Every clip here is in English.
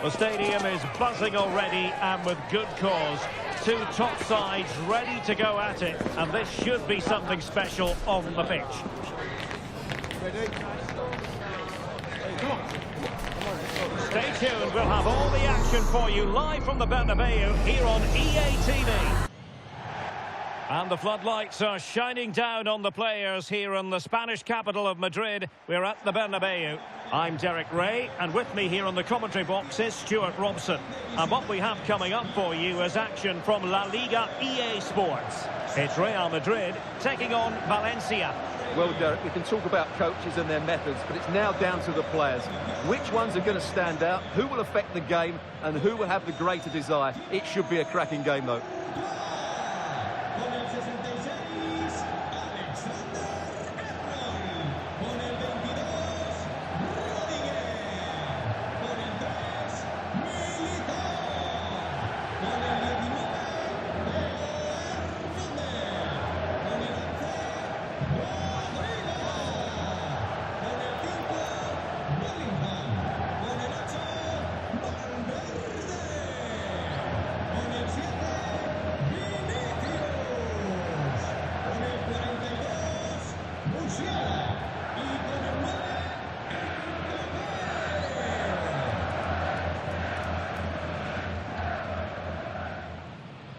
The stadium is buzzing already, and with good cause. Two top sides ready to go at it, and this should be something special on the pitch. Stay tuned, we'll have all the action for you live from the Bernabeu here on EA TV. And the floodlights are shining down on the players here in the Spanish capital of Madrid. We're at the Bernabeu. I'm Derek Ray, and with me here on the commentary box is Stuart Robson. And what we have coming up for you is action from La-Liga EA Sports. It's Real Madrid taking on Valencia. Well, Derek, we can talk about coaches and their methods, but it's now down to the players. Which ones are going to stand out, who will affect the game, and who will have the greater desire? It should be a cracking game, though.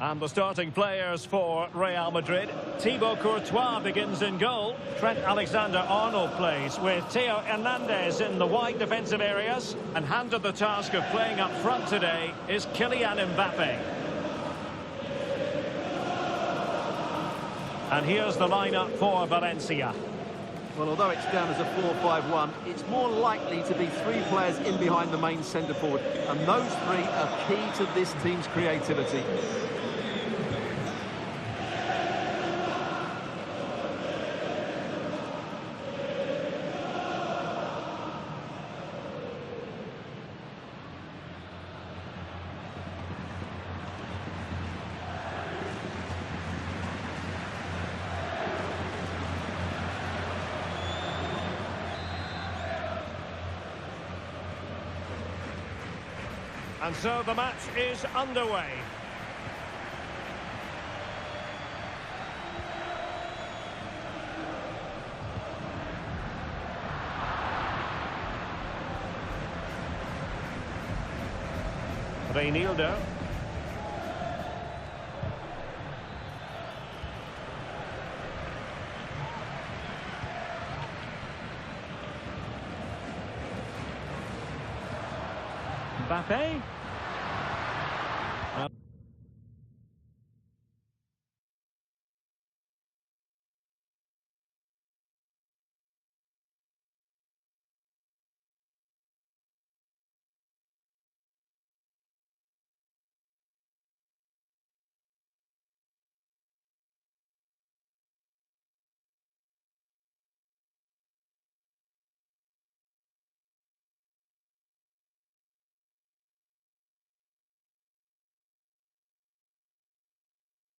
And the starting players for Real Madrid. Thibaut Courtois begins in goal. Trent Alexander-Arnold plays with Theo Hernandez in the wide defensive areas. And handed the task of playing up front today is Kylian Mbappe. And here's the lineup for Valencia. Well, although it's down as a 4-5-1, it's more likely to be three players in behind the main centre-forward. And those three are key to this team's creativity. And so the match is underway. Reinildo. Mbappe.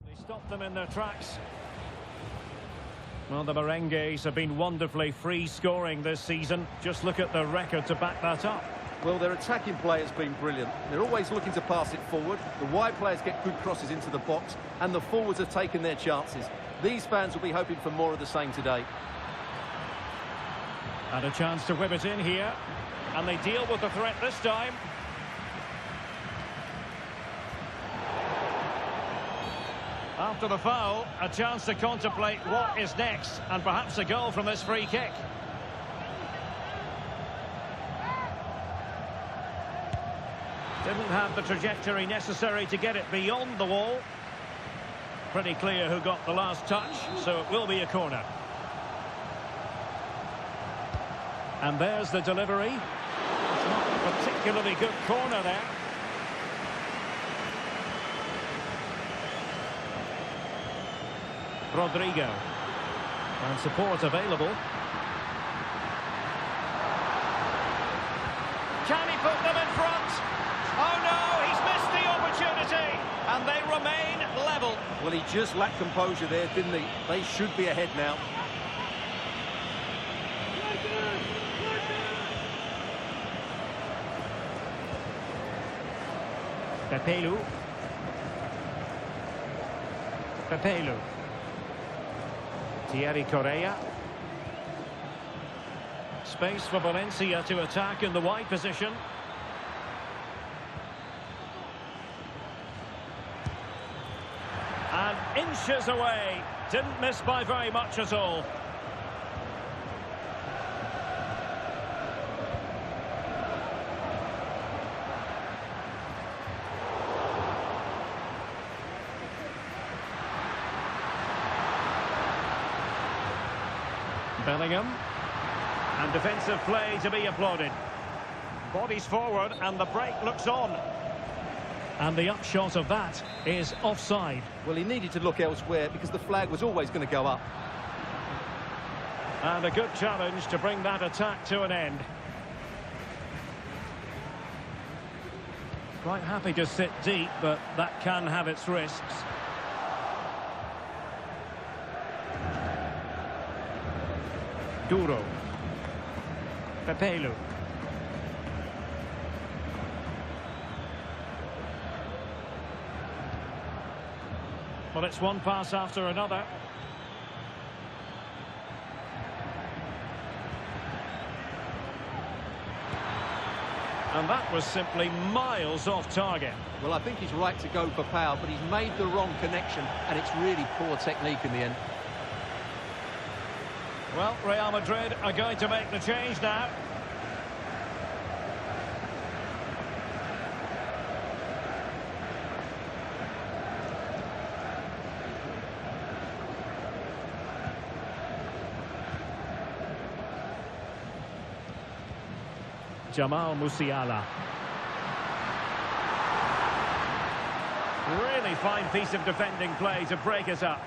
They stopped them in their tracks. Well, the Merengues have been wonderfully free-scoring this season. Just look at the record to back that up. Well, their attacking play has been brilliant. They're always looking to pass it forward. The wide players get good crosses into the box, and the forwards have taken their chances. These fans will be hoping for more of the same today. And a chance to whip it in here. And they deal with the threat this time. After the foul, a chance to contemplate what is next, and perhaps a goal from this free kick. Didn't have the trajectory necessary to get it beyond the wall. Pretty clear who got the last touch, so it will be a corner. And there's the delivery. It's not a particularly good corner there. Rodrigo. And support available. Can he put them in front? Oh no, he's missed the opportunity. And they remain level. Well, he just lacked composure there, didn't he? They should be ahead now. Pepelu. Pepelu. Thierry Correa. Space for Valencia to attack in the wide position. And inches away. Didn't miss by very much at all. Bellingham. And defensive play to be applauded. Bodies forward and the break looks on. And the upshot of that is offside. Well, he needed to look elsewhere because the flag was always going to go up. And a good challenge to bring that attack to an end. Quite happy to sit deep, but that can have its risks. Duro. Pepelu. Well, it's one pass after another. And that was simply miles off target. Well, I think he's right to go for power, but he's made the wrong connection, and it's really poor technique in the end. Well, Real Madrid are going to make the change now. Jamal Musiala. Really fine piece of defending play to break us up.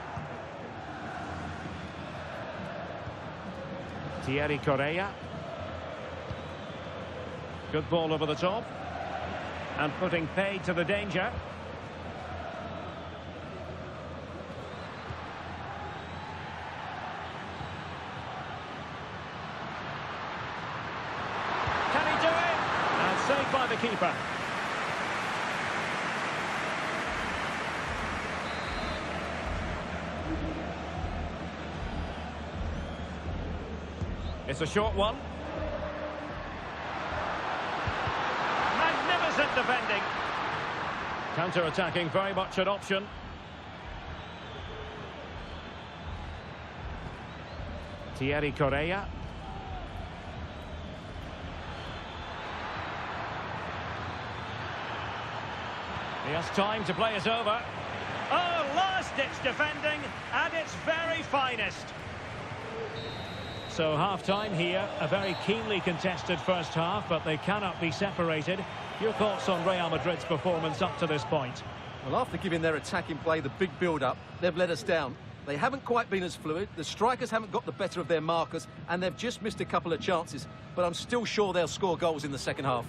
Thierry Correa. Good ball over the top. And putting paid to the danger. Can he do it? And saved by the keeper. It's a short one. Magnificent defending. Counter-attacking, very much an option. Thierry Correa. He has time to play it over. Oh, last-ditch defending at its very finest. So half-time here, a very keenly contested first half, but they cannot be separated. Your thoughts on Real Madrid's performance up to this point? Well, after giving their attacking play the big build-up, they've let us down. They haven't quite been as fluid, the strikers haven't got the better of their markers, and they've just missed a couple of chances. But I'm still sure they'll score goals in the second half.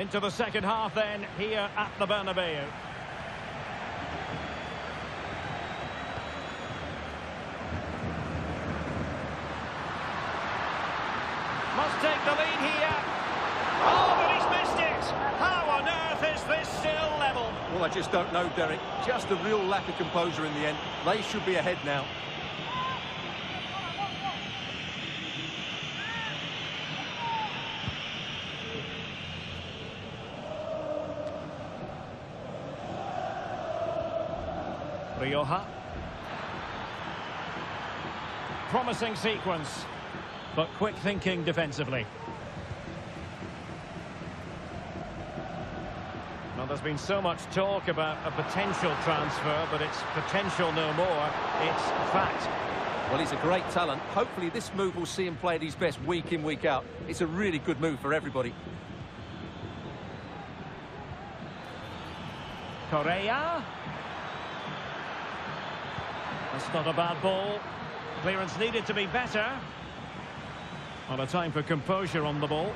Into the second half then, here at the Bernabeu. Must take the lead here. Oh, but he's missed it. How on earth is this still level? Well, I just don't know, Derek. Just a real lack of composure in the end. They should be ahead now. Rioja. Promising sequence, but quick thinking defensively. Well, there's been so much talk about a potential transfer, but it's potential no more. It's fact. Well, he's a great talent. Hopefully this move will see him play at his best week in, week out. It's a really good move for everybody. Correa. That's not a bad ball. Clearance needed to be better. On a time for composure on the ball.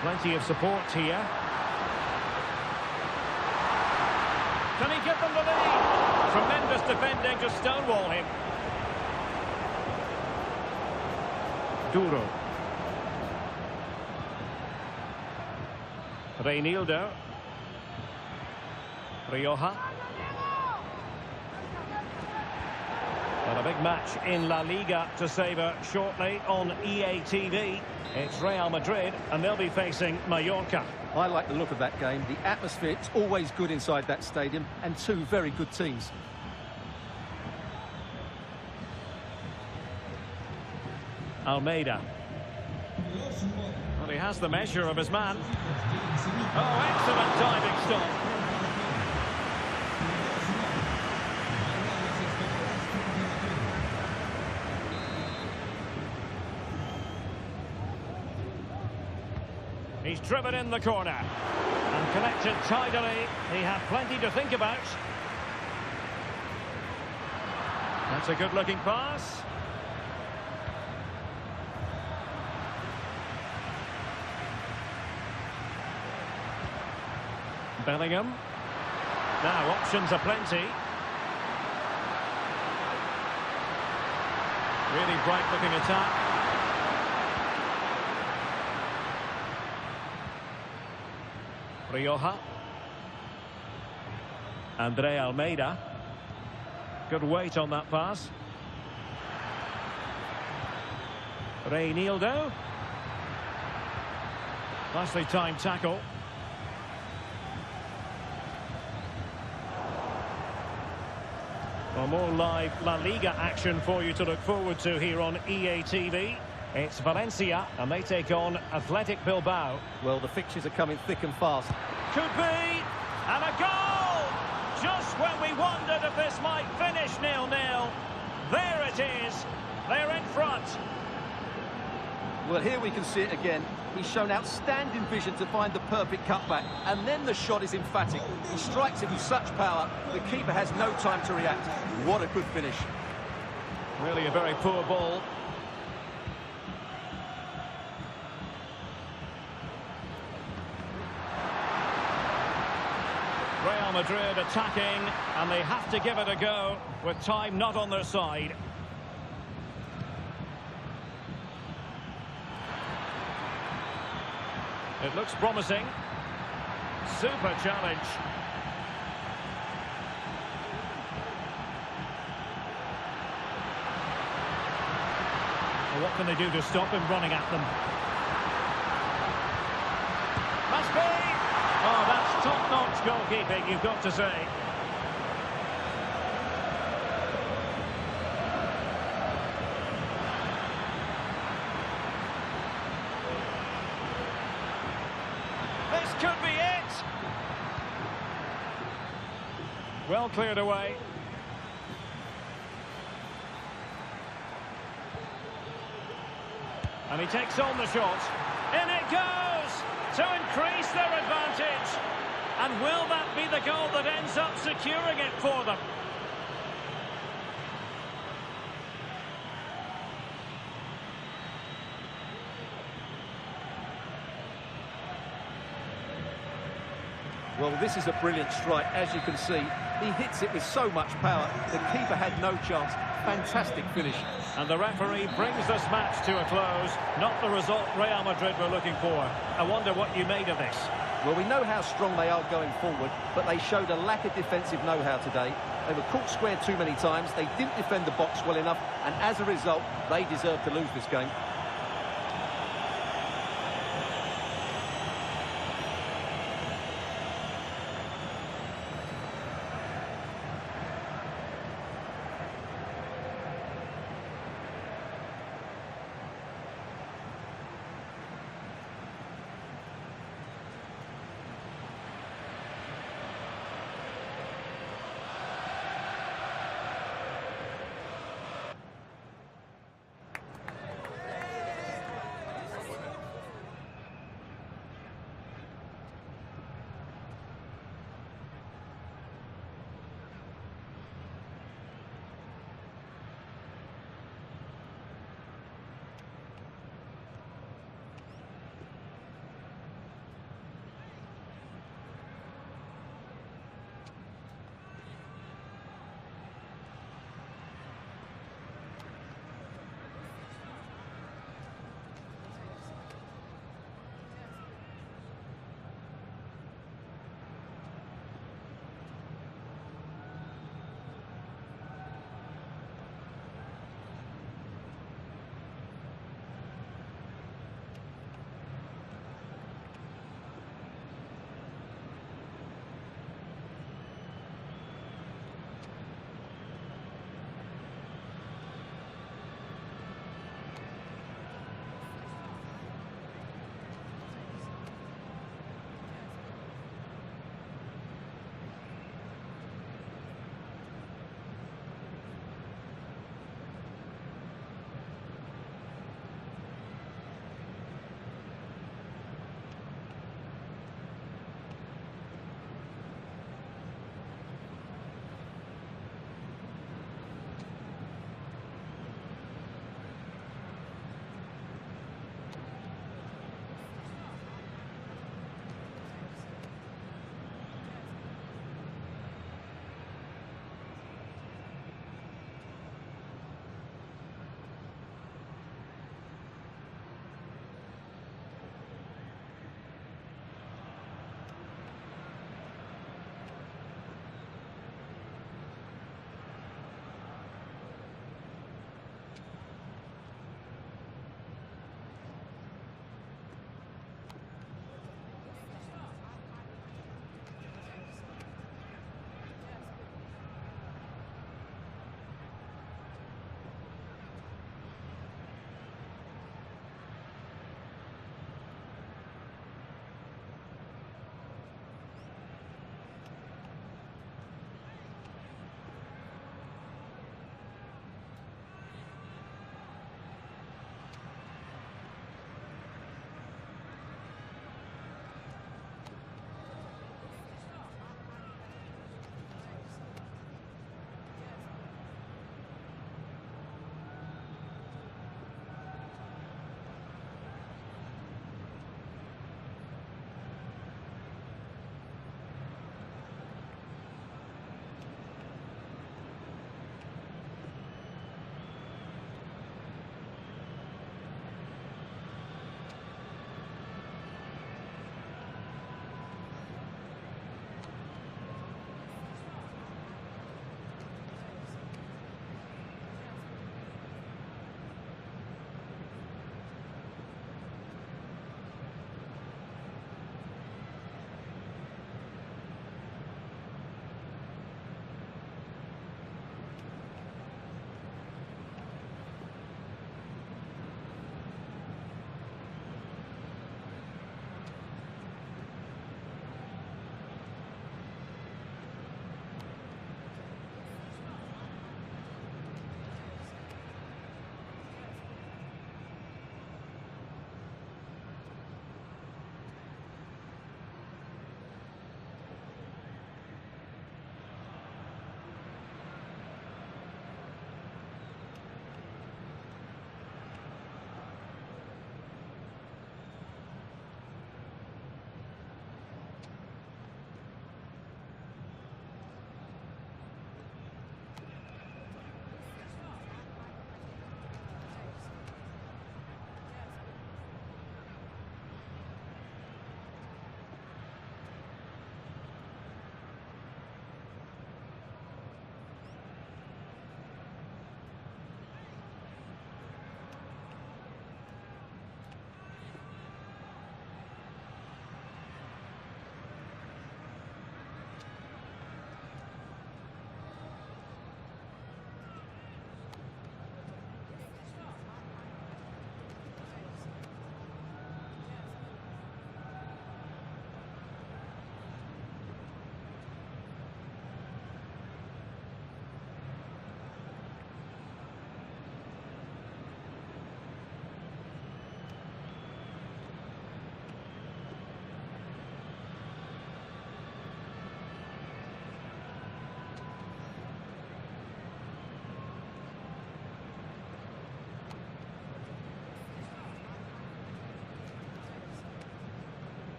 Plenty of support here. Can he give them the lead? Tremendous defending to stonewall him. Duro. Reinildo. Rioja. Well, a big match in La-Liga to savour shortly on EATV. It's Real Madrid, and they'll be facing Mallorca. I like the look of that game. The atmosphere is always good inside that stadium, and two very good teams. Almeida. Well, he has the measure of his man. Oh, excellent diving stop. He's driven in the corner and connected tidily. He had plenty to think about. That's a good-looking pass. Bellingham. Now options are plenty. Really bright-looking attack. Rioja. Andre Almeida. Good weight on that pass. Reinildo. Nicely timed tackle. Well, more live La Liga action for you to look forward to here on EATV. It's Valencia, and they take on Athletic Bilbao. Well, the fixtures are coming thick and fast. Could be, and a goal! Just when we wondered if this might finish 0-0. There it is. They're in front. Well, here we can see it again. He's shown outstanding vision to find the perfect cutback, and then the shot is emphatic. He strikes it with such power, the keeper has no time to react. What a good finish. Really a very poor ball. Real Madrid attacking, and they have to give it a go with time not on their side. It looks promising. Super challenge. Well, what can they do to stop him running at them? Must be! Oh, that's top-notch goalkeeping, you've got to say. This could be it! Well cleared away. And he takes on the shot. In it goes! To increase their advantage. And will that be the goal that ends up securing it for them? Well, this is a brilliant strike, as you can see. He hits it with so much power. The keeper had no chance. Fantastic finish. And the referee brings this match to a close. Not the result Real Madrid were looking for. I wonder what you made of this. Well, we know how strong they are going forward, but they showed a lack of defensive know-how today. They were caught square too many times. They didn't defend the box well enough, and as a result, they deserve to lose this game.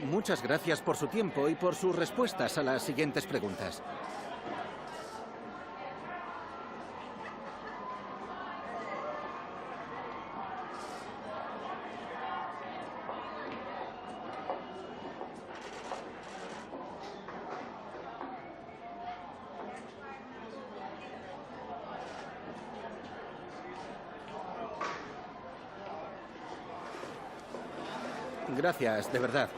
Muchas gracias por su tiempo y por sus respuestas a las siguientes preguntas. Gracias, de verdad.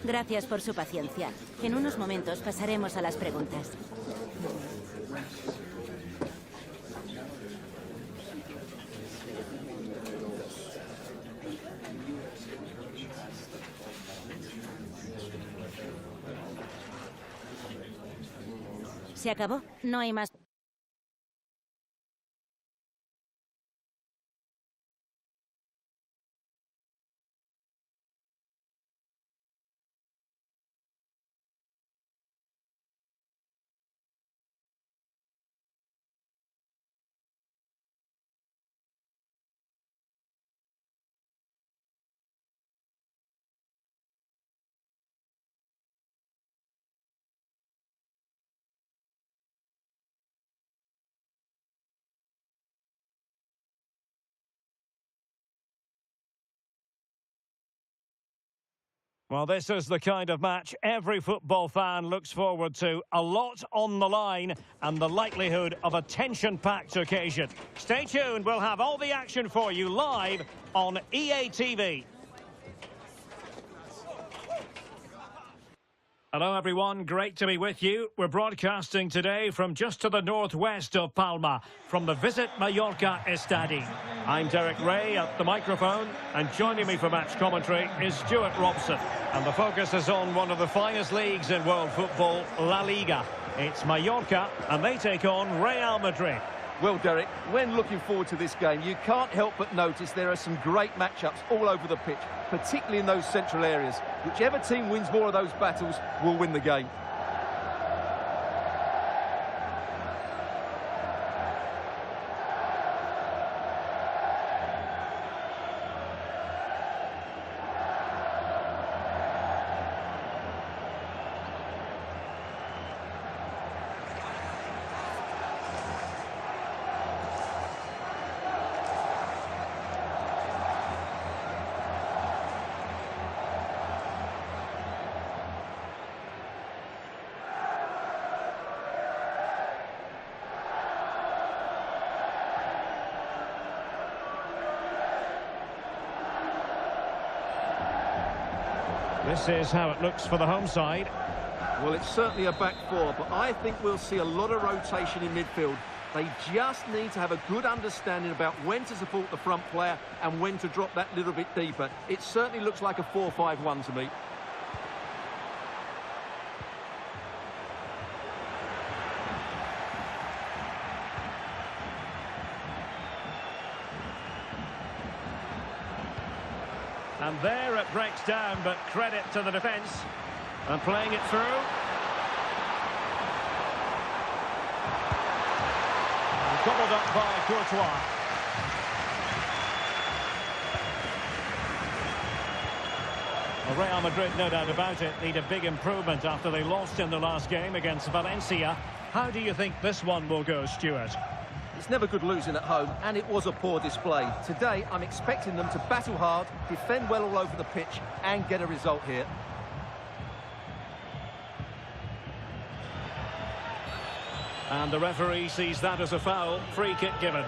Gracias por su paciencia. En unos momentos pasaremos a las preguntas. ¿Se acabó? No hay más. Well, this is the kind of match every football fan looks forward to. A lot on the line and the likelihood of a tension-packed occasion. Stay tuned, we'll have all the action for you live on EATV. Hello everyone, great to be with you. We're broadcasting today from just to the northwest of Palma, from the Visit Mallorca Estadi. I'm Derek Ray at the microphone, and joining me for match commentary is Stuart Robson. And the focus is on one of the finest leagues in world football, La-Liga. It's Mallorca, and they take on Real Madrid. Well, Derek, when looking forward to this game, you can't help but notice there are some great matchups all over the pitch, particularly in those central areas. Whichever team wins more of those battles will win the game. This is how it looks for the home side. Well, it's certainly a back four, but I think we'll see a lot of rotation in midfield. They just need to have a good understanding about when to support the front player and when to drop that little bit deeper. It certainly looks like a 4-5-1 to me. And there it breaks down, but credit to the defence. And playing it through. And gobbled up by Courtois. Well, Real Madrid, no doubt about it, need a big improvement after they lost in the last game against Valencia. How do you think this one will go, Stuart? It's never good losing at home, and it was a poor display. Today, I'm expecting them to battle hard, defend well all over the pitch, and get a result here. And the referee sees that as a foul. Free kick given.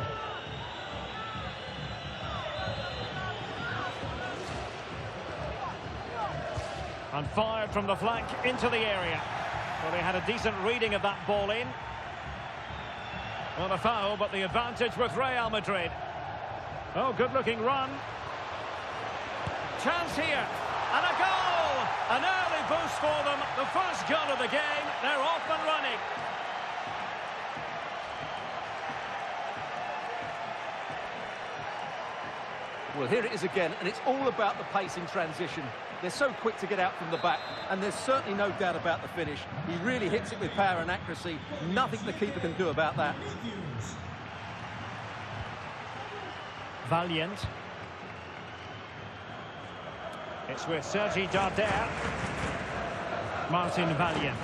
And fired from the flank into the area. Well, they had a decent reading of that ball in. Well, a foul, but the advantage with Real Madrid. Oh, good-looking run. Chance here. And a goal! An early boost for them. The first goal of the game. They're off and running. Well, here it is again, and it's all about the pace in transition. They're so quick to get out from the back, and there's certainly no doubt about the finish. He really hits it with power and accuracy. Nothing the keeper can do about that. Valiant. It's with Sergi Darder. Martin Valiant.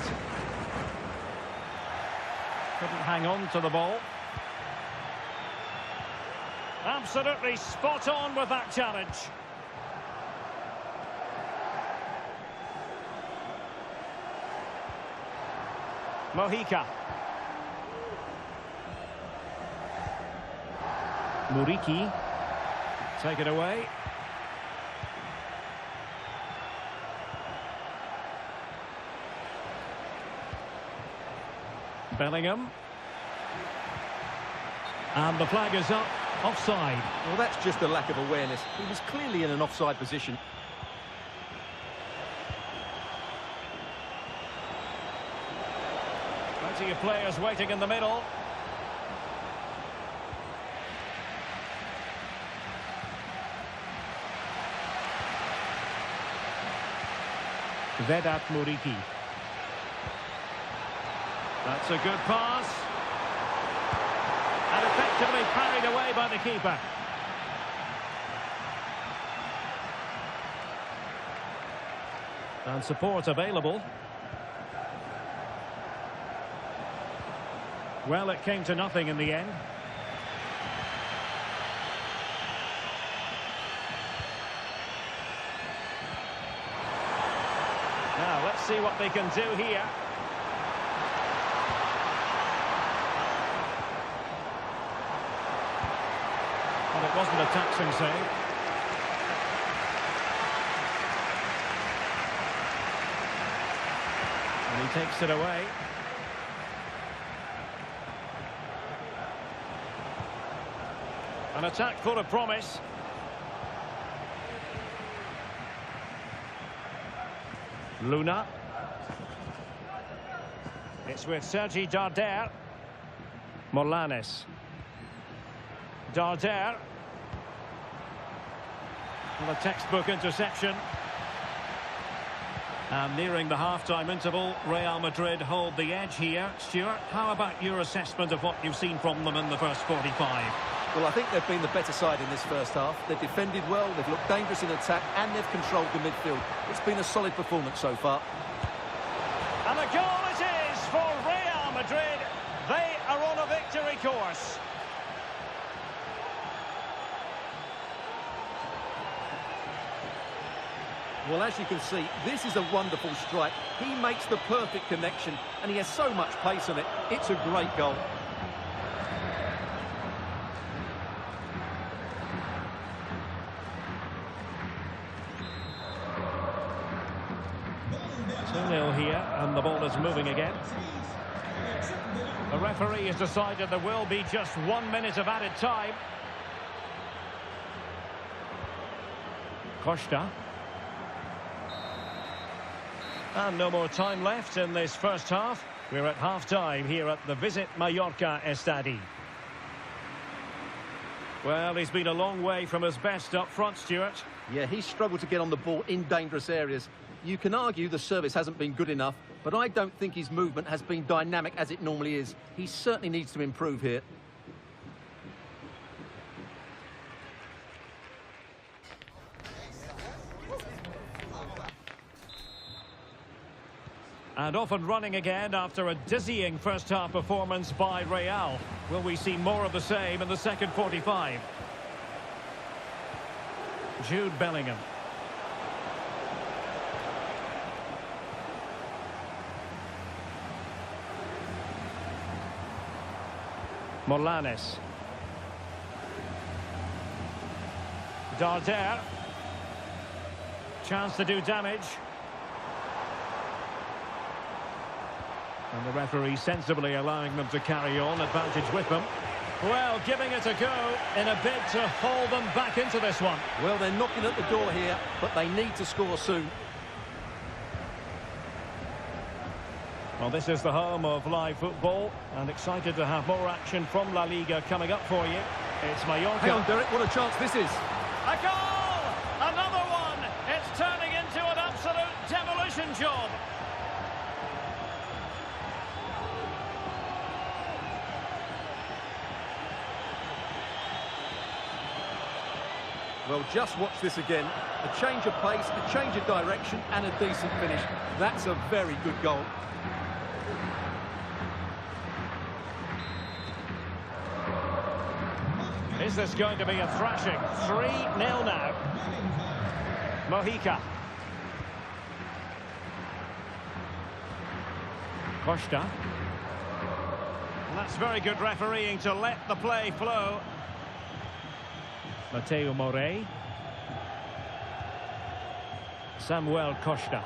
Couldn't hang on to the ball. Absolutely spot on with that challenge. Mojica. Muriqi. Take it away. Bellingham. And the flag is up. Offside. Well, that's just a lack of awareness. He was clearly in an offside position. Plenty of players waiting in the middle. Vedat Muriqi. That's a good pass. And effectively parried away by the keeper. And support available. Well, it came to nothing in the end. Now, let's see what they can do here. But it wasn't a taxing save. And he takes it away. An attack full of promise. Luna. It's with Sergi Darder. Morlanes. Darder. And a textbook interception. And nearing the half-time interval, Real Madrid hold the edge here. Stuart, how about your assessment of what you've seen from them in the first 45? Well, I think they've been the better side in this first half. They've defended well, they've looked dangerous in attack, and they've controlled the midfield. It's been a solid performance so far. And a goal it is for Real Madrid. They are on a victory course. Well, as you can see, this is a wonderful strike. He makes the perfect connection, and he has so much pace on it. It's a great goal. Here, and the ball is moving again. The referee has decided there will be just 1 minute of added time. Costa. And no more time left in this first half. We're at half-time here at the Visit Mallorca Estadi. Well, he's been a long way from his best up front, Stuart. Yeah, he's struggled to get on the ball in dangerous areas. You can argue the service hasn't been good enough, but I don't think his movement has been dynamic as it normally is. He certainly needs to improve here. And off and running again after a dizzying first-half performance by Real. Will we see more of the same in the second 45? Jude Bellingham. Morlanes. Darder. Chance to do damage. And the referee sensibly allowing them to carry on, advantage with them. Well, giving it a go in a bid to haul them back into this one. Well, they're knocking at the door here, but they need to score soon. Well, this is the home of live football, and excited to have more action from La-Liga coming up for you. It's Mallorca. Hang on, Derek, what a chance this is. A goal! Another one! It's turning into an absolute demolition job. Well, just watch this again. A change of pace, a change of direction, and a decent finish. That's a very good goal. Is this going to be a thrashing? 3-0 now. Mojica. Costa. And that's very good refereeing to let the play flow. Mateo Morey. Samuel Costa.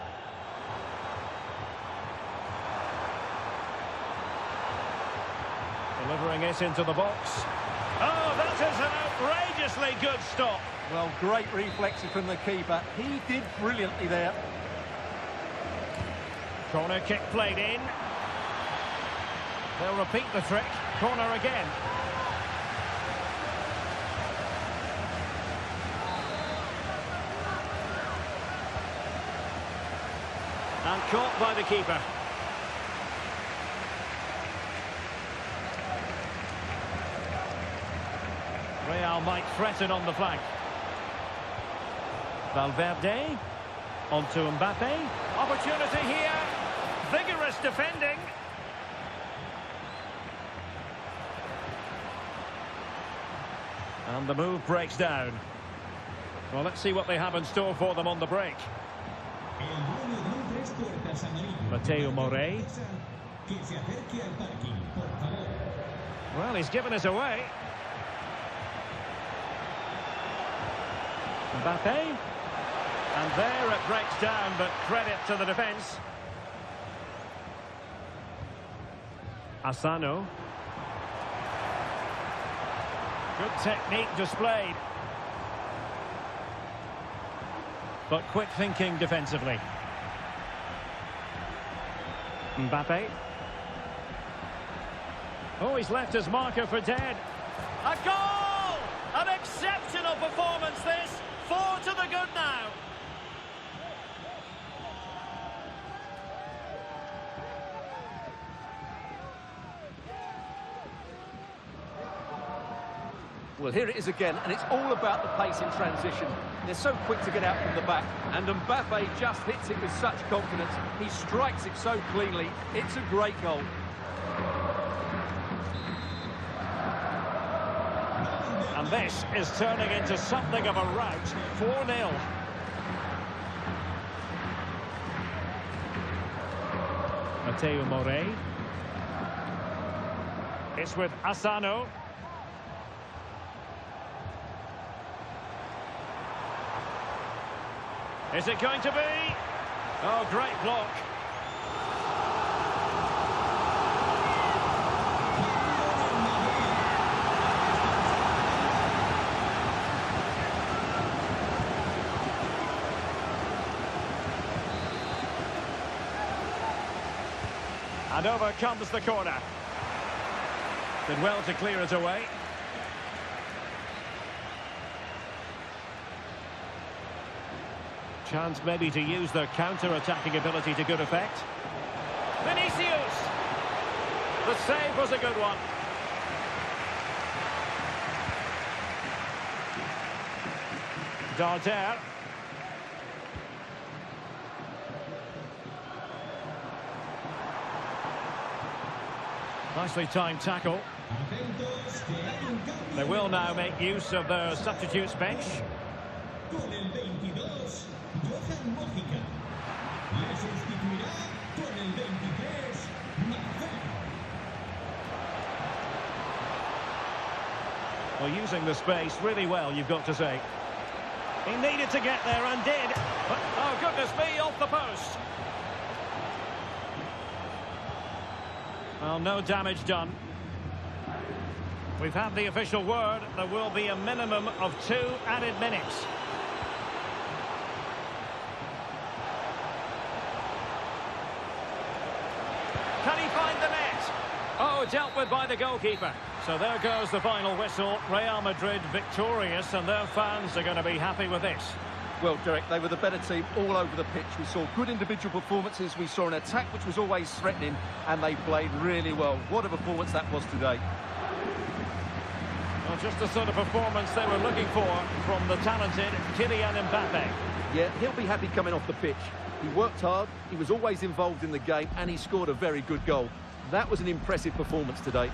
Delivering it into the box. Oh, that is an outrageously good stop. Well, great reflexes from the keeper. He did brilliantly there. Corner kick played in. They'll repeat the trick. Corner again. And caught by the keeper. Real might threaten on the flank. Valverde. Onto Mbappe. Opportunity here. Vigorous defending. And the move breaks down. Well, let's see what they have in store for them on the break. Mateo Morey. Well, he's given us away. Mbappe. And there it breaks down, but credit to the defence. Asano. Good technique displayed. But quick thinking defensively. Mbappe. Oh, he's left his marker for dead. A goal! An exceptional performance this. 4 to the good now. Well, here it is again, and it's all about the pace in transition. They're so quick to get out from the back, and Mbappe just hits it with such confidence. He strikes it so cleanly. It's a great goal. And this is turning into something of a rout. 4-0. Mateo Morey. It's with Asano. Is it going to be? Oh, great block. And over comes the corner. Did well to clear it away. Chance maybe to use their counter-attacking ability to good effect. Vinicius! The save was a good one. Darder. Nicely timed tackle. They will now make use of their substitutes bench. Well, using the space really well, you've got to say. He needed to get there and did. But, oh, goodness me, off the post. Well, no damage done. We've had the official word. There will be a minimum of 2 added minutes. Can he find the net? Oh, dealt with by the goalkeeper. So there goes the final whistle. Real Madrid victorious, and their fans are going to be happy with this. Well, Derek, they were the better team all over the pitch. We saw good individual performances. We saw an attack which was always threatening, and they played really well. What a performance that was today. Well, just the sort of performance they were looking for from the talented Kylian Mbappe. Yeah, he'll be happy coming off the pitch. He worked hard, he was always involved in the game, and he scored a very good goal. That was an impressive performance today.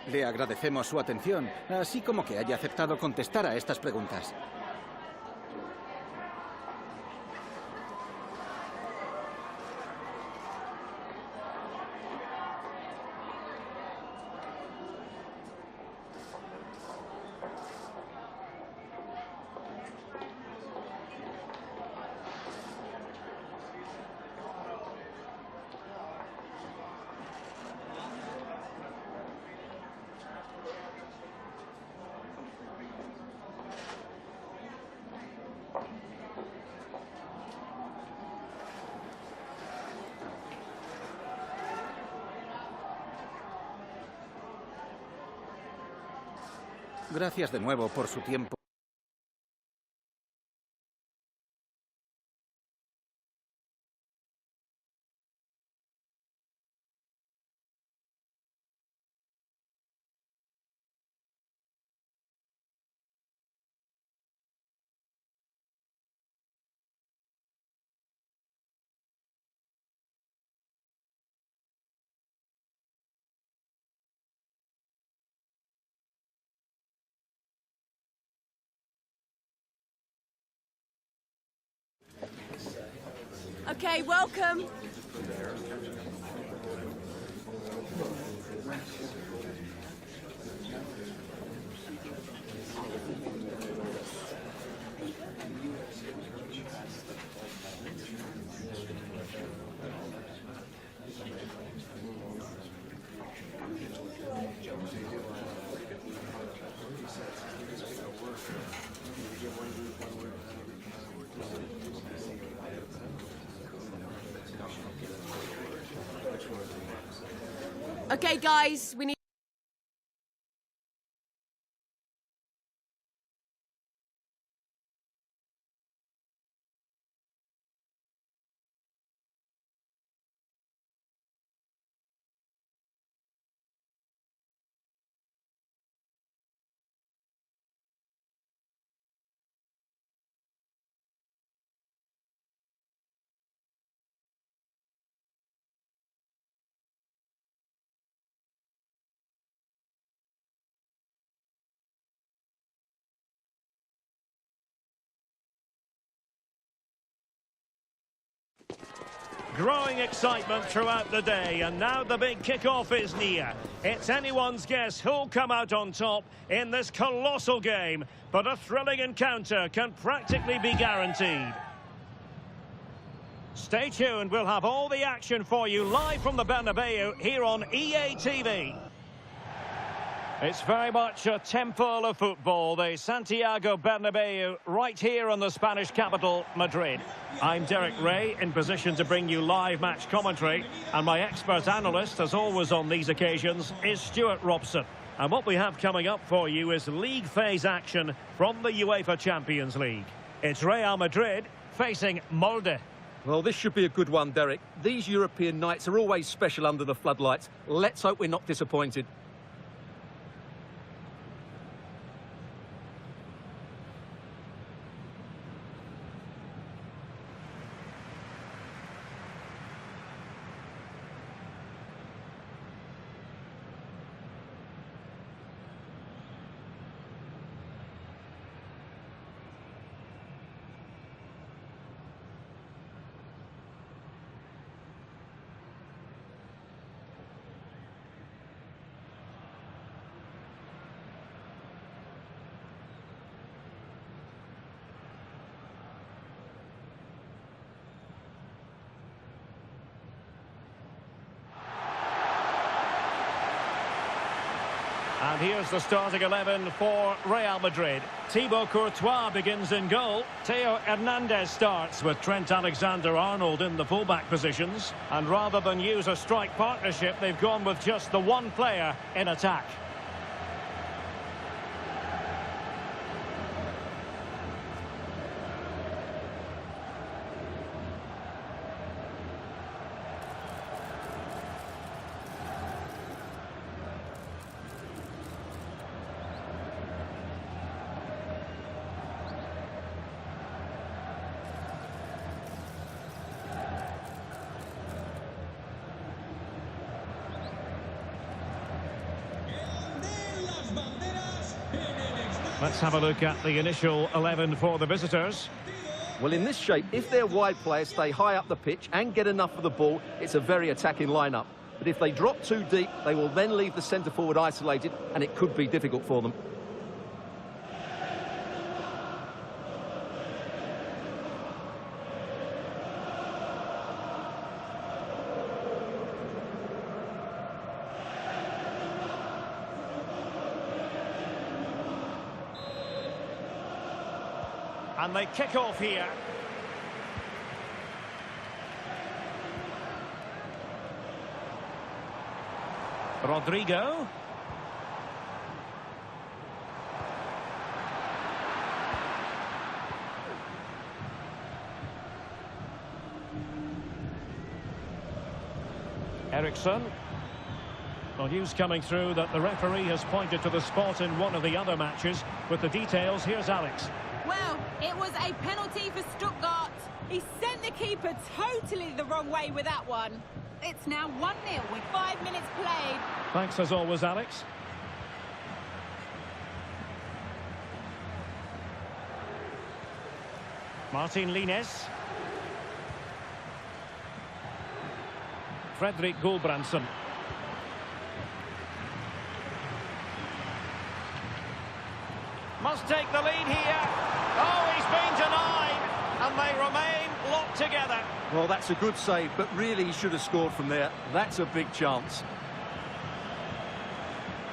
Le agradecemos su atención, así como que haya aceptado contestar a estas preguntas. Gracias de nuevo por su tiempo. Okay, welcome. Okay, guys, we need... Growing excitement throughout the day, and now the big kick-off is near. It's anyone's guess who'll come out on top in this colossal game, but a thrilling encounter can practically be guaranteed. Stay tuned, we'll have all the action for you live from the Bernabeu here on EA TV. It's very much a temple of football, the Santiago Bernabeu, right here in the Spanish capital, Madrid. I'm Derek Ray, in position to bring you live match commentary, and my expert analyst, as always on these occasions, is Stuart Robson. And what we have coming up for you is league phase action from the UEFA Champions League. It's Real Madrid facing Molde. Well, this should be a good one, Derek. These European nights are always special under the floodlights. Let's hope we're not disappointed. And here's the starting 11 for Real Madrid. Thibaut Courtois begins in goal. Theo Hernandez starts with Trent Alexander-Arnold in the fullback positions. And rather than use a strike partnership, they've gone with just the one player in attack. Let's have a look at the initial 11 for the visitors. Well, in this shape, if their wide players stay high up the pitch and get enough of the ball, it's a very attacking lineup. But if they drop too deep, they will then leave the centre-forward isolated, and it could be difficult for them. And they kick off here. Rodrigo. Eriksson. Well, news coming through that the referee has pointed to the spot in one of the other matches. With the details, here's Alex. Well, it was a penalty for Stuttgart. He sent the keeper totally the wrong way with that one. It's now 1-0 with 5 minutes played. Thanks as always, Alex. Martin Lines. Fredrik Gulbrandsen. Must take the lead here. Oh, he's been denied. And they remain locked together. Well, that's a good save, but really he should have scored from there. That's a big chance.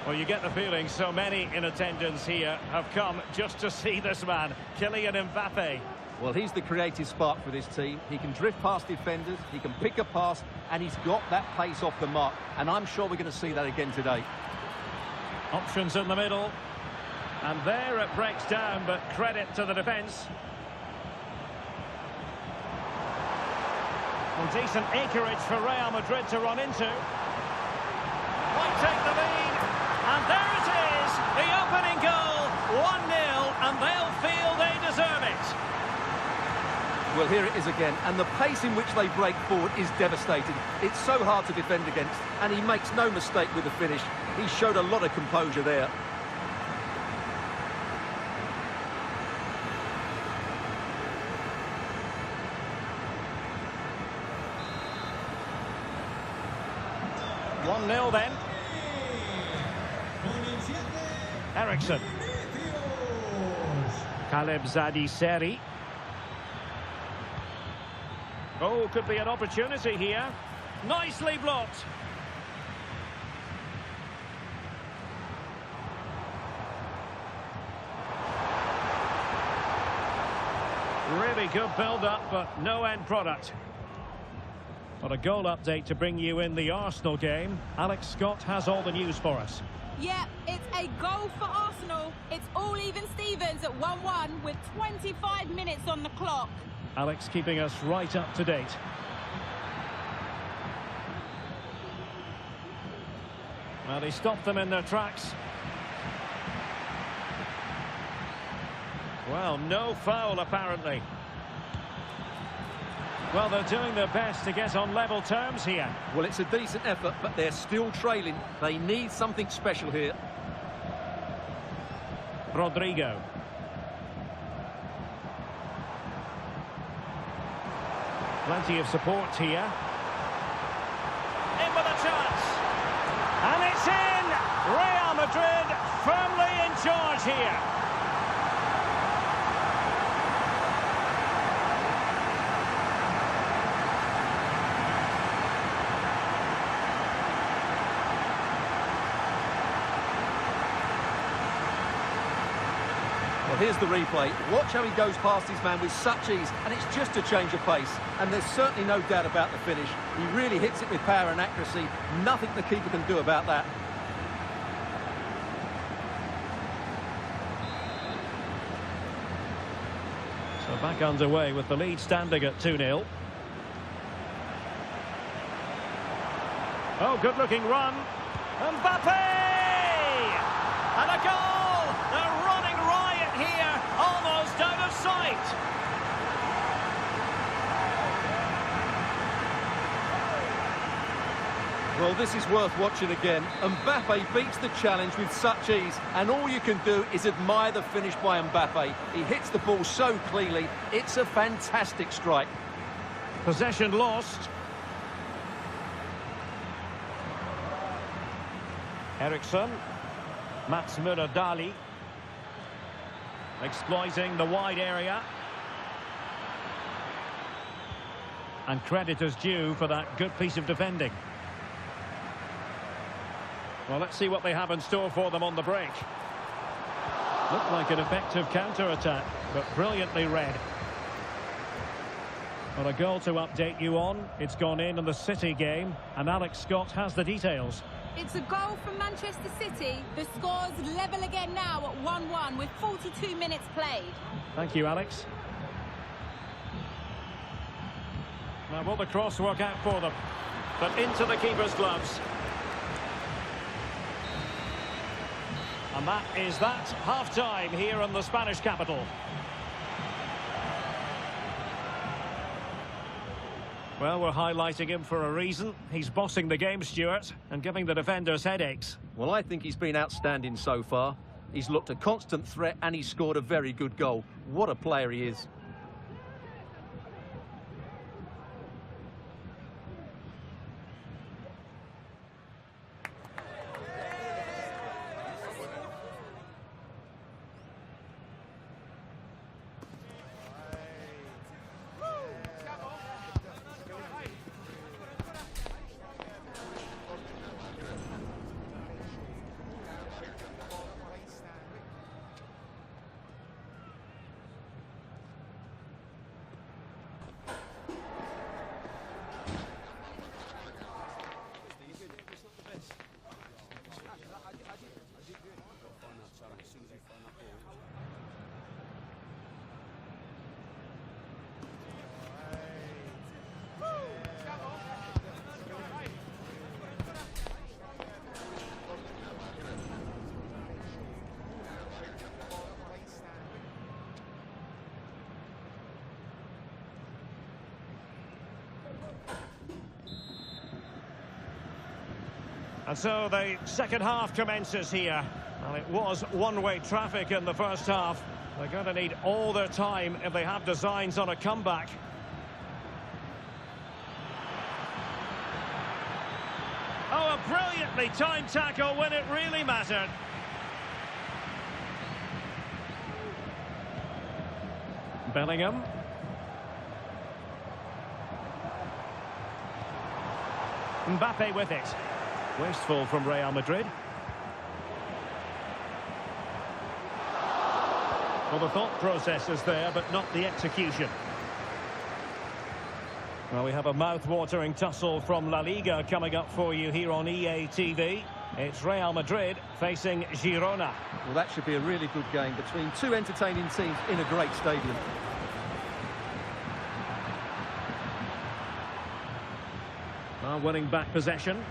Well, you get the feeling so many in attendance here have come just to see this man, Kylian Mbappe. Well, he's the creative spark for this team. He can drift past defenders, he can pick a pass, and he's got that pace off the mark. And I'm sure we're going to see that again today. Options in the middle. And there it breaks down, but credit to the defence. Well, decent acreage for Real Madrid to run into. Might take the lead. And there it is, the opening goal. 1-0, and they'll feel they deserve it. Well, here it is again, and the pace in which they break forward is devastating. It's so hard to defend against, and he makes no mistake with the finish. He showed a lot of composure there. Nil then. Eriksson. Kaleb Zadiseri. Oh, could be an opportunity here. Nicely blocked. Really good build-up, but no end product. But a goal update to bring you in the Arsenal game. Alex Scott has all the news for us. Yeah, it's a goal for Arsenal. It's all even Stevens at 1-1 with 25 minutes on the clock. Alex keeping us right up to date. Well, he stopped them in their tracks. Well, no foul apparently. Well, they're doing their best to get on level terms here. Well, it's a decent effort, but they're still trailing. They need something special here. Rodrigo. Plenty of support here. In with a chance. And it's in! Real Madrid firmly in charge here. Well, here's the replay. Watch how he goes past his man with such ease, and it's just a change of pace. And there's certainly no doubt about the finish. He really hits it with power and accuracy. Nothing the keeper can do about that. So back underway with the lead standing at 2-0. Oh, good-looking run. Mbappe! And a goal! They're running riot here, almost out of sight. Well, this is worth watching again. Mbappe beats the challenge with such ease, and all you can do is admire the finish by Mbappe. He hits the ball so cleanly. It's a fantastic strike. Possession lost. Eriksson. Mats Dali. Exploiting the wide area. And credit is due for that good piece of defending. Well, let's see what they have in store for them on the break. Looked like an effective counter-attack, but brilliantly read. Well, a goal to update you on. It's gone in the City game, and Alex Scott has the details. It's a goal from Manchester City. The score's level again now at 1-1 with 42 minutes played. Thank you, Alex. Now, will the cross work out for them? But into the keeper's gloves. And that is that. Half-time here in the Spanish capital. Well, we're highlighting him for a reason. He's bossing the game, Stuart, and giving the defenders headaches. Well, I think he's been outstanding so far. He's looked a constant threat and he's scored a very good goal. What a player he is. And so the second half commences here. Well, it was one-way traffic in the first half. They're going to need all their time if they have designs on a comeback. Oh, a brilliantly timed tackle when it really mattered. Bellingham. Mbappe with it. Wasteful from Real Madrid. Well, the thought process is there, but not the execution. Well, we have a mouth-watering tussle from La-Liga coming up for you here on EATV. It's Real Madrid facing Girona. Well, that should be a really good game between two entertaining teams in a great stadium. Winning back possession.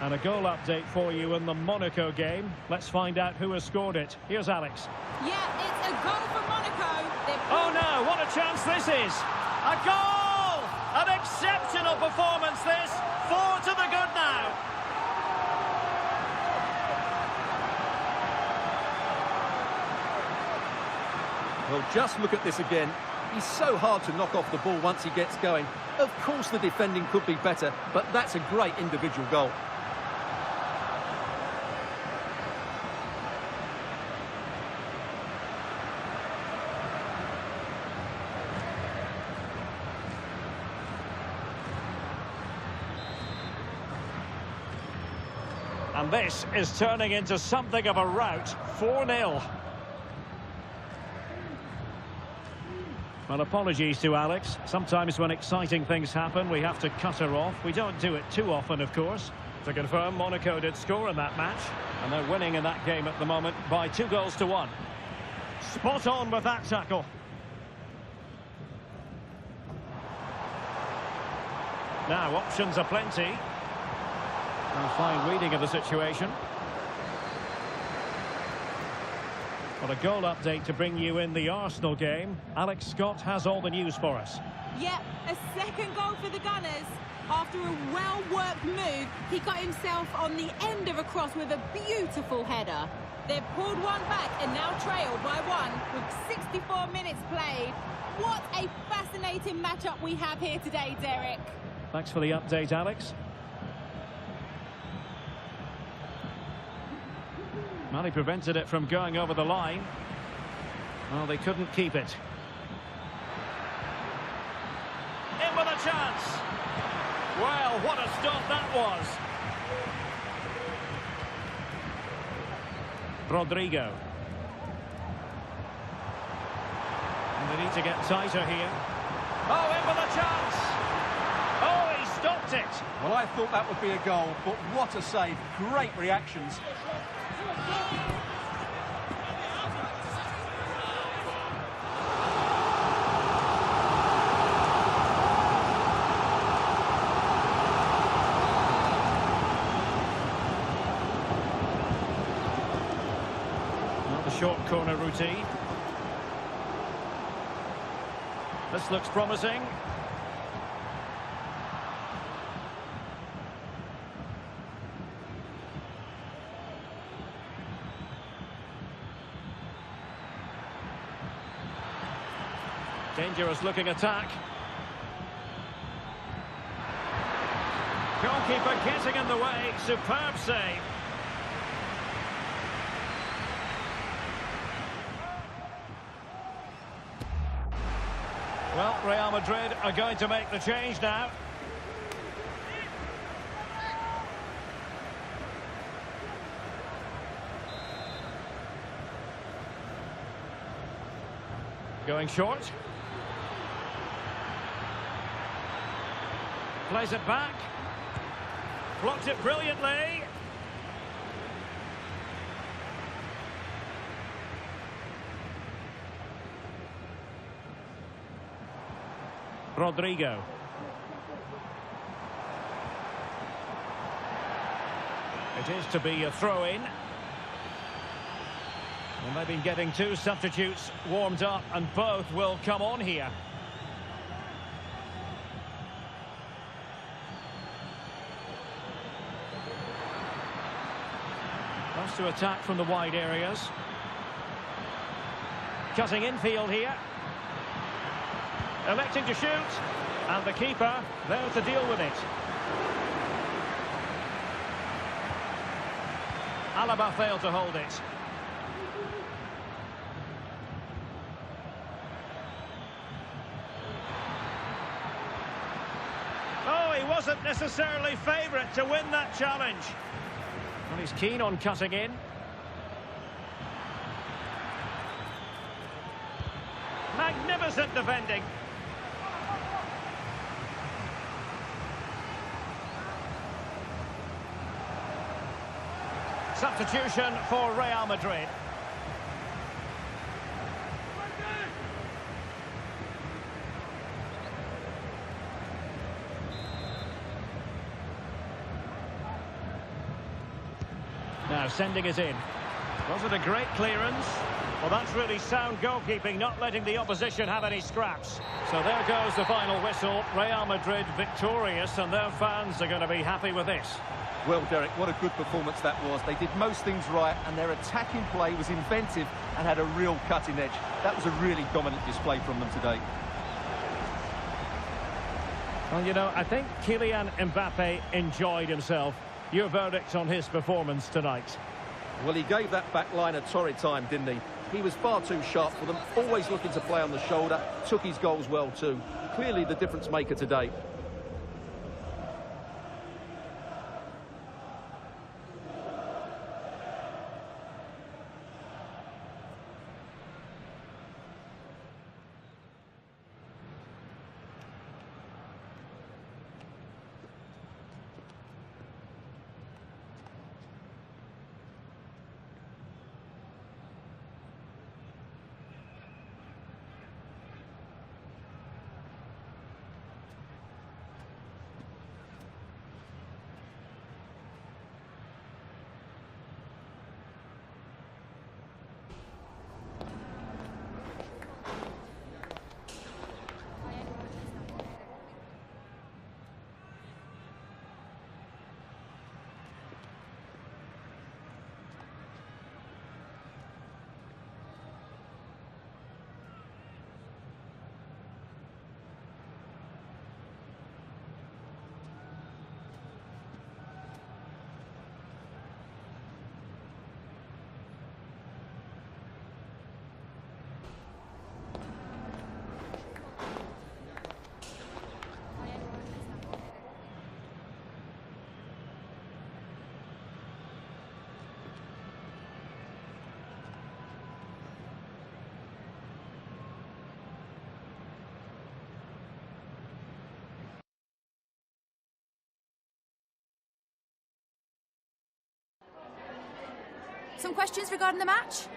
And a goal update for you in the Monaco game. Let's find out who has scored it. Here's Alex. Yeah, it's a goal for Monaco. Oh no, what a chance this is! A goal! An exceptional performance this. 4 to the good now. Well, just look at this again. He's so hard to knock off the ball once he gets going. Of course the defending could be better, but that's a great individual goal. And this is turning into something of a rout. 4-0. Well, apologies to Alex. Sometimes when exciting things happen, we have to cut her off. We don't do it too often, of course. To confirm, Monaco did score in that match. And they're winning in that game at the moment by 2-1. Spot on with that tackle. Now, options are plenty. A fine reading of the situation. Well, a goal update to bring you in the Arsenal game. Alex Scott has all the news for us. Yep, a second goal for the Gunners. After a well-worked move, he got himself on the end of a cross with a beautiful header. They've pulled one back and now trailed by one with 64 minutes played. What a fascinating matchup we have here today, Derek. Thanks for the update, Alex. Well, he prevented it from going over the line. Well, they couldn't keep it. In with a chance. Well, what a stop that was. Rodrigo. And they need to get tighter here. Oh, in with a chance. Oh, he stopped it. Well, I thought that would be a goal, but what a save. Great reactions. Not the short corner routine. This looks promising. Dangerous looking attack. Goalkeeper getting in the way. Superb save. Well, Real Madrid are going to make the change now. Going short. Plays it back. Blocked it brilliantly. Rodrigo. It is to be a throw-in. And they've been getting two substitutes warmed up, and both will come on here. Wants to attack from the wide areas. Cutting infield here. Electing to shoot. And the keeper there to deal with it. Alaba failed to hold it. Oh, he wasn't necessarily favourite to win that challenge. Well, he's keen on cutting in. Magnificent defending. Substitution for Real Madrid. Now sending it in. Was it a great clearance? Well, that's really sound goalkeeping, not letting the opposition have any scraps. So there goes the final whistle. Real Madrid victorious, and their fans are going to be happy with this. Well, Derek, what a good performance that was. They did most things right, and their attacking play was inventive and had a real cutting edge. That was a really dominant display from them today. Well, you know, I think Kylian Mbappe enjoyed himself. Your verdict on his performance tonight? Well, he gave that back line a torrid time, didn't he? He was far too sharp for them, always looking to play on the shoulder, took his goals well too. Clearly the difference maker today. Some questions regarding the match?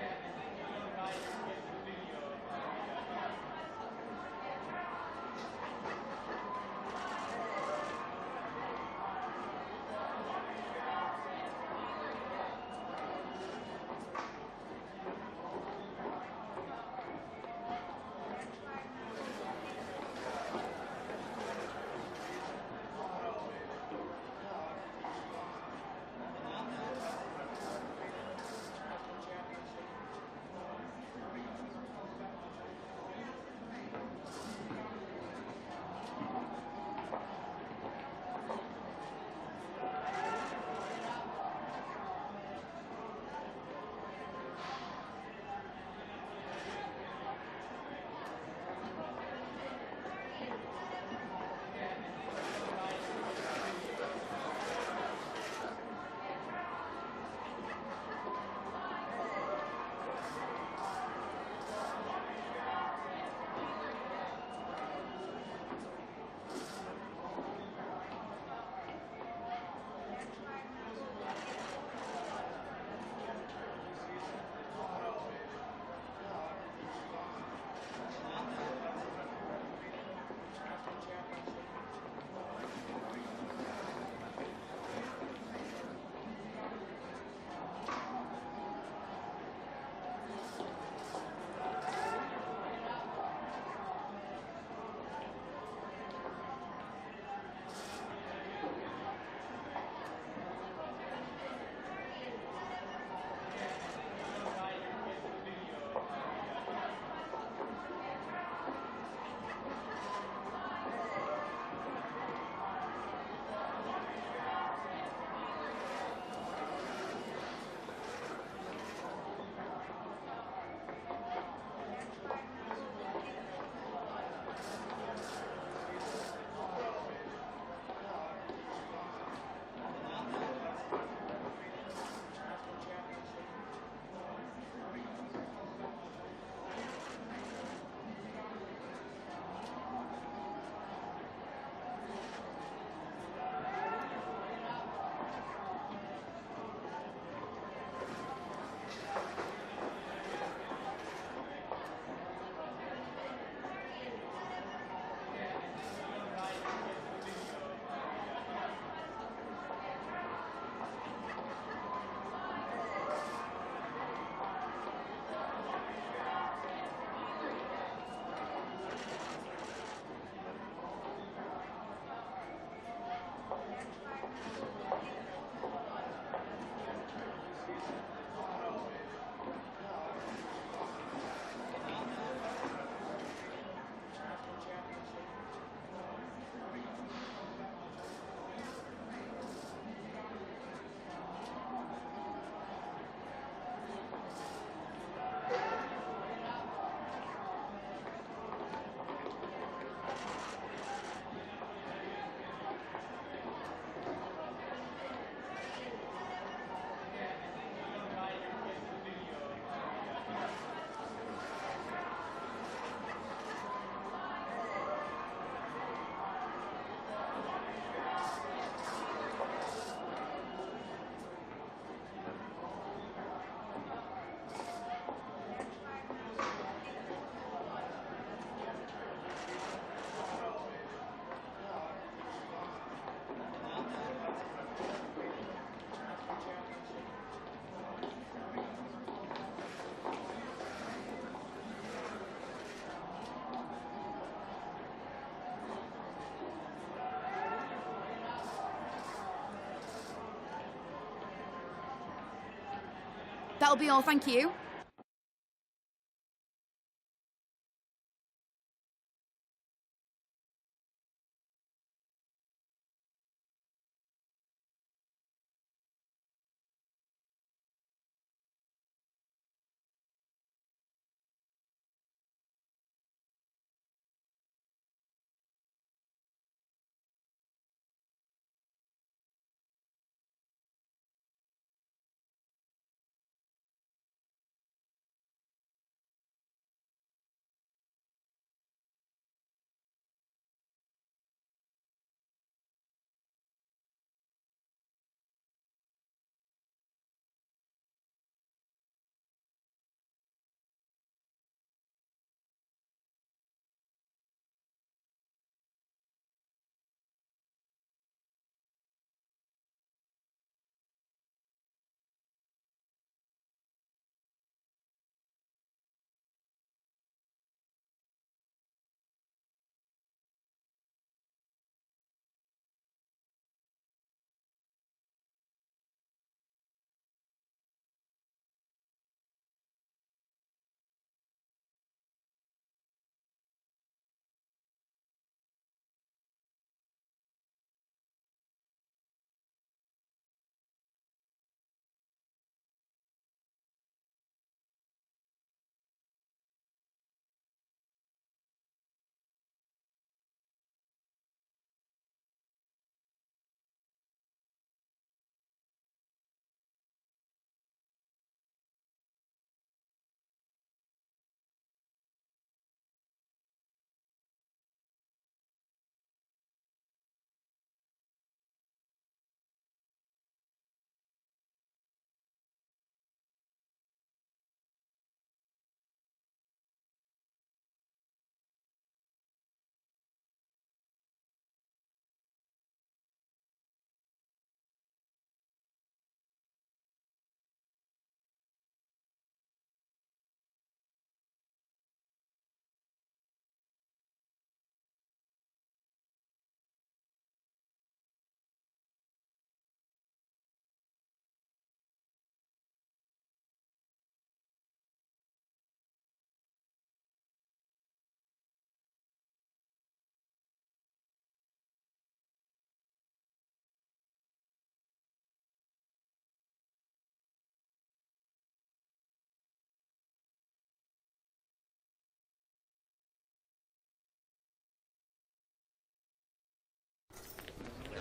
That'll be all, thank you.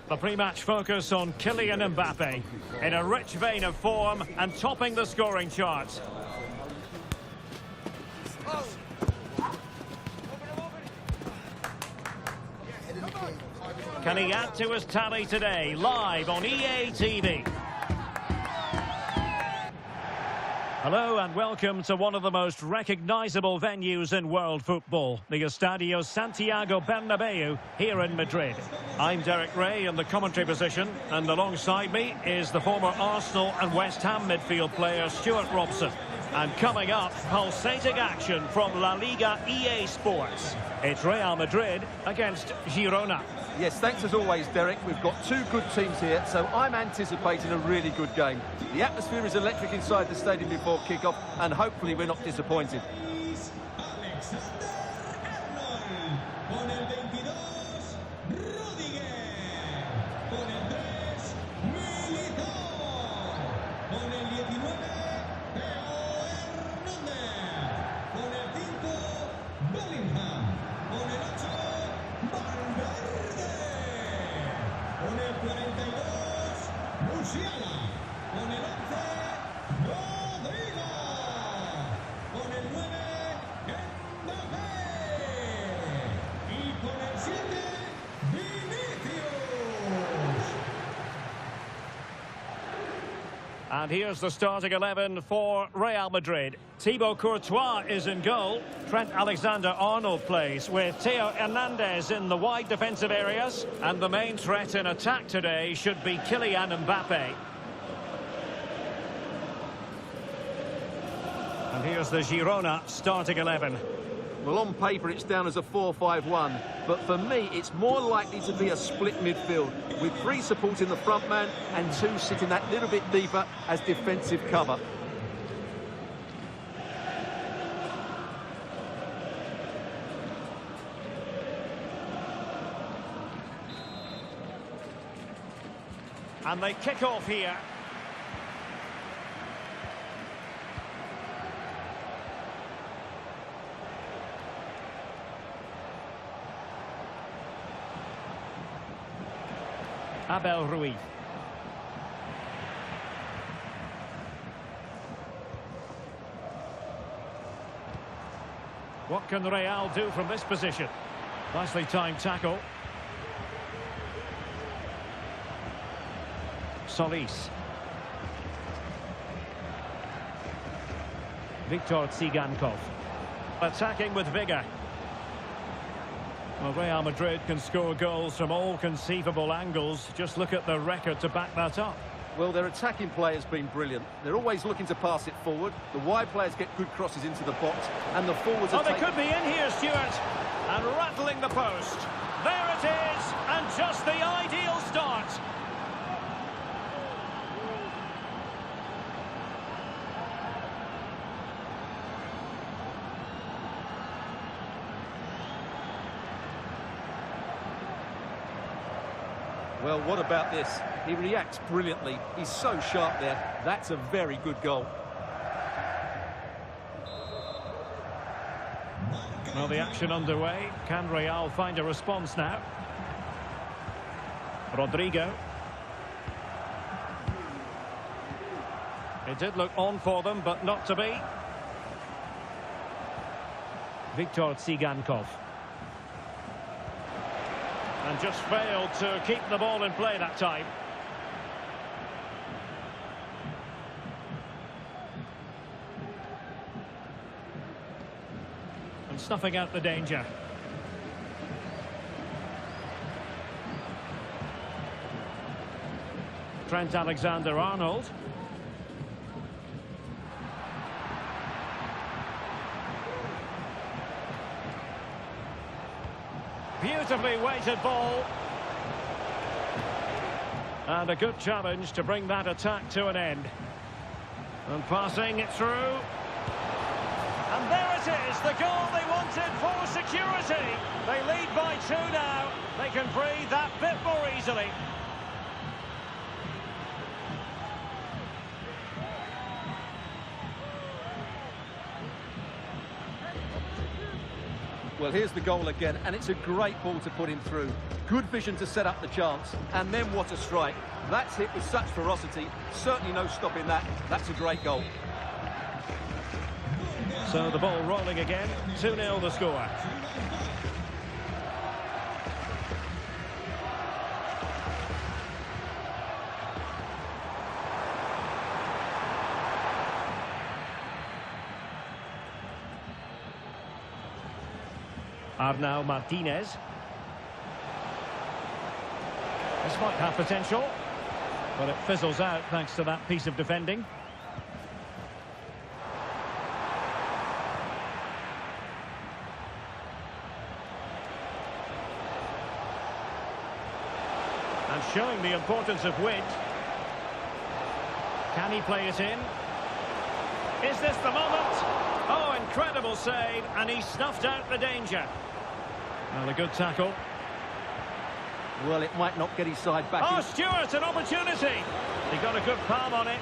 The pre-match focus on Kylian Mbappe. In a rich vein of form and topping the scoring charts. Can he add to his tally today? Live on EA TV. Hello and welcome to one of the most recognisable venues in world football, the Estadio Santiago Bernabeu here in Madrid. I'm Derek Ray in the commentary position, and alongside me is the former Arsenal and West Ham midfield player Stuart Robson. And coming up, pulsating action from La-Liga EASPORTS. It's Real Madrid against Girona. Yes, thanks as always, Derek. We've got two good teams here, so I'm anticipating a really good game. The atmosphere is electric inside the stadium before kick-off, and hopefully we're not disappointed. And here's the starting 11 for Real Madrid. Thibaut Courtois is in goal. Trent Alexander-Arnold plays with Theo Hernandez in the wide defensive areas. And the main threat in attack today should be Kylian Mbappe. And here's the Girona starting 11. Well, on paper, it's down as a 4-5-1, but for me, it's more likely to be a split midfield, with three supporting the front man and two sitting that little bit deeper as defensive cover. And they kick off here. Abel Ruiz. What can Real do from this position? Nicely timed tackle. Solis. Viktor Tsigankov. Attacking with vigour. Well, Real Madrid can score goals from all conceivable angles. Just look at the record to back that up. Well, their attacking play has been brilliant. They're always looking to pass it forward. The wide players get good crosses into the box, and the forwards are they could be in here, Stuart, and rattling the post. There it is, and just the ideal start. Well, what about this? He reacts brilliantly. He's so sharp there. That's a very good goal. Well, the action underway. Can Real find a response now? Rodrigo. It did look on for them, but not to be. Viktor Tsigankov. And just failed to keep the ball in play that time. And snuffing out the danger. Trent Alexander-Arnold. Beautifully weighted ball. And a good challenge to bring that attack to an end. And passing it through. And there it is, the goal they wanted for security. They lead by 2 now. They can breathe that bit more easily. Well, here's the goal again, and it's a great ball to put him through. Good vision to set up the chance, and then what a strike. That's hit with such ferocity. Certainly no stopping that. That's a great goal. So the ball rolling again. 2-0 the score. Arnau Martinez. This might have potential, but it fizzles out thanks to that piece of defending. And showing the importance of width. Can he play it in? Is this the moment? Oh, incredible save, and he snuffed out the danger. Well, a good tackle. Well, it might not get his side back. Oh, Stewart, an opportunity. He got a good palm on it.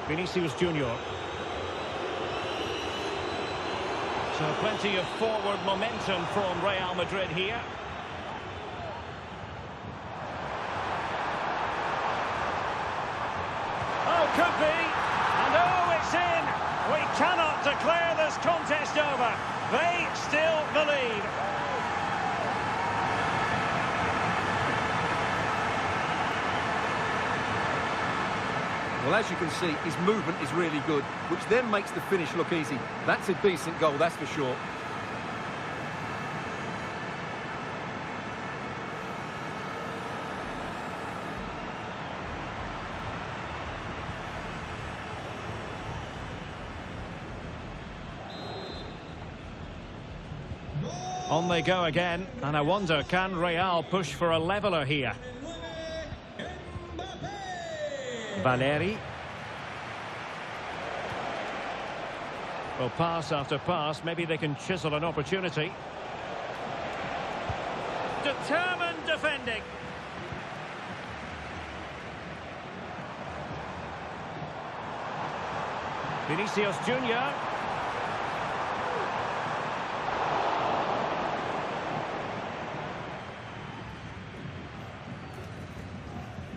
Vinicius Junior. So plenty of forward momentum from Real Madrid here. Oh, could be. And oh, it's in. We cannot declare this contest over. They still the lead. Well, as you can see, his movement is really good, which then makes the finish look easy. That's a decent goal, that's for sure. On they go again, and I wonder, can Real push for a leveller here? Valeri. Well, pass after pass, maybe they can chisel an opportunity. Determined defending. Vinicius Junior.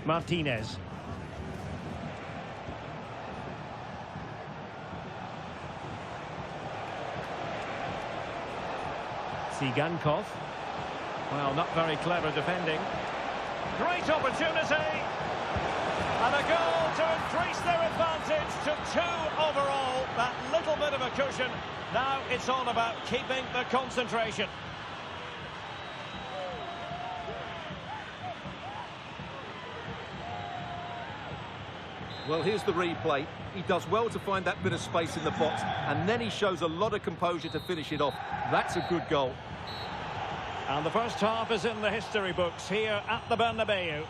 Martinez. Sigankov. Well, not very clever defending. Great opportunity. And a goal to increase their advantage to 2 overall. That little bit of a cushion. Now it's all about keeping the concentration. Well, here's the replay. He does well to find that bit of space in the box, and then he shows a lot of composure to finish it off. That's a good goal. And the first half is in the history books here at the Bernabeu.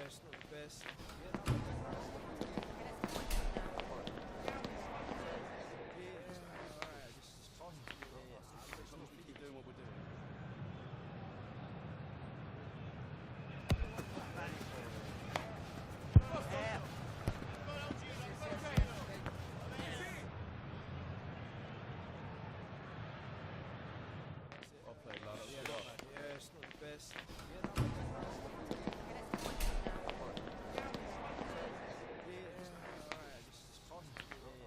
it's not the best. Alright, this is fun. As long as we keep doing what we're doing. Yeah, it's not the best. Alright, this is fun. As long as we keep doing what we're doing. Yeah, it's not the best. Alright, this is fun. As long as we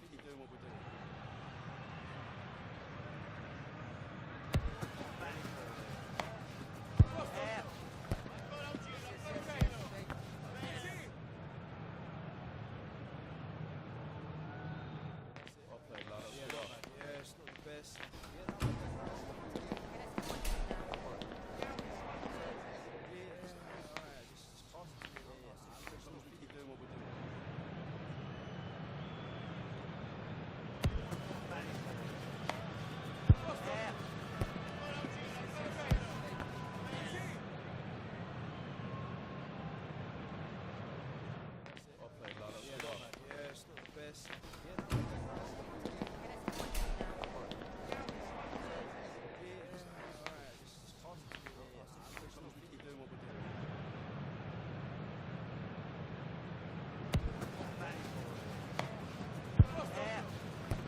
keep doing what we're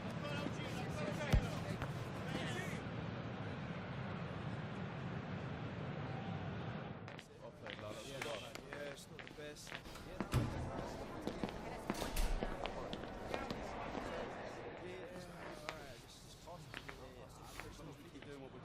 doing. Yeah, it's not the best. Alright, this is fun. As long as we keep doing what we're doing.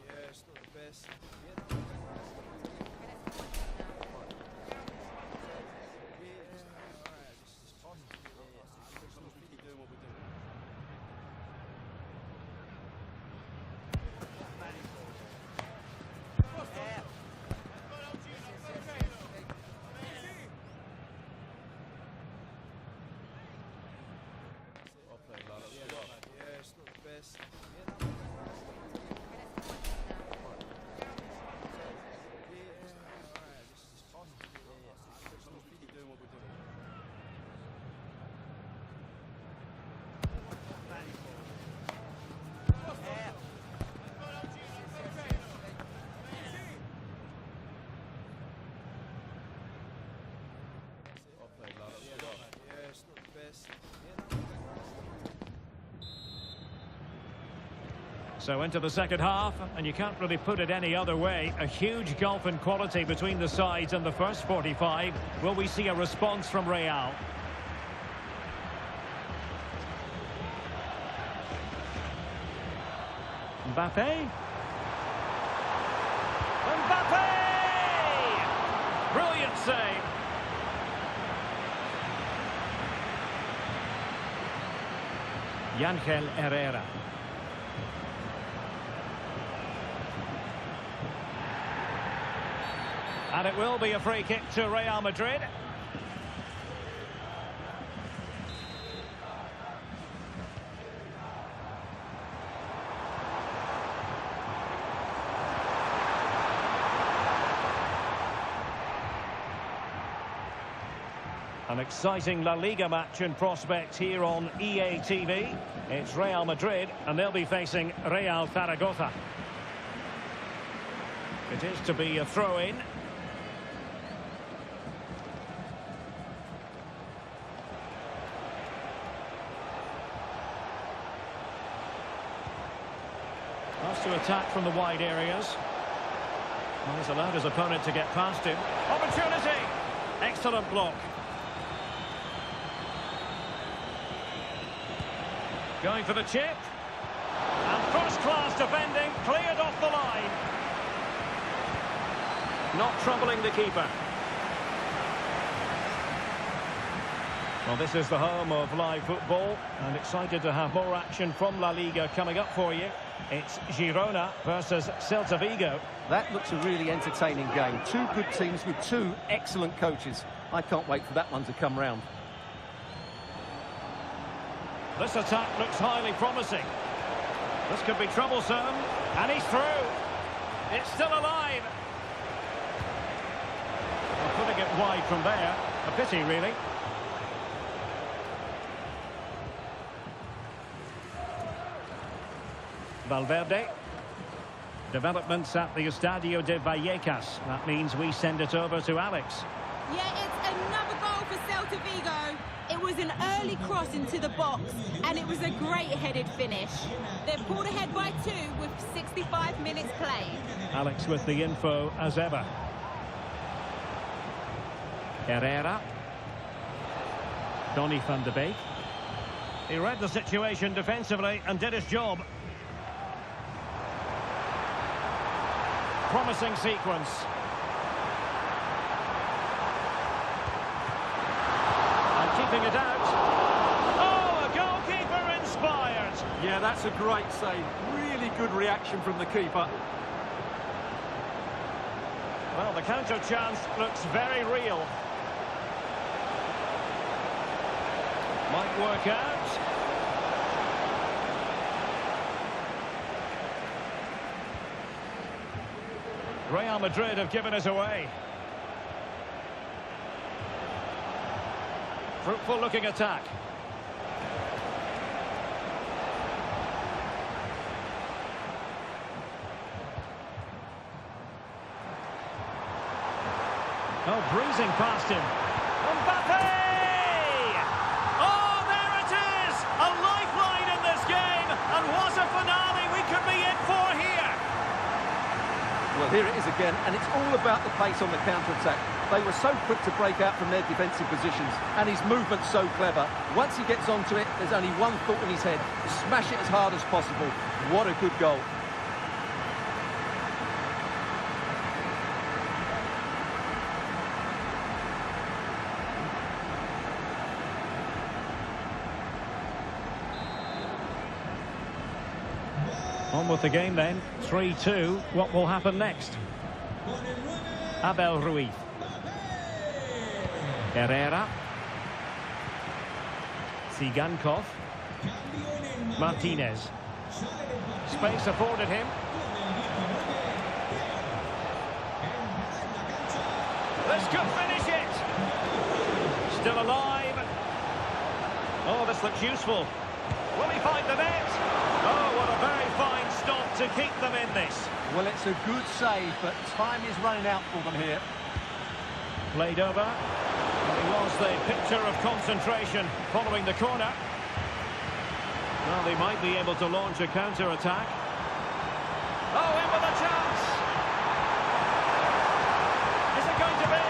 Yeah, it's not the best. Alright, this is fun. As long as we keep doing what we're doing. Yeah, it's not the best. Alright, this is fun. As long as we keep doing what we're doing. Yeah, it's not the best. Alright, this is fun. As long as we keep doing what we're doing. Yeah, it's not the best. So into the second half, and you can't really put it any other way. A huge gulf in quality between the sides in the first 45. Will we see a response from Real? Mbappe? Mbappe! Brilliant save. Ángel Herrera. And it will be a free kick to Real Madrid. An exciting La Liga match in prospect here on EATV. It's Real Madrid, and they'll be facing Real Zaragoza. It is to be a throw-in. Has to attack from the wide areas. Well, he's allowed his opponent to get past him. Opportunity! Excellent block. Going for the chip. And first-class defending, cleared off the line. Not troubling the keeper. Well, this is the home of live football, and excited to have more action from La Liga coming up for you. It's Girona versus Celta Vigo. That looks a really entertaining game. Two good teams with two excellent coaches. I can't wait for that one to come round. This attack looks highly promising. This could be troublesome. And he's through. It's still alive. Well, putting it wide from there. A pity, really. Valverde. Developments at the Estadio de Vallecas. That means we send it over to Alex. Yeah, it's another goal for Celta Vigo. It was an early cross into the box, and it was a great headed finish. They've pulled ahead by 2 with 65 minutes played. Alex with the info as ever. Herrera. Donny van de Beek. He read the situation defensively and did his job. Promising sequence. And keeping it out. Oh, a goalkeeper inspired. Yeah, that's a great save. Really good reaction from the keeper. Well, the counter chance looks very real. Might work out. Real Madrid have given it away. Fruitful looking attack. Oh, breezing past him. Mbappe! Oh, there it is! A lifeline in this game, and what a finale we could be in for here! Well, here it is again, and it's all about the pace on the counter-attack. They were so quick to break out from their defensive positions, and his movement's so clever. Once he gets onto it, there's only one thought in his head: smash it as hard as possible. What a good goal. On with the game then, 3-2. What will happen next? Abel Ruiz. Herrera. Tsigankov. Martinez. Space afforded him. This could finish it. Still alive. Oh, this looks useful. Will he find the net? Oh, what a very fine stop to keep them in this. Well, it's a good save, but time is running out for them here. Played over. He lost the picture of concentration following the corner. Well, they might be able to launch a counter-attack. Oh, in with a chance! Is it going to be?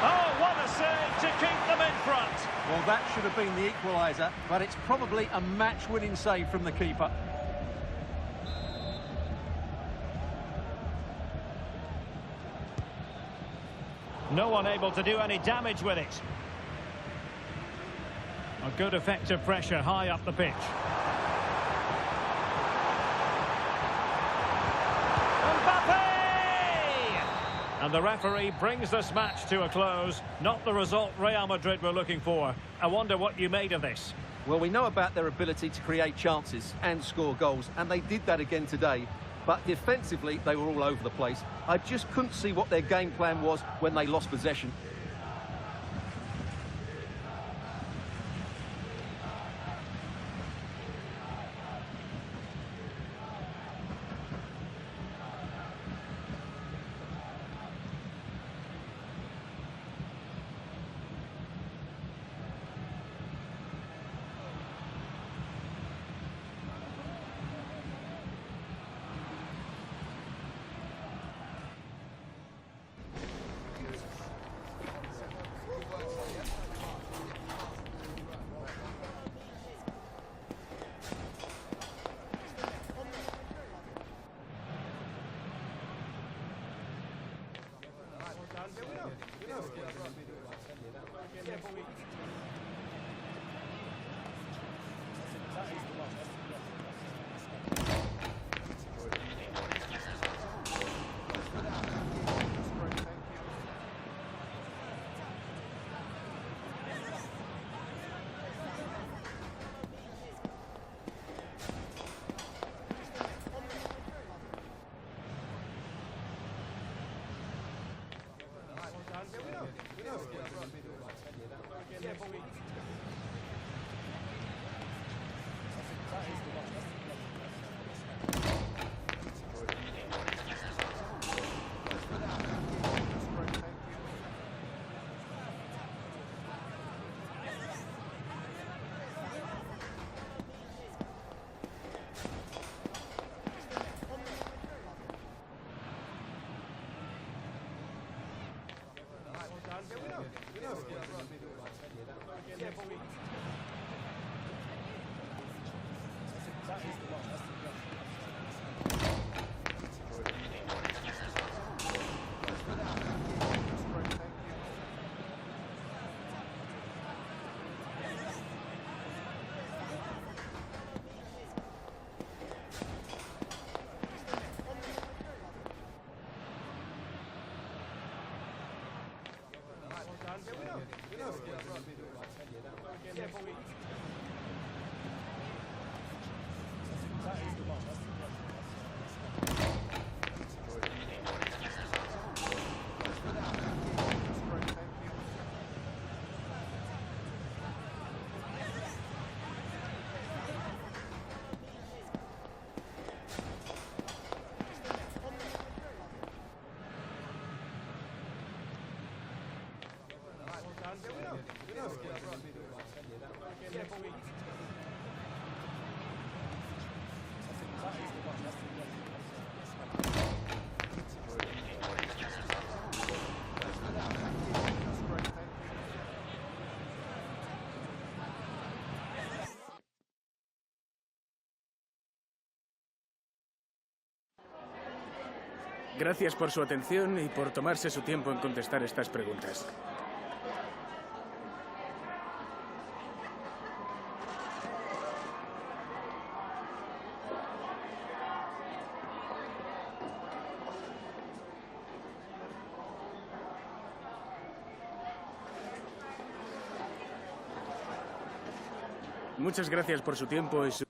Oh, what a save to keep them in front! Well, that should have been the equaliser, but it's probably a match-winning save from the keeper. No one able to do any damage with it. A good effective pressure high up the pitch. Mbappe! And the referee brings this match to a close. Not the result Real Madrid were looking for. I wonder what you made of this. Well, we know about their ability to create chances and score goals, and they did that again today. But defensively, they were all over the place. I just couldn't see what their game plan was when they lost possession. Gracias por su atención y por tomarse su tiempo en contestar estas preguntas. Muchas gracias por su tiempo y su...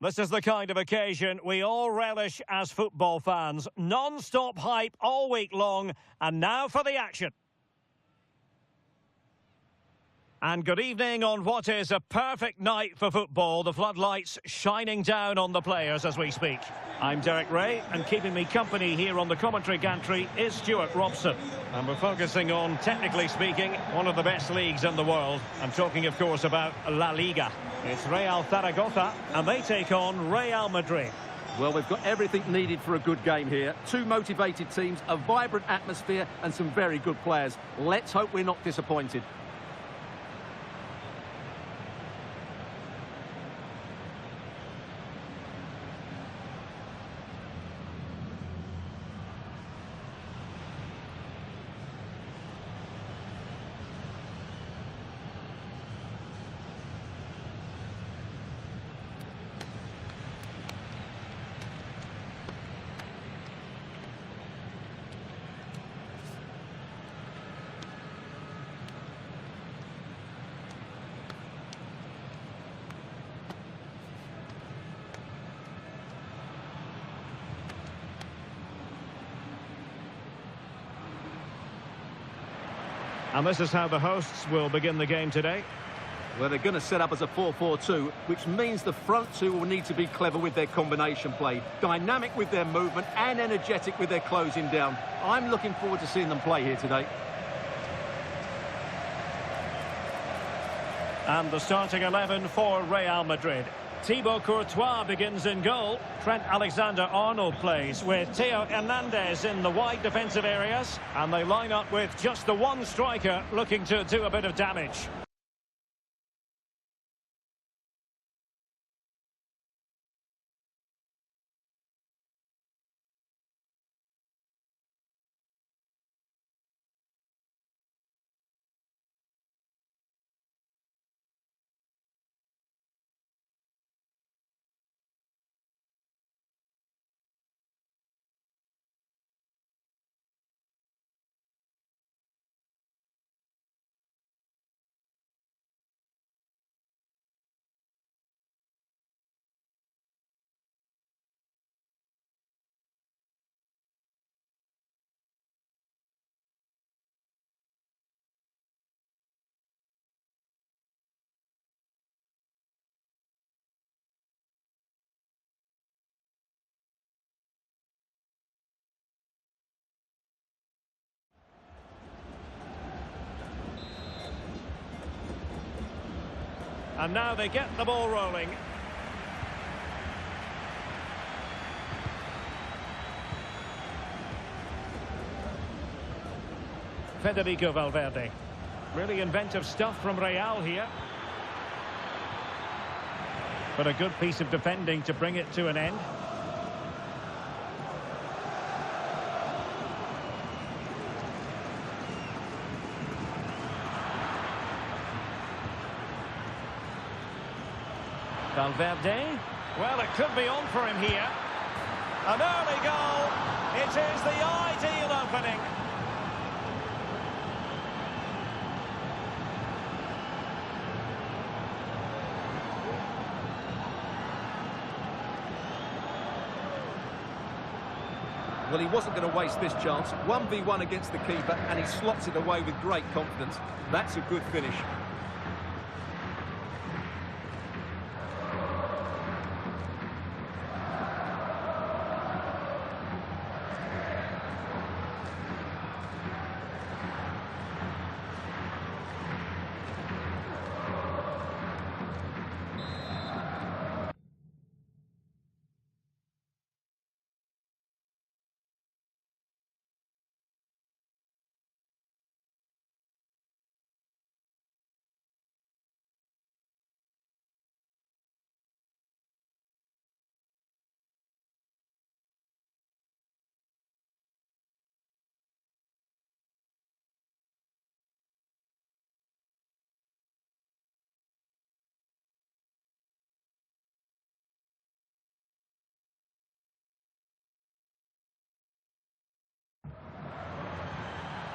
This is the kind of occasion we all relish as football fans. Non-stop hype all week long, and now for the action. And good evening on what is a perfect night for football. The floodlights shining down on the players as we speak. I'm Derek Ray, and keeping me company here on the commentary gantry is Stuart Robson. And we're focusing on, technically speaking, one of the best leagues in the world. I'm talking, of course, about La-Liga. It's Real Zaragoza, and they take on Real Madrid. Well, we've got everything needed for a good game here. Two motivated teams, a vibrant atmosphere, and some very good players. Let's hope we're not disappointed. And this is how the hosts will begin the game today. Well, they're going to set up as a 4-4-2, which means the front two will need to be clever with their combination play, dynamic with their movement and energetic with their closing down. I'm looking forward to seeing them play here today. And the starting 11 for Real Madrid. Thibaut Courtois begins in goal. Trent Alexander-Arnold plays with Theo Hernandez in the wide defensive areas. And they line up with just the one striker looking to do a bit of damage. And now they get the ball rolling. Federico Valverde. Really inventive stuff from Real here. But a good piece of defending to bring it to an end. Valverde, well, it could be on for him here. An early goal. It is the ideal opening. Well, he wasn't going to waste this chance. 1v1 against the keeper, and he slots it away with great confidence. That's a good finish.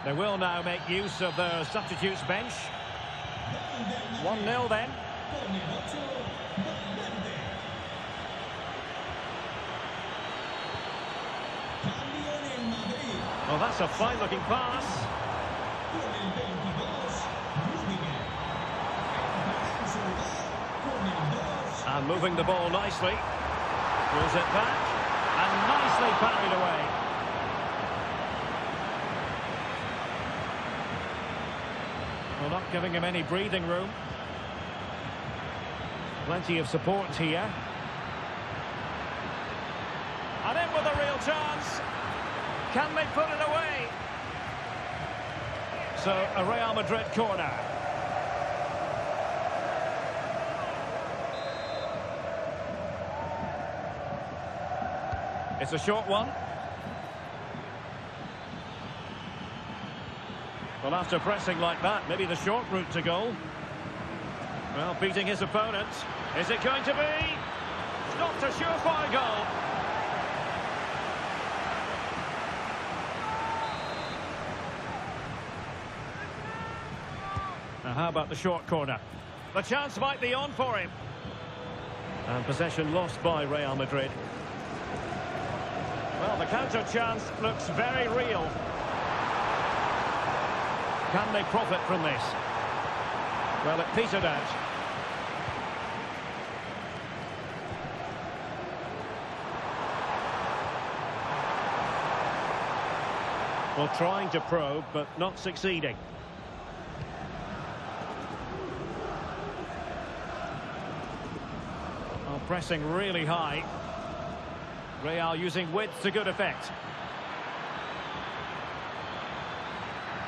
They will now make use of their substitutes bench. 1-0 then. Well, that's a fine-looking pass. And moving the ball nicely. Pulls it back. And nicely parried away. Well, not giving him any breathing room. Plenty of support here. And in with a real chance. Can they put it away? So, a Real Madrid corner. It's a short one. Well, after pressing like that, maybe the short route to goal. Well, beating his opponent. Is it going to be? Not a surefire goal. Now, how about the short corner? The chance might be on for him. And possession lost by Real Madrid. Well, the counter chance looks very real. Can they profit from this? Well, it petered out. Well, trying to probe, but not succeeding. Well, pressing really high. Real using width to good effect.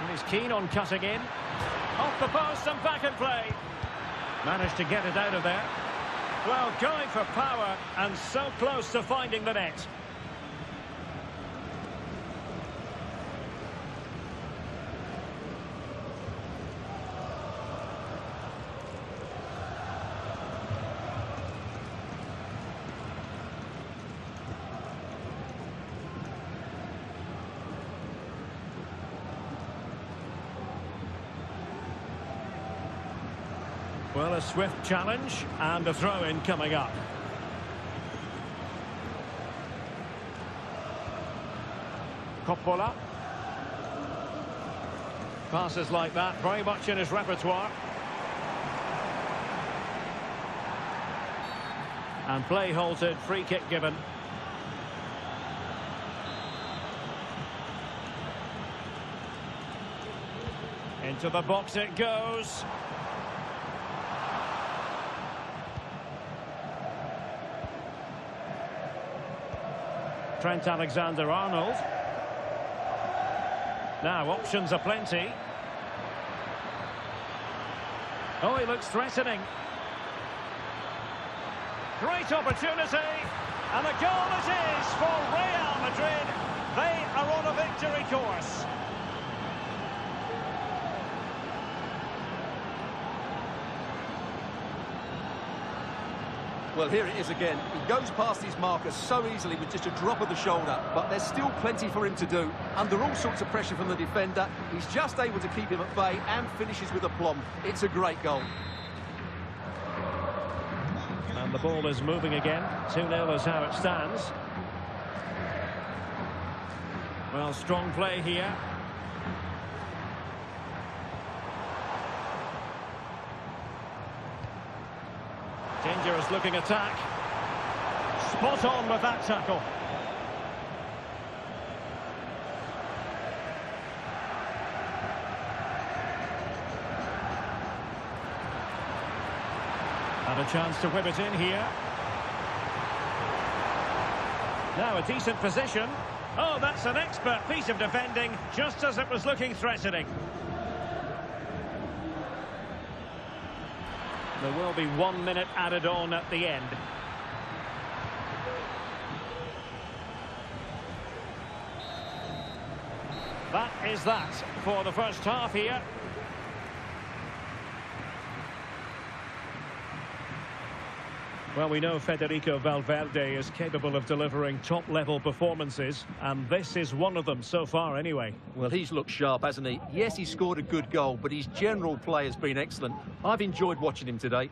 And he's keen on cutting in. Off the post and back in play. Managed to get it out of there. Well, going for power and so close to finding the net. Well, a swift challenge and a throw-in coming up. COPA. Passes like that, very much in his repertoire. And play halted, free kick given. Into the box it goes. Trent Alexander-Arnold. Now, options are plenty. Oh, he looks threatening. Great opportunity. And a goal it is for Real Madrid. They are on a victory course. Well, here it is again. He goes past his marker so easily with just a drop of the shoulder, but there's still plenty for him to do. Under all sorts of pressure from the defender, he's just able to keep him at bay and finishes with aplomb. It's a great goal. And the ball is moving again. 2-0 is how it stands. Well, strong play here. Dangerous looking attack. Spot on with that tackle. And a chance to whip it in here. Now a decent position. Oh, that's an expert piece of defending, just as it was looking threatening. There will be 1 minute added on at the end. That is that for the first half here. Well, we know Federico Valverde is capable of delivering top-level performances, and this is one of them so far anyway. Well, he's looked sharp, hasn't he? Yes, he scored a good goal, but his general play has been excellent. I've enjoyed watching him today.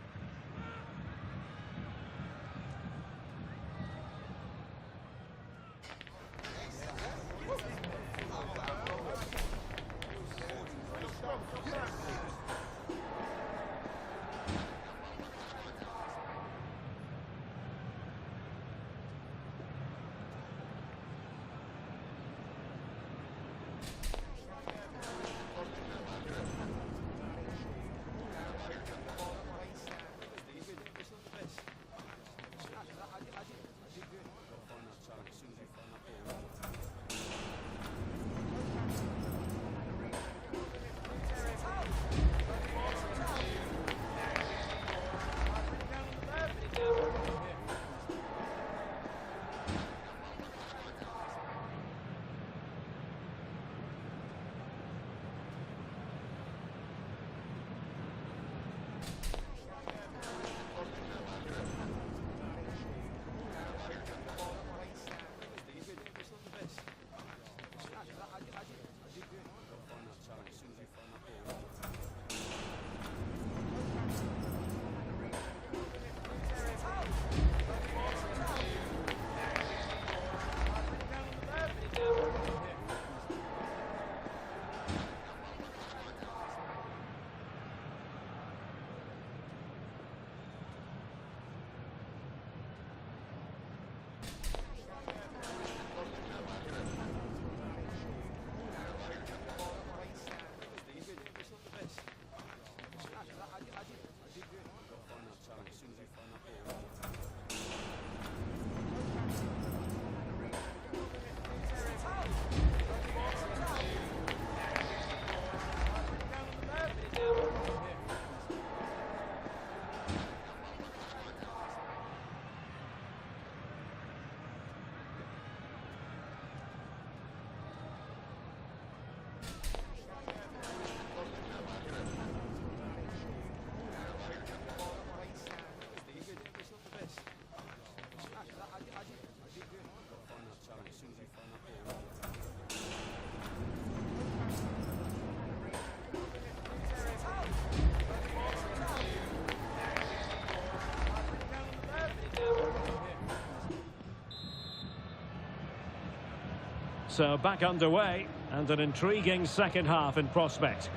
So back underway, and an intriguing second half in prospect.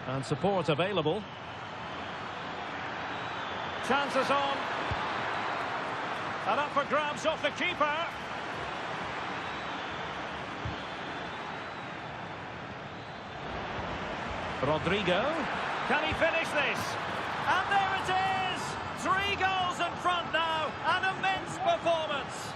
And support available. Chances on. And up for grabs off the keeper. Rodrigo. Can he finish this? And there it is! 3 goals in front now. An immense performance.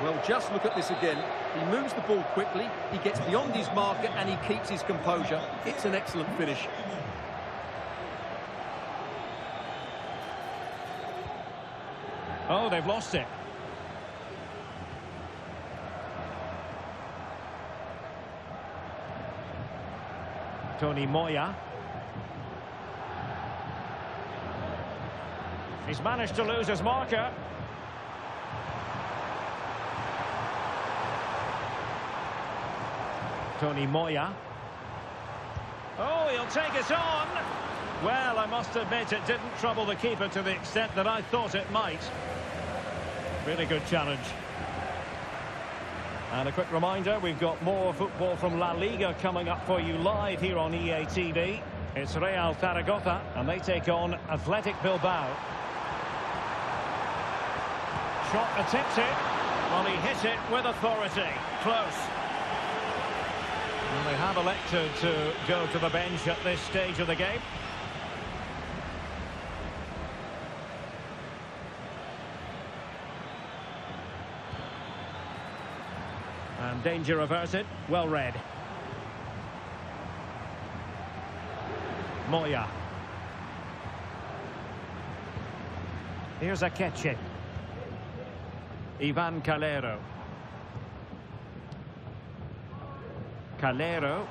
Well, just look at this again. He moves the ball quickly, he gets beyond his marker and he keeps his composure. It's an excellent finish. Oh, they've lost it. Tony Moya. He's managed to lose his marker. Tony Moya. Oh, he'll take it on. Well, I must admit it didn't trouble the keeper to the extent that I thought it might. Really good challenge. And a quick reminder, we've got more football from La-Liga coming up for you live here on EATV. It's Real Zaragoza, and they take on Athletic Bilbao. Shot attempted. Well, he hit it with authority. Close. And they have elected to go to the bench at this stage of the game. And danger averted. Well read. Moya. Here's Akeche. Ivan Calero. Calero.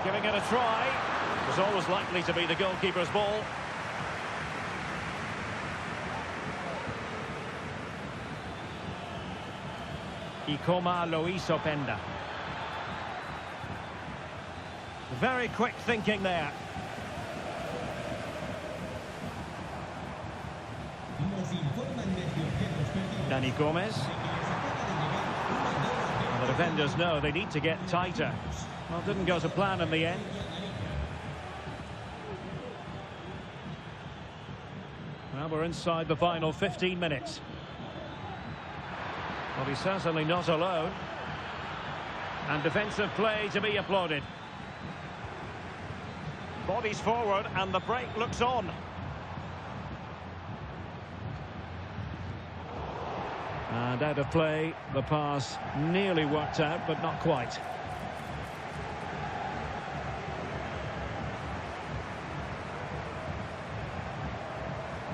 Giving it a try. It was always likely to be the goalkeeper's ball. Ikoma Loiso-Penda. Very quick thinking there. Dani Gomez. And the defenders know they need to get tighter. Well, didn't go to plan in the end. Well, we're inside the final 15 minutes. Well, he's certainly not alone. And defensive play to be applauded. Bodies forward and the break looks on. And out of play, the pass nearly worked out, but not quite.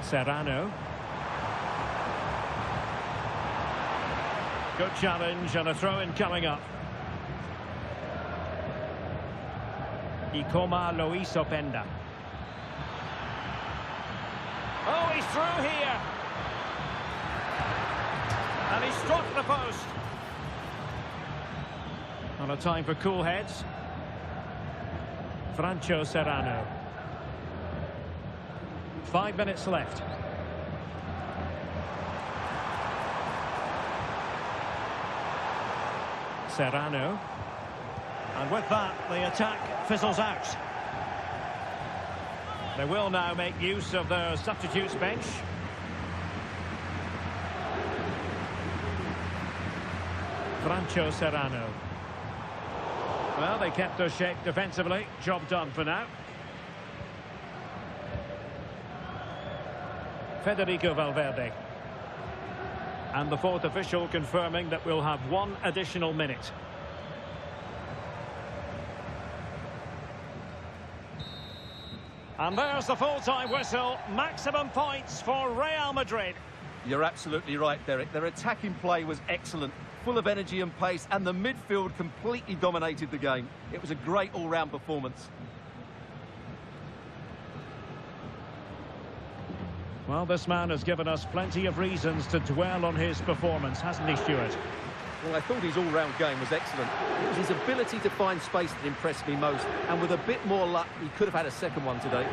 Serrano. Good challenge and a throw-in coming up. Ikoma Loiso-Penda. Oh, he's through here. And he struck the post. On a time for cool heads. Francho Serrano. 5 minutes left. Serrano. And with that, the attack fizzles out. They will now make use of their substitutes bench. Francho Serrano. Well, they kept their shape defensively. Job done for now. Federico Valverde. And the fourth official confirming that we'll have 1 additional minute. And there's the full-time whistle. Maximum points for Real Madrid. You're absolutely right, Derek. Their attacking play was excellent. full of energy and pace, and the midfield completely dominated the game. It was a great all-round performance. Well, this man has given us plenty of reasons to dwell on his performance, hasn't he, Stuart? Well, I thought his all-round game was excellent. It was his ability to find space that impressed me most, and with a bit more luck, he could have had a second one today.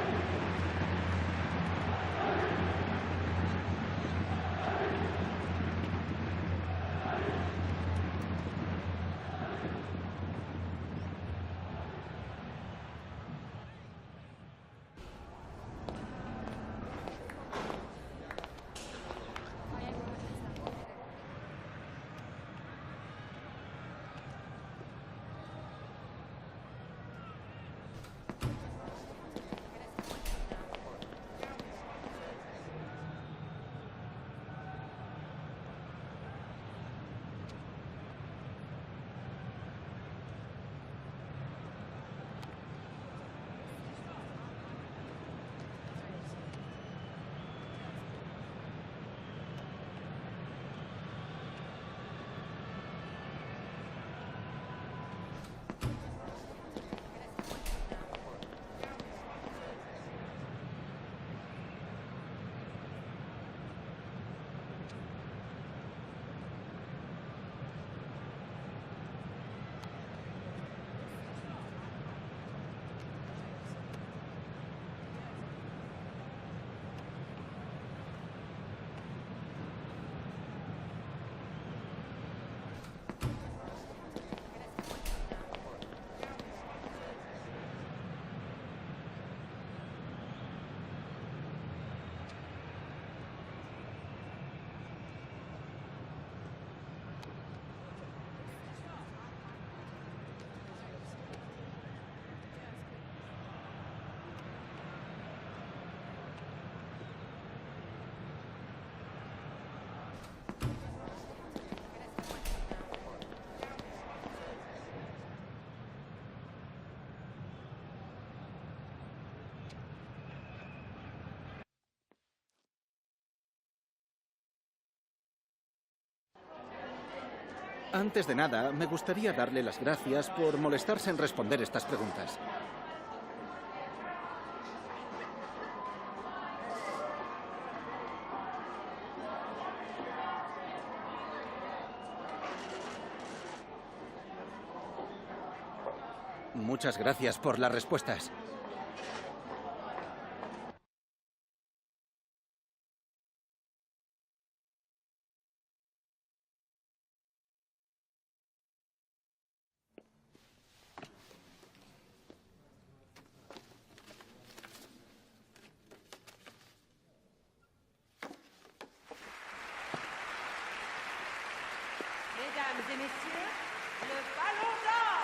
Antes de nada, me gustaría darle las gracias por molestarse en responder estas preguntas. Muchas gracias por las respuestas. Mesdames et messieurs, le ballon d'or.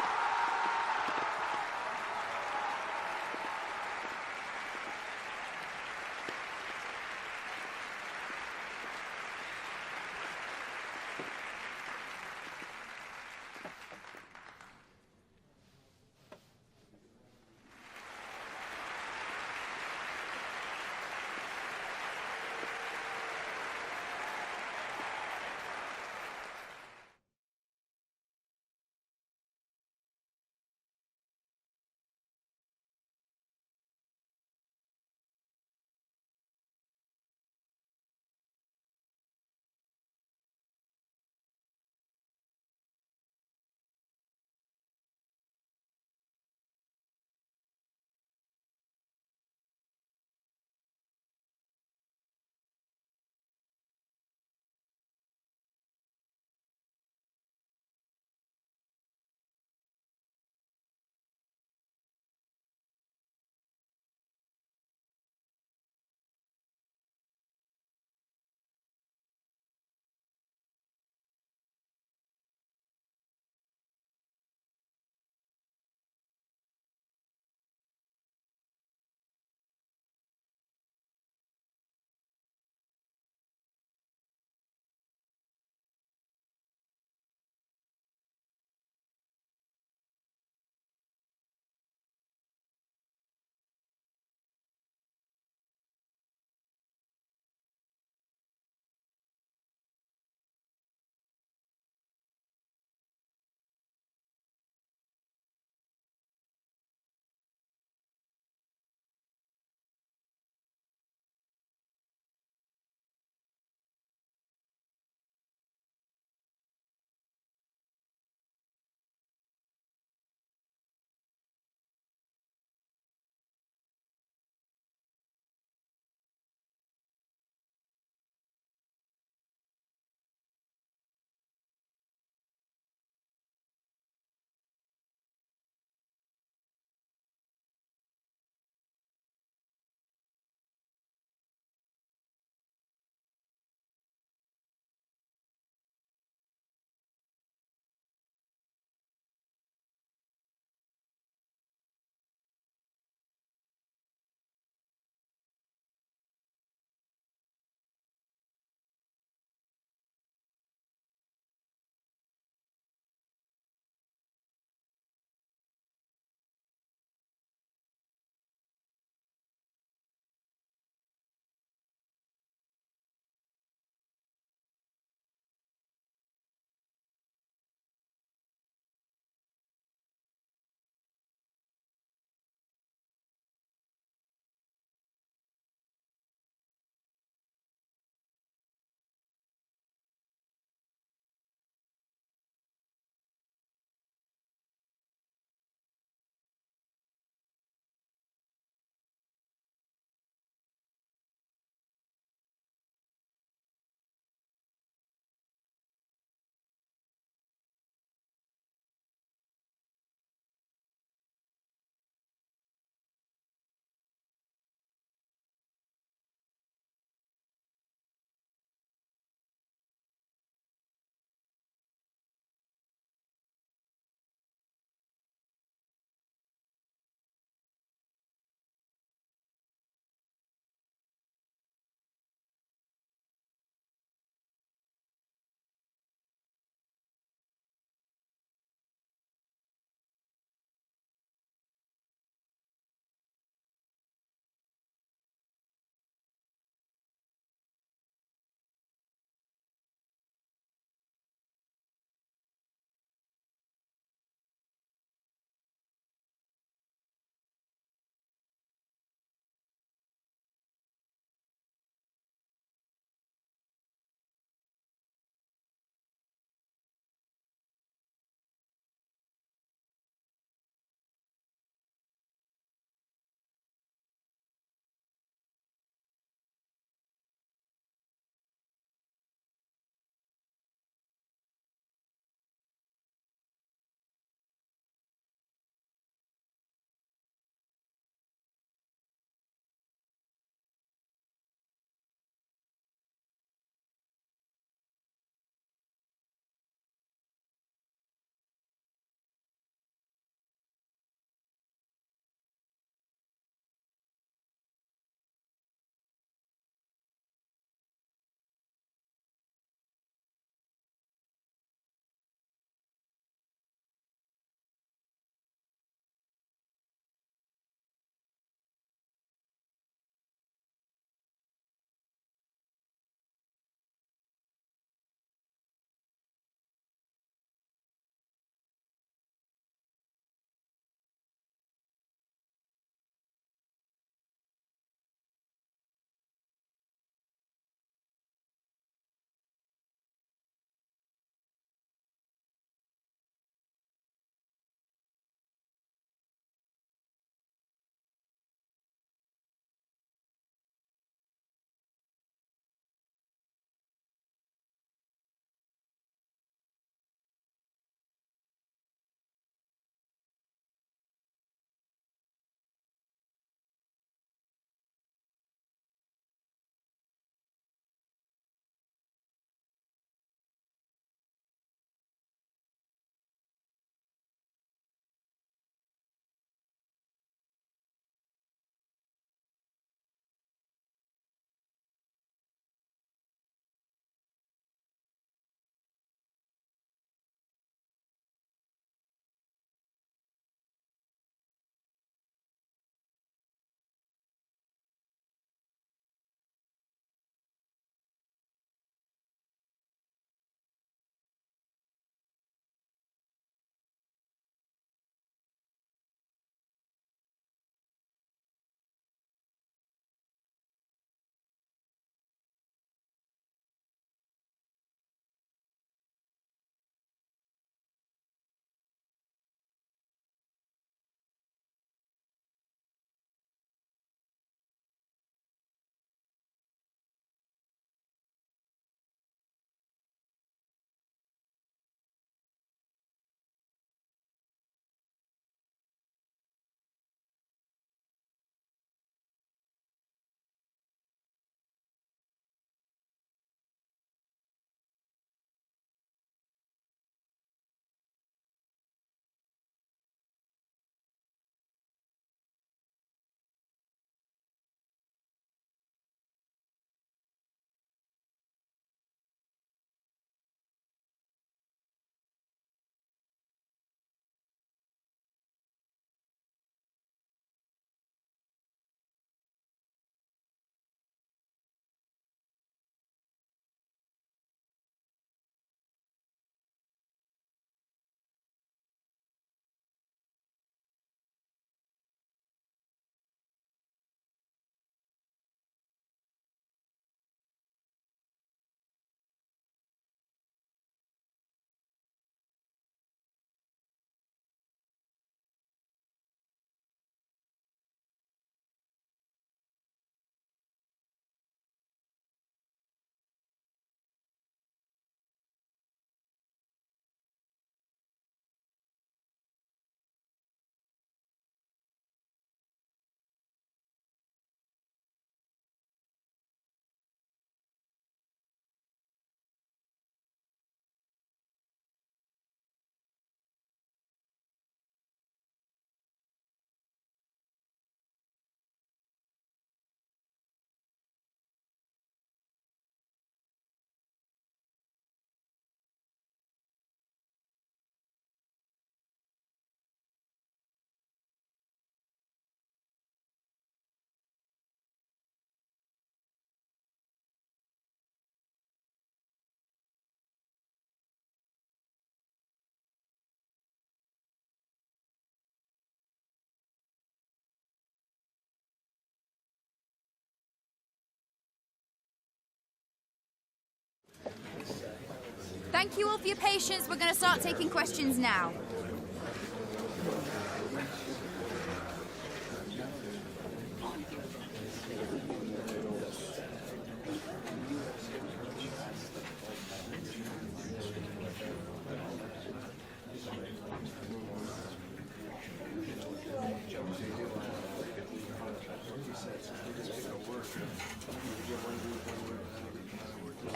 Thank you all for your patience. We're going to start taking questions now.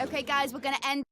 Okay, guys, we're going to end.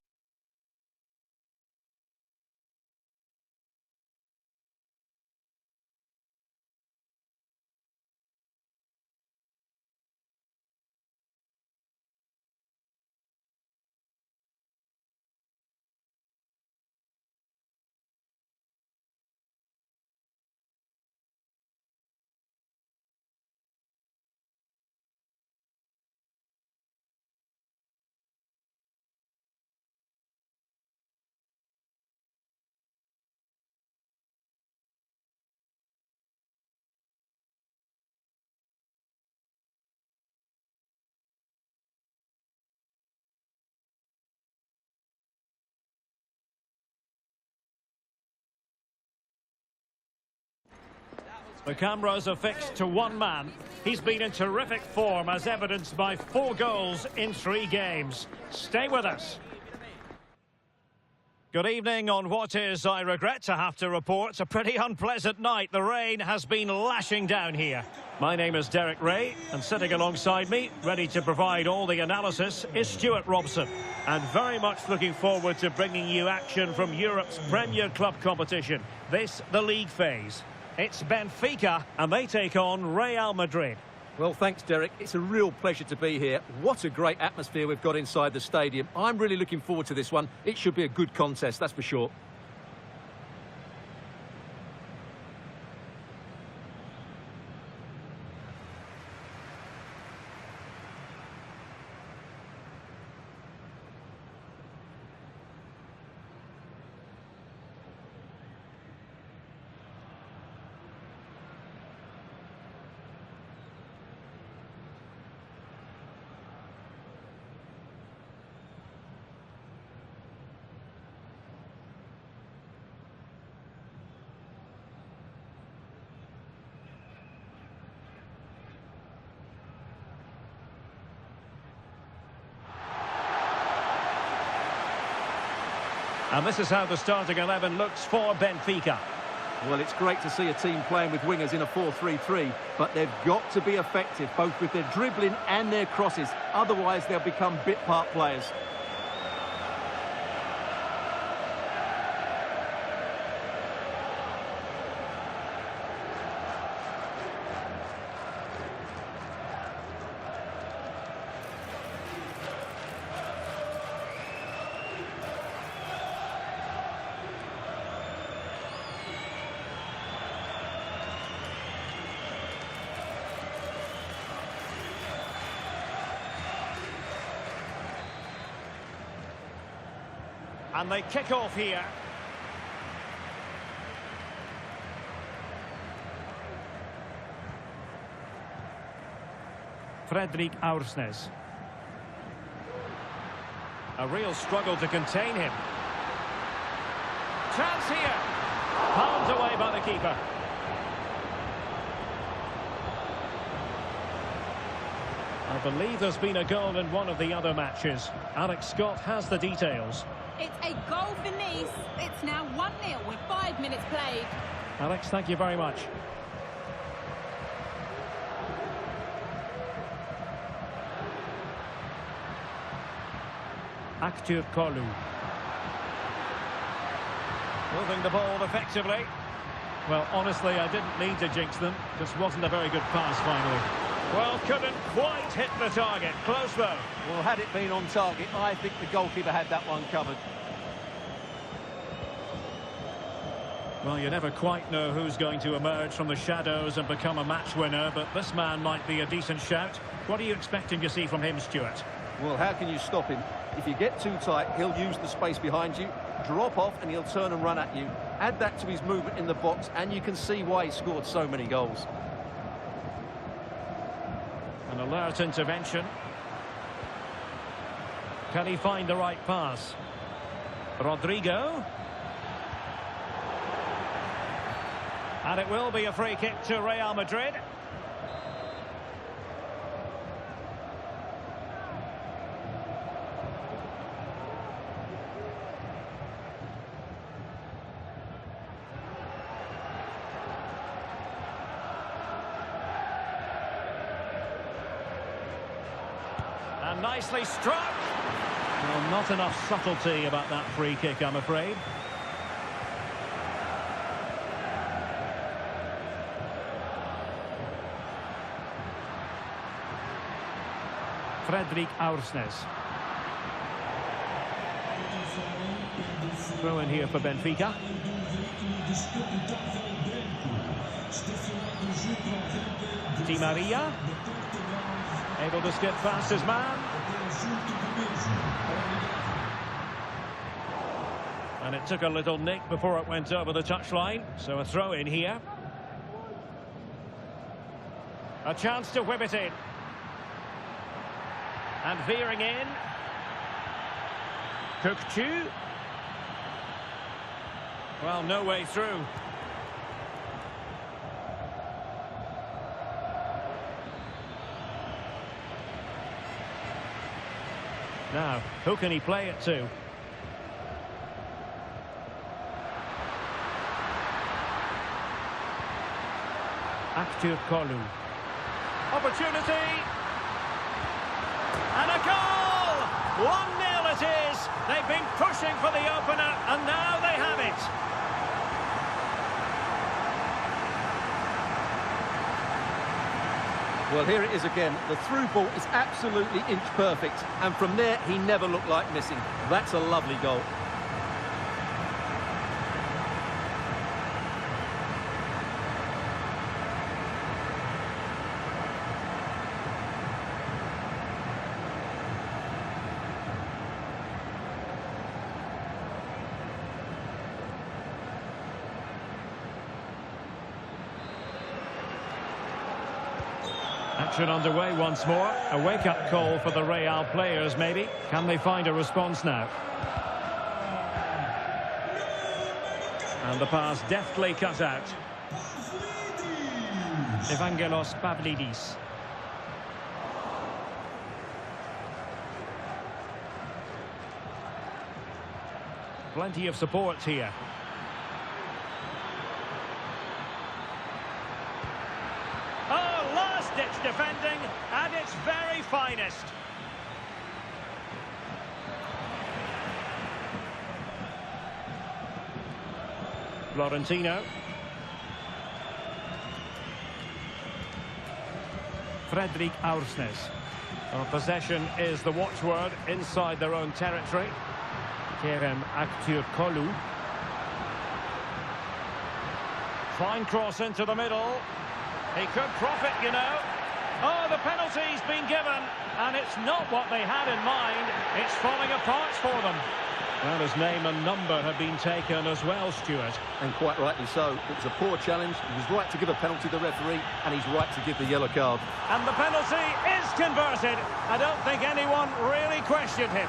The cameras are fixed to one man. He's been in terrific form, as evidenced by 4 goals in 3 games. Stay with us. Good evening on what is, I regret to have to report, a pretty unpleasant night. The rain has been lashing down here. My name is Derek Ray, and sitting alongside me, ready to provide all the analysis, is Stuart Robson. And very much looking forward to bringing you action from Europe's Premier Club competition. This, the league phase. It's Benfica, and they take on Real Madrid. Well, thanks, Derek. It's a real pleasure to be here. What a great atmosphere we've got inside the stadium. I'm really looking forward to this one. It should be a good contest, that's for sure. And this is how the starting 11 looks for Benfica. Well, it's great to see a team playing with wingers in a 4-3-3, but they've got to be effective, both with their dribbling and their crosses. Otherwise, they'll become bit-part players. And they kick off here. Fredrik Aursnes. A real struggle to contain him. Chance here. Pounded away by the keeper. I believe there's been a goal in one of the other matches. Alex Scott has the details. It's a goal for Nice. It's now 1-0 with 5 minutes played. Alex, thank you very much. Aktur Kolu. Moving the ball effectively. Well, honestly, I didn't mean to jinx them. Just wasn't a very good pass finally. Well, couldn't quite hit the target. Close though. Well, had it been on target, I think the goalkeeper had that one covered. Well, you never quite know who's going to emerge from the shadows and become a match winner, but this man might be a decent shout. What are you expecting to see from him, Stuart? Well, how can you stop him? If you get too tight, he'll use the space behind you, drop off, and he'll turn and run at you. Add that to his movement in the box, and you can see why he scored so many goals. An alert intervention. Can he find the right pass? Rodrigo. And it will be a free kick to Real Madrid. And nicely struck. Well, not enough subtlety about that free kick, I'm afraid. Fredrik Aursnes. Throw in here for Benfica. Di Maria. Able to skip past his man. And it took a little nick before it went over the touchline. So a throw in here. A chance to whip it in. And veering in. Kukçu. Well, no way through. Now, who can he play it to? Aktürkoğlu. Opportunity. And a goal! 1-0 it is. They've been pushing for the opener, and now they have it. Well, here it is again. The through ball is absolutely inch perfect. And from there, he never looked like missing. That's a lovely goal. Action underway once more. A wake-up call for the Real players, maybe. Can they find a response now? And the pass deftly cut out. Evangelos Pavlidis. Plenty of support here. Ditch defending at its very finest. Florentino. Fredrik Aursnes. Well, possession is the watchword inside their own territory. Kerem Aktürkoğlu. Fine cross into the middle. He could profit, you know. Oh, the penalty's been given, and it's not what they had in mind. It's falling apart for them. Well, his name and number have been taken as well, Stuart. And quite rightly so. It was a poor challenge. He was right to give a penalty to the referee, and he's right to give the yellow card. And the penalty is converted. I don't think anyone really questioned him.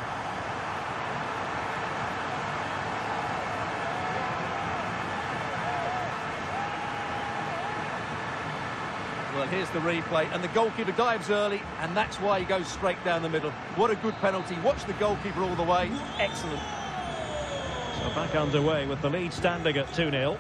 Well, here's the replay, and the goalkeeper dives early, and that's why he goes straight down the middle. What a good penalty. Watch the goalkeeper all the way. Excellent. So back underway with the lead standing at 2-0.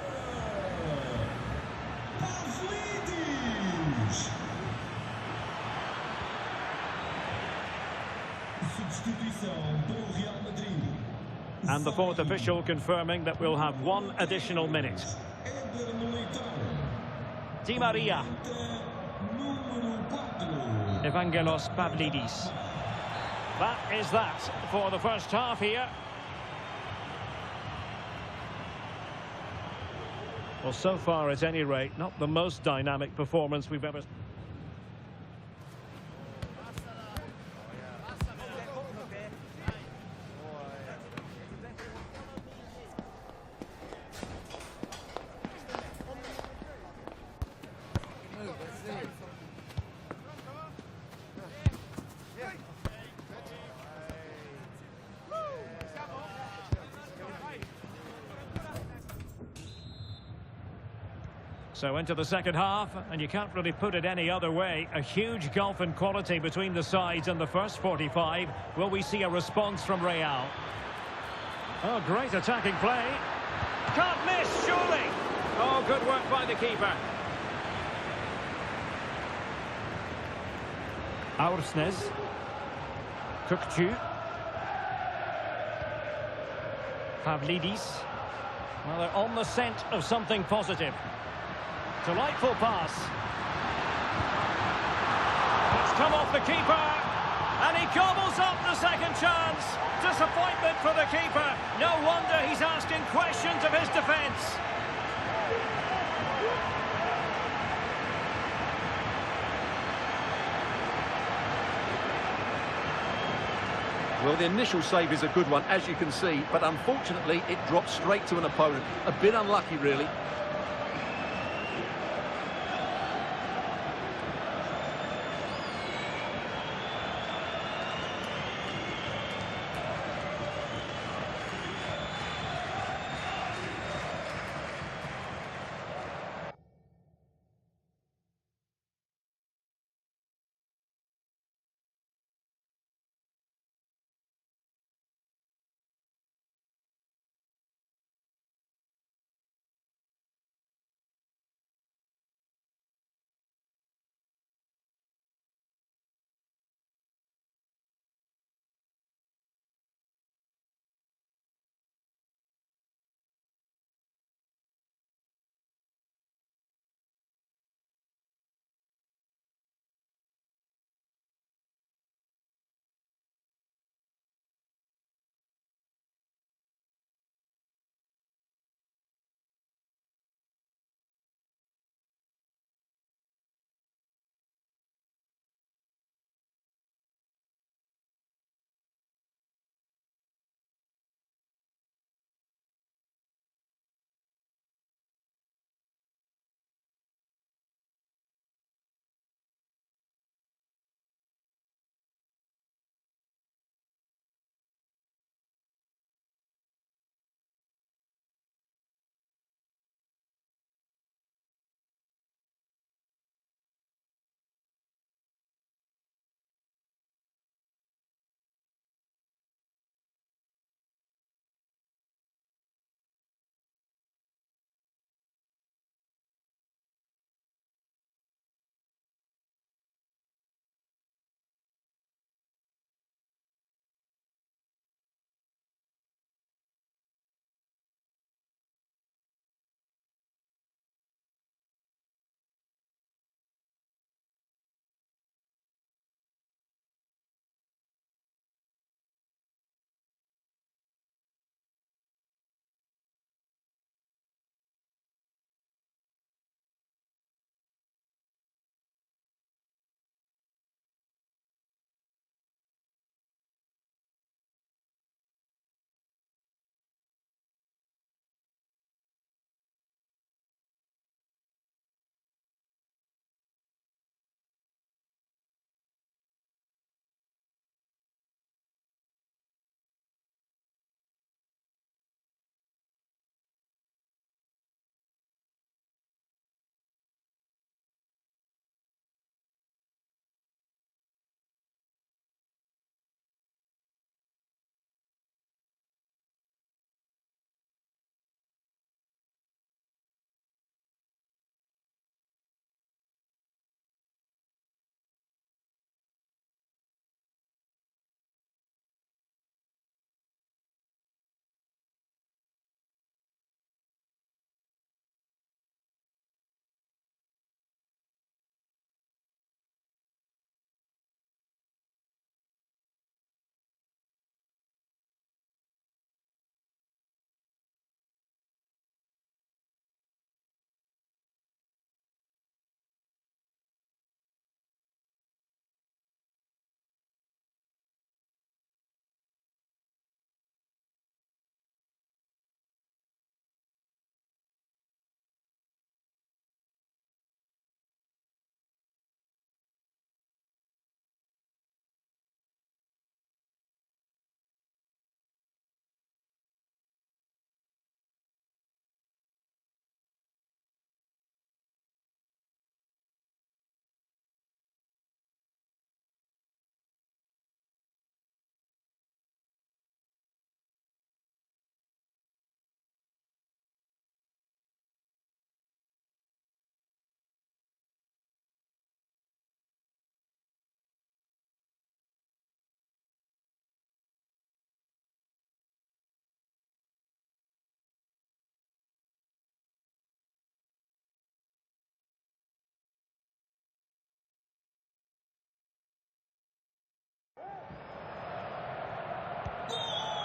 And the fourth official confirming that we'll have one additional minute. Di Maria. Evangelos Pavlidis. That is that for the first half here. Well, so far, at any rate, not the most dynamic performance we've ever seen. So into the second half, and you can't really put it any other way. A huge gulf in quality between the sides in the first 45. Will we see a response from Real? Oh, great attacking play. Can't miss, surely. Oh, good work by the keeper. Aursnes. Kukcu. Pavlidis. Well, they're on the scent of something positive. Delightful pass. It's come off the keeper. And he gobbles up the second chance. Disappointment for the keeper. No wonder he's asking questions of his defence. Well, the initial save is a good one, as you can see, but unfortunately it drops straight to an opponent. A bit unlucky, really.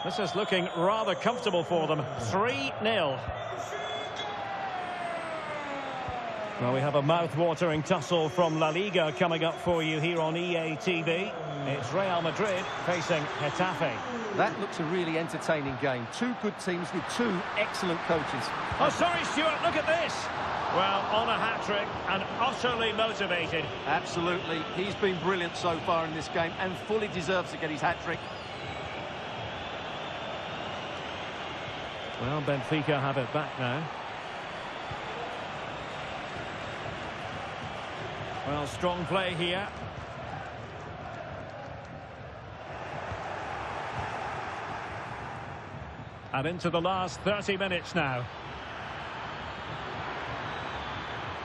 This is looking rather comfortable for them. 3-0. Well, we have a mouth-watering tussle from La-Liga coming up for you here on EATV. It's Real Madrid facing Getafe. That looks a really entertaining game. Two good teams with two excellent coaches. Oh, sorry, Stuart, look at this. Well, on a hat-trick and utterly motivated. Absolutely. He's been brilliant so far in this game and fully deserves to get his hat-trick. Well, Benfica have it back now. Well, strong play here. And into the last 30 minutes now.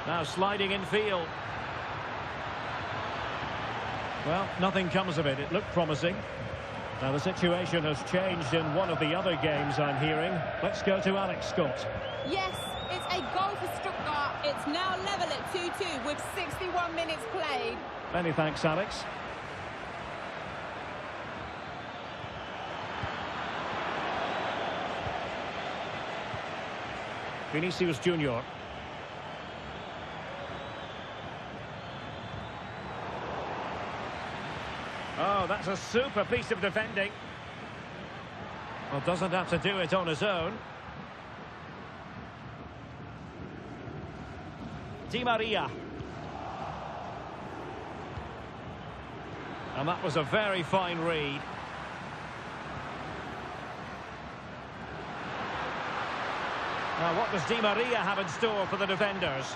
Now sliding in field. Well, nothing comes of it. It looked promising. Now the situation has changed in one of the other games, I'm hearing. Let's go to Alex Scott. Yes, it's a goal for Stuttgart. It's now level at 2-2 with 61 minutes played. Many thanks, Alex. Vinicius Junior. Oh, that's a super piece of defending. Well, doesn't have to do it on his own. Di Maria. And that was a very fine read. Now, what does Di Maria have in store for the defenders?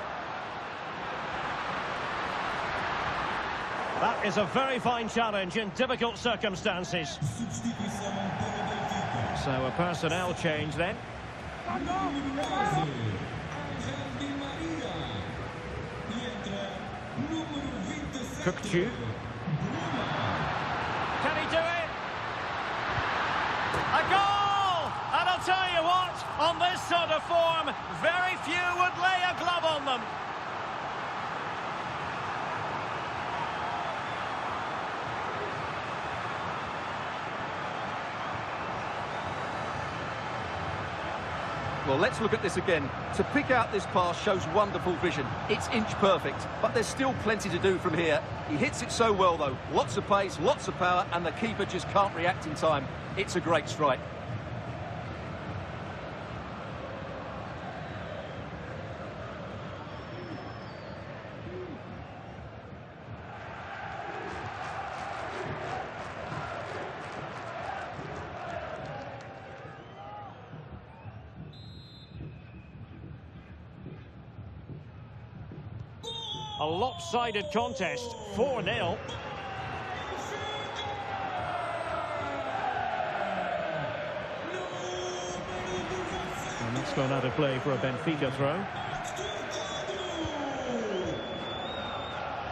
That is a very fine challenge in difficult circumstances. So a personnel change then. Kukçu. Can he do it? A goal! And I'll tell you what, on this sort of form, very few would lay a glove on them. Well, let's look at this again. To pick out this pass shows wonderful vision. It's inch perfect, but there's still plenty to do from here. He hits it so well, though. Lots of pace, lots of power, and the keeper just can't react in time. It's a great strike. A lopsided contest, 4-0. And that's gone out of play for a Benfica throw.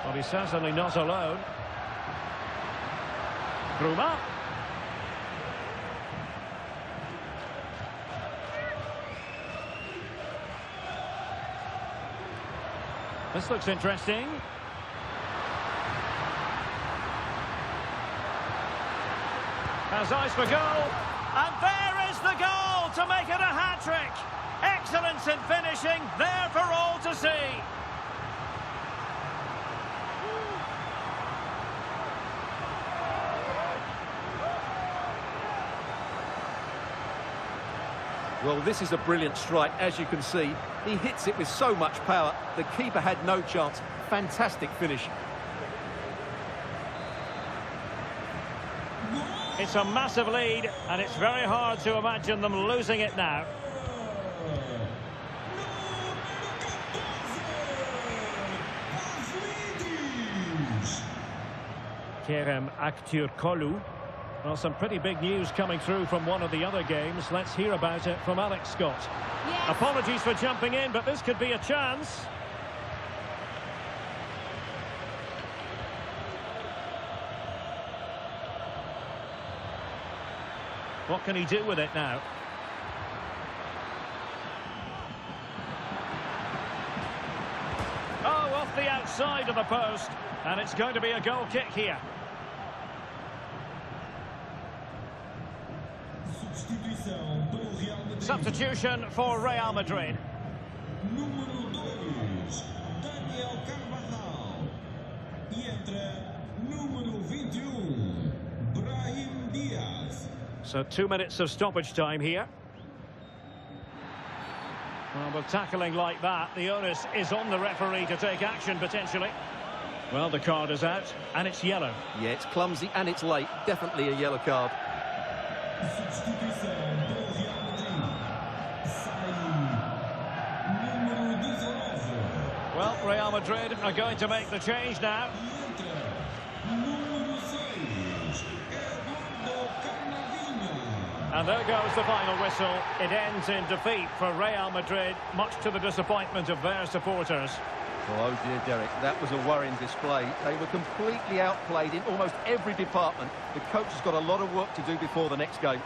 But he's certainly not alone. Bruma. This looks interesting. Has eyes for goal. And there is the goal to make it a hat-trick. Excellence in finishing, there for all to see. Well, this is a brilliant strike, as you can see. He hits it with so much power. The keeper had no chance. Fantastic finish. It's a massive lead, and it's very hard to imagine them losing it now. Kerem Aktürkoğlu. Well, some pretty big news coming through from one of the other games. Let's hear about it from Alex Scott. Yes. Apologies for jumping in, but this could be a chance. What can he do with it now? Oh, off the outside of the post. And it's going to be a goal kick here. Substitution for Real Madrid. Número 2, Daniel Carvajal. E entra número 21, Brahim Diaz. So 2 minutes of stoppage time here. Well, with tackling like that, the onus is on the referee to take action, potentially. Well, the card is out, and it's yellow. Yeah, it's clumsy and it's late. Definitely a yellow card. Substituição do Real Madrid. Sai número 19. Well, Real Madrid are going to make the change now. E entra número 6, Eduardo Camavinga. And there goes the final whistle. It ends in defeat for Real Madrid, much to the disappointment of their supporters. Oh dear, Derek, that was a worrying display. They were completely outplayed in almost every department. The coach has got a lot of work to do before the next game.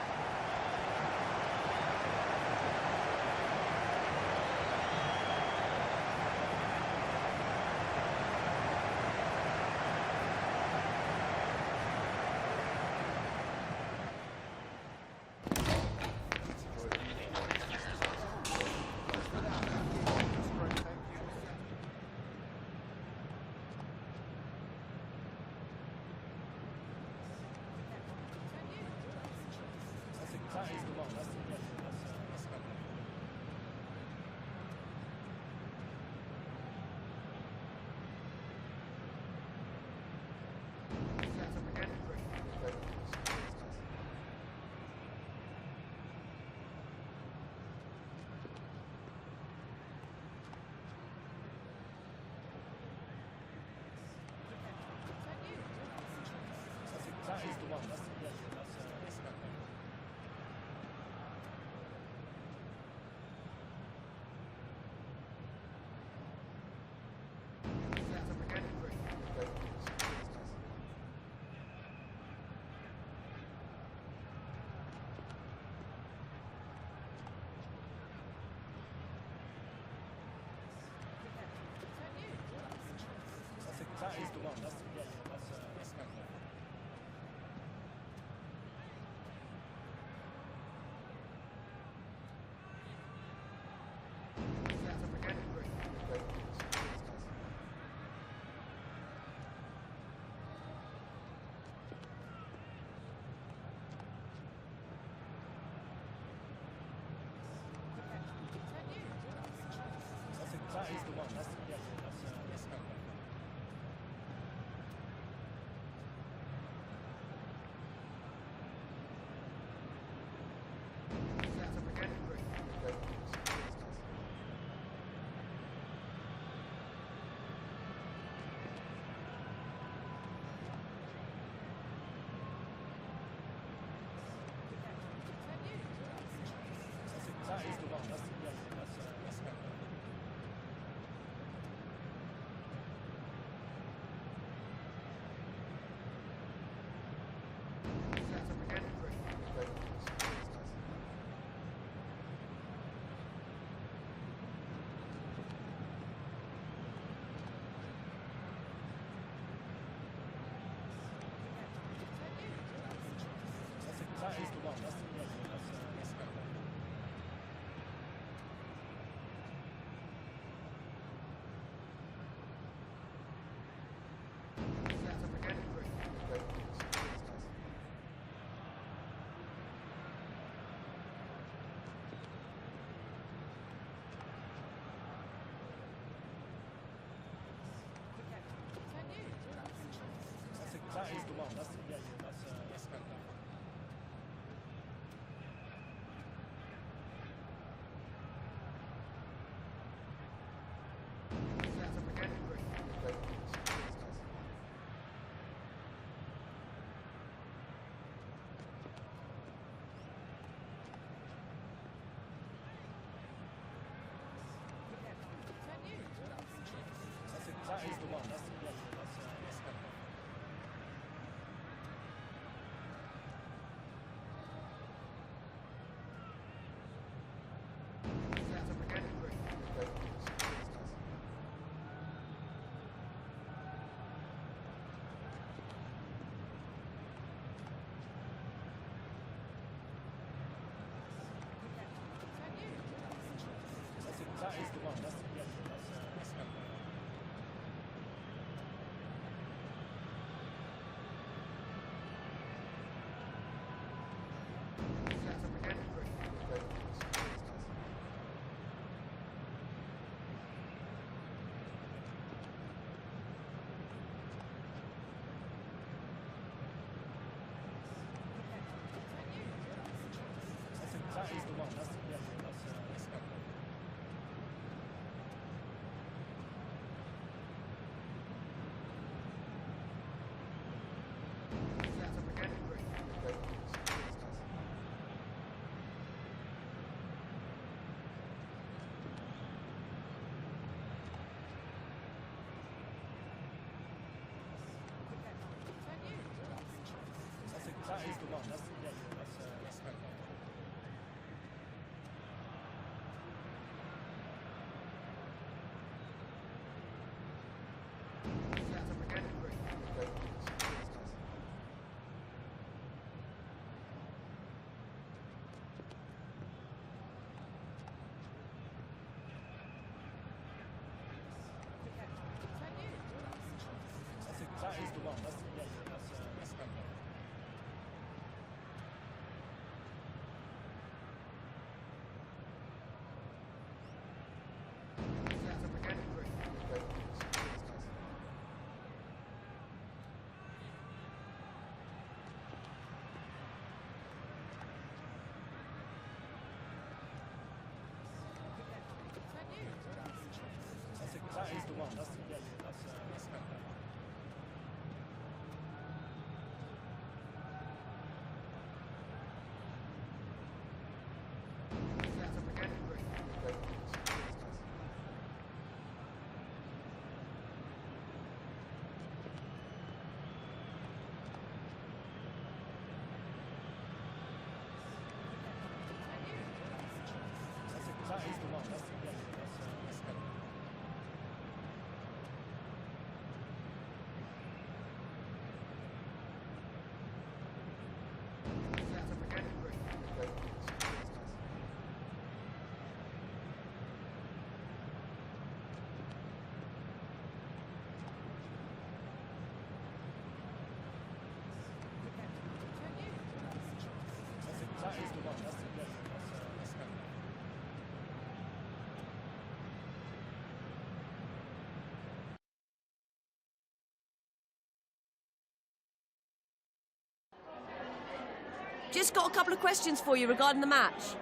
Just got a couple of questions for you regarding the match.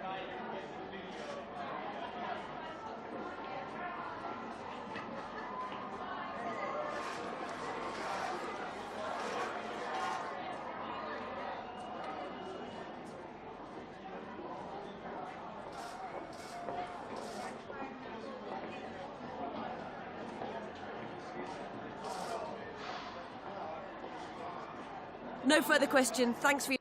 No further question. Thanks for your...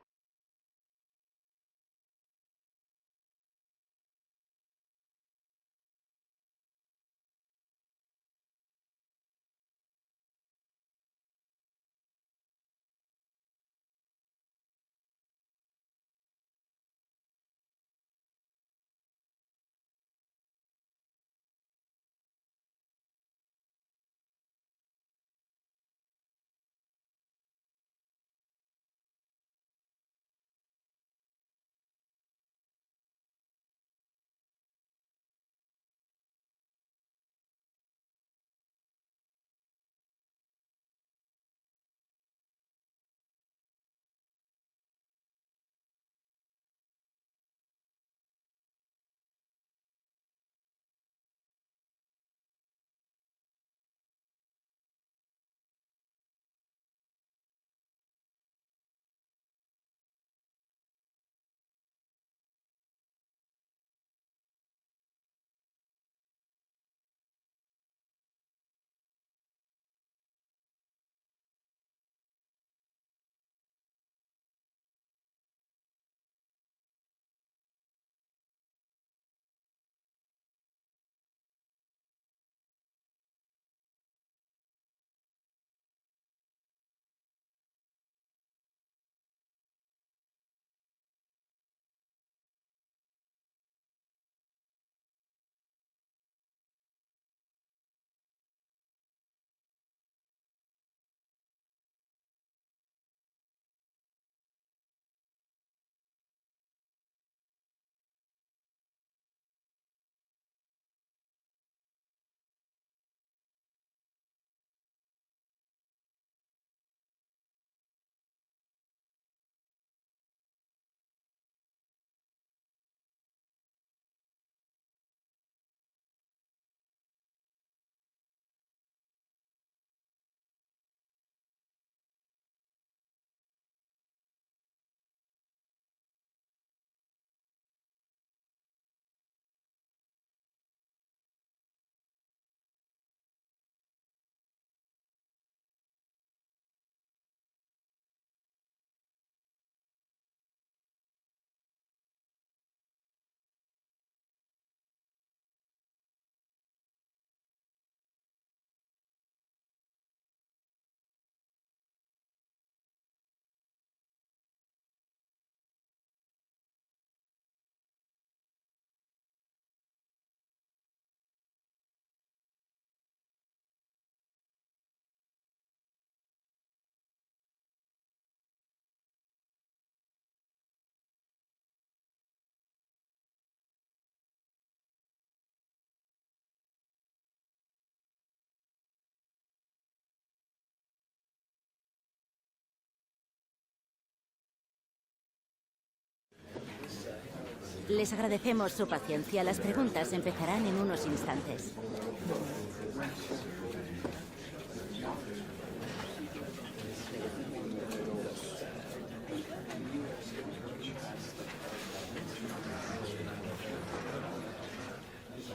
Les agradecemos su paciencia. Las preguntas empezarán en unos instantes.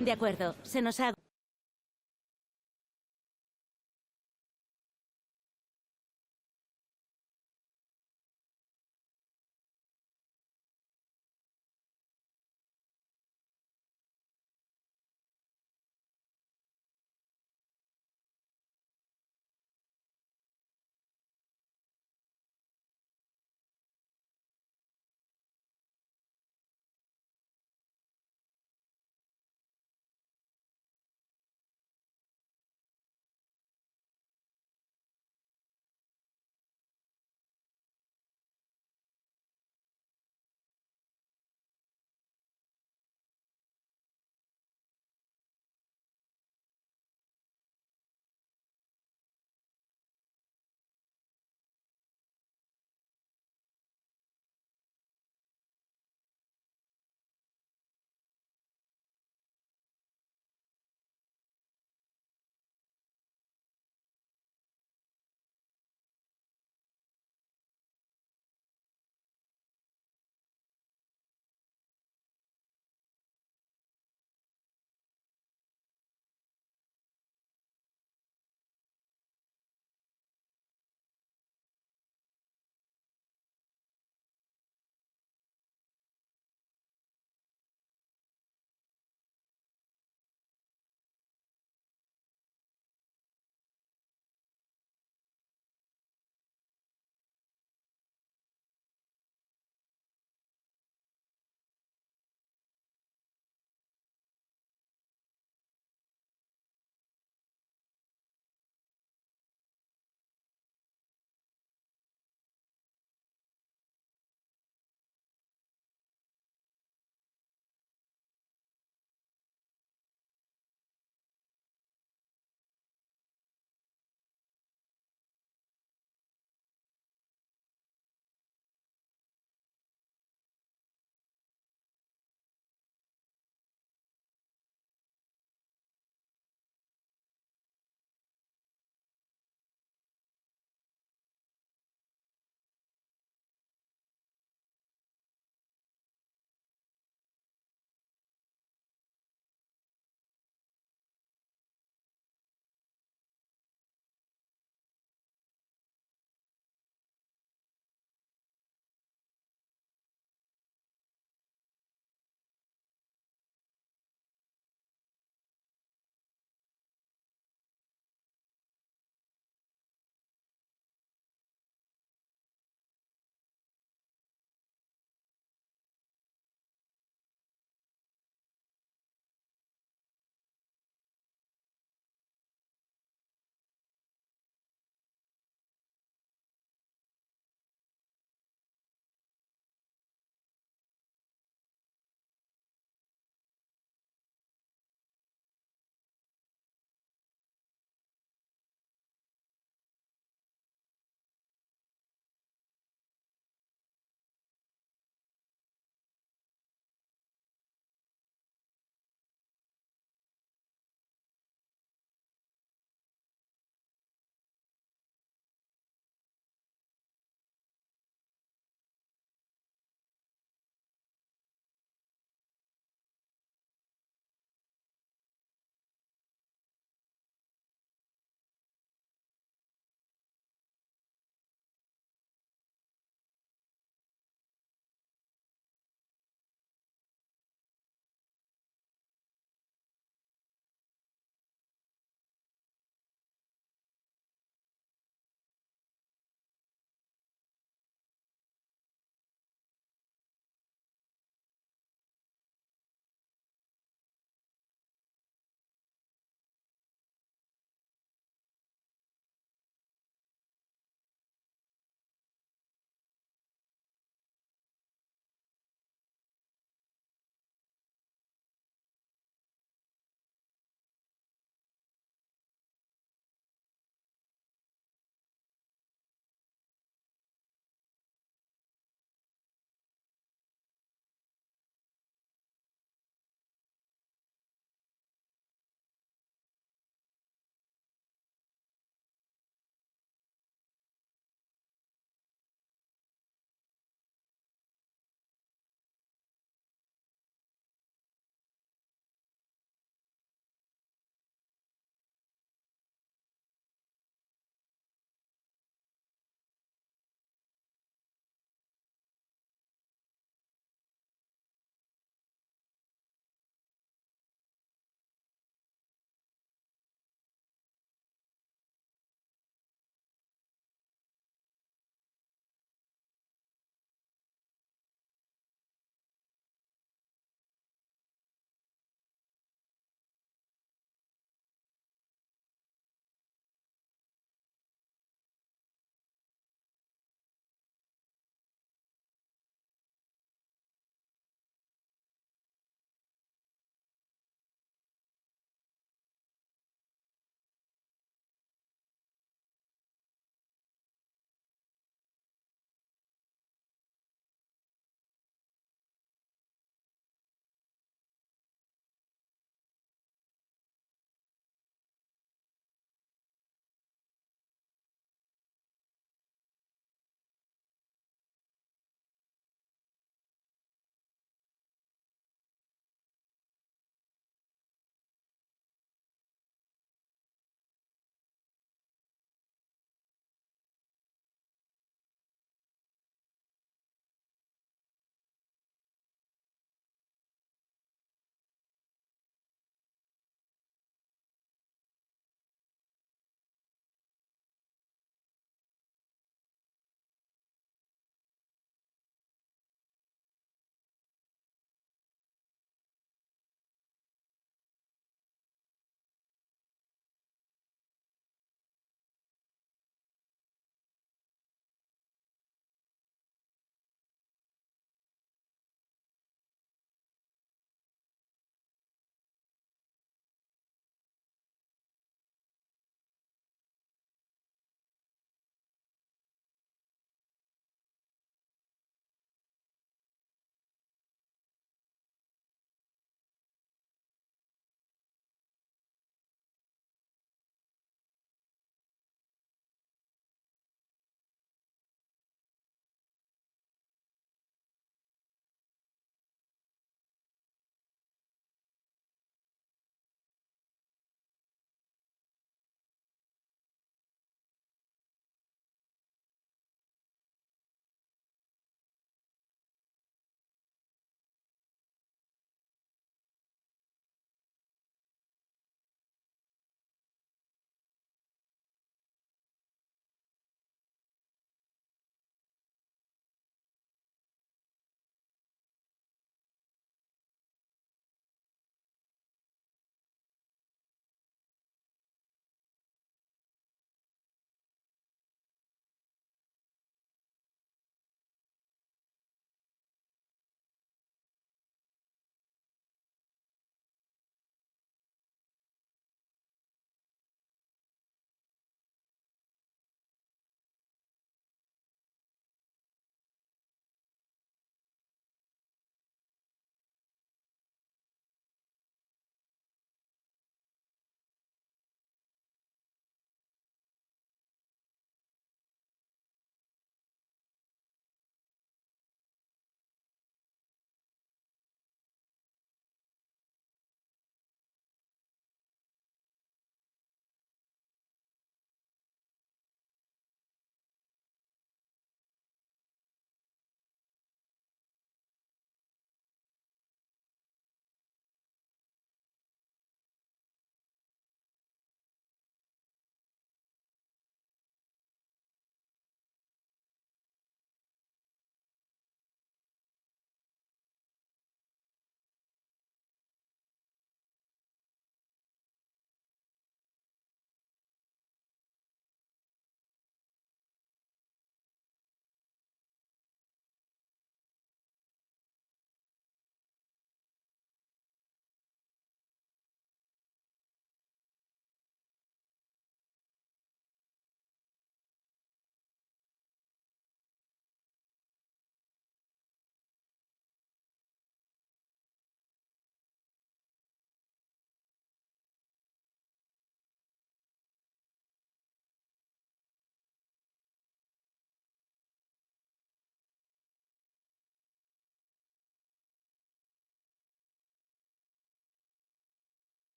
De acuerdo, se nos ha...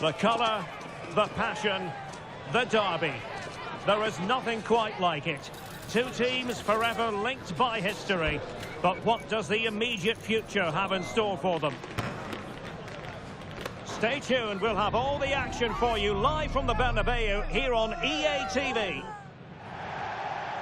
The colour, the passion, the derby. There is nothing quite like it. Two teams forever linked by history. But what does the immediate future have in store for them? Stay tuned, we'll have all the action for you live from the Bernabeu here on EATV.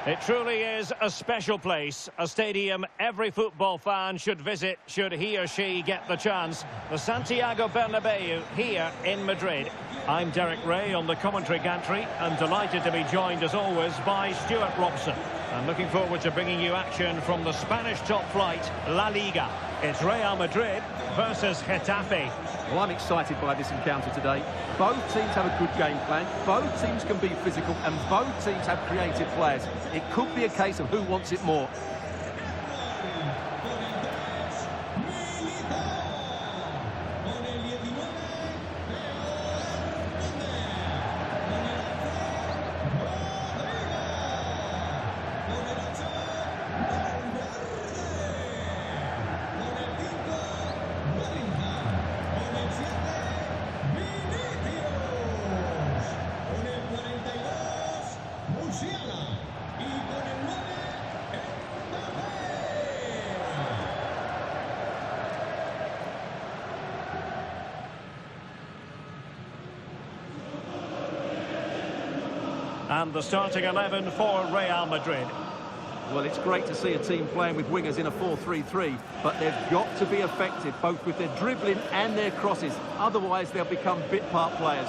It truly is a special place, a stadium every football fan should visit should he or she get the chance. The Santiago Bernabeu here in Madrid. I'm Derek Ray on the commentary gantry and delighted to be joined as always by Stuart Robson. And looking forward to bringing you action from the Spanish top flight, La-Liga. It's Real Madrid versus Getafe. Well, I'm excited by this encounter today. Both teams have a good game plan, both teams can be physical, and both teams have creative players. It could be a case of who wants it more. And the starting 11 for Real Madrid. Well, it's great to see a team playing with wingers in a 4-3-3, but they've got to be effective, both with their dribbling and their crosses. Otherwise, they'll become bit-part players.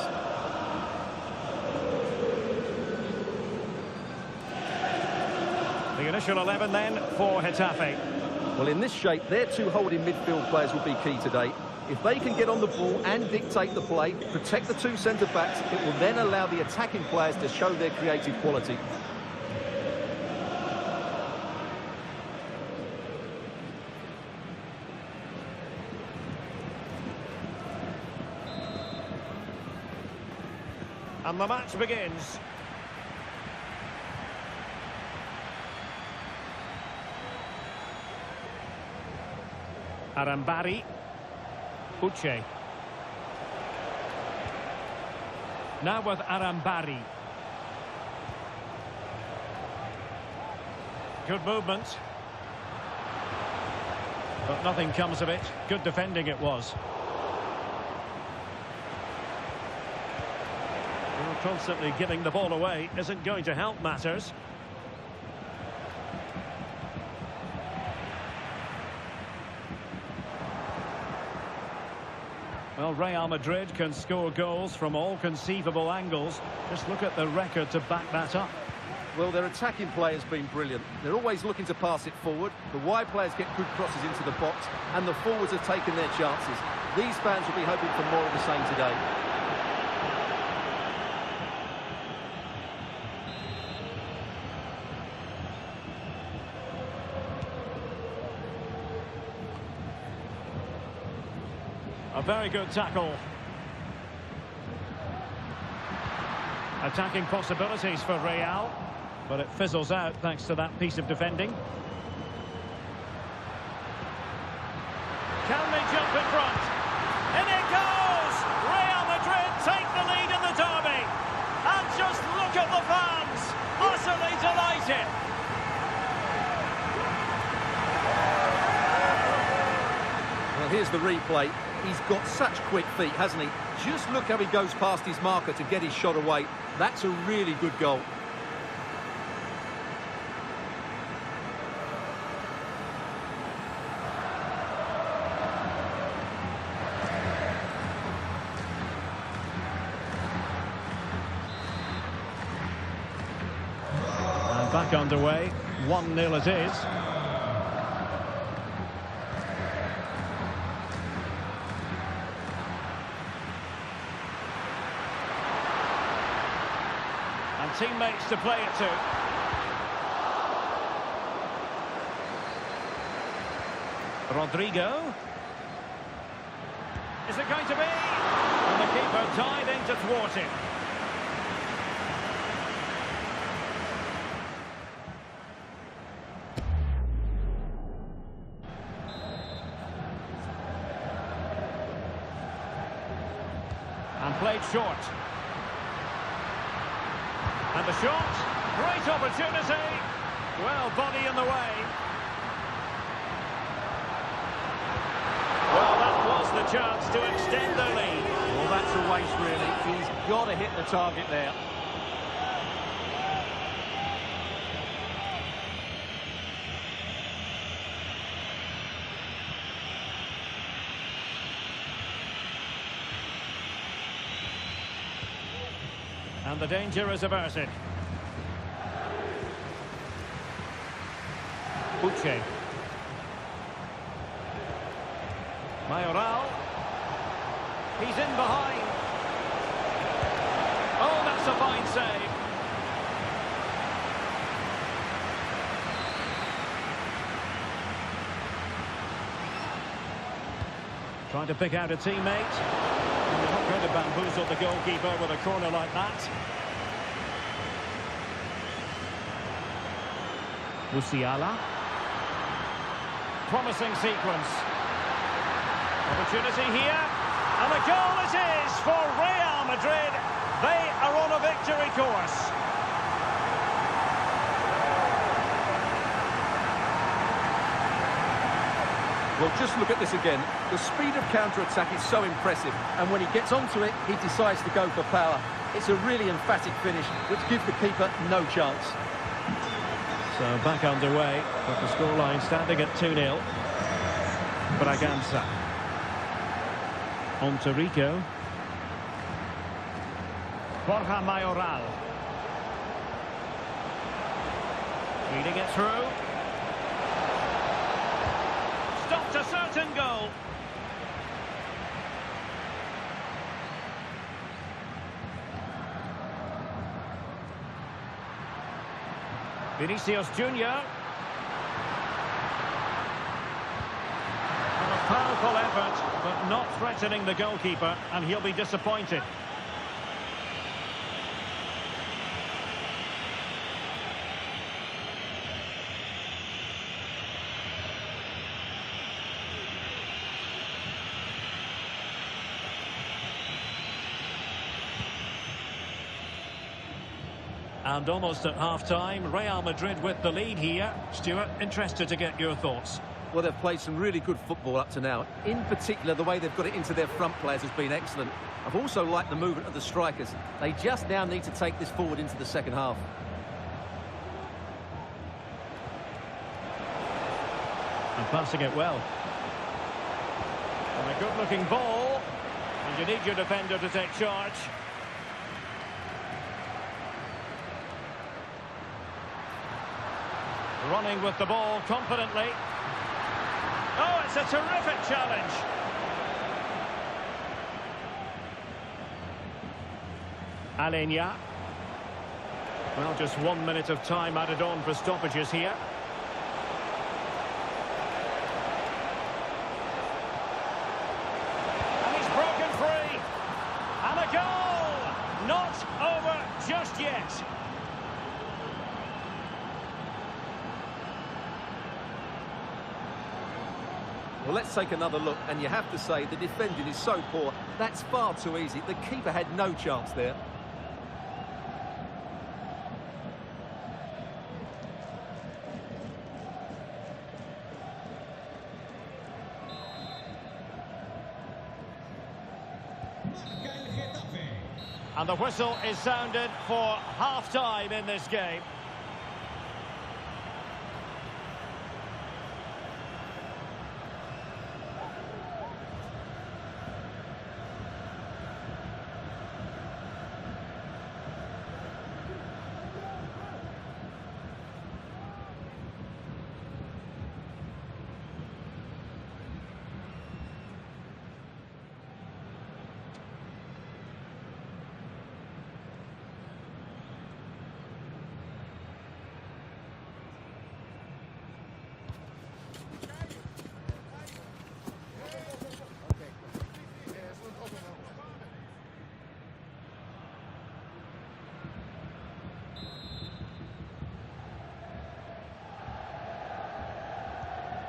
The initial 11 then for Getafe. Well, in this shape, their two holding midfield players will be key today. If they can get on the ball and dictate the play, protect the two centre-backs, it will then allow the attacking players to show their creative quality. And the match begins. Arambari. Uche. Now with Arambari. Good movement. But nothing comes of it. Good defending it was. Well, constantly giving the ball away isn't going to help matters. Well, Real Madrid can score goals from all conceivable angles. Just look at the record to back that up. Well, their attacking play has been brilliant. They're always looking to pass it forward. The wide players get good crosses into the box, and the forwards are taking their chances. These fans will be hoping for more of the same today. A very good tackle. Attacking possibilities for Real, but it fizzles out thanks to that piece of defending. Can they jump in front? In it goes! Real Madrid take the lead in the derby. And just look at the fans, utterly delighted. Well, here's the replay. He's got such quick feet, hasn't he? Just look how he goes past his marker to get his shot away. That's a really good goal. And back underway, 1-0 it is. And teammates to play it to. Rodrigo. Is it going to be? And the keeper died in to thwart it. played short. And the shot. Great opportunity. Well, body in the way. Well, that was the chance to extend the lead. Well, that's a waste, really. He's got to hit the target there. And the danger is averted. Uche. Mayoral. He's in behind. Oh, that's a fine save. Trying to pick out a teammate. And they're not going to bamboozle the goalkeeper with a corner like that. Musiala. Promising sequence. Opportunity here. And a goal it is for Real Madrid. They are on a victory course. Well, just look at this again. The speed of counter-attack is so impressive, and when he gets onto it, he decides to go for power. It's a really emphatic finish, which gives the keeper no chance. So back underway, but the scoreline standing at 2-0. Braganza. On to Rico. Borja Mayoral. Reading it through. Stopped a certain goal. Vinicius Junior. A powerful effort, but not threatening the goalkeeper, and he'll be disappointed. And almost at half-time, Real Madrid with the lead here. Stuart, interested to get your thoughts. Well, they've played some really good football up to now. In particular, the way they've got it into their front players has been excellent. I've also liked the movement of the strikers. They just now need to take this forward into the second half. And passing it well. And a good-looking ball. And you need your defender to take charge. Running with the ball confidently. Oh, it's a terrific challenge. Alenia. Well, just 1 minute of time added on for stoppages here. And he's broken free. And a goal! Not over just yet. Well, let's take another look, and you have to say the defending is so poor. That's far too easy. The keeper had no chance there. And the whistle is sounded for half-time in this game.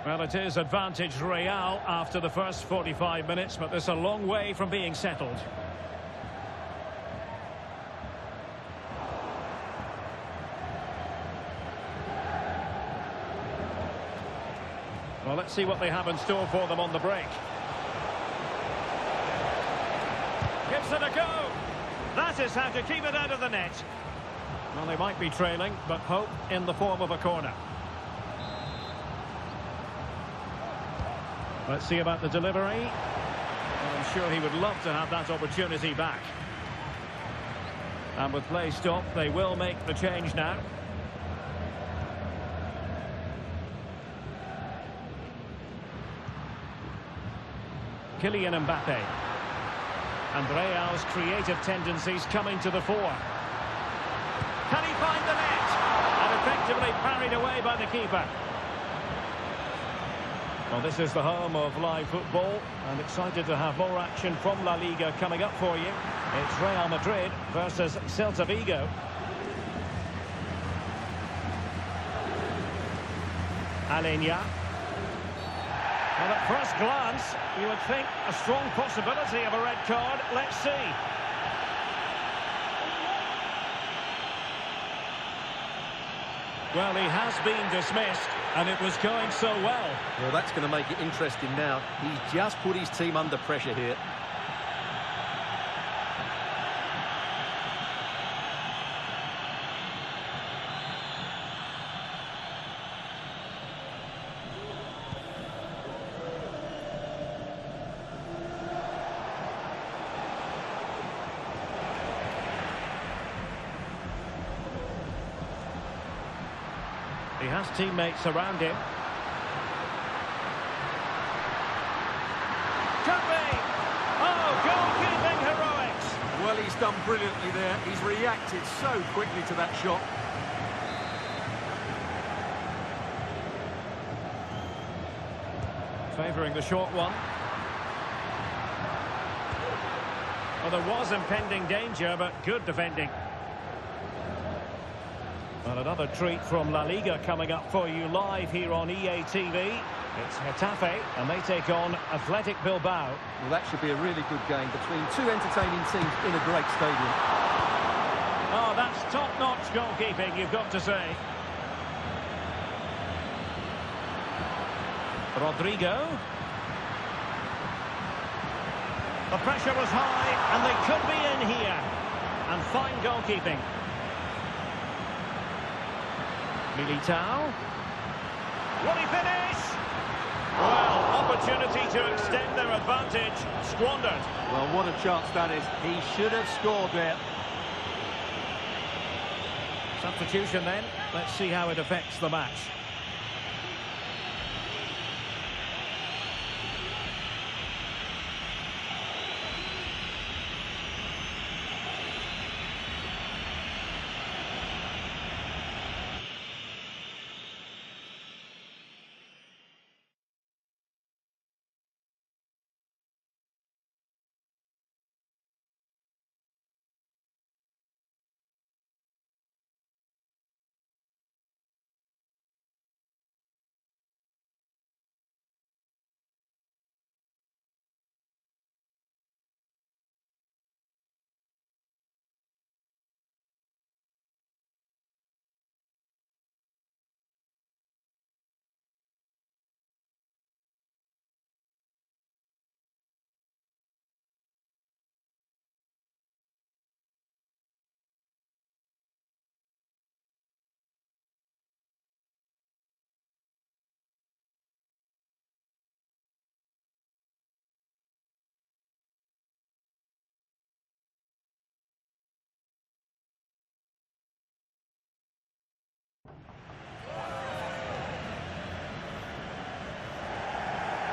Well, it is advantage Real after the first 45 minutes, but there's a long way from being settled. Well, let's see what they have in store for them on the break. Gives it a go. That is how to keep it out of the net. Well, they might be trailing, but hope in the form of a corner. Let's see about the delivery. Well, I'm sure he would love to have that opportunity back. And with play stopped, they will make the change now. Kylian Mbappe. And Real's creative tendencies coming to the fore. Can he find the net? And effectively parried away by the keeper. Well, this is the home of live football, and excited to have more action from La Liga coming up for you. It's Real Madrid versus Celta Vigo. Alenia. Well, at first glance, you would think a strong possibility of a red card. Let's see. Well, he has been dismissed, and it was going so well. Well, that's going to make it interesting now. He's just put his team under pressure here. He has teammates around him. Could be! Oh, goalkeeping heroics! Well, he's done brilliantly there. He's reacted so quickly to that shot. Favouring the short one. Well, there was impending danger, but good defending. And another treat from La Liga coming up for you live here on EATV. It's Getafe, and they take on Athletic Bilbao. Well, that should be a really good game between two entertaining teams in a great stadium. Oh, that's top-notch goalkeeping, you've got to say. Rodrigo. The pressure was high, and they could be in here. And fine goalkeeping. Militao. Will he finish? Well, opportunity to extend their advantage. Squandered. Well, what a chance that is. He should have scored there. Substitution then. Let's see how it affects the match.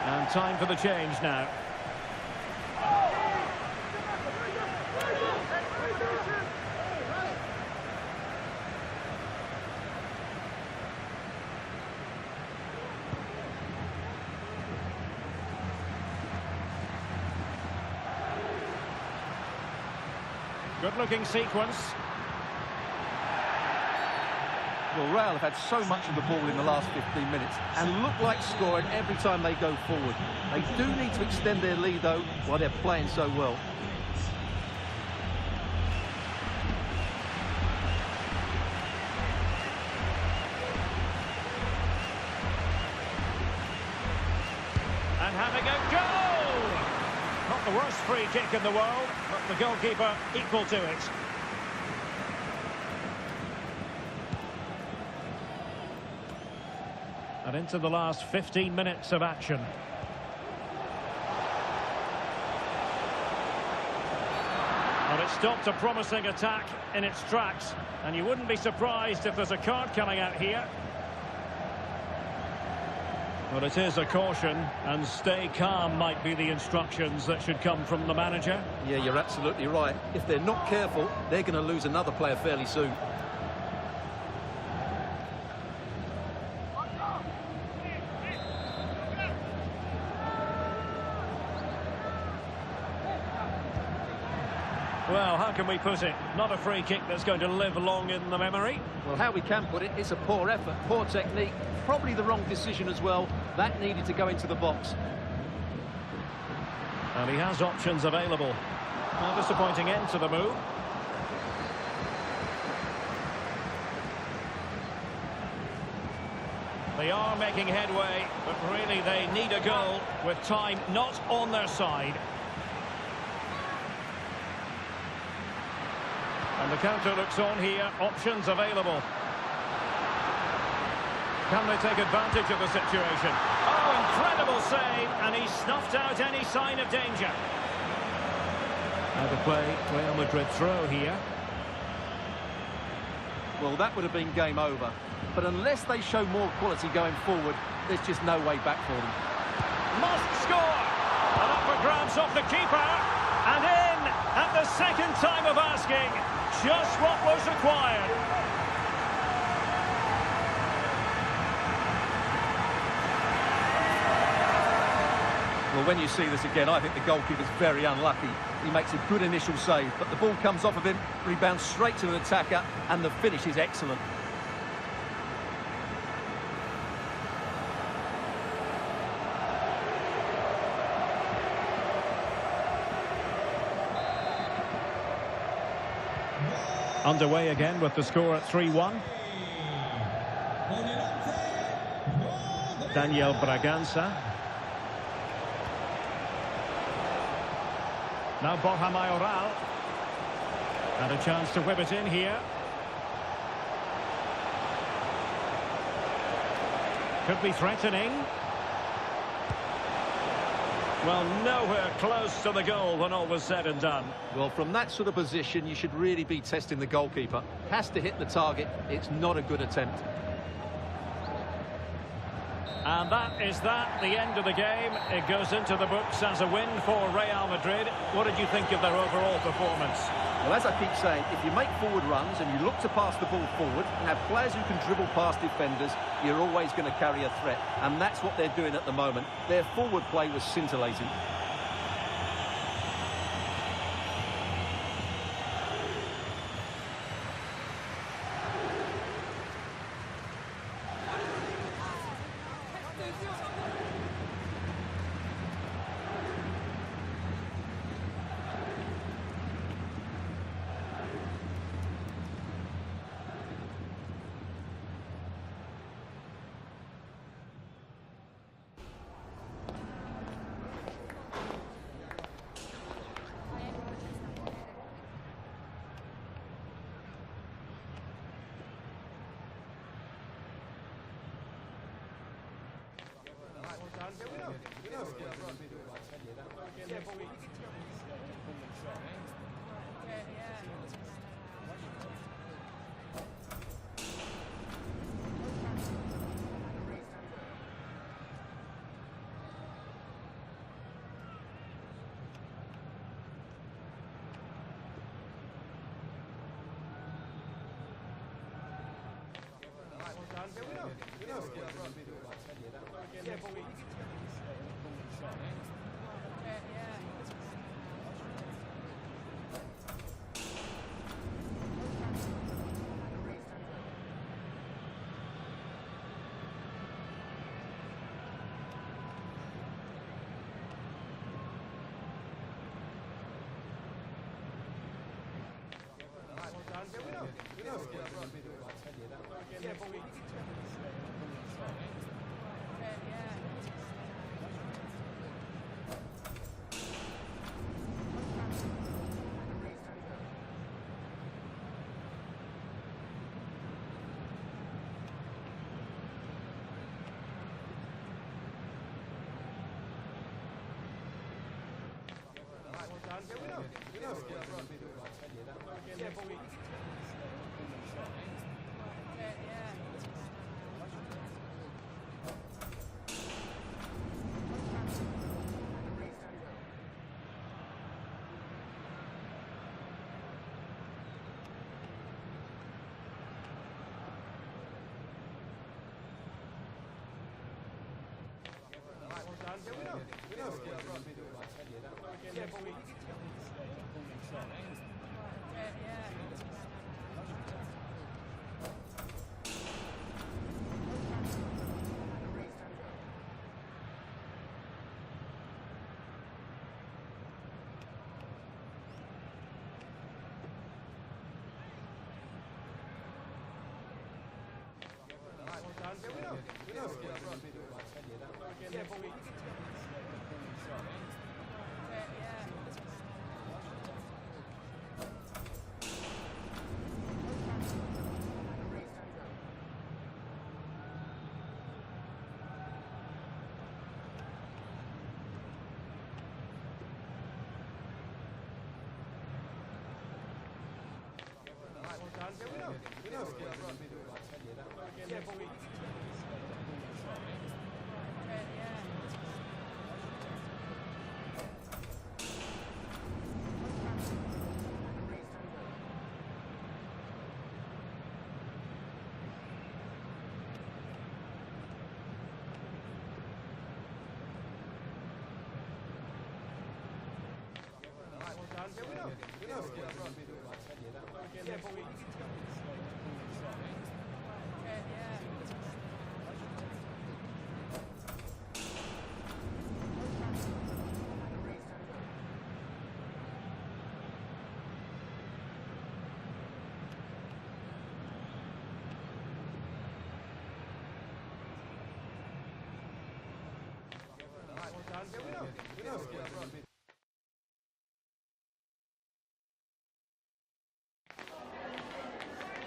And time for the change now. Good-looking sequence. Well, Real have had so much of the ball in the last 15 minutes and look like scoring every time they go forward. They do need to extend their lead, though, while they're playing so well. And having a goal! Not the worst free kick in the world, but the goalkeeper equal to it. And into the last 15 minutes of action. Well, it stopped a promising attack in its tracks, and you wouldn't be surprised if there's a card coming out here. But it is a caution, and stay calm might be the instructions that should come from the manager. Yeah, you're absolutely right. If they're not careful, they're going to lose another player fairly soon. Well, how can we put it? Not a free kick that's going to live long in the memory. Well, how we can put it, it's a poor effort, poor technique, probably the wrong decision as well. That needed to go into the box. And he has options available. A disappointing end to the move. They are making headway, but really they need a goal with time not on their side. And the counter looks on here, options available. Can they take advantage of the situation? Oh, incredible save, and he snuffed out any sign of danger. Now to play, Real Madrid throw here. Well, that would have been game over. But unless they show more quality going forward, there's just no way back for them. Must score! And up for grabs off the keeper. And in at the second time of asking. Just what was required. Well, when you see this again, I think the goalkeeper's very unlucky. He makes a good initial save, but the ball comes off of him, rebounds straight to an attacker, and the finish is excellent. Underway again with the score at 3-1. Daniel Bragança. Now Borja Mayoral. And a chance to whip it in here. Could be threatening. Well, nowhere close to the goal when all was said and done. Well, from that sort of position, you should really be testing the goalkeeper. Has to hit the target. It's not a good attempt. And that is the end of the game. It goes into the books as a win for Real Madrid. What did you think of their overall performance? Well, as I keep saying, if you make forward runs and you look to pass the ball forward and have players who can dribble past defenders, you're always going to carry a threat. And that's what they're doing at the moment. Their forward play was scintillating.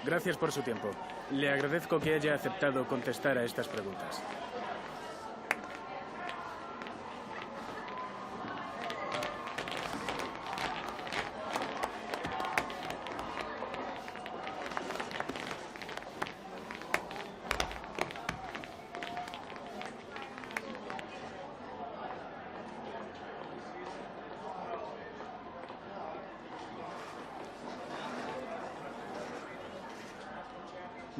Gracias por su tiempo. Le agradezco que haya aceptado contestar a estas preguntas.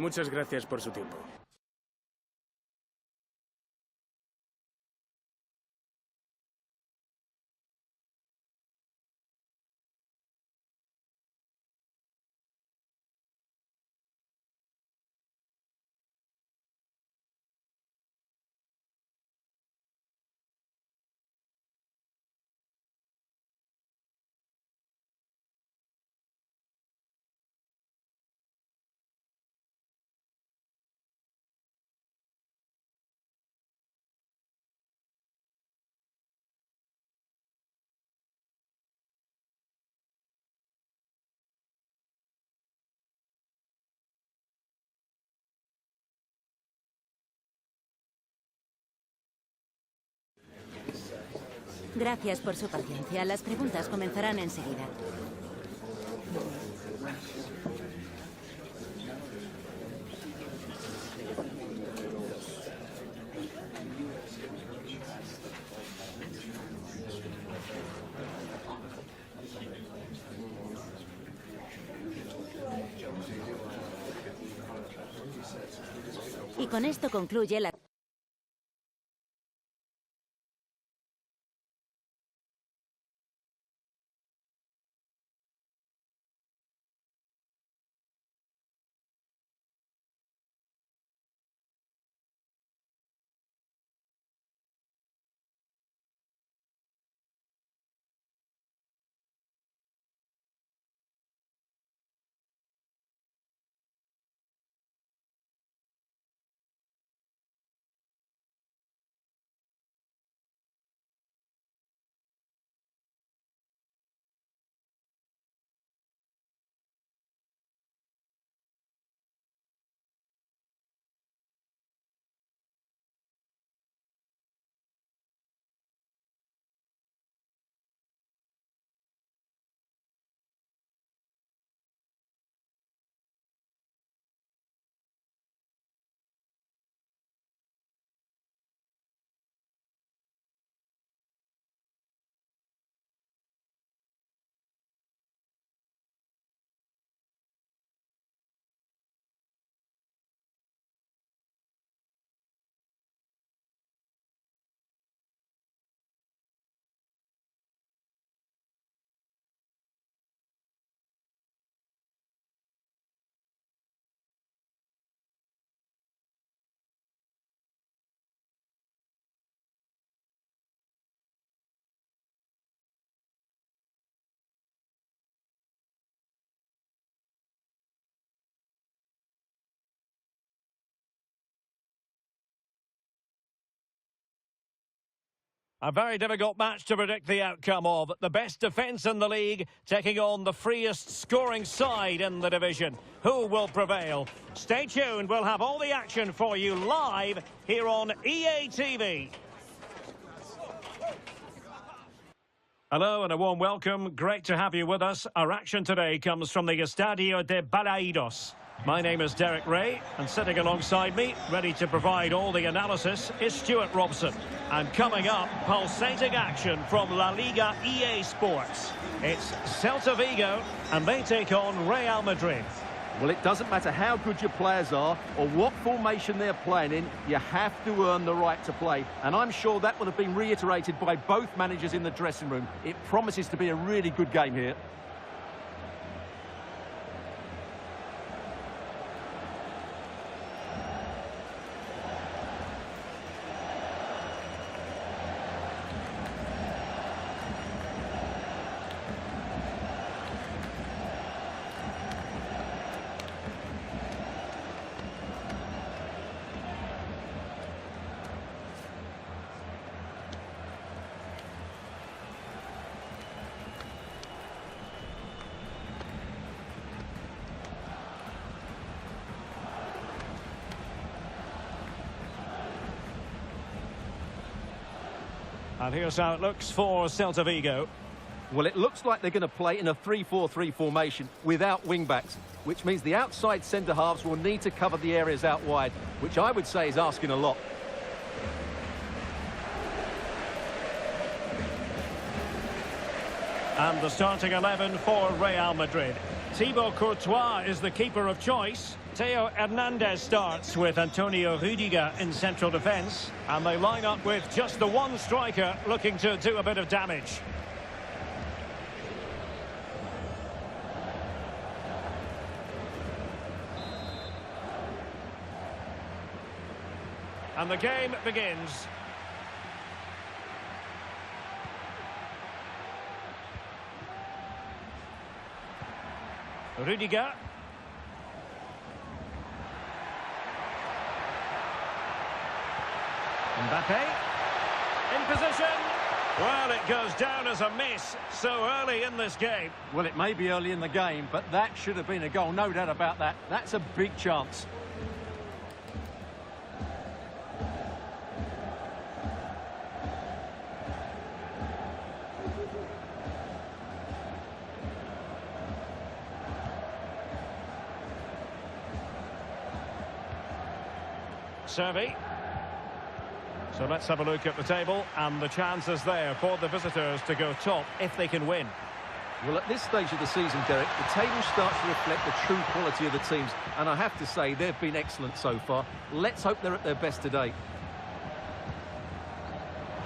Muchas gracias por su tiempo. Gracias por su paciencia. Las preguntas comenzarán enseguida. Y con esto concluye la A very difficult match to predict the outcome of. The best defence in the league taking on the freest scoring side in the division. Who will prevail? Stay tuned. We'll have all the action for you live here on EA TV. Hello and a warm welcome. Great to have you with us. Our action today comes from the Estadio de Balaidos. My name is Derek Ray, and sitting alongside me, ready to provide all the analysis, is Stuart Robson. And coming up, pulsating action from La-Liga EASPORTS. It's Celta Vigo, and they take on Real Madrid. Well, it doesn't matter how good your players are or what formation they're playing in, you have to earn the right to play. And I'm sure that would have been reiterated by both managers in the dressing room. It promises to be a really good game here. And here's how it looks for Celta Vigo. Well, it looks like they're going to play in a 3-4-3 formation without wing-backs, which means the outside centre-halves will need to cover the areas out wide, which I would say is asking a lot. And the starting 11 for Real Madrid. Thibaut Courtois is the keeper of choice. Theo Hernandez starts with Antonio Rudiger in central defence. And they line up with just the one striker looking to do a bit of damage. And the game begins. Rudiger. Mbappe. In position. Well, it goes down as a miss so early in this game. Well, it may be early in the game, but that should have been a goal, no doubt about that. That's a big chance. Servi. So let's have a look at the table, and the chances there for the visitors to go top if they can win. Well, at this stage of the season, Derek, the table starts to reflect the true quality of the teams, and I have to say they've been excellent so far. Let's hope they're at their best today.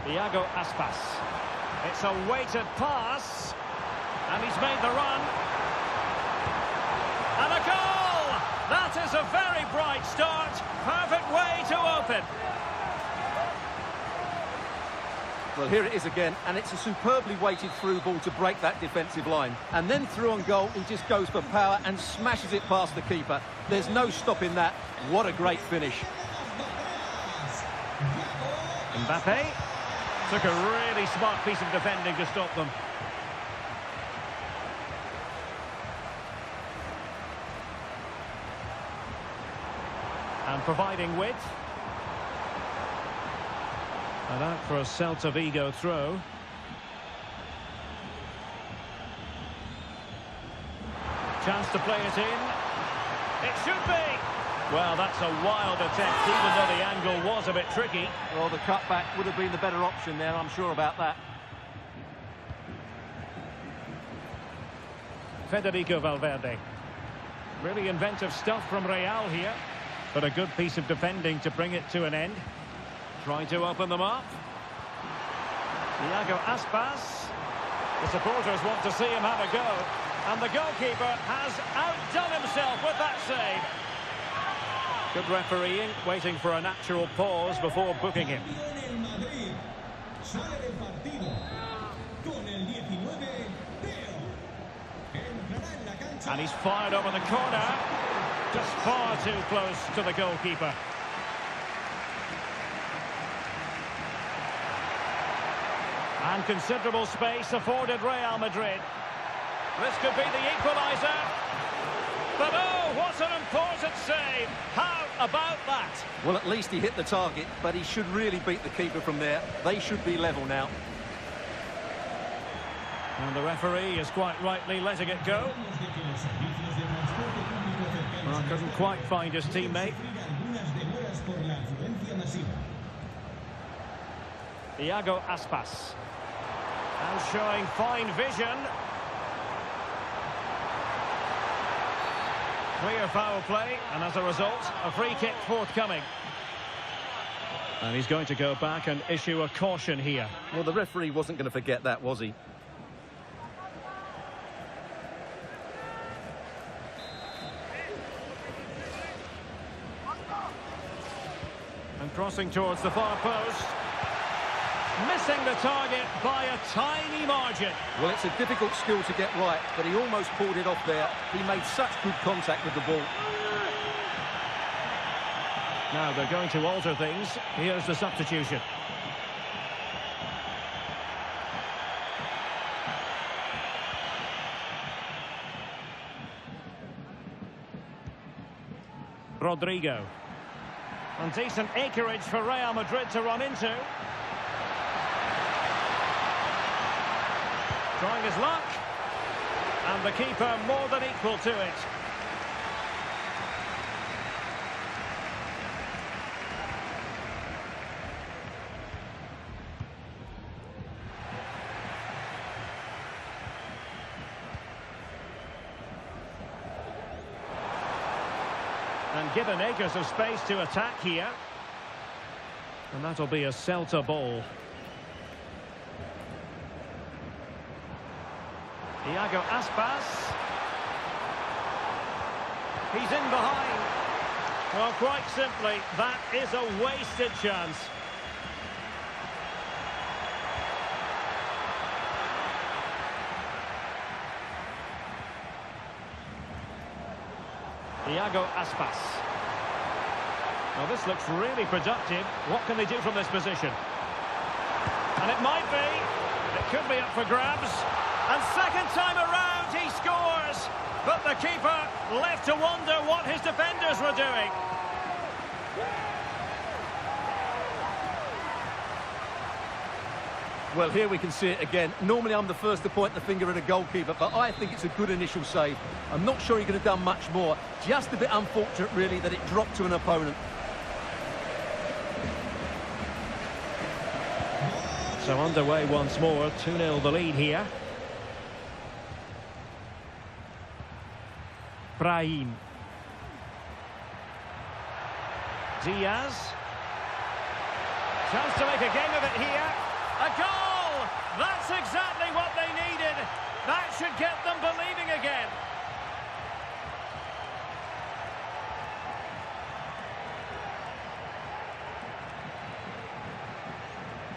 Iago Aspas. It's a weighted pass, and he's made the run. And a goal! That is a very bright start. Perfect way to open. Well, here it is again, and it's a superbly weighted through ball to break that defensive line. And then through on goal, he just goes for power and smashes it past the keeper. There's no stopping that. What a great finish. Mbappe took a really smart piece of defending to stop them. And providing width. And out for a Celta Vigo throw. Chance to play it in. It should be! Well, that's a wild attempt, even though the angle was a bit tricky. Well, the cutback would have been the better option there, I'm sure about that. Federico Valverde. Really inventive stuff from Real here, but a good piece of defending to bring it to an end. Trying to open them up. Iago Aspas. The supporters want to see him have a go. And the goalkeeper has outdone himself with that save. Good refereeing, waiting for a natural pause before booking him. And he's fired over the corner. Just far too close to the goalkeeper. And considerable space afforded Real Madrid. This could be the equaliser. But oh, what an important save. How about that? Well, at least he hit the target, but he should really beat the keeper from there. They should be level now. And the referee is quite rightly letting it go. Well, couldn't quite find his teammate. Aspas. And showing fine vision. Clear foul play, and as a result, a free kick forthcoming. And he's going to go back and issue a caution here. Well, the referee wasn't going to forget that, was he? And crossing towards the far post. Missing the target by a tiny margin. Well, it's a difficult skill to get right, but he almost pulled it off there. He made such good contact with the ball. Now they're going to alter things. Here's the substitution. Rodrigo. And decent acreage for Real Madrid to run into. Trying his luck. And the keeper more than equal to it. And given acres of space to attack here. And that'll be a Celta ball. Aspas. He's in behind. Well, quite simply, that is a wasted chance. Aspas. Well, this looks really productive. What can they do from this position? And it might be. It could be up for grabs. And second time around, he scores. But the keeper left to wonder what his defenders were doing. Well, here we can see it again. Normally I'm the first to point the finger at a goalkeeper, but I think it's a good initial save. I'm not sure he could have done much more. Just a bit unfortunate, really, that it dropped to an opponent. So underway once more, 2-0 the lead here. Brahim. Diaz. Chance to make a game of it here. A goal! That's exactly what they needed. That should get them believing again.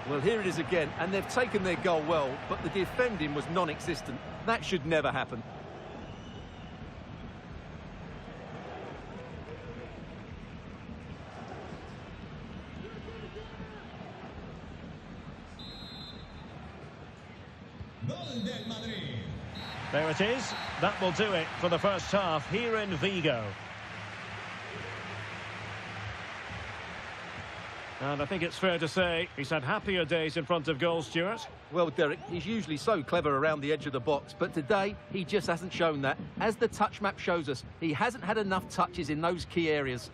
Well, here it is again, and they've taken their goal well, but the defending was non-existent. That should never happen. There it is. That will do it for the first half here in Vigo. And I think it's fair to say he's had happier days in front of goal, Stuart. Well, Derek, he's usually so clever around the edge of the box, but today he just hasn't shown that. As the touch map shows us, he hasn't had enough touches in those key areas.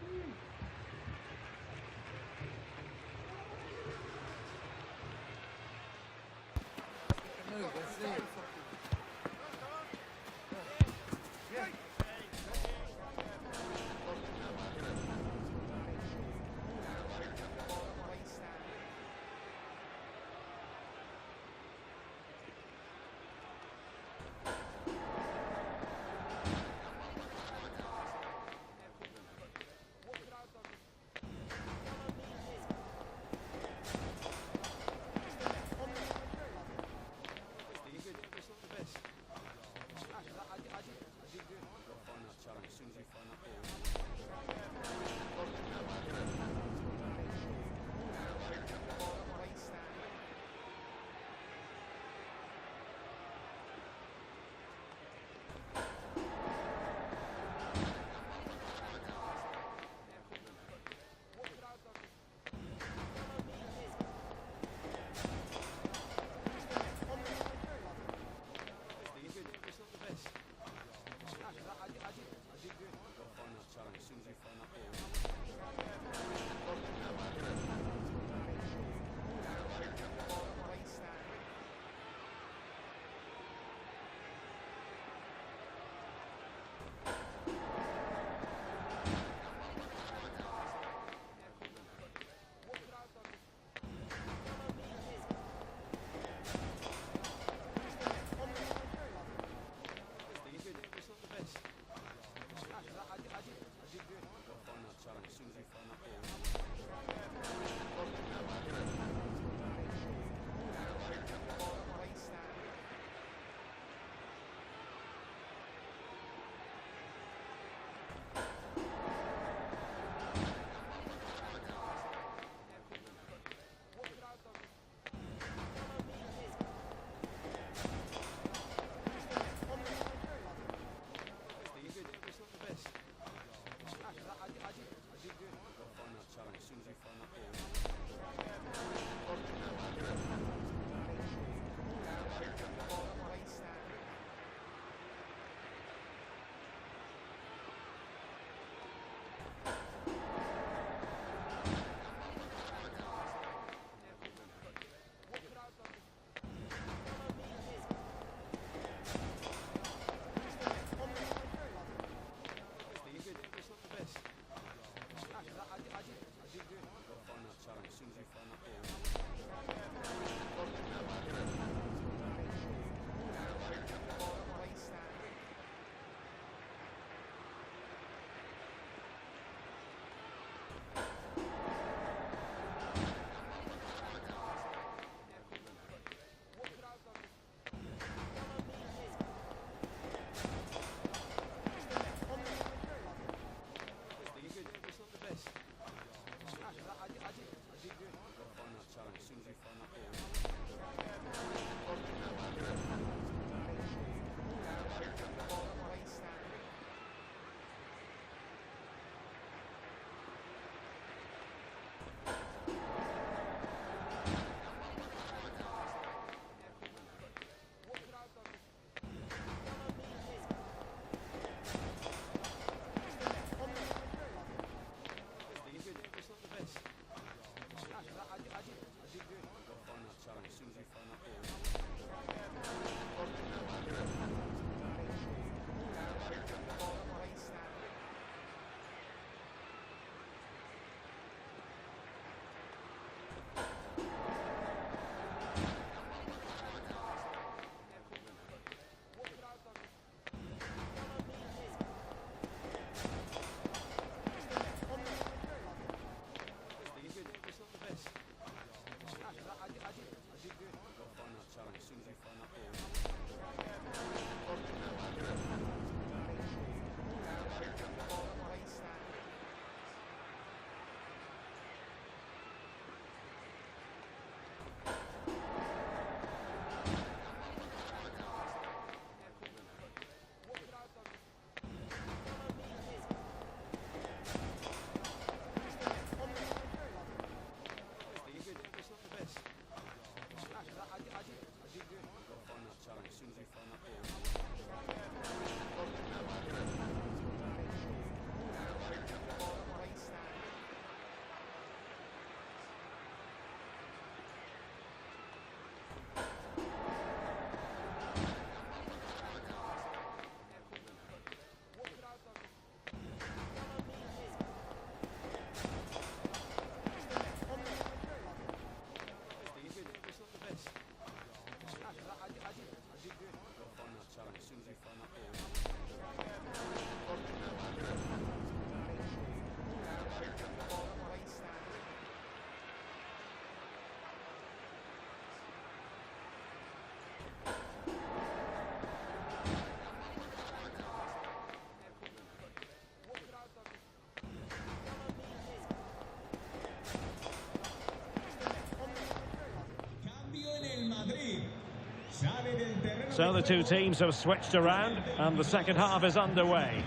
So the two teams have switched around and the second half is underway.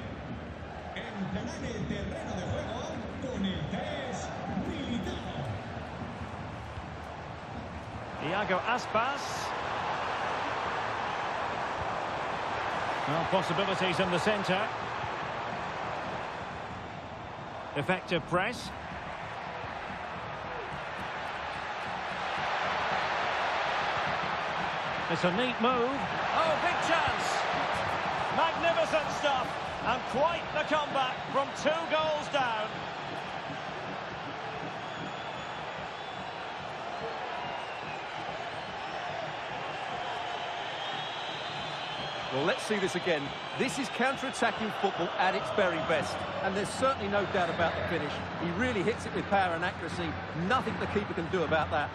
Iago Aspas. Well, possibilities in the centre. Effective press. It's a neat move. Oh, big chance. Magnificent stuff. And quite the comeback from 2 goals down. Well, let's see this again. This is counter-attacking football at its very best. And there's certainly no doubt about the finish. He really hits it with power and accuracy. Nothing the keeper can do about that.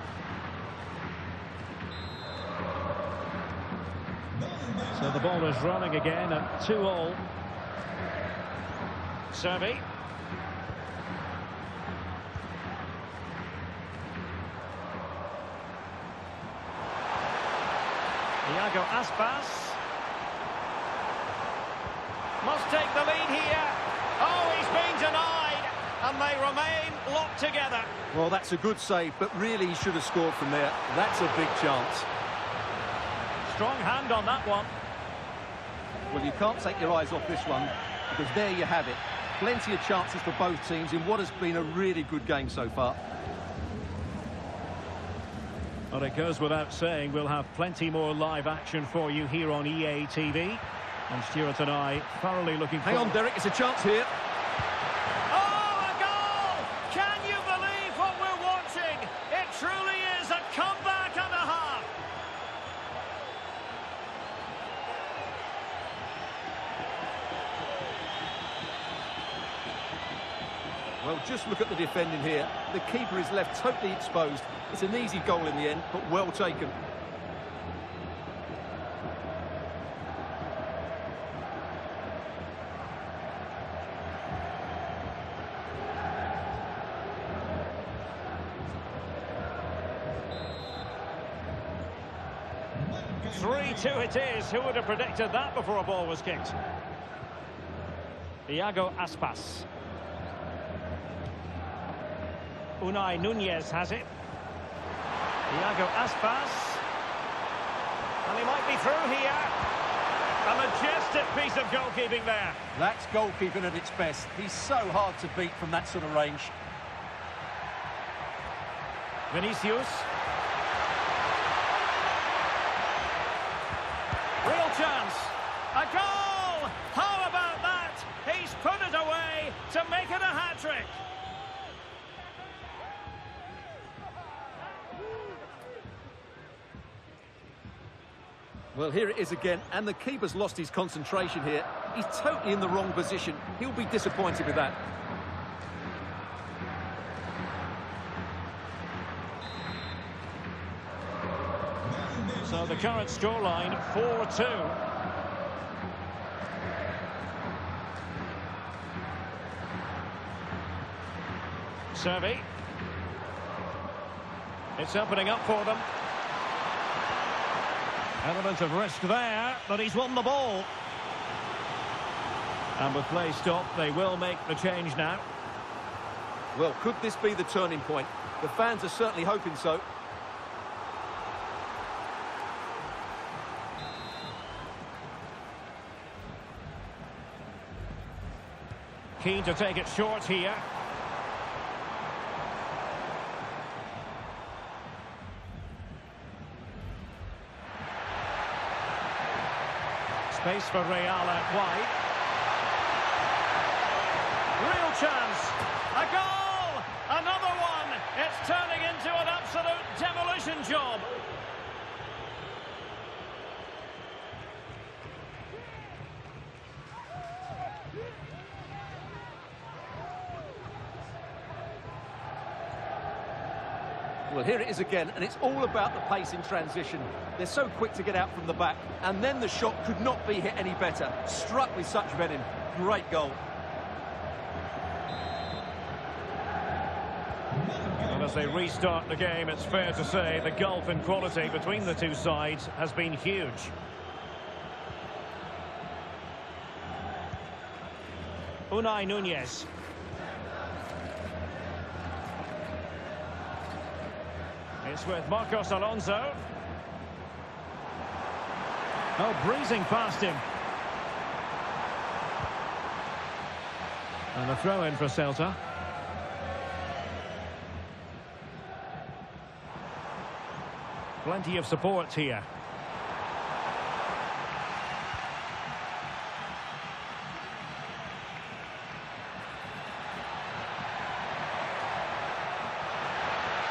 So the ball is running again at 2-2. Servi. Iago Aspas. Must take the lead here. Oh, he's been denied. And they remain locked together. Well, that's a good save, but really he should have scored from there. That's a big chance. Strong hand on that one. Well, you can't take your eyes off this one, because there you have it. Plenty of chances for both teams in what has been a really good game so far. Well, it goes without saying, we'll have plenty more live action for you here on EA TV. And Stuart and I thoroughly looking forward. Hang on, Derek, it's a chance here. Oh, a goal! Can you believe what we're watching? It truly is a comeback and a half. Well, just look at the defending here. The keeper is left totally exposed. It's an easy goal in the end, but well taken. Two it is. Who would have predicted that before a ball was kicked? Iago Aspas. Unai Nunez has it. Iago Aspas. And he might be through here. A majestic piece of goalkeeping there. That's goalkeeping at its best. He's so hard to beat from that sort of range. Vinicius. Real chance. A goal! How about that? He's put it away to make it a hat-trick. Well, here it is again, and the keeper's lost his concentration here. He's totally in the wrong position. He'll be disappointed with that. So the current scoreline, 4-2. Servi. It's opening up for them. Element of risk there, but he's won the ball. And with play stopped, they will make the change now. Well, could this be the turning point? The fans are certainly hoping so. Keen to take it short here. Space for Real out wide. Real chance. A goal! Another one! It's turning into an absolute demolition job. Well, here it is again, and it's all about the pace in transition. They're so quick to get out from the back, and then the shot could not be hit any better. Struck with such venom. Great goal. And as they restart the game, it's fair to say the gulf in quality between the two sides has been huge. Unai Núñez. It's with Marcos Alonso. Oh, breezing past him. And a throw in for Celta. Plenty of support here.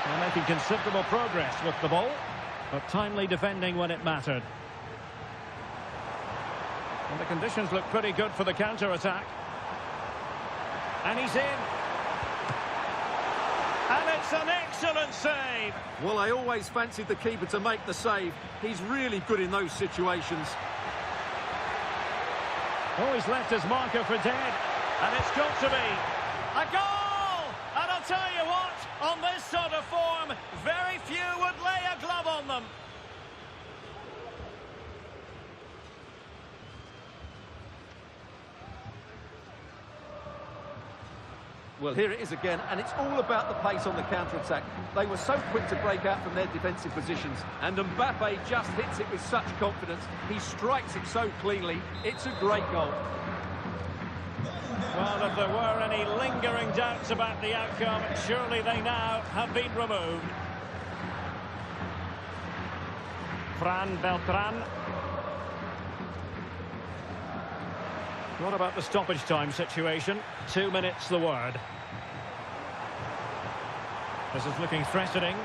They're making considerable progress with the ball, but timely defending when it mattered. And the conditions look pretty good for the counter-attack. And he's in. And it's an excellent save. Well, I always fancied the keeper to make the save. He's really good in those situations. Oh, he's left his marker for dead. And it's got to be a goal! And I'll tell you what, on this sort of form, very few would lay a glove on them. Well, here it is again, and it's all about the pace on the counter-attack. They were so quick to break out from their defensive positions, and Mbappe just hits it with such confidence. He strikes it so cleanly. It's a great goal. Well, if there were any lingering doubts about the outcome, surely they now have been removed. Fran Beltran. What about the stoppage time situation? 2 minutes the word. This is looking threatening.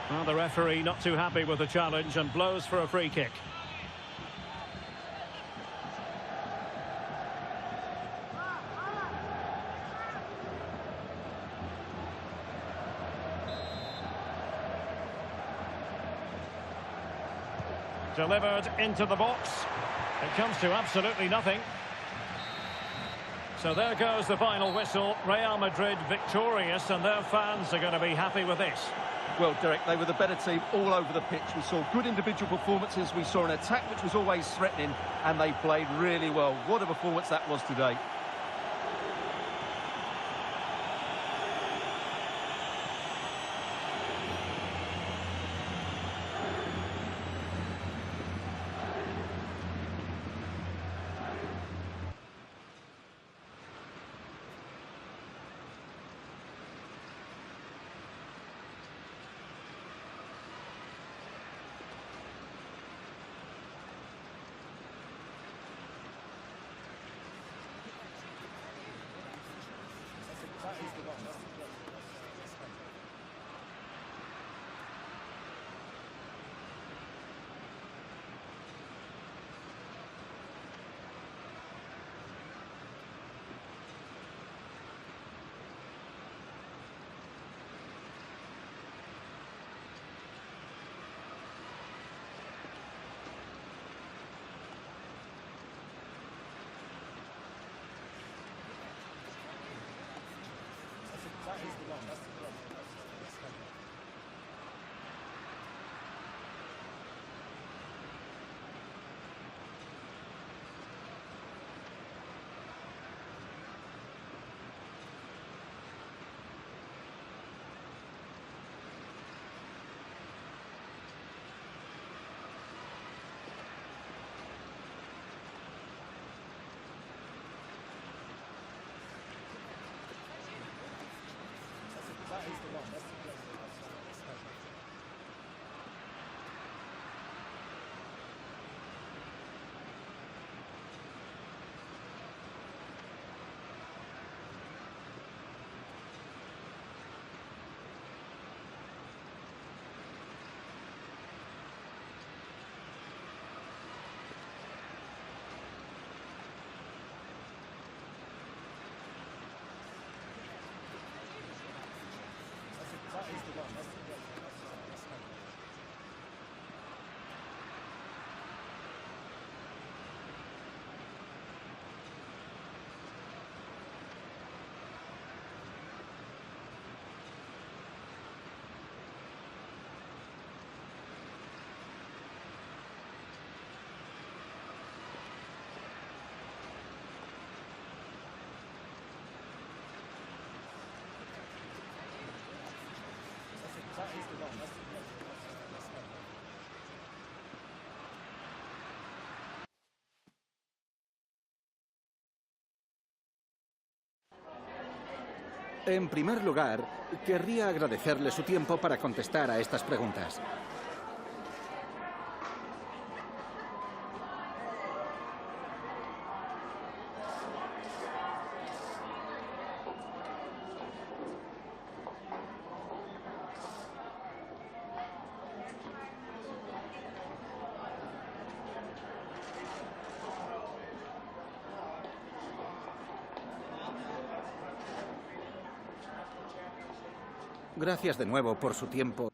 Well, the referee not too happy with the challenge and blows for a free kick. Delivered into the box. It comes to absolutely nothing. So there goes the final whistle. Real Madrid victorious, and their fans are going to be happy with this. Well, Derek, they were the better team all over the pitch. We saw good individual performances. We saw an attack which was always threatening, and they played really well. What a performance that was today. En primer lugar, querría agradecerle su tiempo para contestar a estas preguntas. Gracias de nuevo por su tiempo.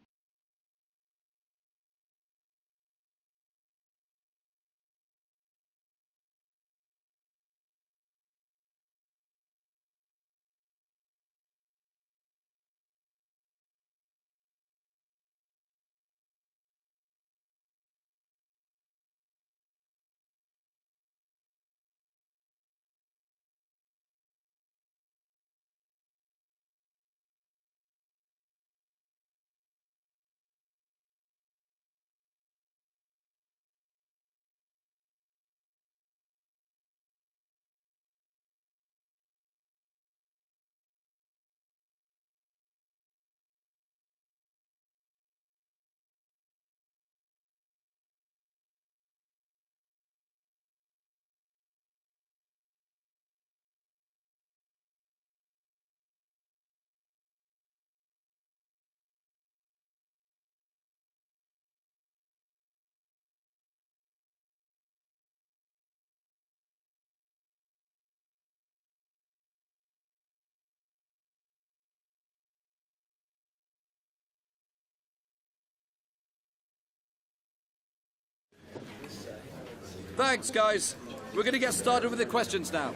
Thanks, guys. We're going to get started with the questions now.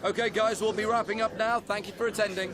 Okay, guys, we'll be wrapping up now. Thank you for attending.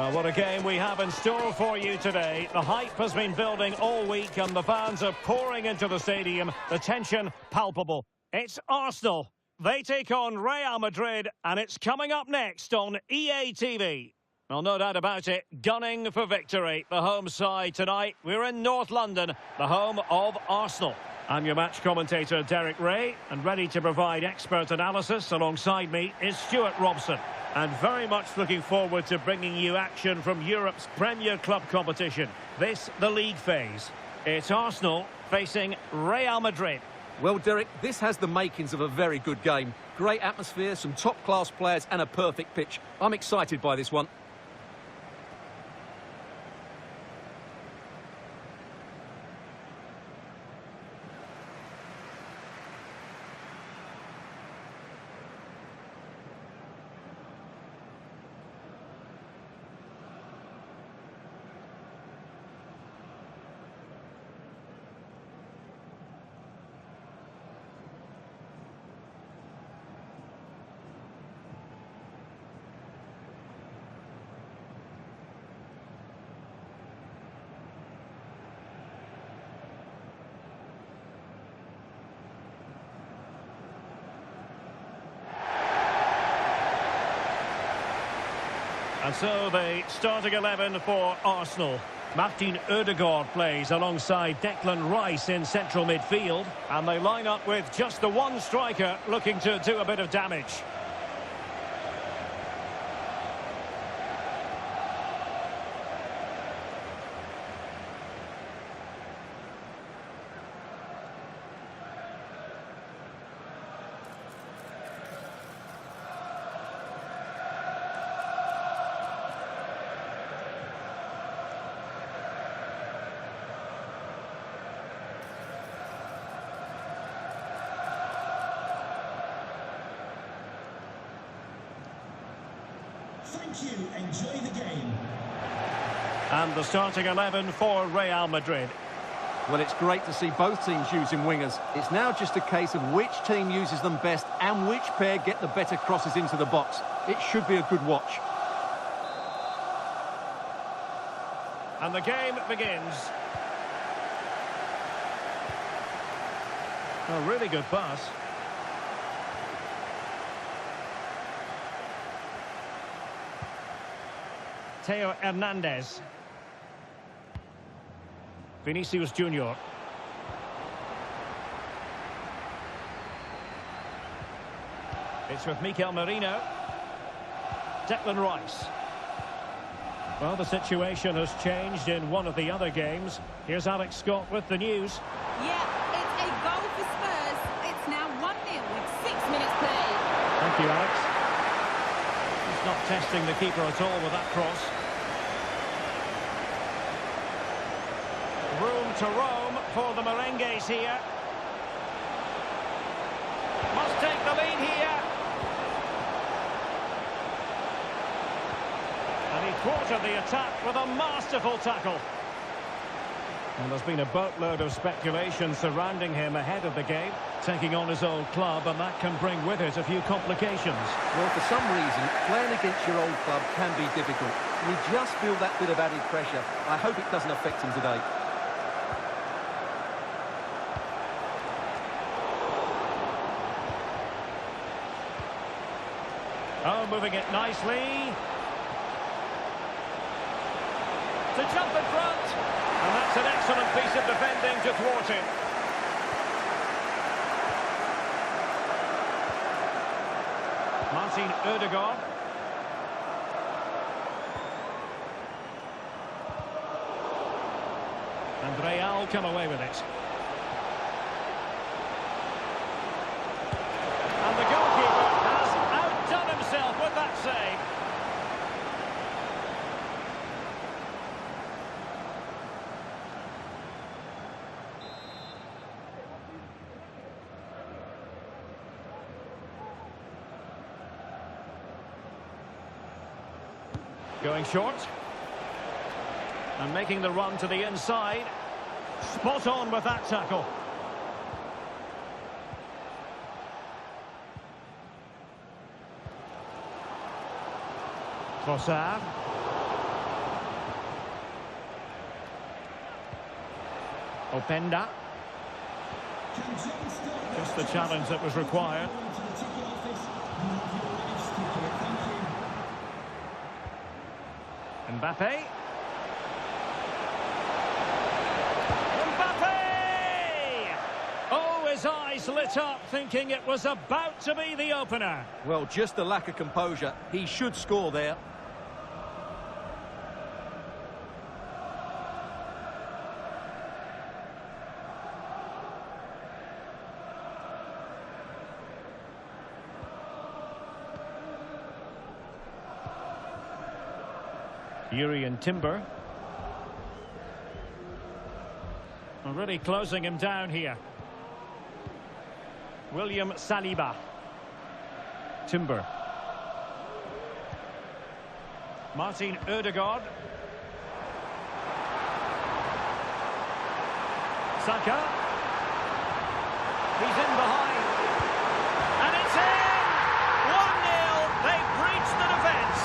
Well, what a game we have in store for you today. The hype has been building all week and the fans are pouring into the stadium. The tension palpable. It's Arsenal. They take on Real Madrid and it's coming up next on EA TV. Well, no doubt about it, gunning for victory. The home side tonight. We're in North London, the home of Arsenal. I'm your match commentator, Derek Ray, and ready to provide expert analysis alongside me is Stuart Robson. And very much looking forward to bringing you action from Europe's Premier Club competition. This, the league phase. It's Arsenal facing Real Madrid. Well, Derek, this has the makings of a very good game. Great atmosphere, some top-class players and a perfect pitch. I'm excited by this one. And so the starting 11 for Arsenal. Martin Ødegaard plays alongside Declan Rice in central midfield. And they line up with just the one striker looking to do a bit of damage. Thank you. Enjoy the game. And the starting 11 for Real Madrid. Well, it's great to see both teams using wingers. It's now just a case of which team uses them best and which pair get the better crosses into the box. It should be a good watch. And the game begins. A really good pass. Theo Hernandez. Vinicius Junior. It's with Mikel Merino. Declan Rice. Well, the situation has changed in one of the other games. Here's Alex Scott with the news. Yeah, it's a goal for Spurs. It's now 1-0 with 6 minutes played. Thank you, Alex. He's not testing the keeper at all with that cross. Room to roam for the Merengues here. Must take the lead here. And he thwarted the attack with a masterful tackle. And there's been a boatload of speculation surrounding him ahead of the game, taking on his old club, and that can bring with it a few complications. Well, for some reason, playing against your old club can be difficult. You just feel that bit of added pressure. I hope it doesn't affect him today. Oh, moving it nicely. To jump in front. And that's an excellent piece of defending to thwart him. Martin Ødegaard. And Real come away with it. And the goalkeeper has outdone himself with that save. Going short. And making the run to the inside. Spot on with that tackle. Trossard. Openda. Just the challenge that was required. Mbappe. Oh, his eyes lit up, thinking it was about to be the opener. Well, just the lack of composure. He should score there. Yuri and Timber. Already closing him down here. William Saliba. Timber. Martin Ødegaard. Saka. He's in behind. And it's in! 1-0. They've breached the defence.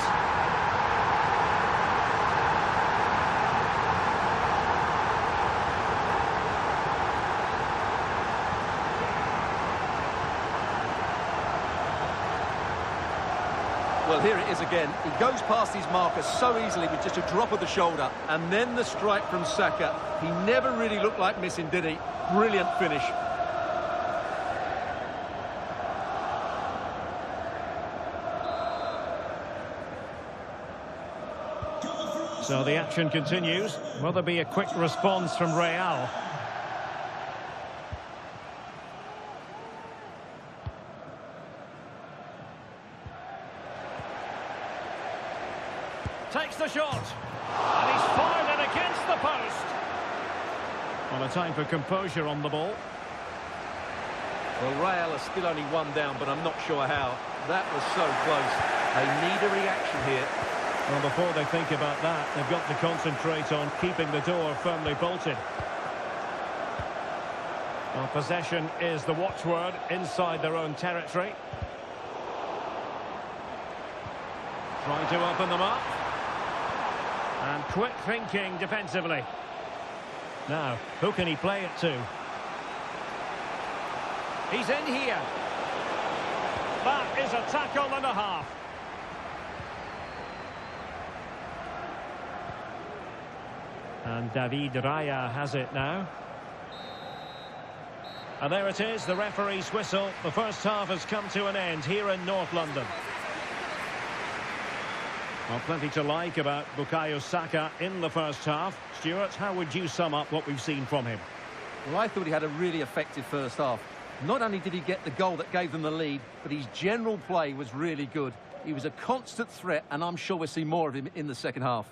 Well, here it is again. He goes past his marker so easily with just a drop of the shoulder. And then the strike from Saka. He never really looked like missing, did he? Brilliant finish. So the action continues. Will there be a quick response from Real? Takes the shot, and he's fired it against the post. Well, a time for composure on the ball. Well, Real are still only one down, but I'm not sure how. That was so close. They need a reaction here. Well, before they think about that, they've got to concentrate on keeping the door firmly bolted. Well, possession is the watchword inside their own territory. Trying to open them up. And quick thinking defensively. Now, who can he play it to? He's in here. That is a tackle and a half. And David Raya has it now. And there it is, the referee's whistle. The first half has come to an end here in North London. Well, plenty to like about Bukayo Saka in the first half. Stuart, how would you sum up what we've seen from him? Well, I thought he had a really effective first half. Not only did he get the goal that gave them the lead, but his general play was really good. He was a constant threat, and I'm sure we'll see more of him in the second half.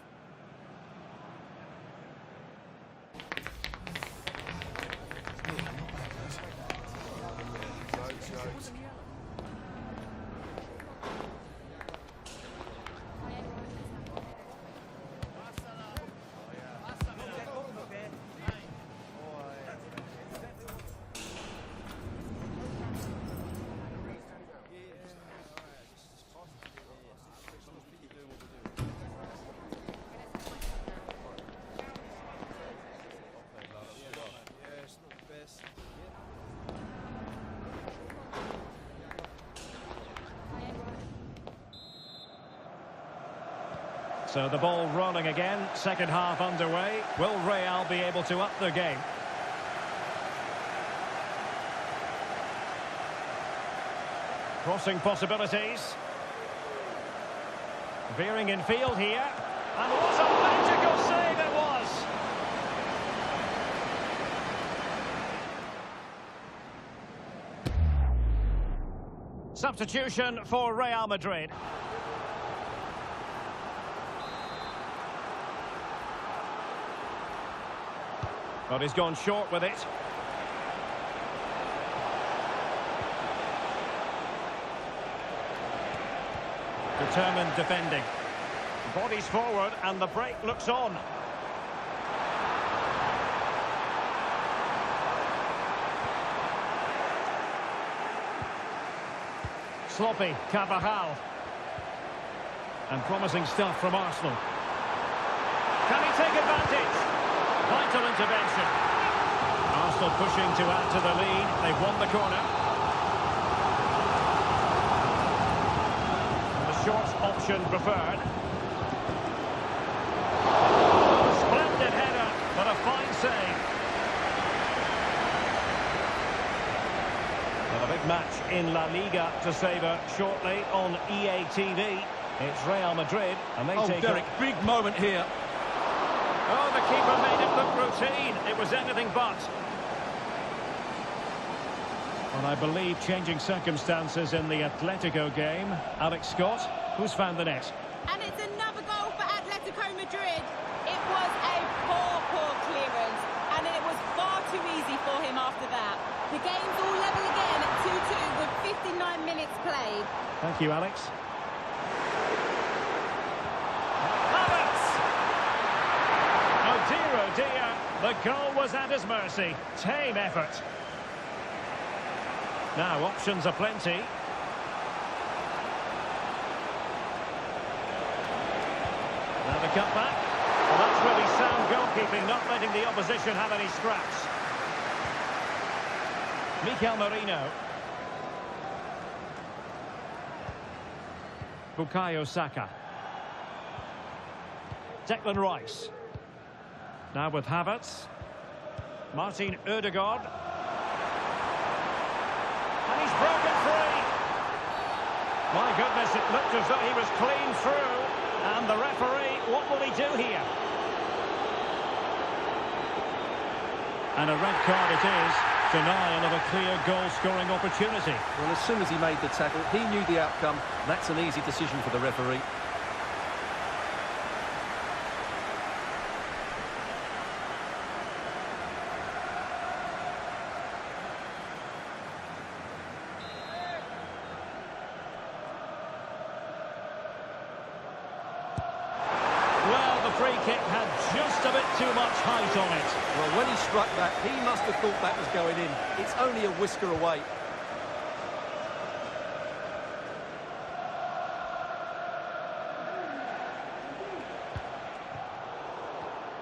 So the ball rolling again, second half underway. Will Real be able to up their game? Crossing possibilities. Veering in field here. And what a magical save it was! Substitution for Real Madrid. But he's gone short with it. Determined defending. Bodies forward and the break looks on. Sloppy, Carvajal. And promising stuff from Arsenal. Can he take advantage? Vital intervention. Newcastle pushing to add to the lead. They've won the corner. And the short option preferred. Splendid header, but a fine save. And a big match in La-Liga to savour shortly on EATV. It's Real Madrid, and they take Derek, it. big moment here. Oh, the keeper made it look routine. It was anything but. Well, I believe changing circumstances in the Atletico game. Alex Scott, who's found the net? And it's another goal for Atletico Madrid. It was a poor clearance, and it was far too easy for him after that. The game's all level again at 2-2 with 59 minutes played. Thank you, Alex. Oh dear, the goal was at his mercy. Tame effort. Now, options are plenty. Now the cutback. Well, that's really sound goalkeeping, not letting the opposition have any scraps. Mikel Merino. Bukayo Saka. Declan Rice. Now with Havertz. Martin Ødegaard. And he's broken free. My goodness, it looked as though he was clean through. And the referee, what will he do here? And a red card it is. Denial of a clear goal-scoring opportunity. Well, as soon as he made the tackle, he knew the outcome. That's an easy decision for the referee. Well, the free kick had just a bit too much height on it. Well, when he struck that, he must have thought that was going in. It's only a whisker away.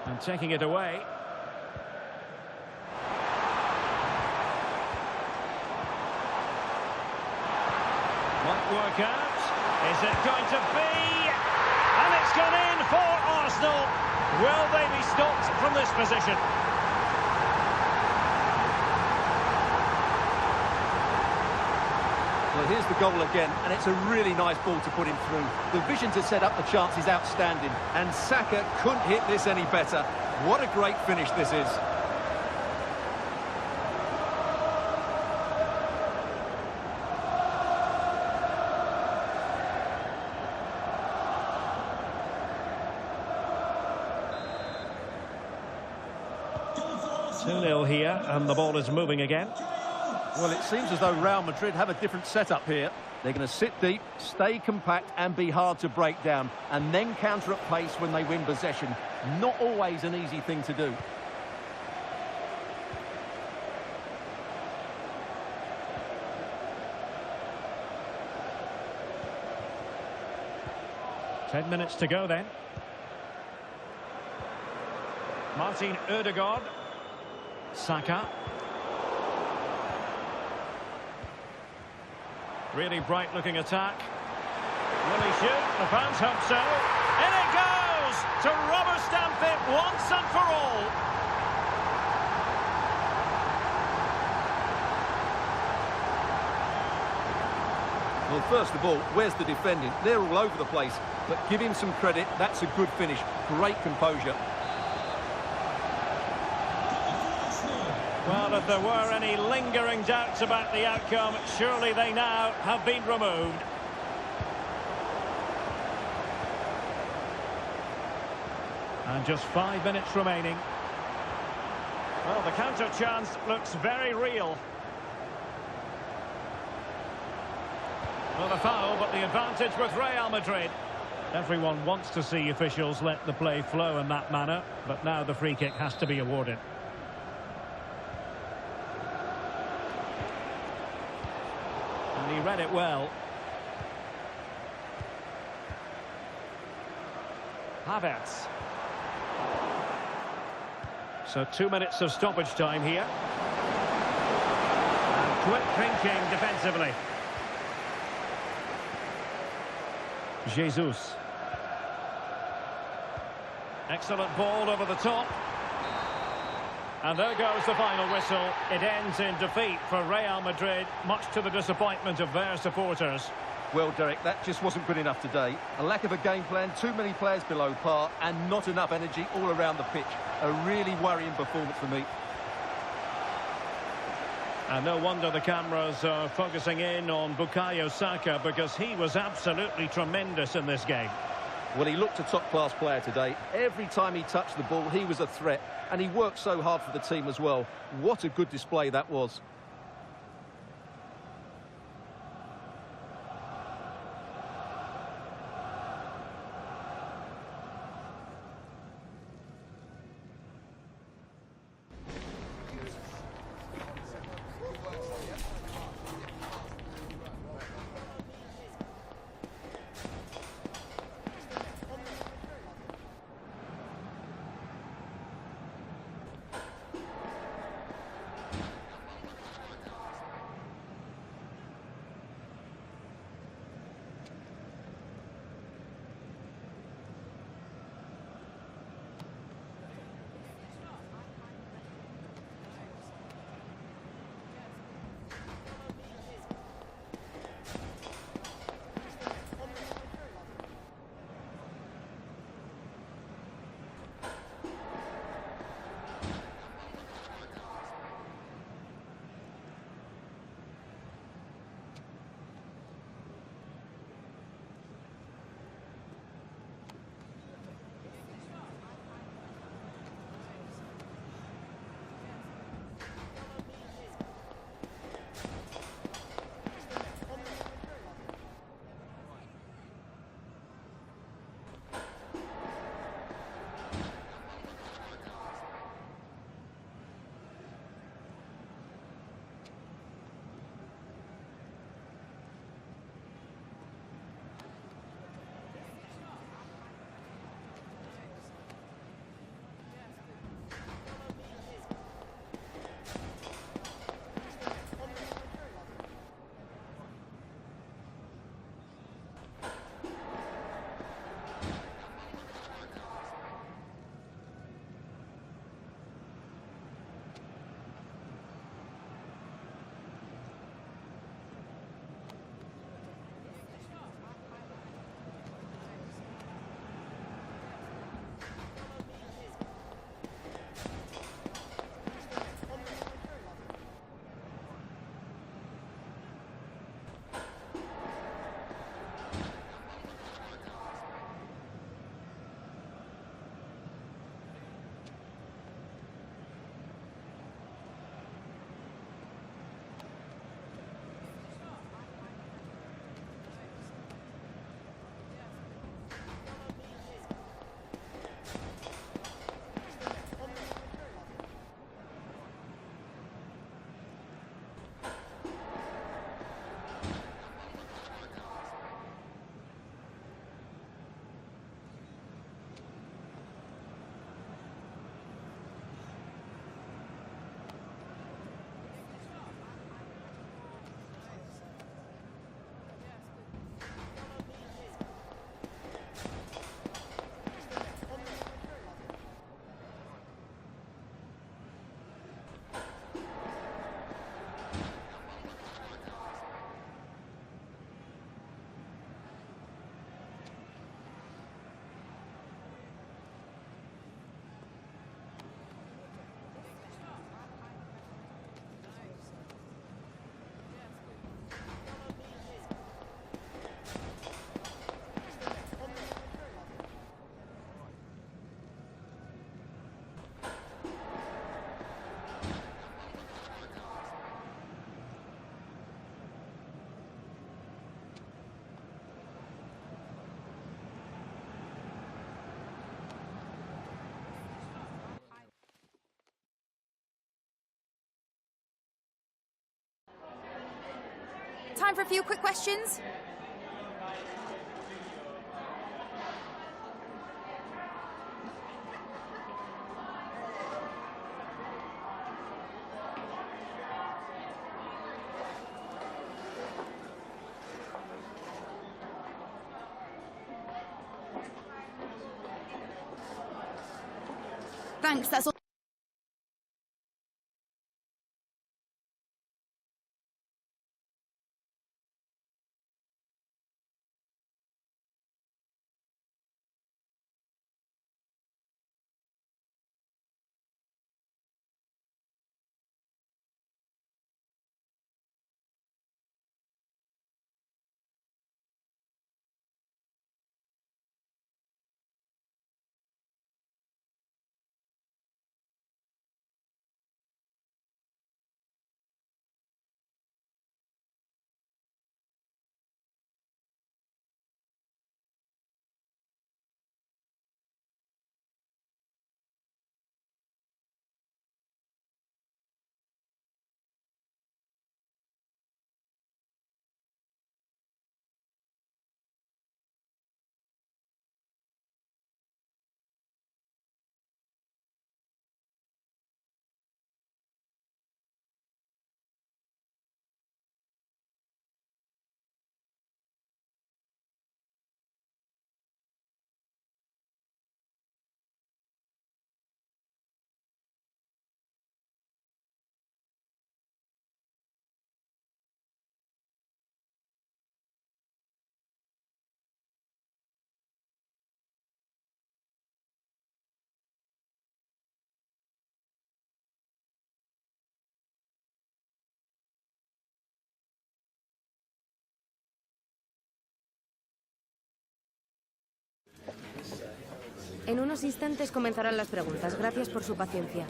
And taking it away. Might work out. Is it going to be? And it's gone in for Arsenal. Will they be stopped from this position? Well, here's the goal again, and it's a really nice ball to put him through. The vision to set up the chance is outstanding, and Saka couldn't hit this any better. What a great finish this is. Two 2-0 here, and the ball is moving again. Well, it seems as though Real Madrid have a different setup here. They're going to sit deep, stay compact and be hard to break down, and then counter at pace when they win possession. Not always an easy thing to do. Ten minutes to go then. Martin Ødegaard. Saka. Really bright-looking attack. Will he shoot? The fans hope so. In it goes! To rubber stamp it once and for all. Well, first of all, where's the defending? They're all over the place. But give him some credit. That's a good finish. Great composure. Well, if there were any lingering doubts about the outcome, surely they now have been removed. And just 5 minutes remaining. Well, the counter chance looks very real. Well, the foul, but the advantage with Real Madrid. Everyone wants to see officials let the play flow in that manner, but now the free kick has to be awarded. And he read it well. Havertz. So 2 minutes of stoppage time here. Quick thinking defensively. Jesus. Excellent ball over the top. And there goes the final whistle. It ends in defeat for Real Madrid, much to the disappointment of their supporters. Well, Derek, that just wasn't good enough today. A lack of a game plan, too many players below par, and not enough energy all around the pitch. A really worrying performance for me. And no wonder the cameras are focusing in on Bukayo Saka, because he was absolutely tremendous in this game. Well, he looked a top-class player today. Every time he touched the ball, he was a threat. And he worked so hard for the team as well. What a good display that was. Time for a few quick questions. Thanks, that's all. En unos instantes comenzarán las preguntas. Gracias por su paciencia.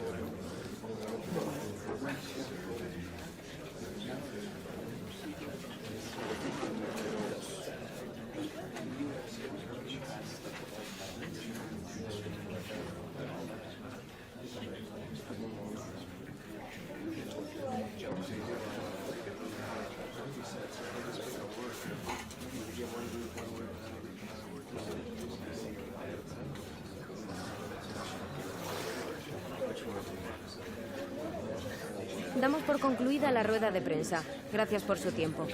Damos por concluida la rueda de prensa. Gracias por su tiempo.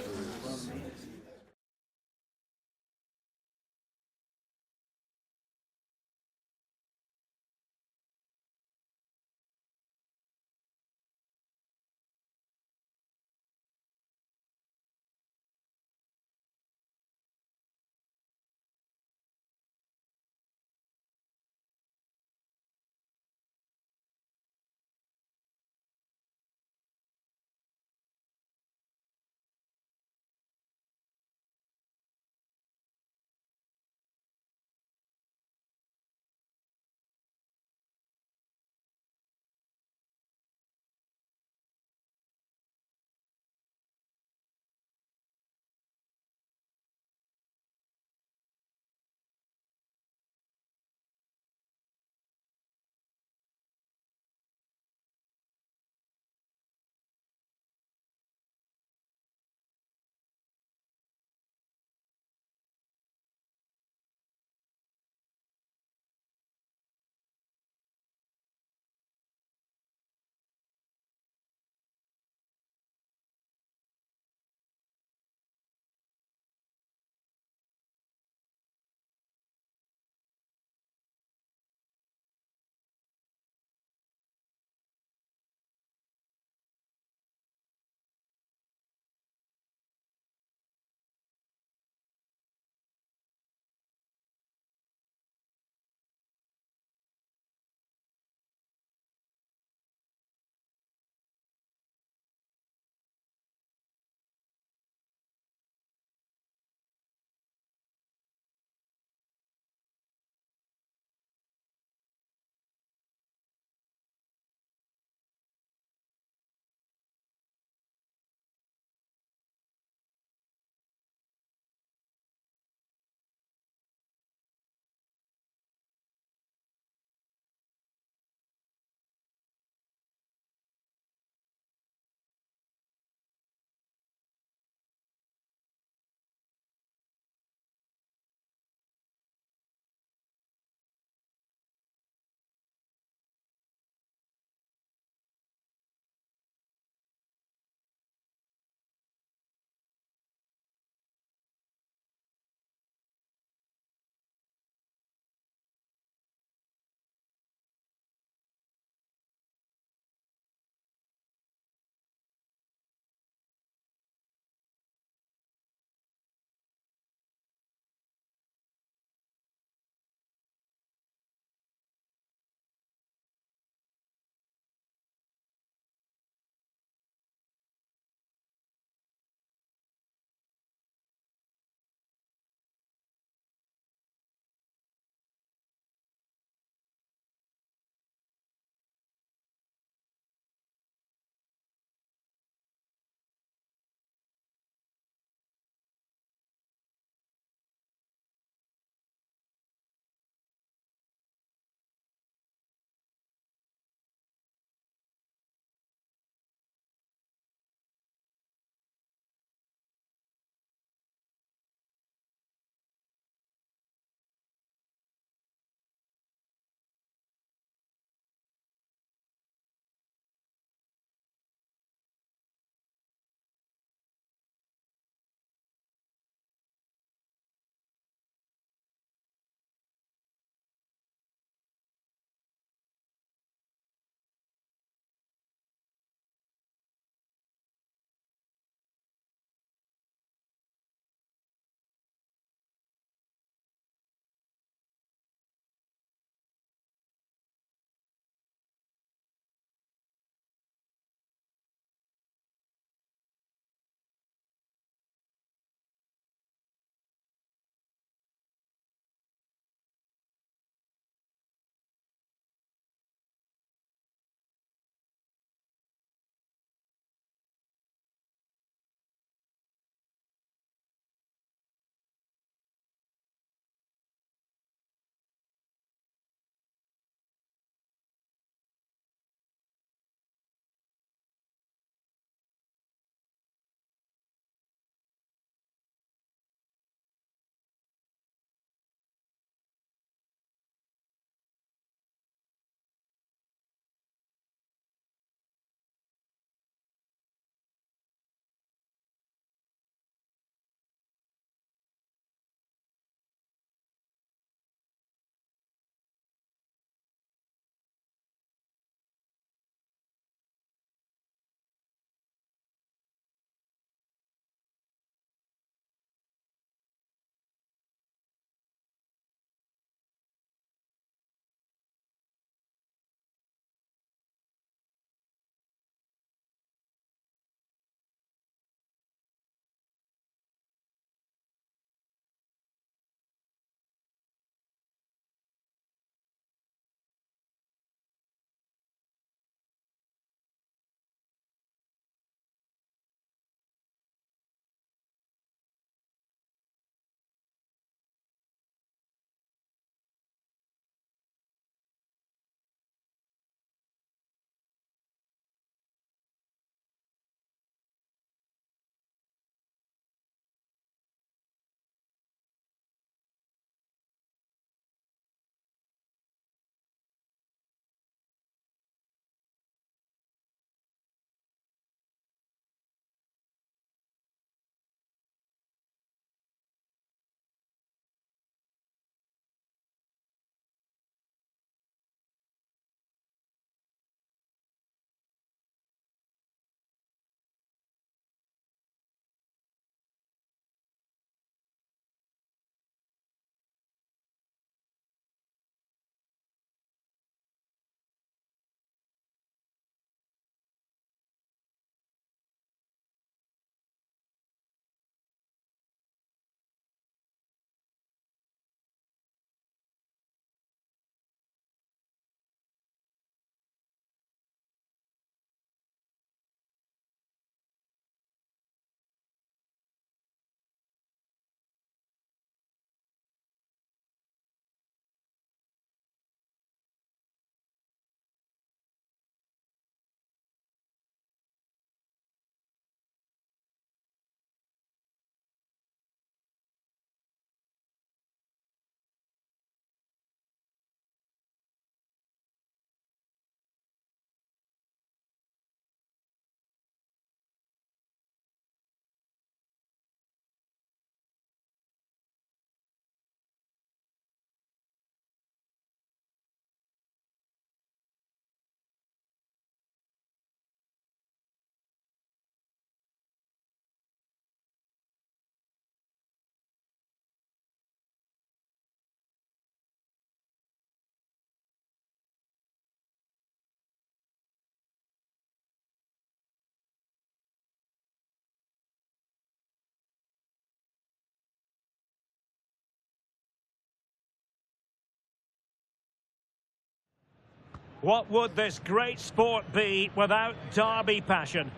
What would this great sport be without derby passion?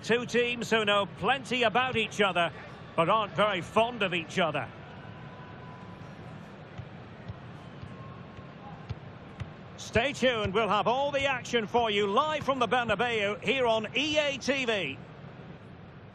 Two teams who know plenty about each other, but aren't very fond of each other. Stay tuned, we'll have all the action for you live from the Bernabeu here on EA TV.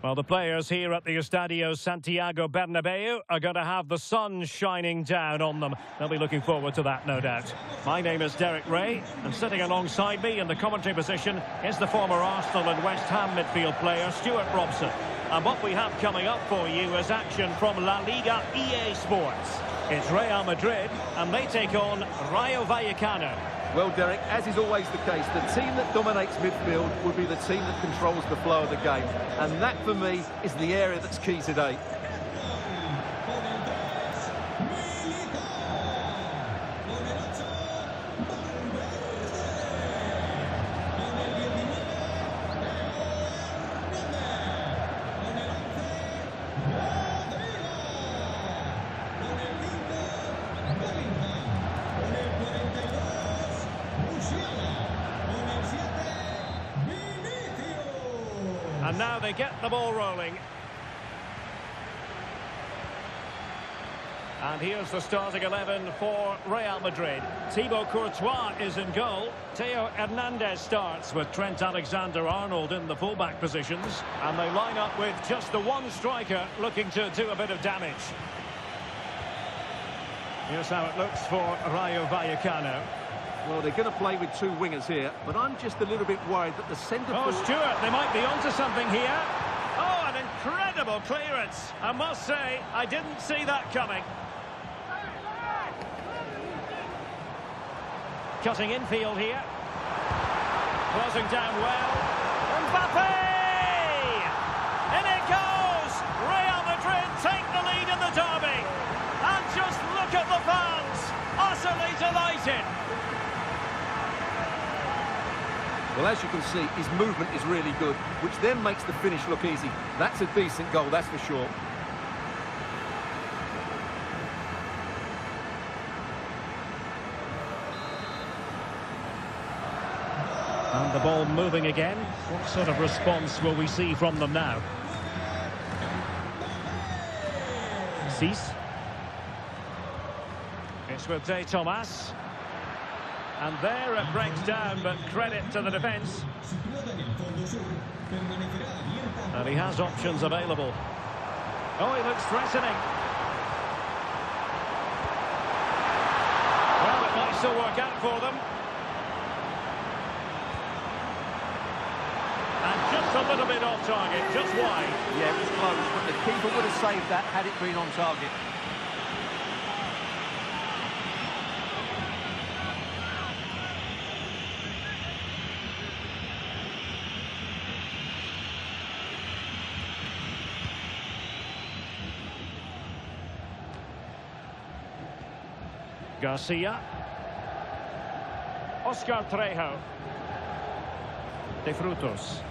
Well, the players here at the Estadio Santiago Bernabeu are going to have the sun shining down on them. They'll be looking forward to that, no doubt. My name is Derek Ray, and sitting alongside me in the commentary position is the former Arsenal and West Ham midfield player, Stuart Robson. And what we have coming up for you is action from La-Liga EASPORTS. It's Real Madrid, and they take on Rayo Vallecano. Well, Derek, as is always the case, the team that dominates midfield will be the team that controls the flow of the game. And that, for me, is the area that's key today. And now they get the ball rolling. And here's the starting 11 for Real Madrid. Thibaut Courtois is in goal. Theo Hernandez starts with Trent Alexander-Arnold in the fullback positions. And they line up with just the one striker looking to do a bit of damage. Here's how it looks for Rayo Vallecano. Well, they're going to play with two wingers here, but I'm just a little bit worried that the centre forward... Oh, Stuart, they might be onto something here. Oh, an incredible clearance. I must say, I didn't see that coming. Cutting infield here. Closing down well. Mbappe! In it goes! Real Madrid take the lead in the derby. And just look at the fans. Utterly delighted. Well, as you can see, his movement is really good, which then makes the finish look easy. That's a decent goal, that's for sure. And the ball moving again. What sort of response will we see from them now? Cease. It's with De Thomas. And there it breaks down, but credit to the defence. And he has options available. Oh, he looks threatening. Well, it might still work out for them. And just a little bit off target, just wide. Yeah, it was close, but the keeper would have saved that had it been on target. Garcia. Oscar Trejo. De Frutos.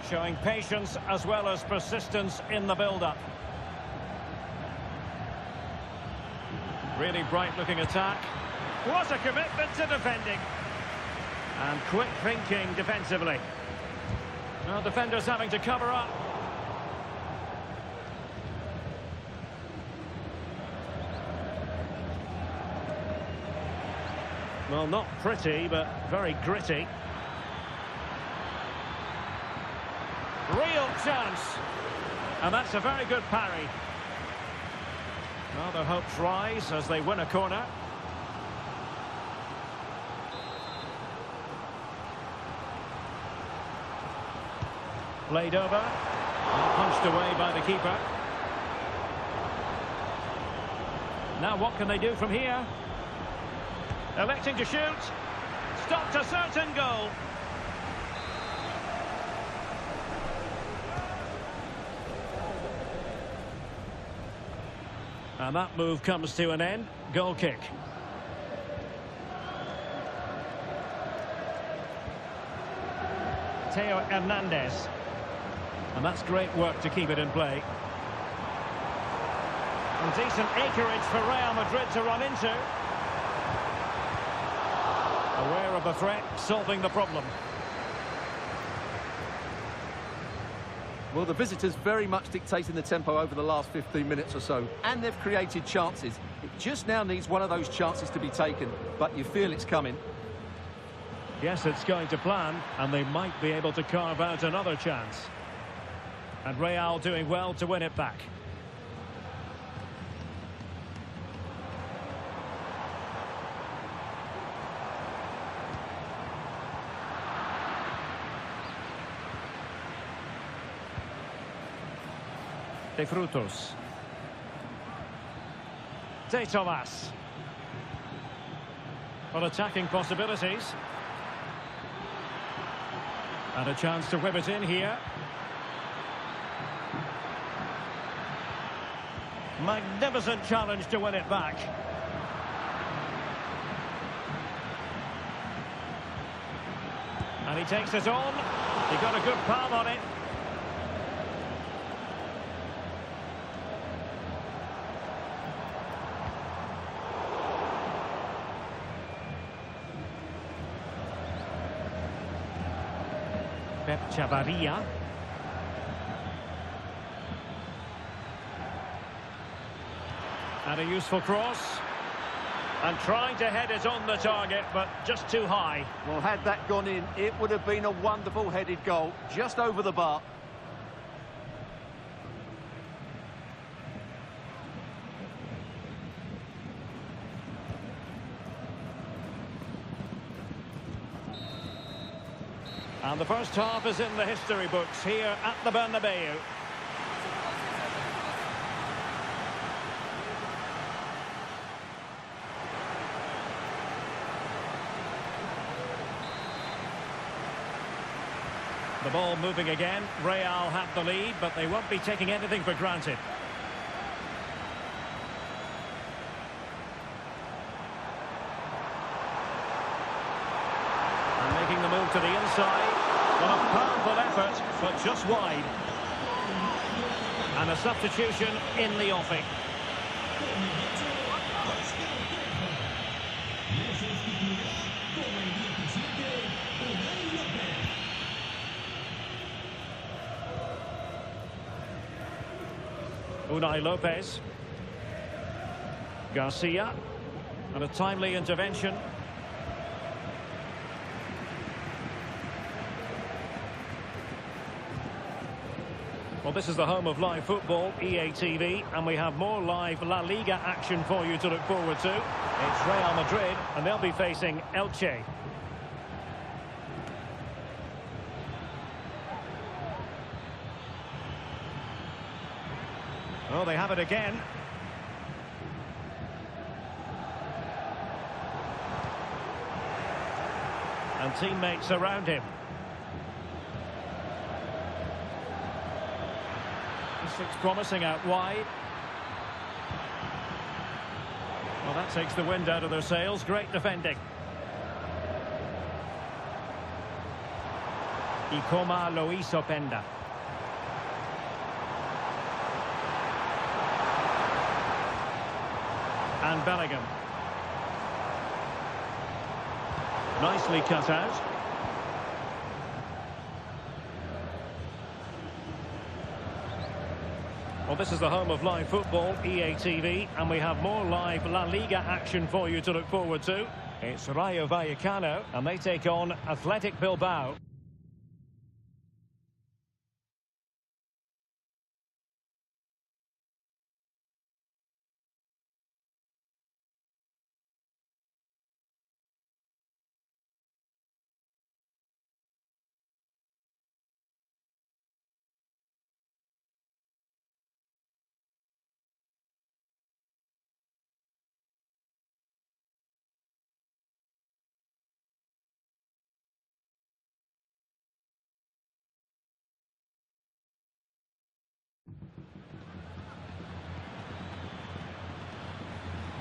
Showing patience as well as persistence in the build-up. Really bright-looking attack. What a commitment to defending. And quick thinking defensively. Well, defenders having to cover up. Well, not pretty, but very gritty. Real chance. And that's a very good parry. Well, their hopes rise as they win a corner. Played over. Punched away by the keeper. Now what can they do from here? Electing to shoot. Stopped a certain goal. And that move comes to an end. Goal kick. Theo Hernandez. And that's great work to keep it in play. And decent acreage for Real Madrid to run into. Aware of the threat, solving the problem. Well, the visitors very much dictating the tempo over the last 15 minutes or so, and they've created chances. It just now needs one of those chances to be taken, but you feel it's coming. Yes, it's going to plan, and they might be able to carve out another chance. And Real doing well to win it back. De Frutos. De Tomas. For attacking possibilities. And a chance to whip it in here. Magnificent challenge to win it back. And he takes it on. He got a good palm on it. Pep Chavaria. And a useful cross. And trying to head it on the target, but just too high. Well, had that gone in, it would have been a wonderful headed goal, just over the bar. And the first half is in the history books here at the Bernabeu. The ball moving again. Real have the lead, but they won't be taking anything for granted. And making the move to the inside. Well, a powerful effort, but just wide. And a substitution in the offing. Unai Lopez. Garcia. And a timely intervention. Well, this is the home of live football, EATV, and we have more live La Liga action for you to look forward to. It's Real Madrid, and they'll be facing Elche. Oh, they have it again. And teammates around him. This looks promising out wide. Well, that takes the wind out of their sails. Great defending. Ikoma Lois Openda. And Bellingham. Nicely cut out. Well, this is the home of live football, EATV, and we have more live La Liga action for you to look forward to. It's Rayo Vallecano, and they take on Athletic Bilbao.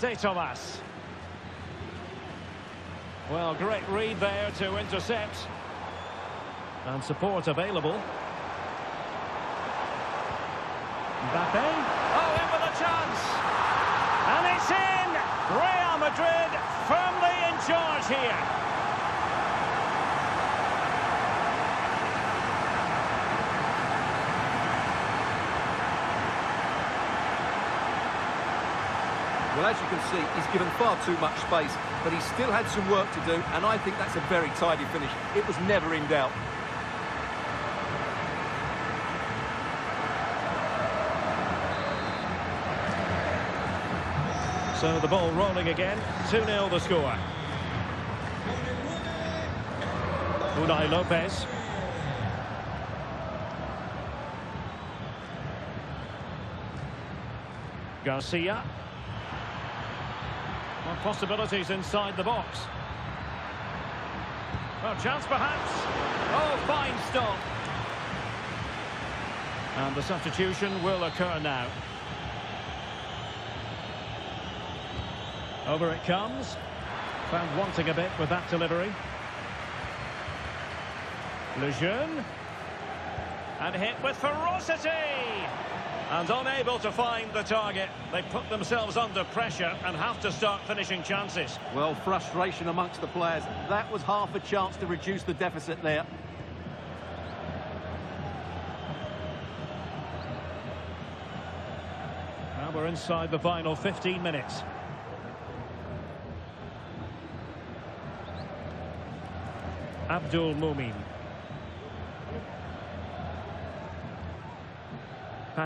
De Tomas. Well, great read there to intercept. And support available. Mbappe. Oh, in with a chance. And it's in! Real Madrid firmly in charge here. Well, as you can see, he's given far too much space, but he still had some work to do, and I think that's a very tidy finish. It was never in doubt. So the ball rolling again, 2-0 the score. Unai Lopez. Garcia. Well, possibilities inside the box. Well, chance perhaps. Oh, fine stop. And the substitution will occur now. Over it comes. Found wanting a bit with that delivery. Lejeune. And hit with ferocity. And unable to find the target. They put themselves under pressure and have to start finishing chances. Well, frustration amongst the players. That was half a chance to reduce the deficit there. Now we're inside the final 15 minutes. Abdul Mumin.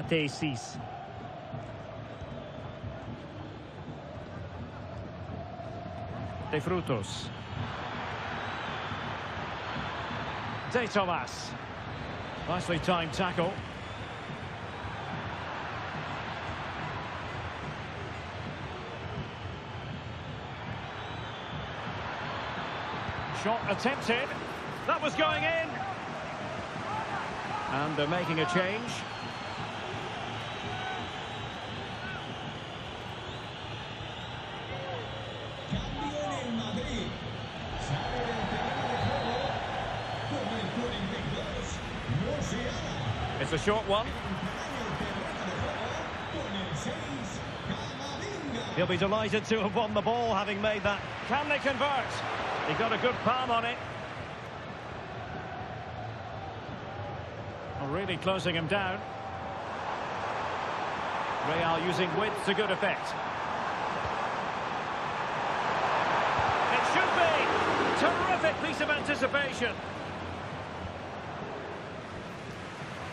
Pate Cis. De Frutos. De Tomas. Nicely timed tackle. Shot attempted. That was going in. And they're making a change. It's a short one. He'll be delighted to have won the ball, having made that. Can they convert? He got a good palm on it. Really closing him down. Real using width to good effect. It should be. Terrific piece of anticipation.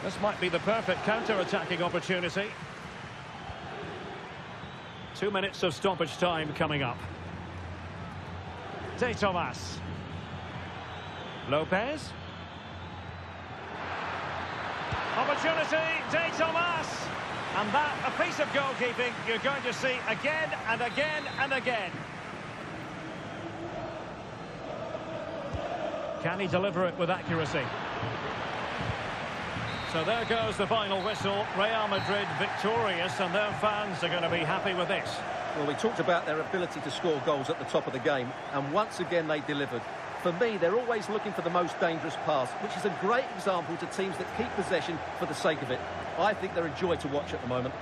This might be the perfect counter-attacking opportunity. 2 minutes of stoppage time coming up. De Tomas. Lopez. Opportunity, De Tomas. And that, a piece of goalkeeping you're going to see again and again and again. Can he deliver it with accuracy? So there goes the final whistle. Real Madrid victorious, and their fans are going to be happy with this. Well, we talked about their ability to score goals at the top of the game, and once again they delivered. For me, they're always looking for the most dangerous pass, which is a great example to teams that keep possession for the sake of it. I think they're a joy to watch at the moment.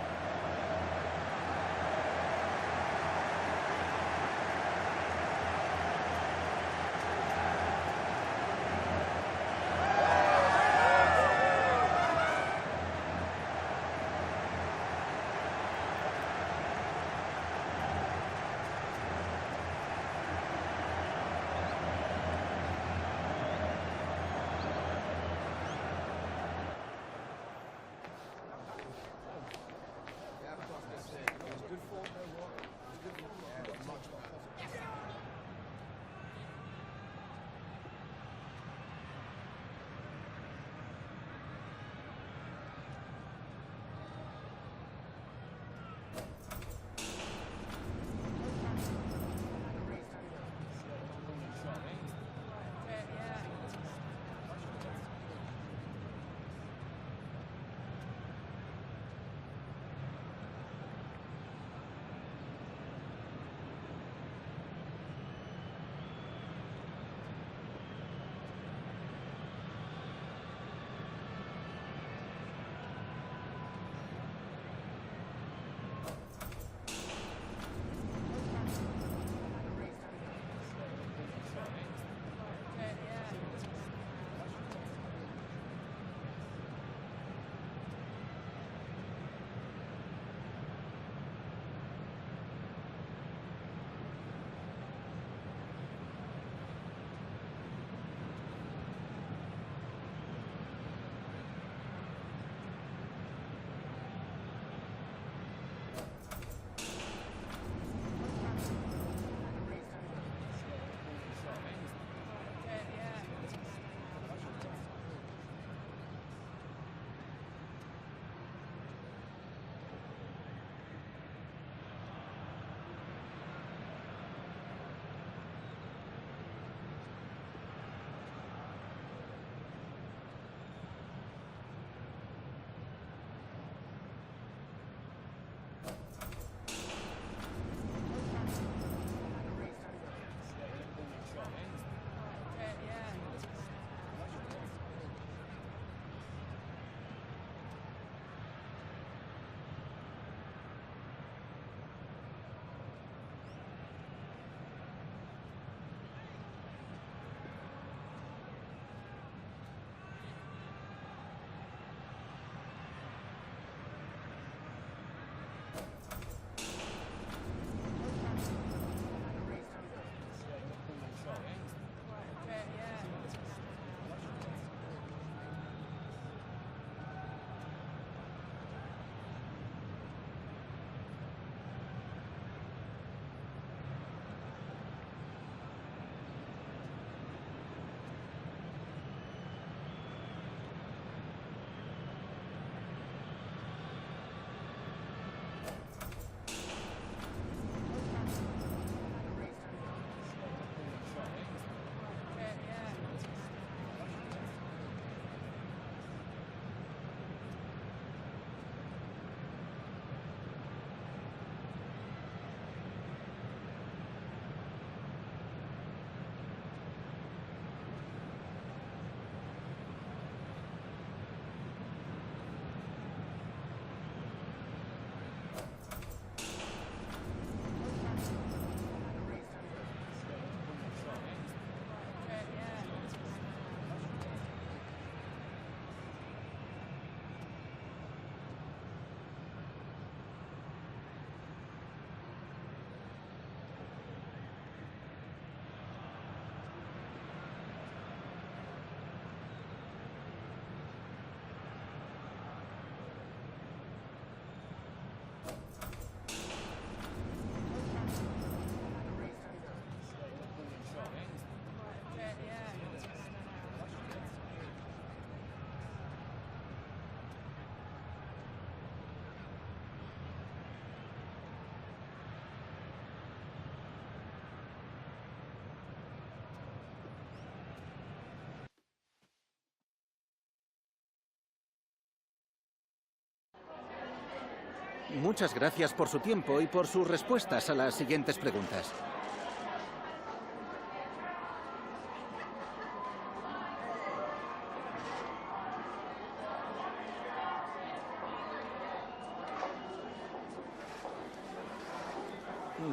Muchas gracias por su tiempo y por sus respuestas a las siguientes preguntas.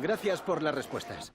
Gracias por las respuestas.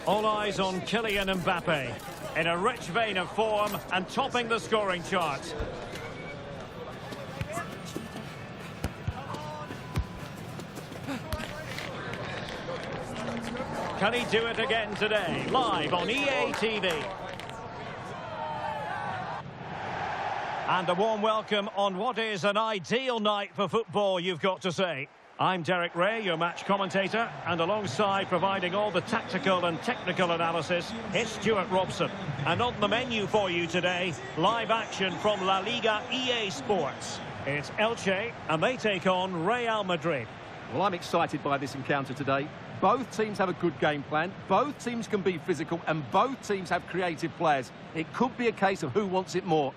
All eyes on Kylian Mbappe, in a rich vein of form and topping the scoring chart. Can he do it again today? Live on EA TV. And a warm welcome on what is an ideal night for football, you've got to say. I'm Derek Ray, your match commentator, and alongside providing all the tactical and technical analysis, it's Stuart Robson. And on the menu for you today, live action from La-Liga EA Sports. It's Elche, and they take on Real Madrid. Well, I'm excited by this encounter today. Both teams have a good game plan, both teams can be physical, and both teams have creative players. It could be a case of who wants it more.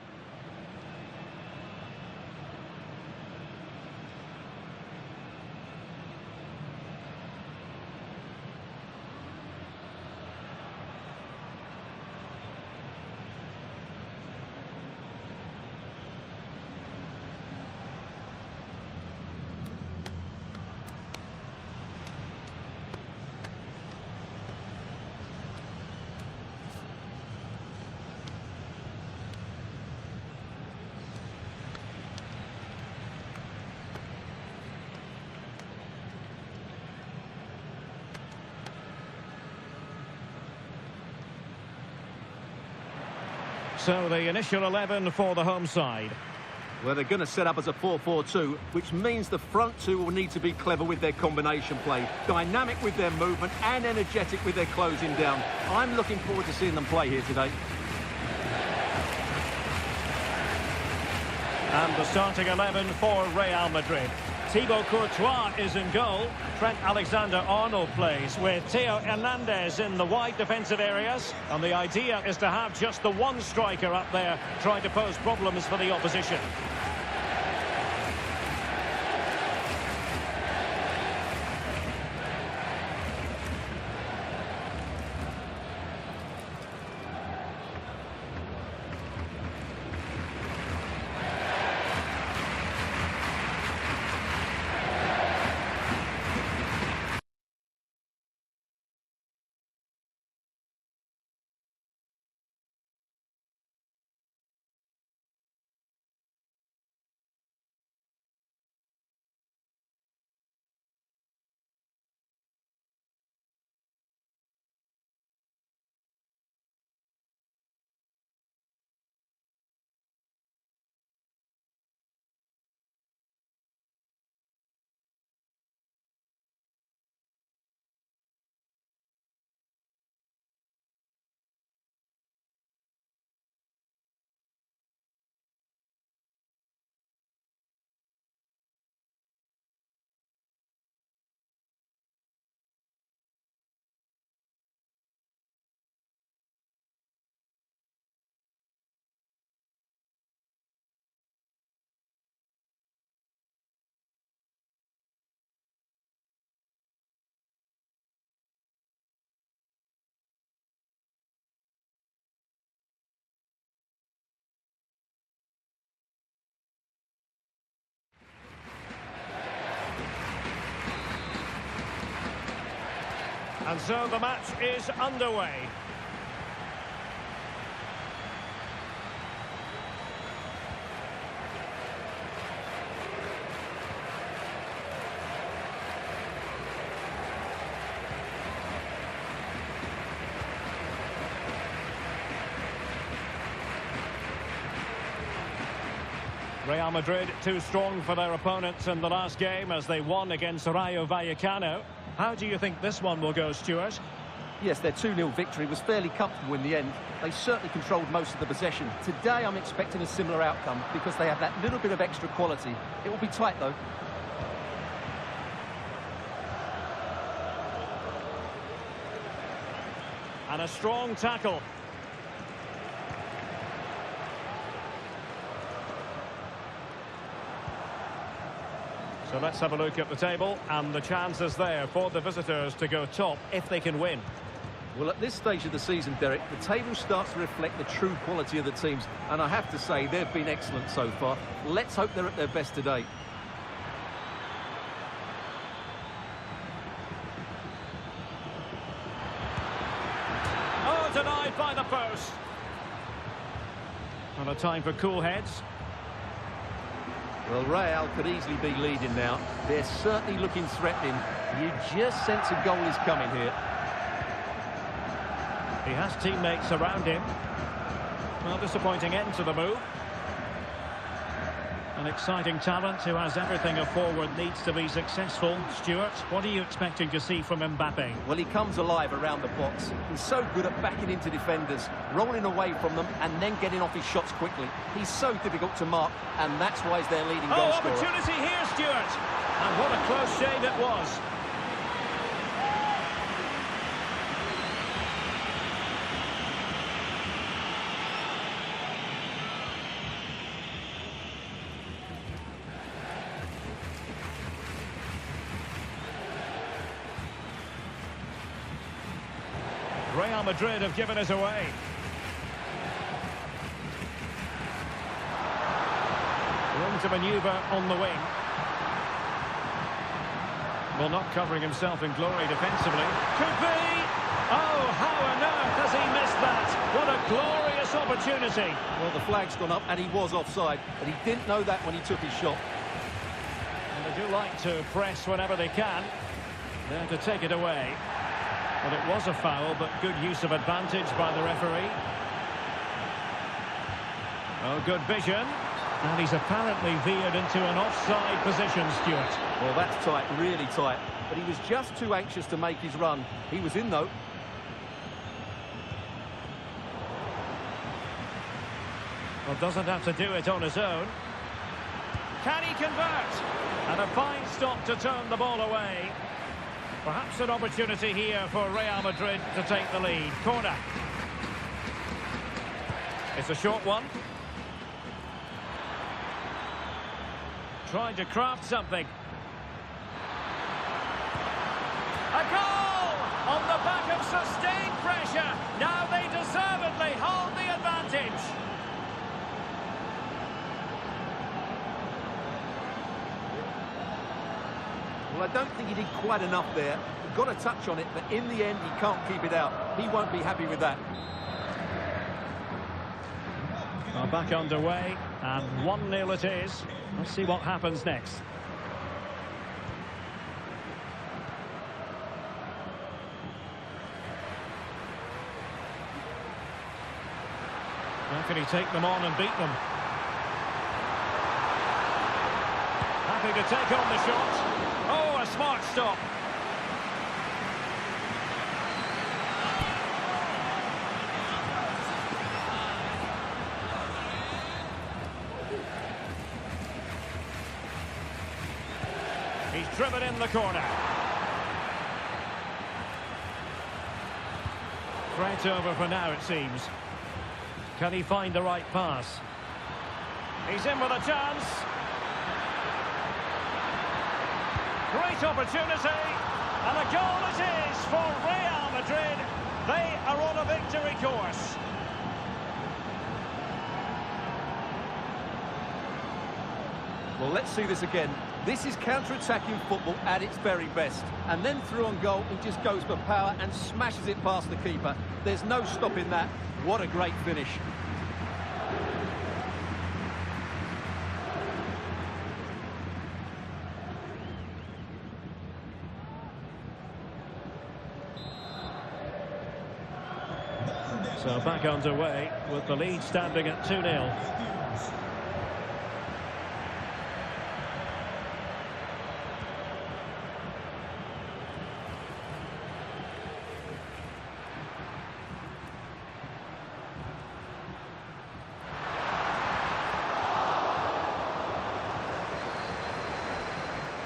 So the initial 11 for the home side. Well, they're going to set up as a 4-4-2, which means the front two will need to be clever with their combination play, dynamic with their movement and energetic with their closing down. I'm looking forward to seeing them play here today. And the starting 11 for Real Madrid. Thibaut Courtois is in goal. Trent Alexander-Arnold plays with Theo Hernandez in the wide defensive areas. And the idea is to have just the one striker up there trying to pose problems for the opposition. And so the match is underway. Real Madrid too strong for their opponents in the last game as they won against Rayo Vallecano. How do you think this one will go, Stuart? Yes, their 2-0 victory was fairly comfortable in the end. They certainly controlled most of the possession. Today I'm expecting a similar outcome because they have that little bit of extra quality. It will be tight though. And a strong tackle. So let's have a look at the table, and the chances there for the visitors to go top if they can win. Well, at this stage of the season, Derek, the table starts to reflect the true quality of the teams, and I have to say they've been excellent so far. Let's hope they're at their best today. Oh, denied by the post. And a time for cool heads. Well, Real could easily be leading now. They're certainly looking threatening. You just sense a goal is coming here. He has teammates around him. Well, disappointing end to the move. An exciting talent who has everything a forward needs to be successful. Stuart, what are you expecting to see from Mbappe? Well, he comes alive around the box. He's so good at backing into defenders, rolling away from them, and then getting off his shots quickly. He's so difficult to mark, and that's why he's their leading goal scorer. Opportunity here, Stuart. And what a close shave it was. Real Madrid have given us away. Room to manoeuvre on the wing. Well, not covering himself in glory defensively. Could be! Oh, how on earth has he missed that? What a glorious opportunity. Well, the flag's gone up and he was offside, but he didn't know that when he took his shot. And they do like to press whenever they can. There to take it away. Well, it was a foul, but good use of advantage by the referee. Oh, good vision. And he's apparently veered into an offside position, Stuart. Well, that's tight, really tight. But he was just too anxious to make his run. He was in, though. Well, doesn't have to do it on his own. Can he convert? And a fine stop to turn the ball away. Perhaps an opportunity here for Real Madrid to take the lead. Corner. It's a short one. Trying to craft something. A goal! On the back of sustained pressure. Now they deservedly hold the advantage. Well, I don't think he did quite enough there. He got a touch on it, but in the end, he can't keep it out. He won't be happy with that. Well, back underway, and 1-0 it is. Let's see what happens next. How can he take them on and beat them? Happy to take on the shot. Oh, a smart stop. He's driven in the corner. Threat over for now, it seems. Can he find the right pass? He's in with a chance. Great opportunity, and a goal it is for Real Madrid. They are on a victory course. Well, let's see this again. This is counter-attacking football at its very best. And then through on goal, he just goes for power and smashes it past the keeper. There's no stopping that. What a great finish. So back underway with the lead standing at 2-0.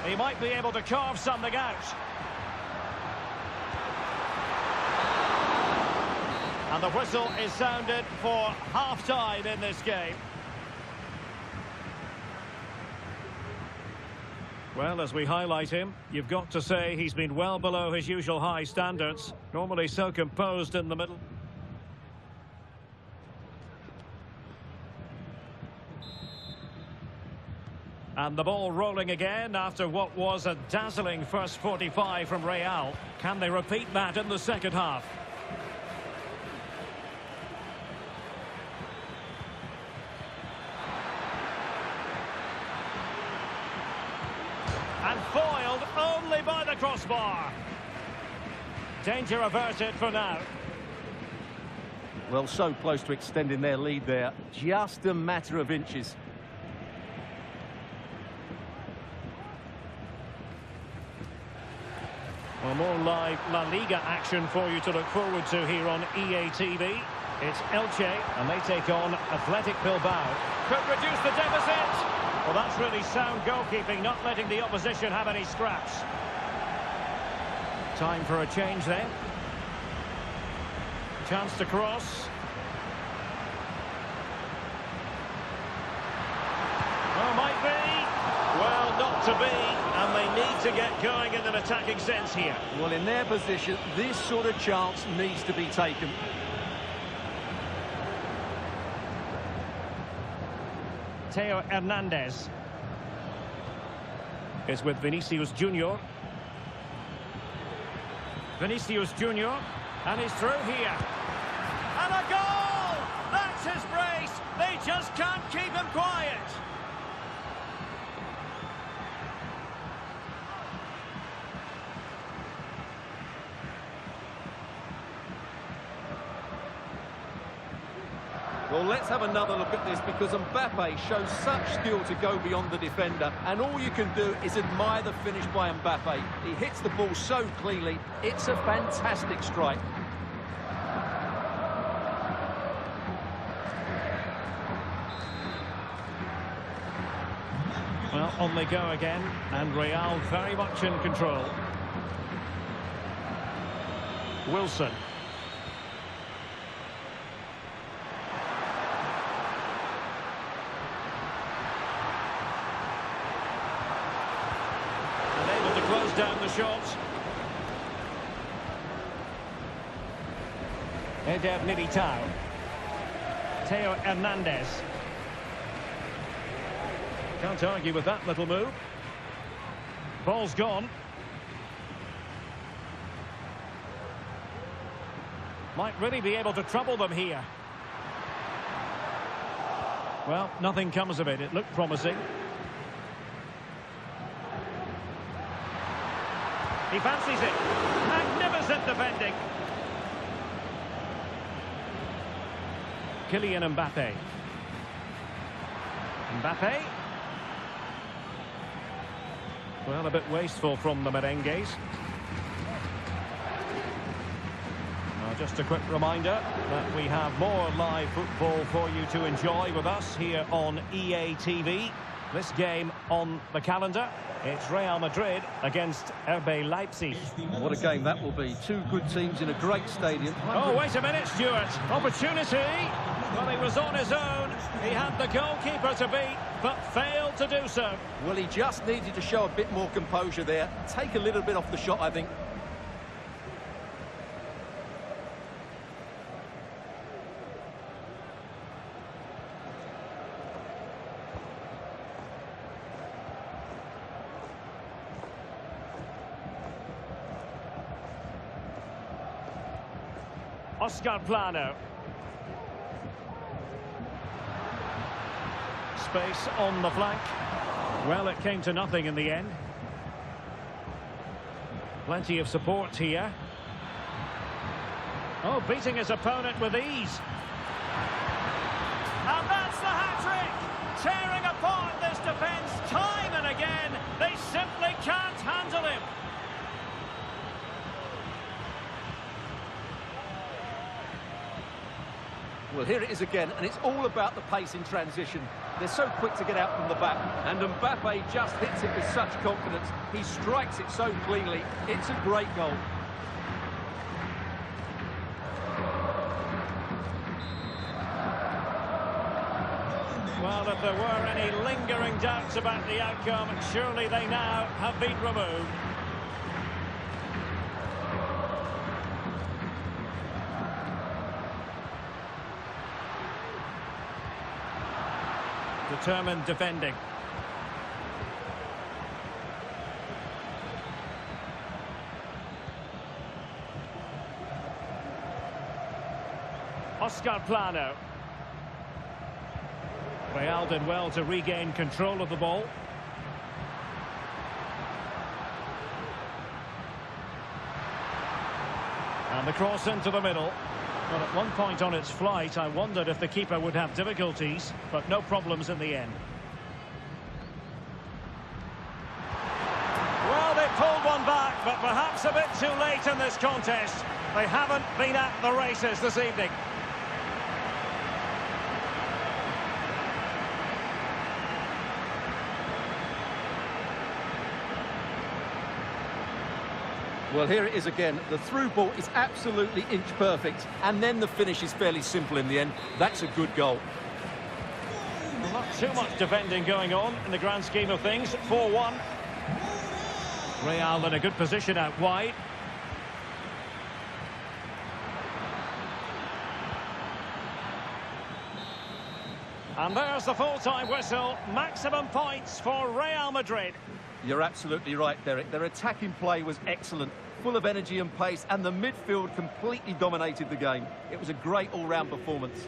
He might be able to carve something out. And the whistle is sounded for half-time in this game. Well, as we highlight him, you've got to say he's been well below his usual high standards. Normally so composed in the middle. And the ball rolling again after what was a dazzling first 45 from Real. Can they repeat that in the second half? And foiled only by the crossbar. Danger averted for now. Well, so close to extending their lead there. Just a matter of inches. Well, more live La-Liga action for you to look forward to here on EATV. It's Elche, and they take on Athletic Bilbao. Could reduce the deficit. Well, that's really sound goalkeeping, not letting the opposition have any scraps. Time for a change then. Chance to cross. Oh, might be. Well, not to be. And they need to get going in an attacking sense here. Well, in their position, this sort of chance needs to be taken. Theo Hernandez is with Vinicius Junior. Vinicius Junior, and he's through here. And a goal! That's his brace. They just can't keep him quiet. Well, let's have another look at this, because Mbappe shows such skill to go beyond the defender, and all you can do is admire the finish by Mbappe. He hits the ball so cleanly. It's a fantastic strike. Well, on they go again, and Real very much in control. Wilson. Close down the shot. Eder Militao. Theo Hernandez. Can't argue with that little move. Ball's gone. Might really be able to trouble them here. Well, nothing comes of it. It looked promising. He fancies it. Magnificent defending. Kylian Mbappe. Mbappe. Well, a bit wasteful from the merengues. Now, just a quick reminder that we have more live football for you to enjoy with us here on EATV. This game on the calendar, it's Real Madrid against RB Leipzig. What a game that will be. Two good teams in a great stadium. Oh, wait a minute, Stuart. Opportunity. Well, he was on his own. He had the goalkeeper to beat, but failed to do so. Well, he just needed to show a bit more composure there. Take a little bit off the shot, I think. Oscar Plano. Space on the flank. Well, it came to nothing in the end. Plenty of support here. Oh, beating his opponent with ease. And that's the hat-trick! Tearing apart this defence time and again. They simply can't handle him. Well, here it is again, and it's all about the pace in transition. They're so quick to get out from the back, and Mbappe just hits it with such confidence. He strikes it so cleanly. It's a great goal. Well, if there were any lingering doubts about the outcome, surely they now have been removed. Determined defending. Oscar Plano. Real did well to regain control of the ball. And the cross into the middle. Well, at one point on its flight, I wondered if the keeper would have difficulties, but no problems in the end. Well, they pulled one back, but perhaps a bit too late in this contest. They haven't been at the races this evening. Well, here it is again. The through ball is absolutely inch perfect, and then the finish is fairly simple in the end. That's a good goal. Well, not too much defending going on in the grand scheme of things. 4-1. Real in a good position out wide. And there's the full-time whistle. Maximum points for Real Madrid. You're absolutely right, Derek. Their attacking play was excellent, full of energy and pace, and the midfield completely dominated the game. It was a great all-round performance.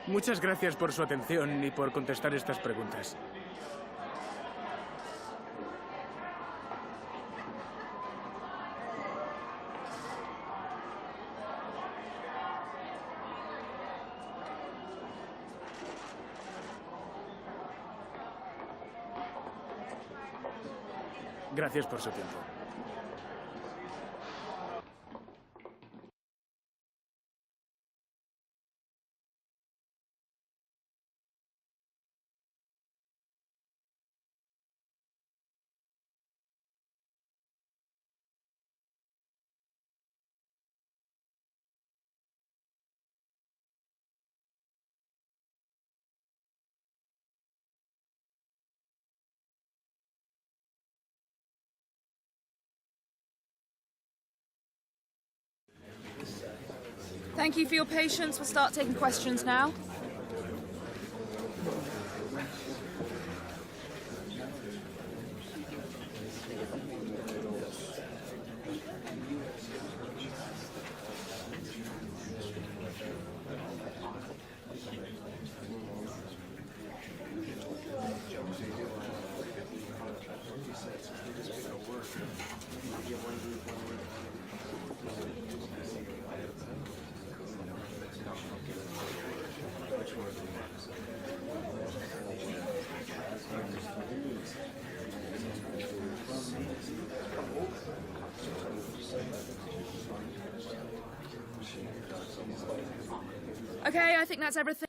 Muchas gracias por su atención y por contestar estas preguntas. Gracias por su tiempo. Thank you for your patience. We'll start taking questions now. Okay, I think that's everything.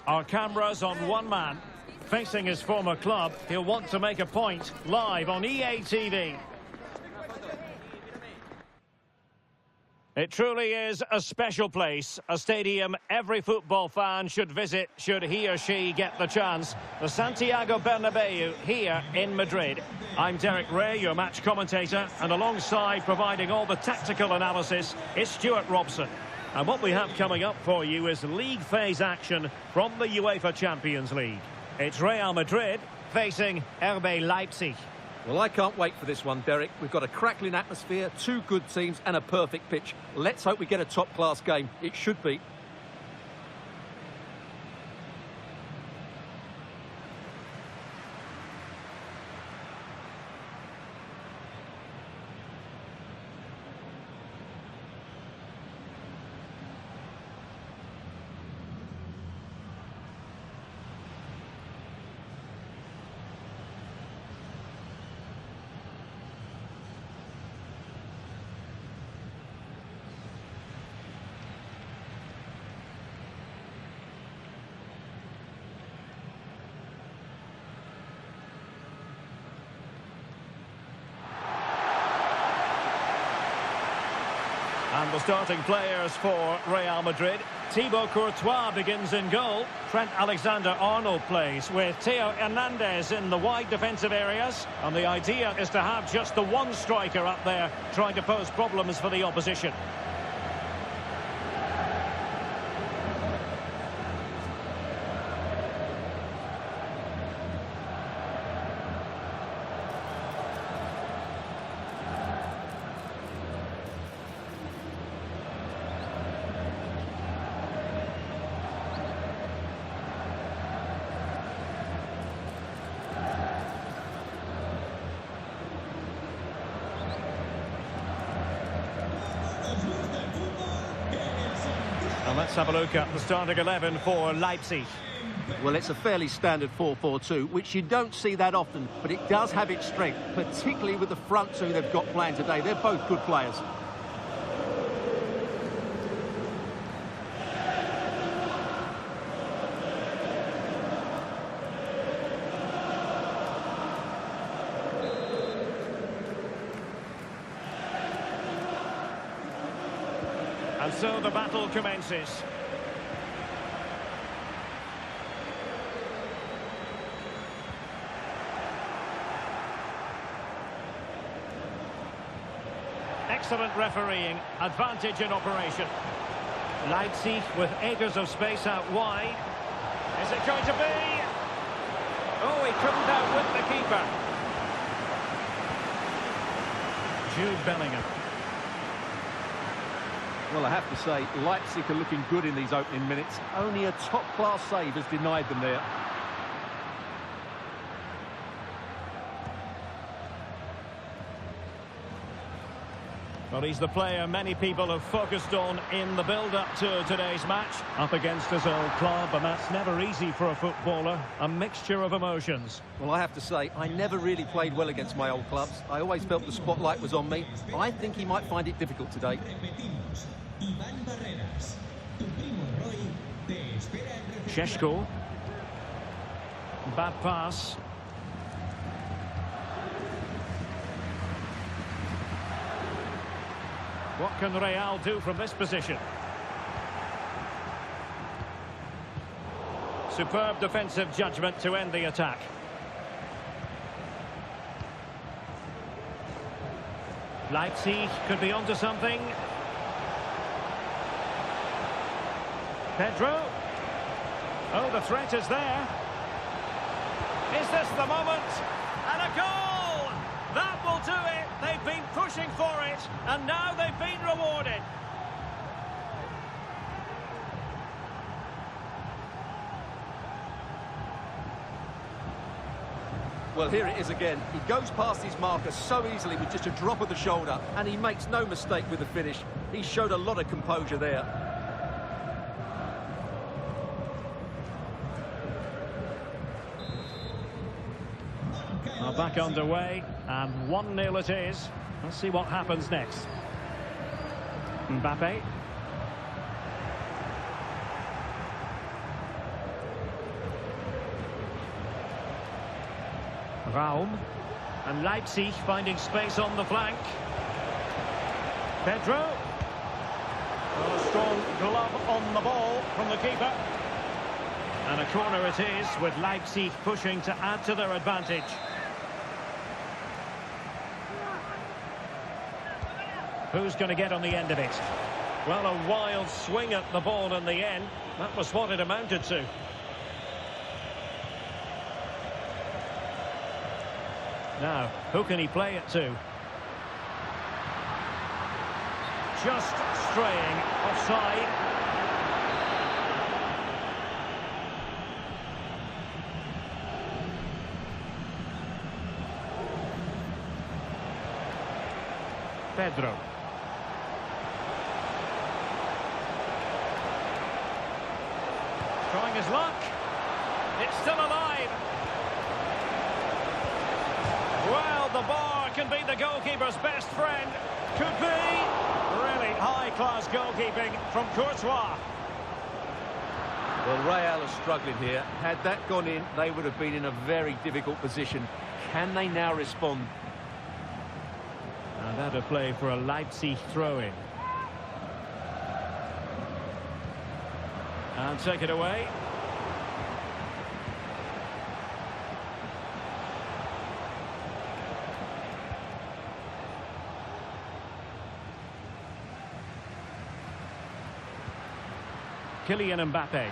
Our cameras on one man. Facing his former club, he'll want to make a point live on EATV. It truly is a special place, a stadium every football fan should visit should he or she get the chance. The Santiago Bernabeu here in Madrid. I'm Derek Ray, your match commentator, and alongside providing all the tactical analysis is Stuart Robson. And what we have coming up for you is league phase action from the UEFA Champions League. It's Real Madrid facing RB Leipzig. Well, I can't wait for this one, Derek. We've got a crackling atmosphere, two good teams and a perfect pitch. Let's hope we get a top-class game. It should be. And the starting players for Real Madrid. Thibaut Courtois begins in goal. Trent Alexander-Arnold plays with Theo Hernandez in the wide defensive areas. And the idea is to have just the one striker up there trying to pose problems for the opposition. And let's have a look at the starting 11 for Leipzig. Well, it's a fairly standard 4-4-2, which you don't see that often, but it does have its strength, particularly with the front two they've got playing today. They're both good players. And so the battle commences. Excellent refereeing, advantage in operation. Leipzig with acres of space out wide. Is it going to be? Oh, he couldn't outwit the keeper. Jude Bellingham. Well, I have to say, Leipzig are looking good in these opening minutes. Only a top-class save has denied them there. Well, he's the player many people have focused on in the build-up to today's match. Up against his old club, and that's never easy for a footballer. A mixture of emotions. Well, I have to say, I never really played well against my old clubs. I always felt the spotlight was on me. I think he might find it difficult today. Šeško. Bad pass. What can Real do from this position? Superb defensive judgment to end the attack. Leipzig could be onto something. Pedro. Oh, the threat is there. Is this the moment? And a goal! That will do it. They've been pushing for it, and now they've been rewarded. Well, here it is again. He goes past his marker so easily with just a drop of the shoulder, and he makes no mistake with the finish. He showed a lot of composure there. Well, back underway, and 1-0 it is. Let's see what happens next. Mbappe. Raum. And Leipzig finding space on the flank. Pedro. A strong glove on the ball from the keeper. And a corner it is, with Leipzig pushing to add to their advantage. Who's going to get on the end of it? Well, a wild swing at the ball in the end. That was what it amounted to. Now, who can he play it to? Just straying offside. Pedro. Trying his luck. It's still alive. Well, the bar can be the goalkeeper's best friend. Could be. Really high-class goalkeeping from Courtois. Well, Real are struggling here. Had that gone in, they would have been in a very difficult position. Can they now respond? And that a play for a Leipzig throw-in. And take it away. Kylian Mbappe.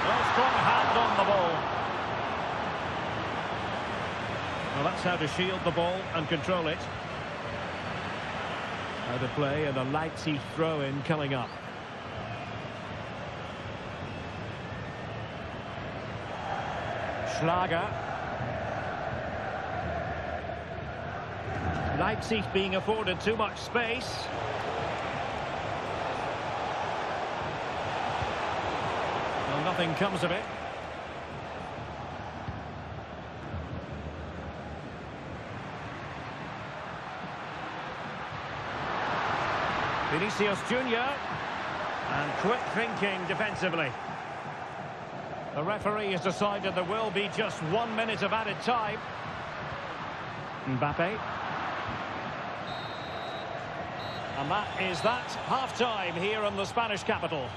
Oh, strong hand on the ball. Well, that's how to shield the ball and control it. Out of play and a Leipzig throw-in coming up. Schlager. Leipzig being afforded too much space. Well, nothing comes of it. Vinicius Junior, and quick thinking defensively. The referee has decided there will be just 1 minute of added time. Mbappe. And that is that, half-time here in the Spanish capital.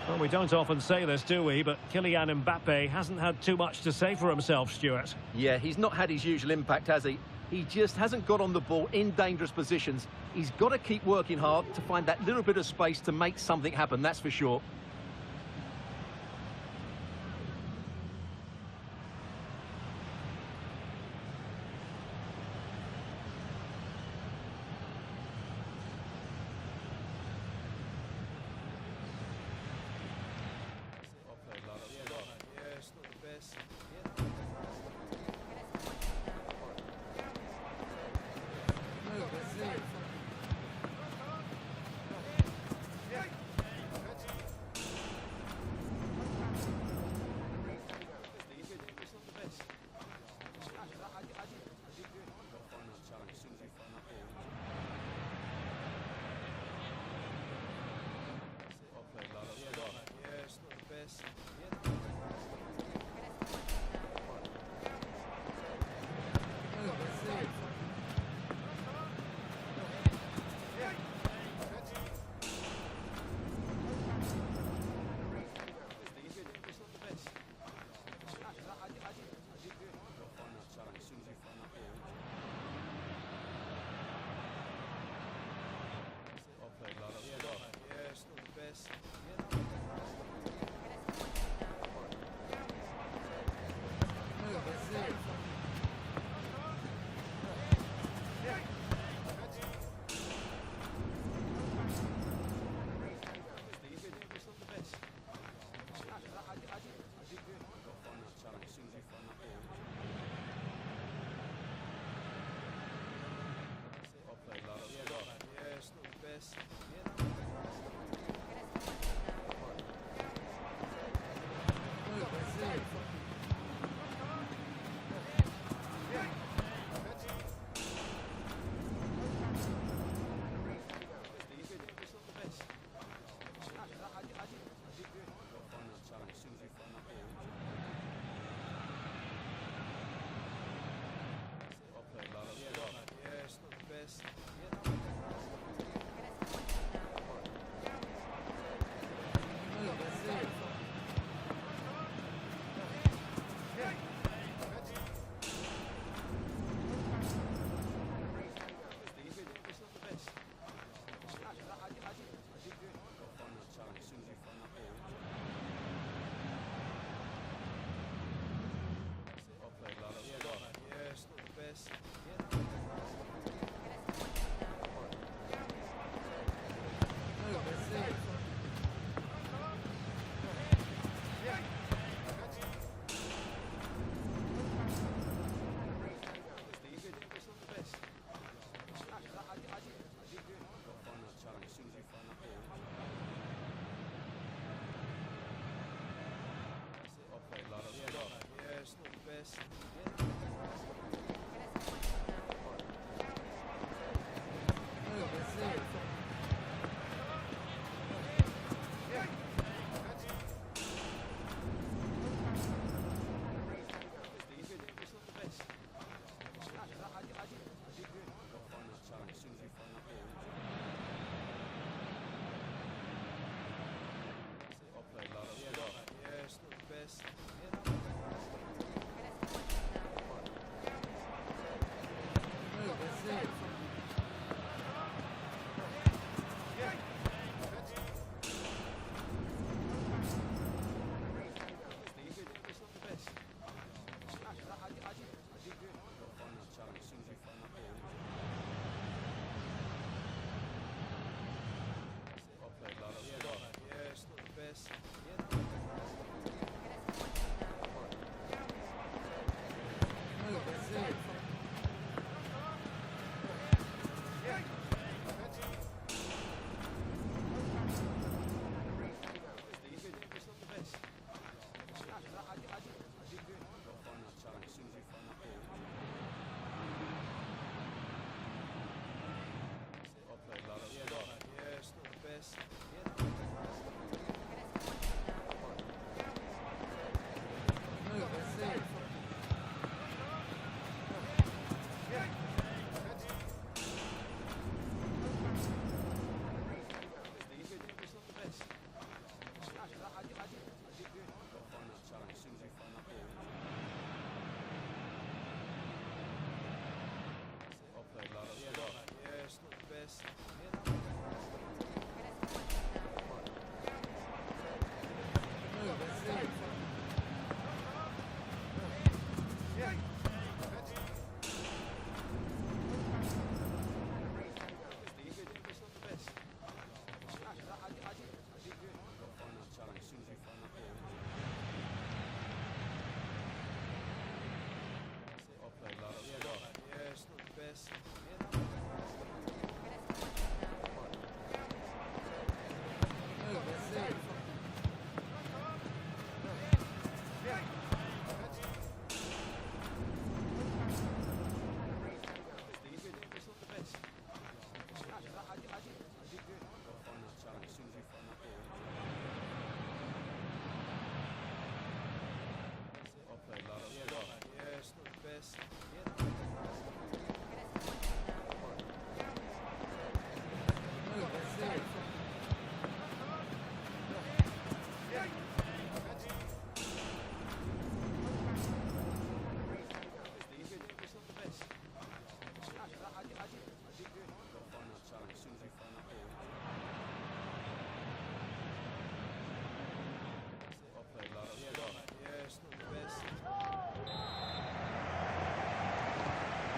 Well, we don't often say this, do we? But Kylian Mbappe hasn't had too much to say for himself, Stuart. Yeah, he's not had his usual impact, has he? He just hasn't got on the ball in dangerous positions. He's got to keep working hard to find that little bit of space to make something happen, that's for sure.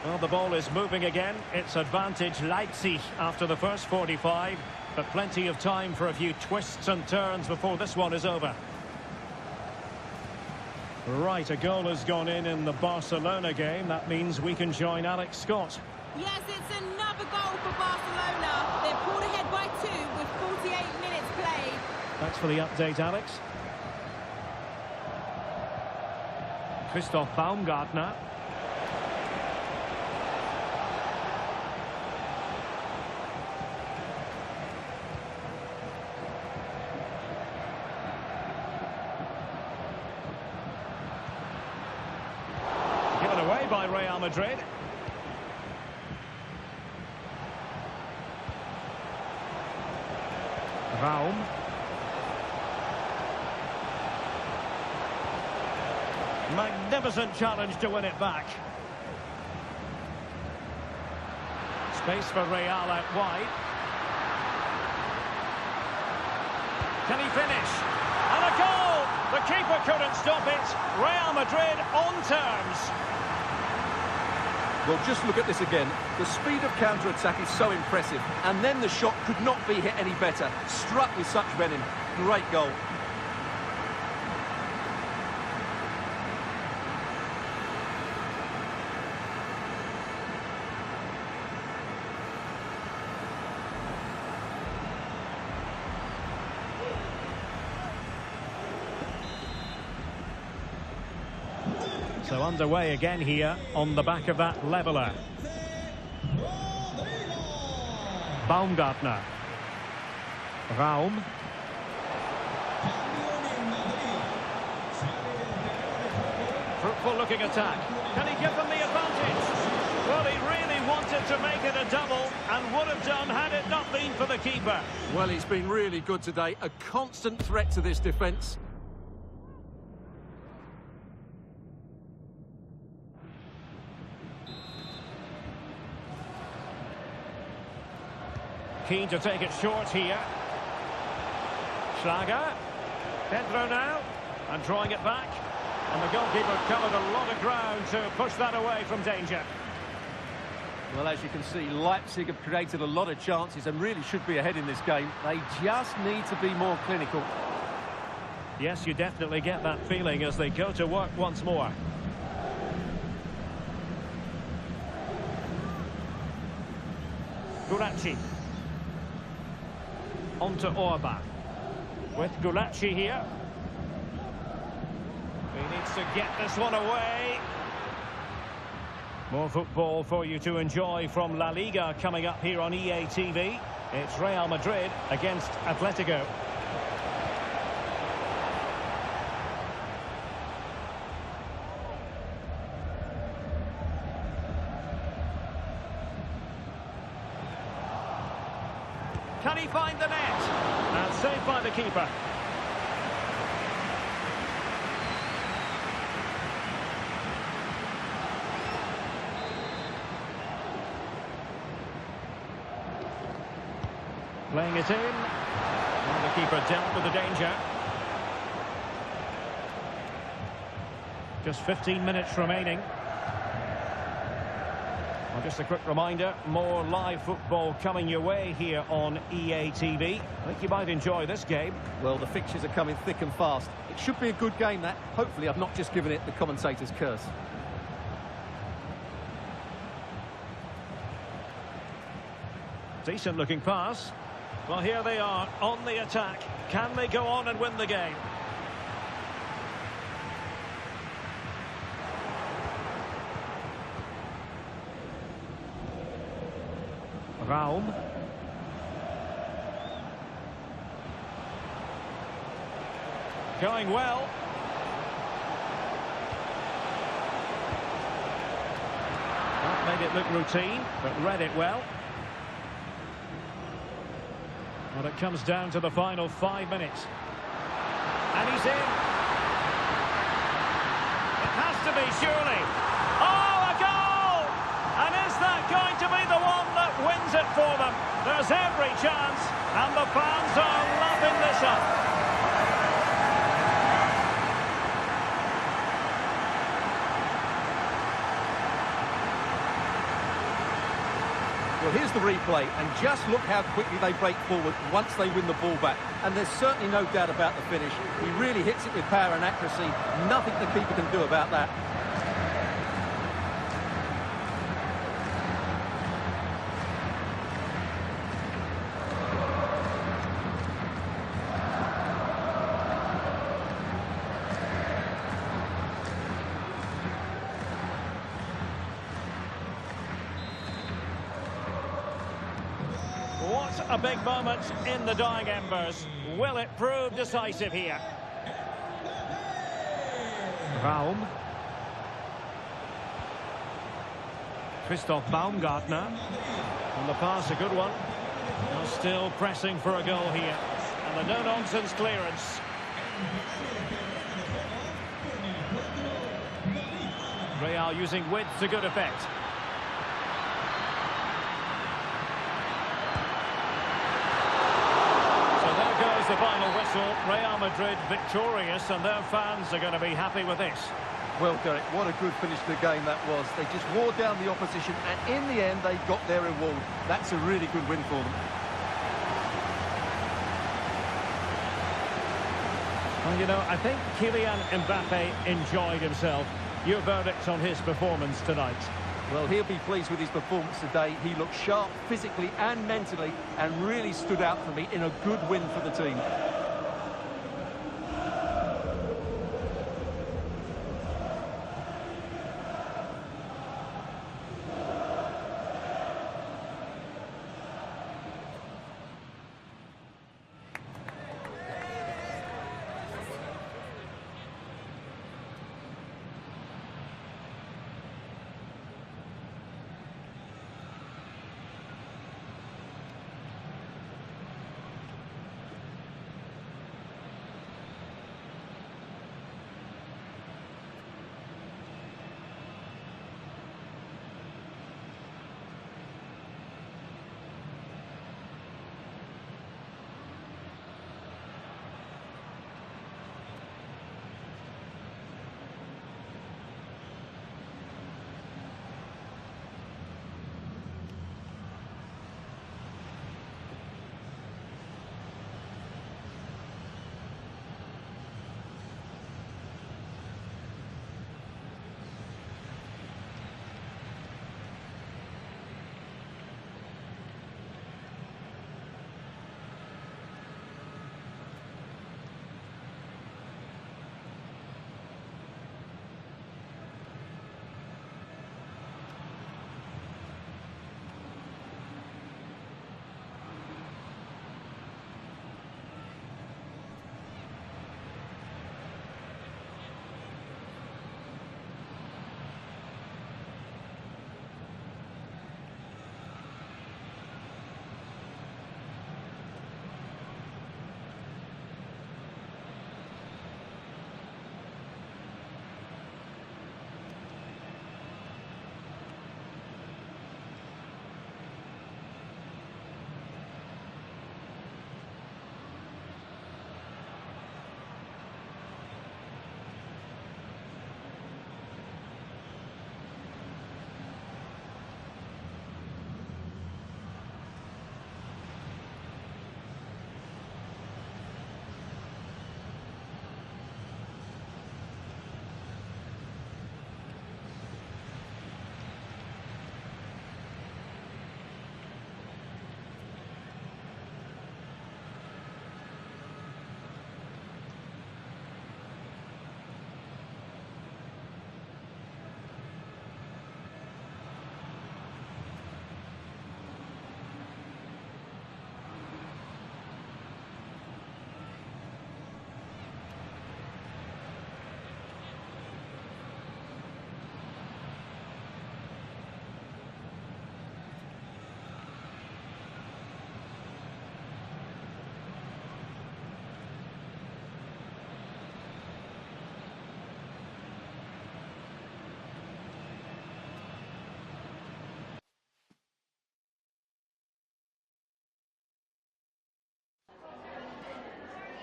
Well, the ball is moving again. It's advantage Leipzig after the first 45, but plenty of time for a few twists and turns before this one is over. Right, a goal has gone in the Barcelona game. That means we can join Alex Scott. Yes, it's another goal for Barcelona. They're pulled ahead by 2 with 48 minutes played. Thanks for the update, Alex. Christoph Baumgartner. Given away by Real Madrid. Raum. Magnificent challenge to win it back. Space for Real out wide. Can he finish? And a goal! The keeper couldn't stop it. Real Madrid on terms. Well, just look at this again. The speed of counter-attack is so impressive. And then the shot could not be hit any better. Struck with such venom. Great goal. So underway again here on the back of that leveller. Baumgartner. Raum. Fruitful looking attack. Can he give them the advantage? Well, he really wanted to make it a double and would have done had it not been for the keeper. Well, he's been really good today. A constant threat to this defence. Keen to take it short here. Schlager. Pedro now. And drawing it back. And the goalkeeper covered a lot of ground to push that away from danger. Well, as you can see, Leipzig have created a lot of chances and really should be ahead in this game. They just need to be more clinical. Yes, you definitely get that feeling as they go to work once more. Gulacsi. On to Orban. With Gulacsi here. He needs to get this one away. More football for you to enjoy from La Liga coming up here on EATV. It's Real Madrid against Atletico. Can he find the net? And saved by the keeper. Playing it in. And the keeper dealt with the danger. Just 15 minutes remaining. Well, just a quick reminder, more live football coming your way here on EATV. I think you might enjoy this game. Well, the fixtures are coming thick and fast. It should be a good game, that. Hopefully I've not just given it the commentator's curse. Decent looking pass. Well, here they are on the attack. Can they go on and win the game? Raum. Going well. That made it look routine, but read it well. Well, it comes down to the final 5 minutes. And he's in. It has to be, surely. Oh, a goal! And is that going to be the one that wins it for them? There's every chance, and the fans are lapping this up. Well, here's the replay, and just look how quickly they break forward once they win the ball back. And there's certainly no doubt about the finish. He really hits it with power and accuracy. Nothing the keeper can do about that. What a big moment in the dying embers. Will it prove decisive here? Raum. Christoph Baumgartner. And the pass, a good one. Well, still pressing for a goal here. And the no-nonsense clearance. Real using width to good effect. The final whistle. Real Madrid victorious, and their fans are going to be happy with this. Well, Derek, what a good finish to the game that was. They just wore down the opposition, and in the end, they got their reward. That's a really good win for them. Well, you know, I think Kylian Mbappe enjoyed himself. Your verdict on his performance tonight? Well, he'll be pleased with his performance today. He looked sharp physically and mentally and really stood out for me in a good win for the team.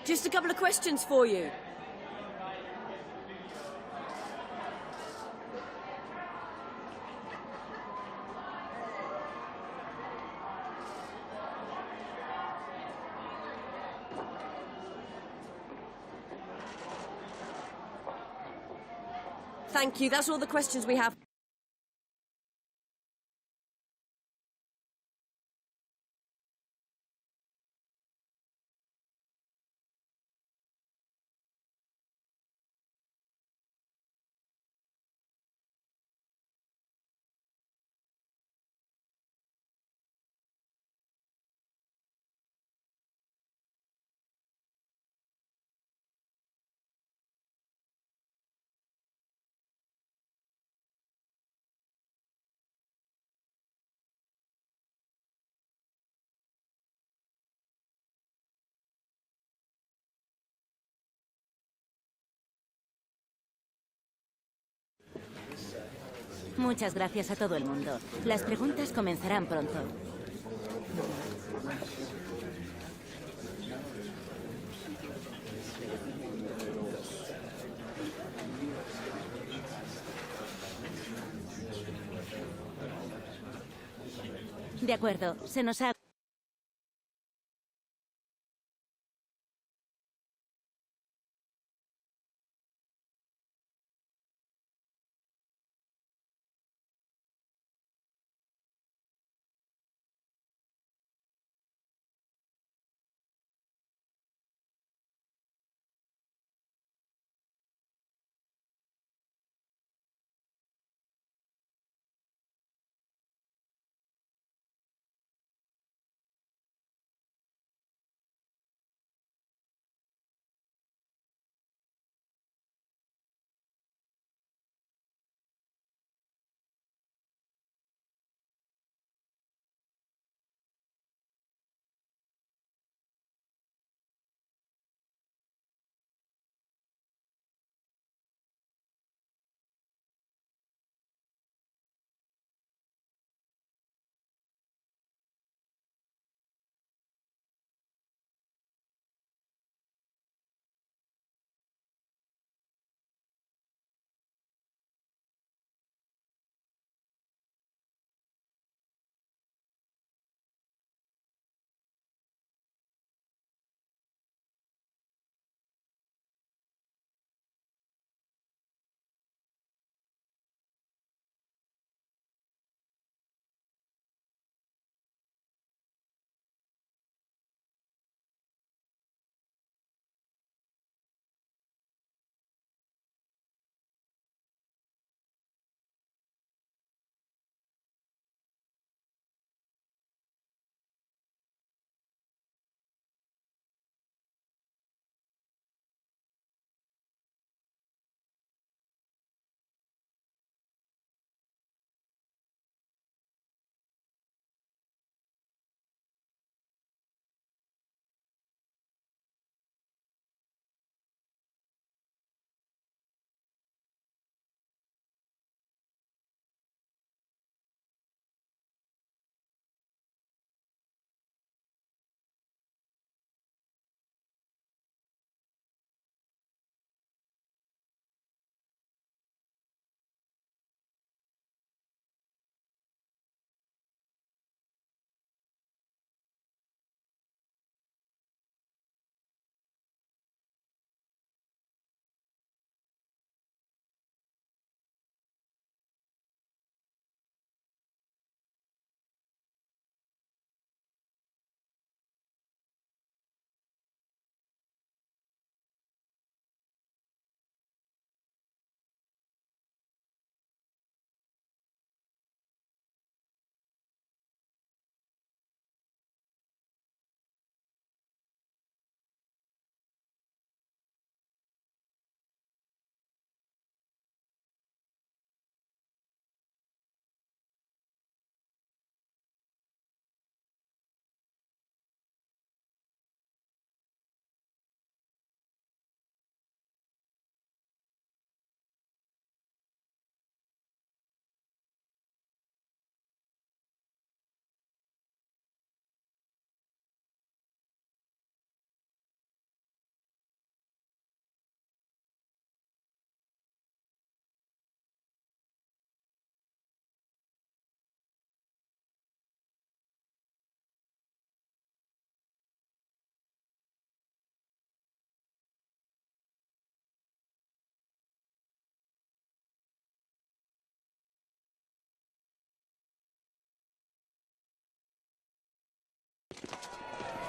Just a couple of questions for you. Thank you. That's all the questions we have. Muchas gracias a todo el mundo. Las preguntas comenzarán pronto. De acuerdo, se nos ha...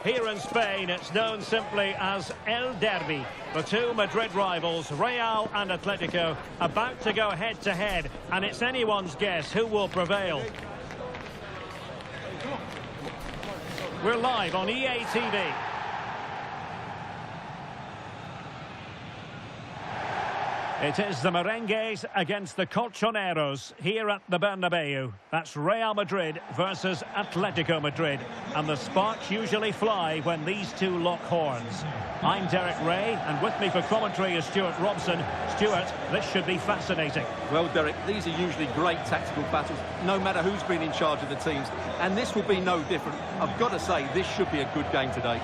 Here in Spain, it's known simply as El Derby. The two Madrid rivals, Real and Atletico, about to go head-to-head, and it's anyone's guess who will prevail. We're live on EATV. It is the Merengues against the Colchoneros here at the Bernabeu. That's Real Madrid versus Atletico Madrid. And the sparks usually fly when these two lock horns. I'm Derek Ray, and with me for commentary is Stuart Robson. Stuart, this should be fascinating. Well, Derek, these are usually great tactical battles, no matter who's been in charge of the teams. And this will be no different. I've got to say, this should be a good game today.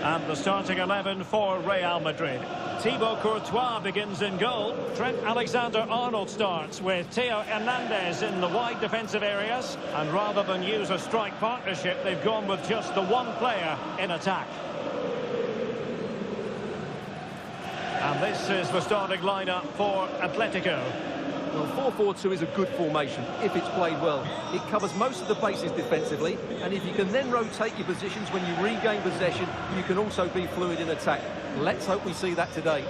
And the starting 11 for Real Madrid. Thibaut Courtois begins in goal. Trent Alexander-Arnold starts with Theo Hernandez in the wide defensive areas. And rather than use a strike partnership, they've gone with just the one player in attack. And this is the starting lineup for Atletico. Well, 4-4-2 is a good formation if it's played well. It covers most of the bases defensively, and if you can then rotate your positions when you regain possession, you can also be fluid in attack. Let's hope we see that today.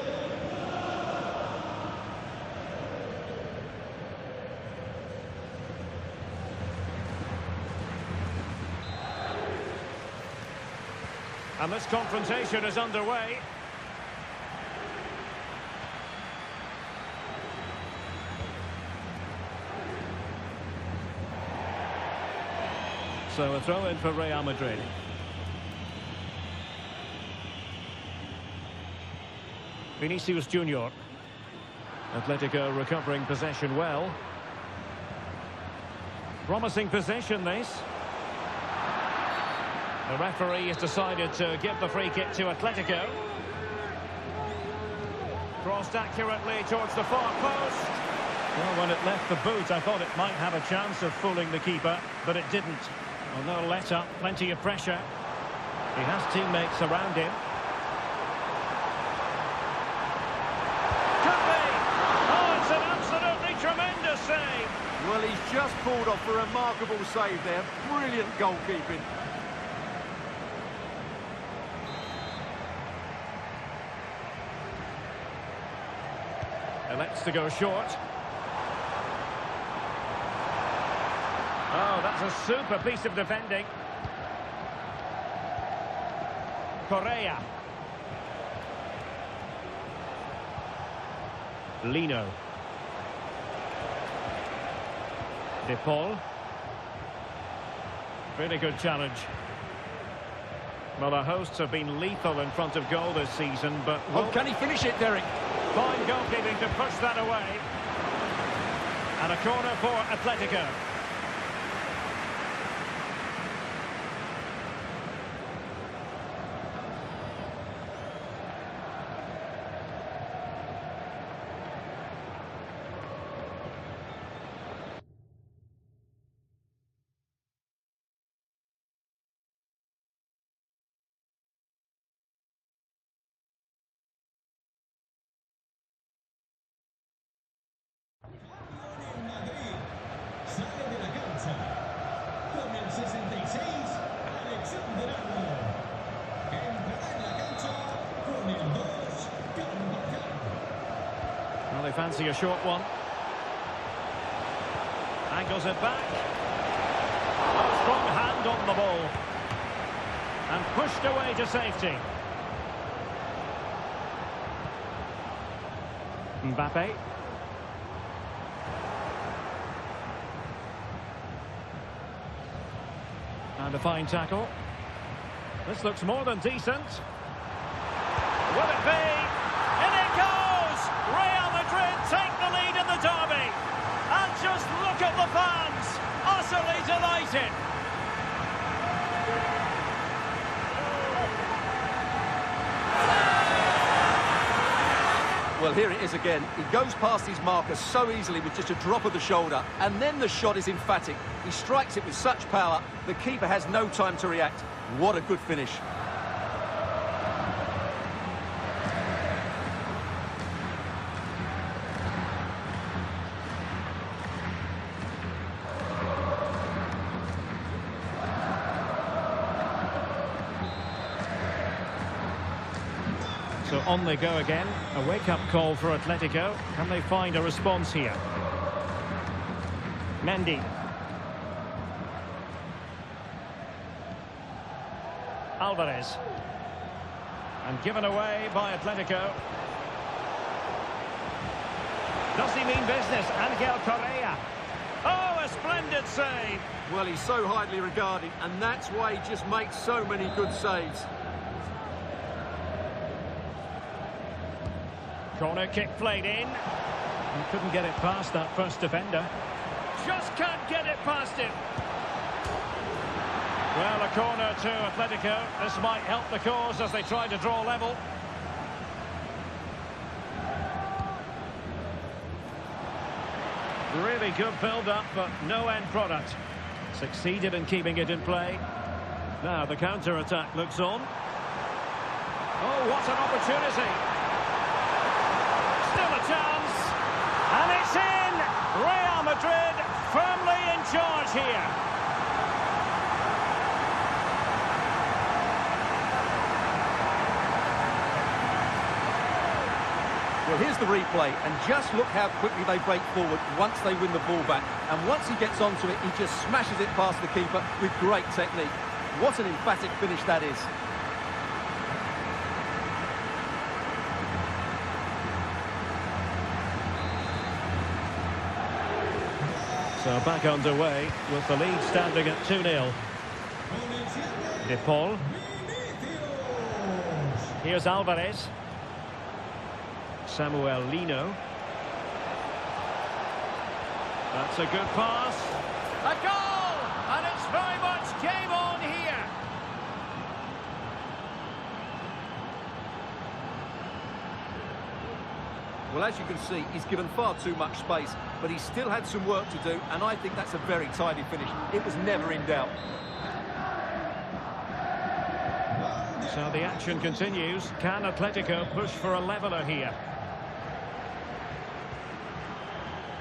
And this confrontation is underway. So a throw in for Real Madrid. Vinicius Junior. Atletico recovering possession well. Promising possession, this. The referee has decided to give the free kick to Atletico. Crossed accurately towards the far post. Well, when it left the boot, I thought it might have a chance of fooling the keeper, but it didn't. Well, no let up, plenty of pressure. He has teammates around him. Could be! Oh, it's an absolutely tremendous save! Well, he's just pulled off a remarkable save there. Brilliant goalkeeping. Elects to go short. Oh, that's a super piece of defending. Correa. Lino. De Paul. Really good challenge. Well, the hosts have been lethal in front of goal this season, but... Oh, can he finish it, Derek? Fine goalkeeping to push that away. And a corner for Atletico. Well, they fancy a short one. Angles it back. A strong hand on the ball. And pushed away to safety. Mbappe. And a fine tackle. This looks more than decent. Will it be? In it goes! Real Madrid take the lead in the derby. And just look at the fans, utterly delighted. Well, here it is again. He goes past his marker so easily with just a drop of the shoulder, and then the shot is emphatic. He strikes it with such power, the keeper has no time to react. What a good finish. So on they go again. A wake-up call for Atletico. Can they find a response here? Mendy. Alvarez. And given away by Atletico. Does he mean business? Angel Correa. Oh, a splendid save. Well, he's so highly regarded, and that's why he just makes so many good saves. Corner kick played in. He couldn't get it past that first defender. Just can't get it past him. Well, a corner to Atletico. This might help the cause as they try to draw level. Really good build-up, but no end product. Succeeded in keeping it in play. Now the counter-attack looks on. Oh, what an opportunity. Still a chance, and it's in! Real Madrid firmly in charge here. Well, here's the replay, and just look how quickly they break forward once they win the ball back. And once he gets onto it, he just smashes it past the keeper with great technique. What an emphatic finish that is. So back underway with the lead standing at 2-0. De Paul. Here's Alvarez. Samuel Lino. That's a good pass. A goal! And it's very much game on here. Well, as you can see, he's given far too much space, but he still had some work to do, and I think that's a very tidy finish. It was never in doubt. So the action continues. Can Atletico push for a leveller here?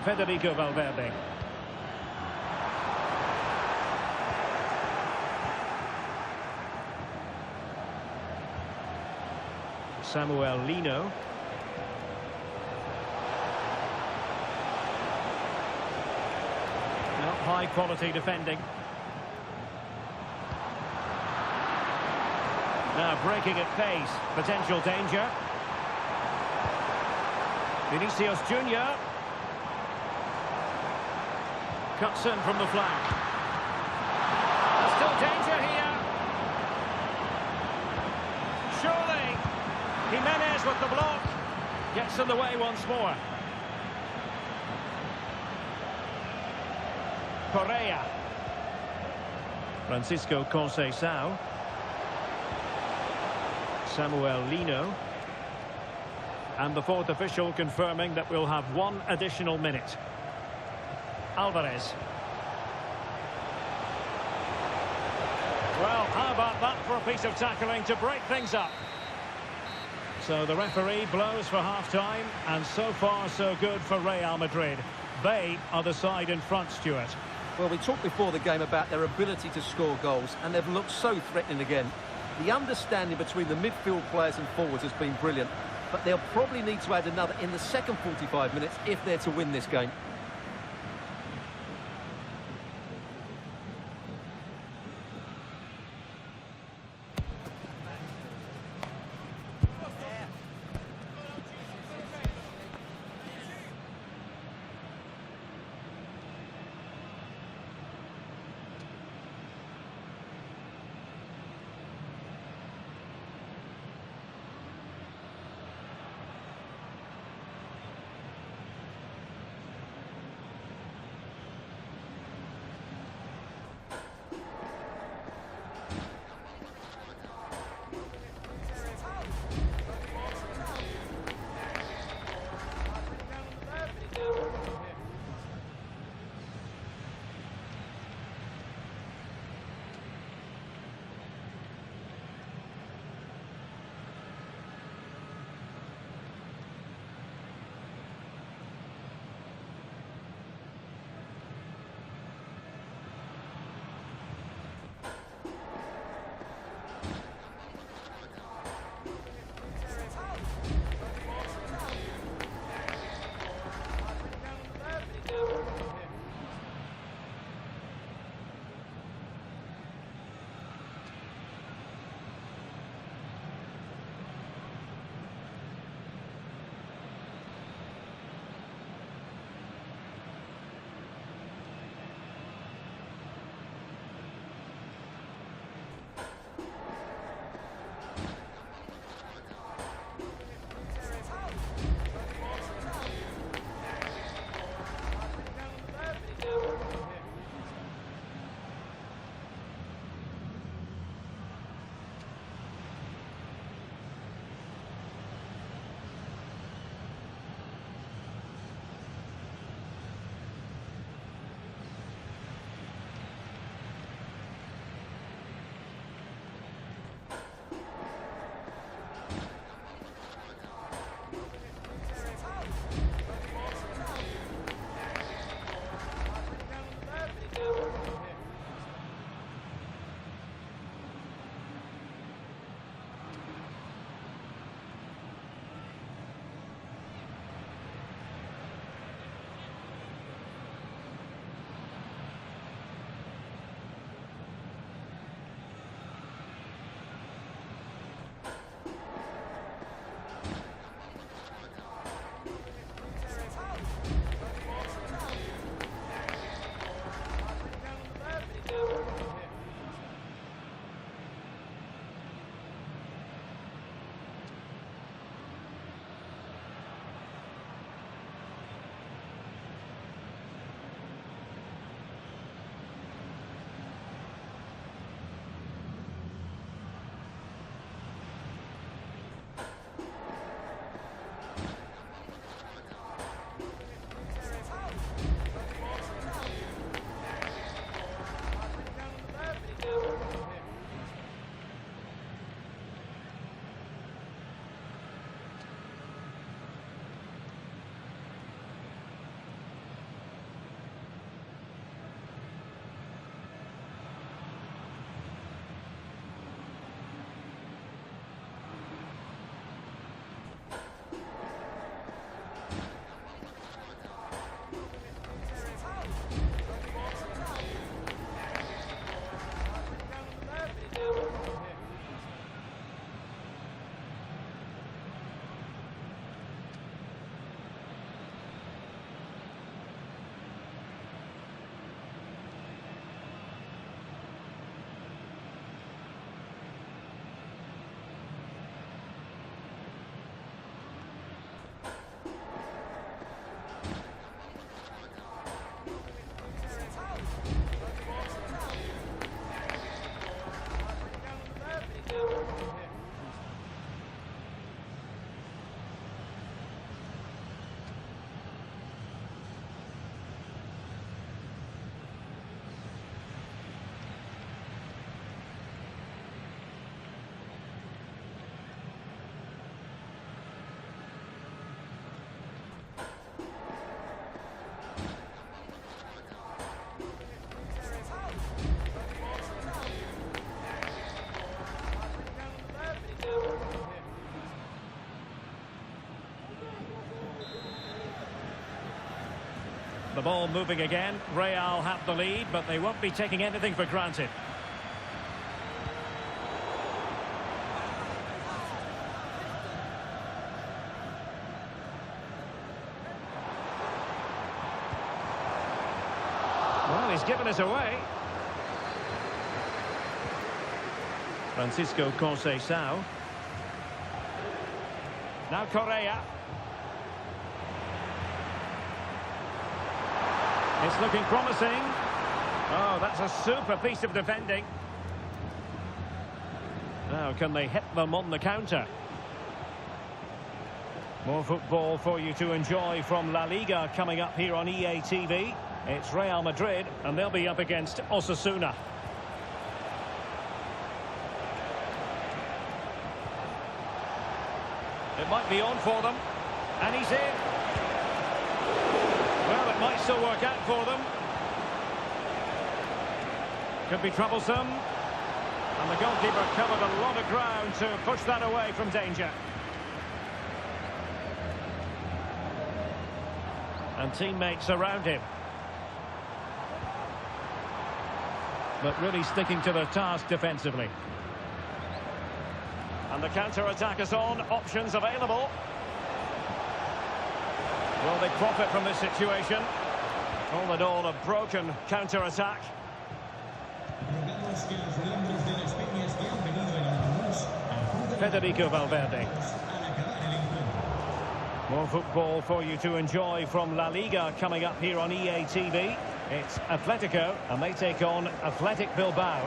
Federico Valverde. Samuel Lino. Not high quality defending. Now breaking at pace. Potential danger. Vinicius Junior. Cuts in from the flank. There's still danger here. Surely. Jimenez with the block. Gets in the way once more. Correa. Francisco Conceição. Samuel Lino. And the fourth official confirming that we'll have one additional minute. Alvarez. Well, how about that for a piece of tackling to break things up? So the referee blows for half-time, and so far so good for Real Madrid. They are the side in front, Stuart. Well, we talked before the game about their ability to score goals, and they've looked so threatening again. The understanding between the midfield players and forwards has been brilliant, but they'll probably need to add another in the second 45 minutes if they're to win this game. The ball moving again. Real have the lead, but they won't be taking anything for granted. Well, he's given us away. Francisco Conceição. Now Correa. It's looking promising. Oh, that's a super piece of defending. Now, can they hit them on the counter? More football for you to enjoy from La Liga coming up here on EATV. It's Real Madrid, and they'll be up against Osasuna. It might be on for them, and he's in. Well, it might still work out for them. Could be troublesome. And the goalkeeper covered a lot of ground to push that away from danger. And teammates around him. But really sticking to their task defensively. And the counter-attack is on. Options available. Will they profit from this situation? All in all, a broken counter-attack. Federico Valverde. More football for you to enjoy from La Liga coming up here on EATV. It's Atletico, and they take on Athletic Bilbao.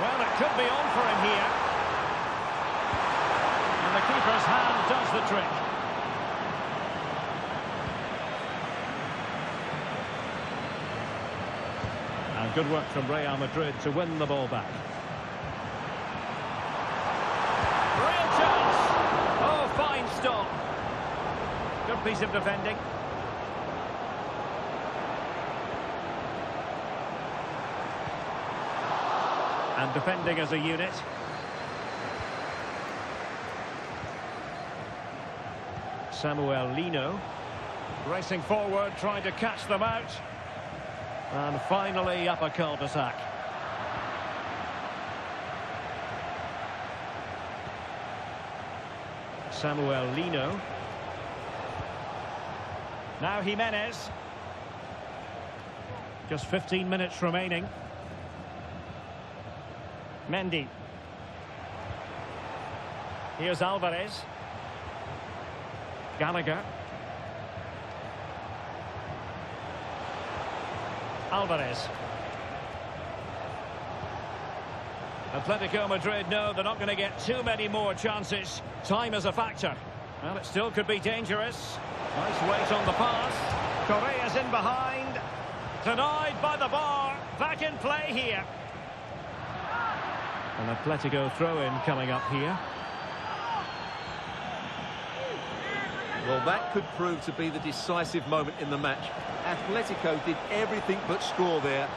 Well, it could be on for him here. And the keeper's hand does the trick. And good work from Real Madrid to win the ball back. Real chance! Oh, fine stop. Good piece of defending. And defending as a unit. Samuel Lino racing forward, trying to catch them out. And finally up a cul-de-sac. Samuel Lino. Now Jimenez. Just 15 minutes remaining. Mendy. Here's Alvarez. Gallagher. Alvarez. Atletico Madrid know they're not going to get too many more chances. Time is a factor. Well, it still could be dangerous. Nice weight on the pass. Correa's in behind. Denied by the bar. Back in play here. An Atletico throw-in coming up here. Well, that could prove to be the decisive moment in the match. Atletico did everything but score there.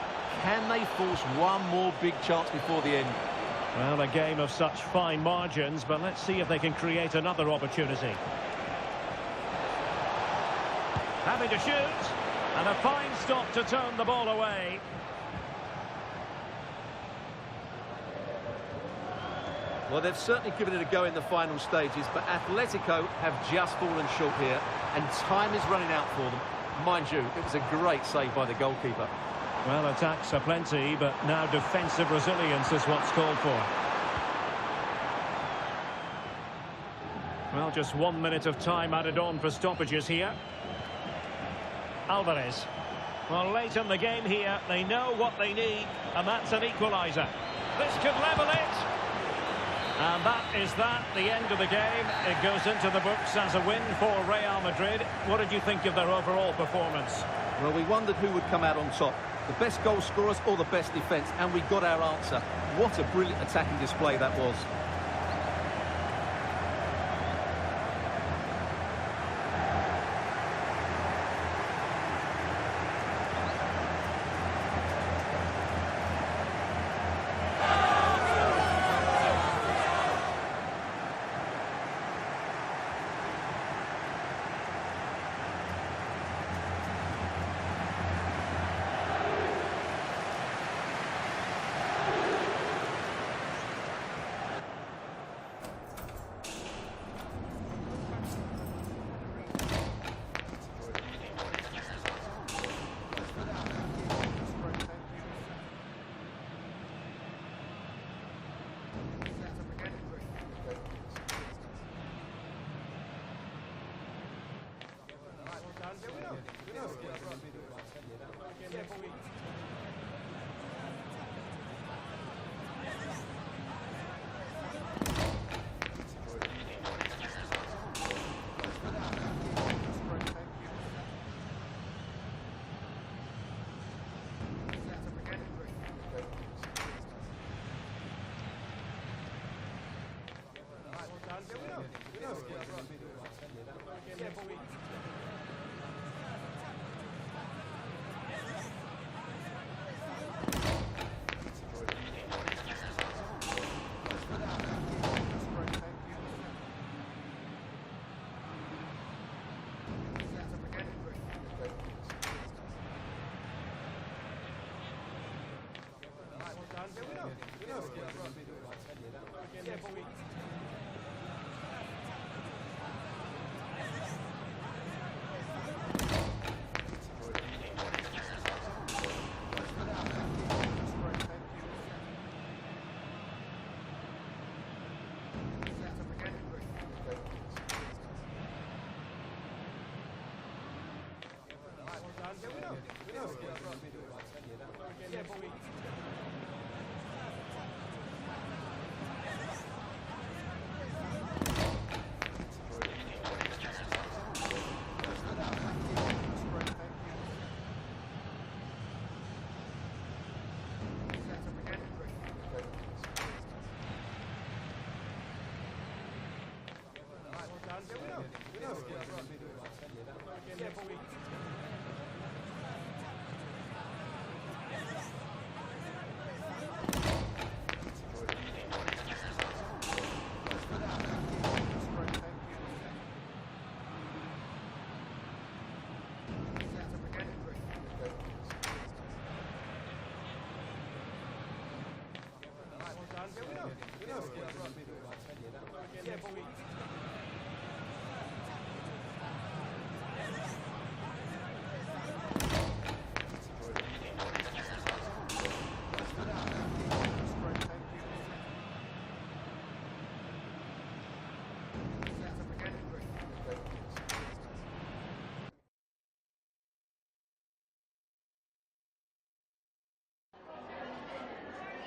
Can they force one more big chance before the end? Well, a game of such fine margins, but let's see if they can create another opportunity. Having to shoot, and a fine stop to turn the ball away. Well, they've certainly given it a go in the final stages, but Atletico have just fallen short here, and time is running out for them. Mind you, it was a great save by the goalkeeper. Well, attacks are plenty, but now defensive resilience is what's called for. Well, just 1 minute of time added on for stoppages here. Alvarez. Well, late in the game here, they know what they need, and that's an equaliser. This could level it. And that is the end of the game. It goes into the books as a win for Real Madrid. What did you think of their overall performance? Well, we wondered who would come out on top. The best goal scorers or the best defence, and we got our answer. What a brilliant attacking display that was.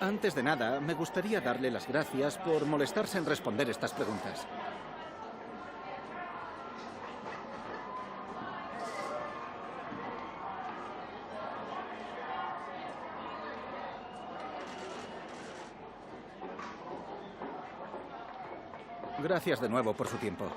Antes de nada, me gustaría darle las gracias por molestarse en responder estas preguntas. Gracias de nuevo por su tiempo.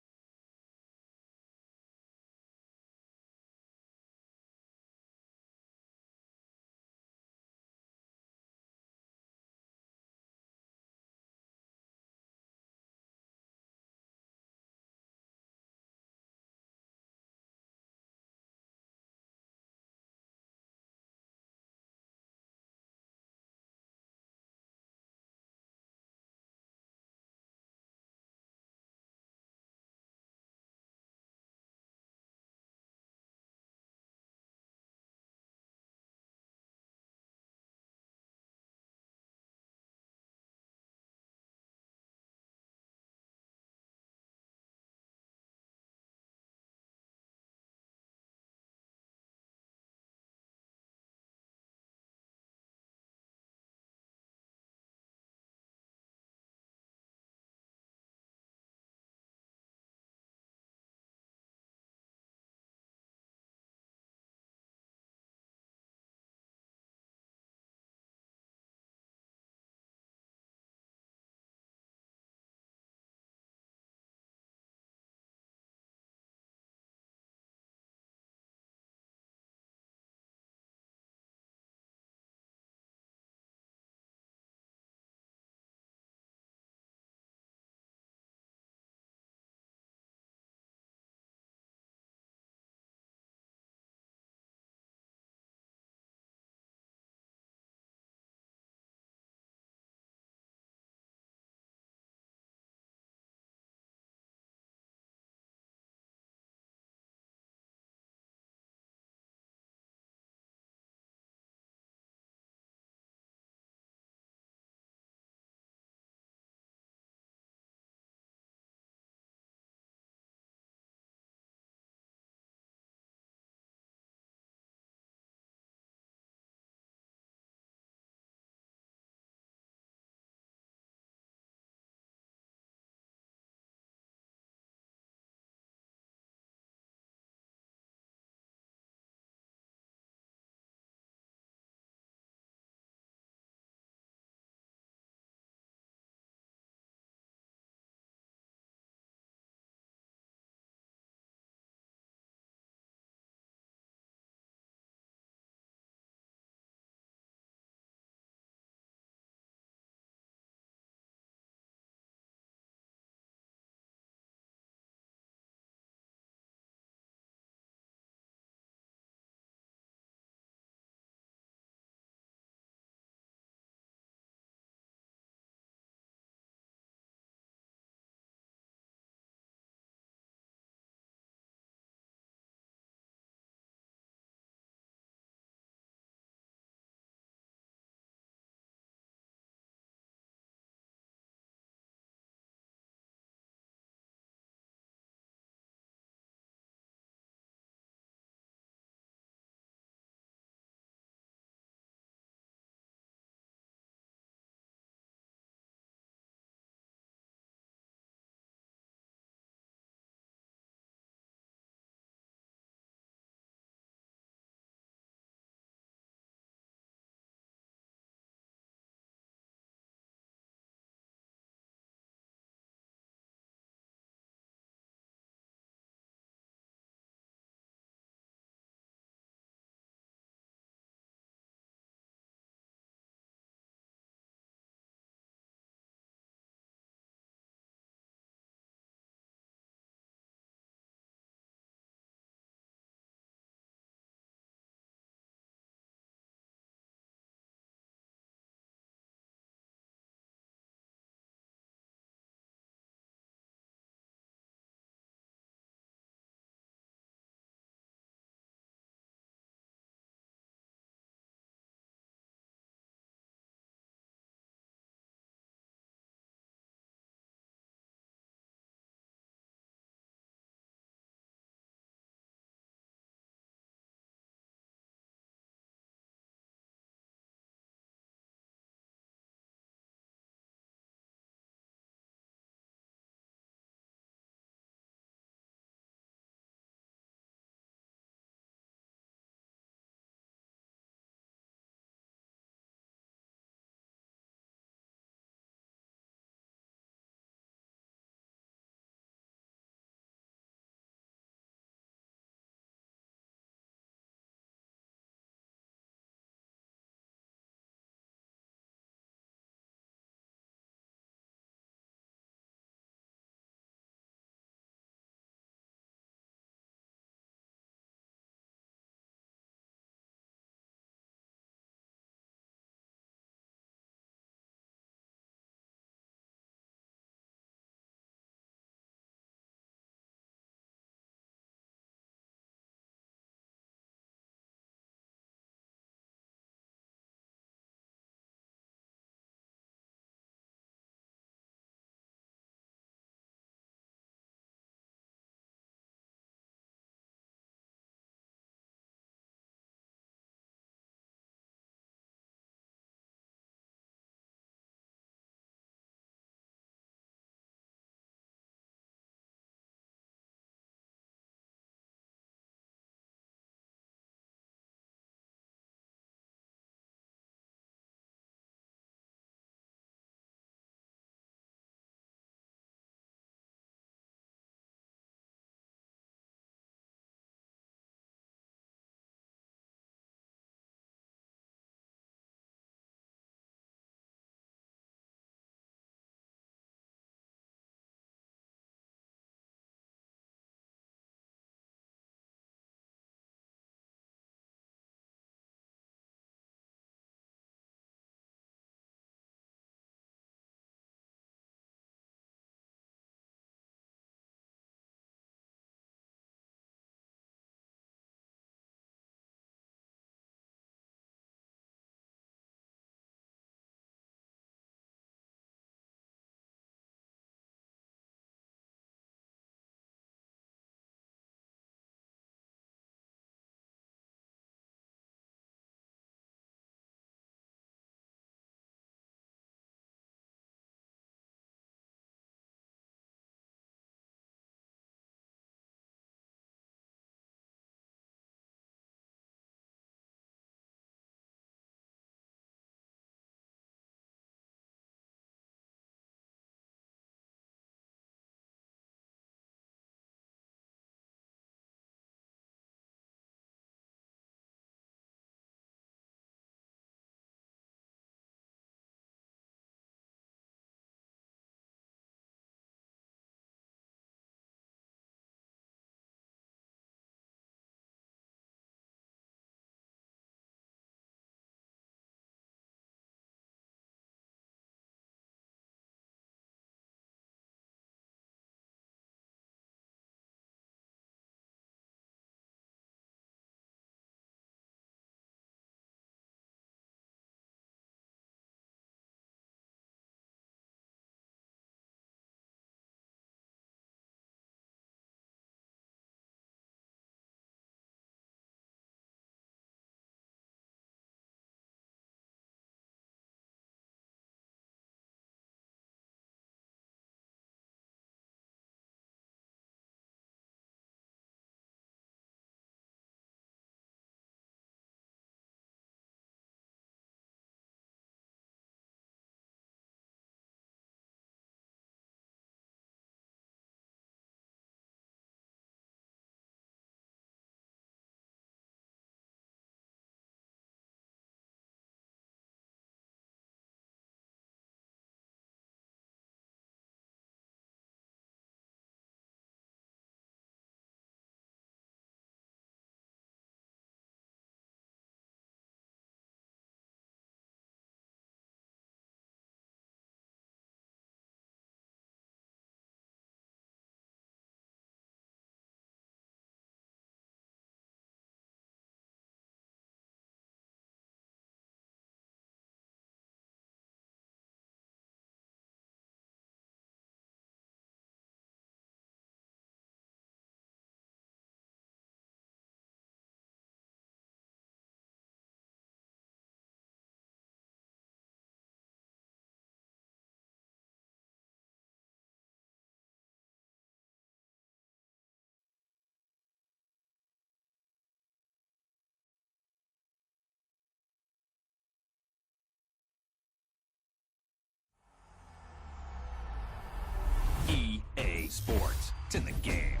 EA Sports. It's in the game.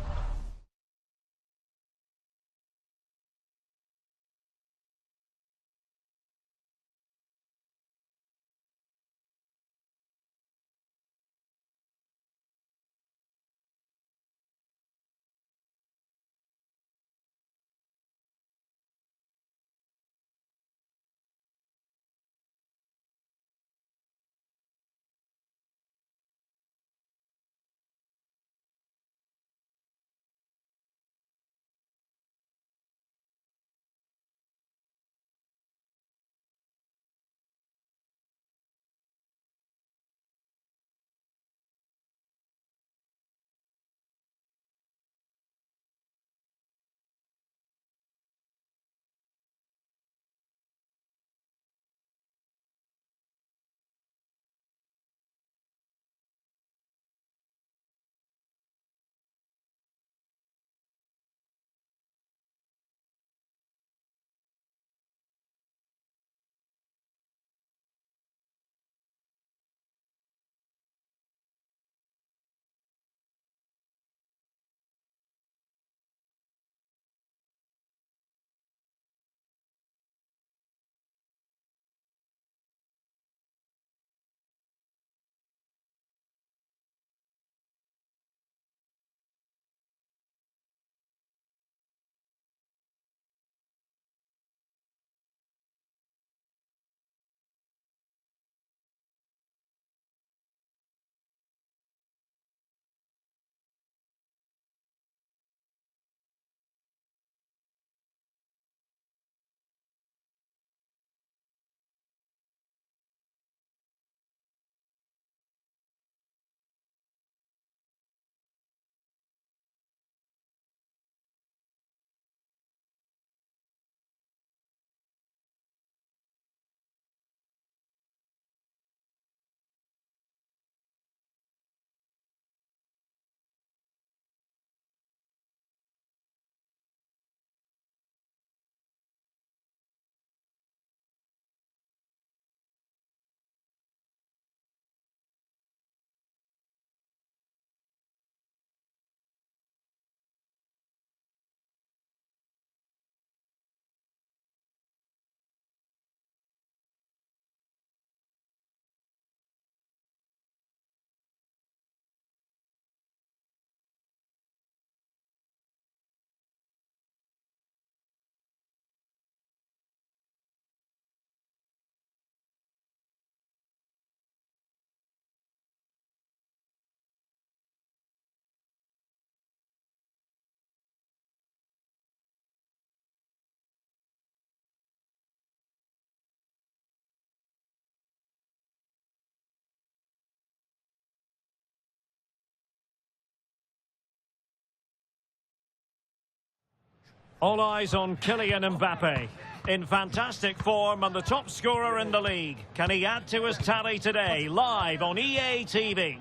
All eyes on Kylian Mbappe. In fantastic form and the top scorer in the league. Can he add to his tally today? Live on EA TV.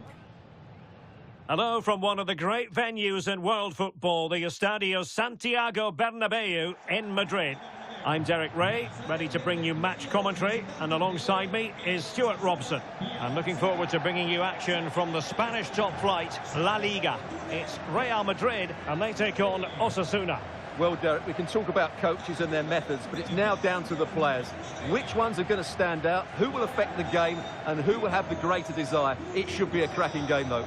Hello from one of the great venues in world football, the Estadio Santiago Bernabeu in Madrid. I'm Derek Ray, ready to bring you match commentary, and alongside me is Stuart Robson. I'm looking forward to bringing you action from the Spanish top flight, La-Liga. It's Real Madrid, and they take on Osasuna. Well, Derek, we can talk about coaches and their methods, but it's now down to the players. Which ones are going to stand out, who will affect the game, and who will have the greater desire? It should be a cracking game, though.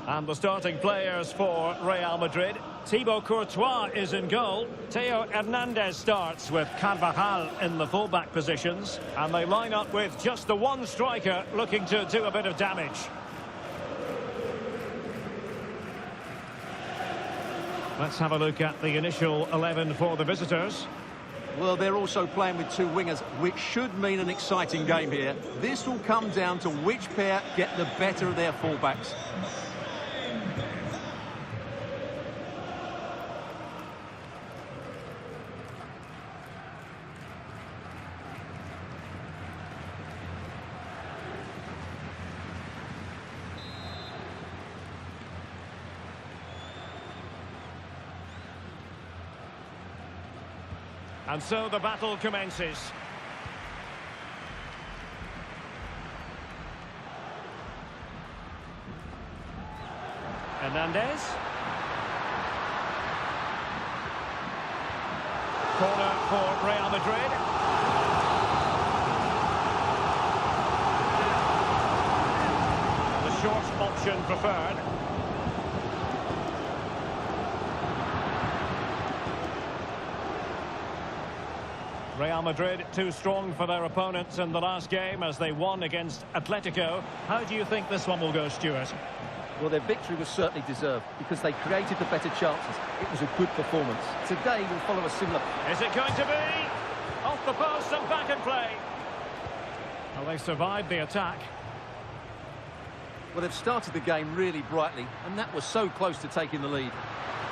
And the starting players for Real Madrid. Thibaut Courtois is in goal. Theo Hernandez starts with Carvajal in the fullback positions. And they line up with just the one striker looking to do a bit of damage. Let's have a look at the initial 11 for the visitors. Well, they're also playing with two wingers, which should mean an exciting game here. This will come down to which pair get the better of their fullbacks. And so the battle commences. Hernandez. Corner for Real Madrid. The short option preferred. Real Madrid too strong for their opponents in the last game as they won against Atletico. How do you think this one will go, Stuart? Well, their victory was certainly deserved because they created the better chances. It was a good performance. Today we'll follow a similar... Is it going to be? Off the post and back in play. Well, they survived the attack. Well, they've started the game really brightly, and that was so close to taking the lead.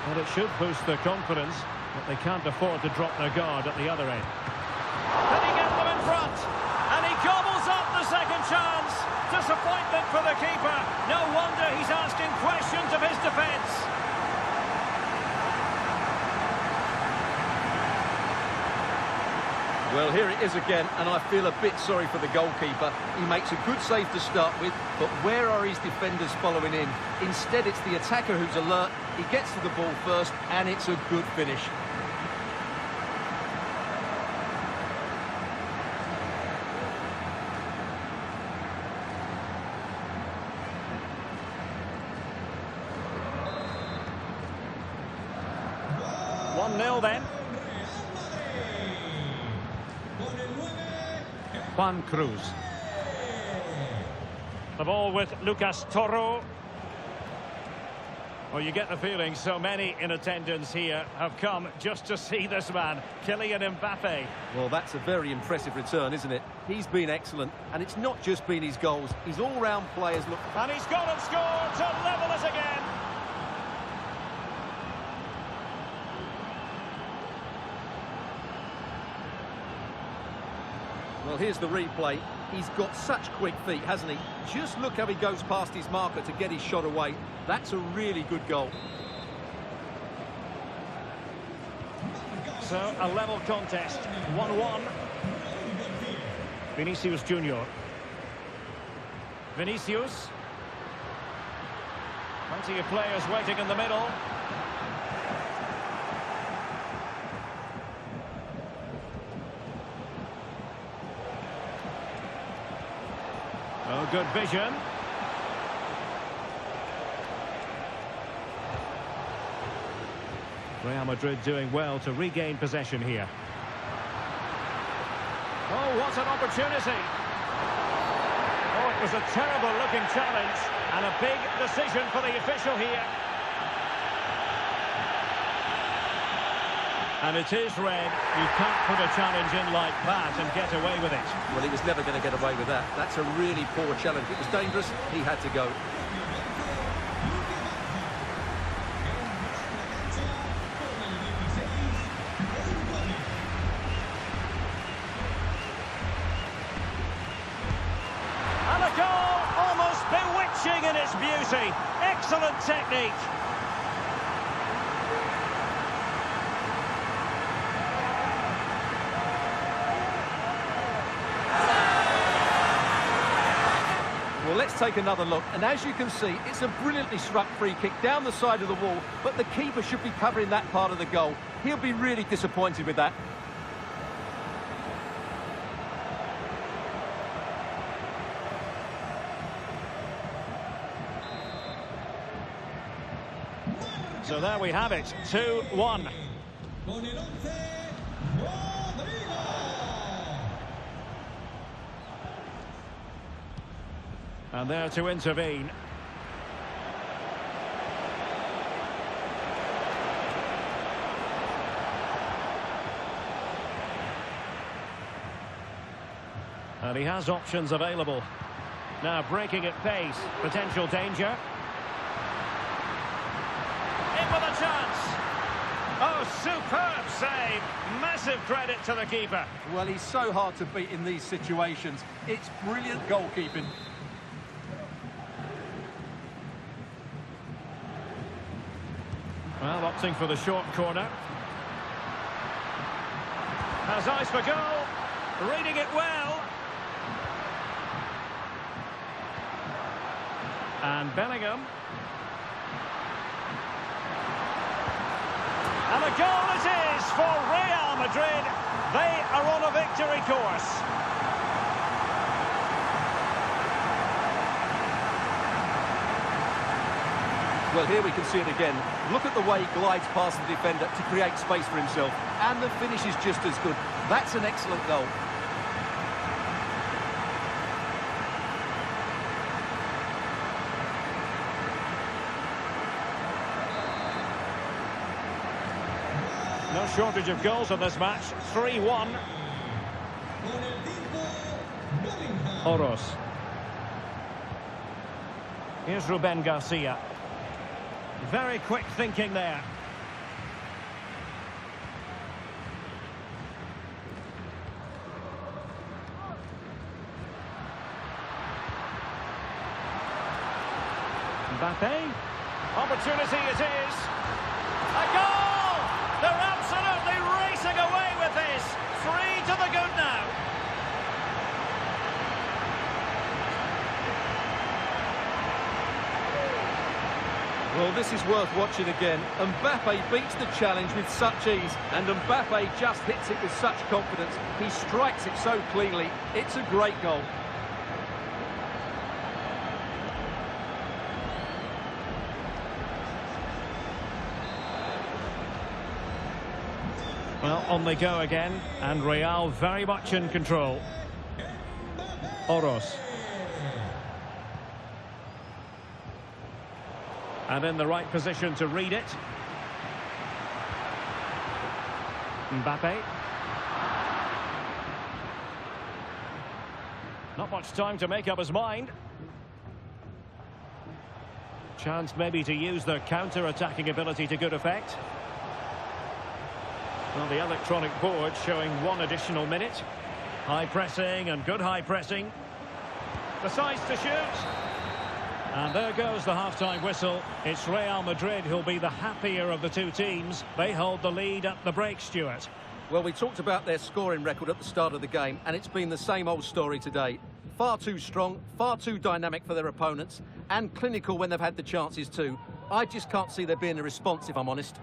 Well, it should boost their confidence, but they can't afford to drop their guard at the other end. Can he get them in front? And he gobbles up the second chance. Disappointment for the keeper. No wonder he's asking questions of his defence. Well, here it is again, and I feel a bit sorry for the goalkeeper. He makes a good save to start with, but where are his defenders following in? Instead, it's the attacker who's alert. He gets to the ball first, and it's a good finish. Then. Juan Cruz. The ball with Lucas Toro. Well, you get the feeling so many in attendance here have come just to see this man, Kylian Mbappe. Well, that's a very impressive return, isn't it? He's been excellent, and it's not just been his goals. His all-round players look... And he's gone and scored to level us again. Well, here's the replay. He's got such quick feet, hasn't he? Just look how he goes past his marker to get his shot away. That's a really good goal. So, a level contest, 1-1. Vinicius Junior. Vinicius. Plenty of players waiting in the middle. Oh, good vision. Real Madrid doing well to regain possession here. Oh, what an opportunity. Oh, it was a terrible-looking challenge and a big decision for the official here. And it is red. You can't put a challenge in like that and get away with it. Well, he was never going to get away with that. That's a really poor challenge. It was dangerous. He had to go. And a goal, almost bewitching in its beauty. Excellent technique. Well, let's take another look, and as you can see, it's a brilliantly struck free kick down the side of the wall, but the keeper should be covering that part of the goal. He'll be really disappointed with that. So there we have it, 2-1. And there to intervene. And he has options available. Now breaking at pace, potential danger. In with a chance. Oh, superb save. Massive credit to the keeper. Well, he's so hard to beat in these situations. It's brilliant goalkeeping. Well, opting for the short corner. Has eyes for goal. Reading it well. And Bellingham. And a goal it is for Real Madrid. They are on a victory course. Well, here we can see it again. Look at the way he glides past the defender to create space for himself. And the finish is just as good. That's an excellent goal. No shortage of goals in this match. 3-1. Oros. Here's Ruben Garcia. Very quick thinking there. Mbappe. Opportunity it is. A goal! They're absolutely racing away with this. 3 to the good now. Well, this is worth watching again. Mbappe beats the challenge with such ease, and Mbappe just hits it with such confidence. He strikes it so cleanly. It's a great goal. Well, on they go again, and Real very much in control. Oros. And in the right position to read it. Mbappe. Not much time to make up his mind. Chance maybe to use their counter-attacking ability to good effect. Well, the electronic board showing 1 additional minute. High pressing and good high pressing. Decides to shoot. And there goes the half-time whistle. It's Real Madrid who'll be the happier of the two teams. They hold the lead at the break, Stuart. Well, we talked about their scoring record at the start of the game, and it's been the same old story today. Far too strong, far too dynamic for their opponents, and clinical when they've had the chances too. I just can't see there being a response, if I'm honest.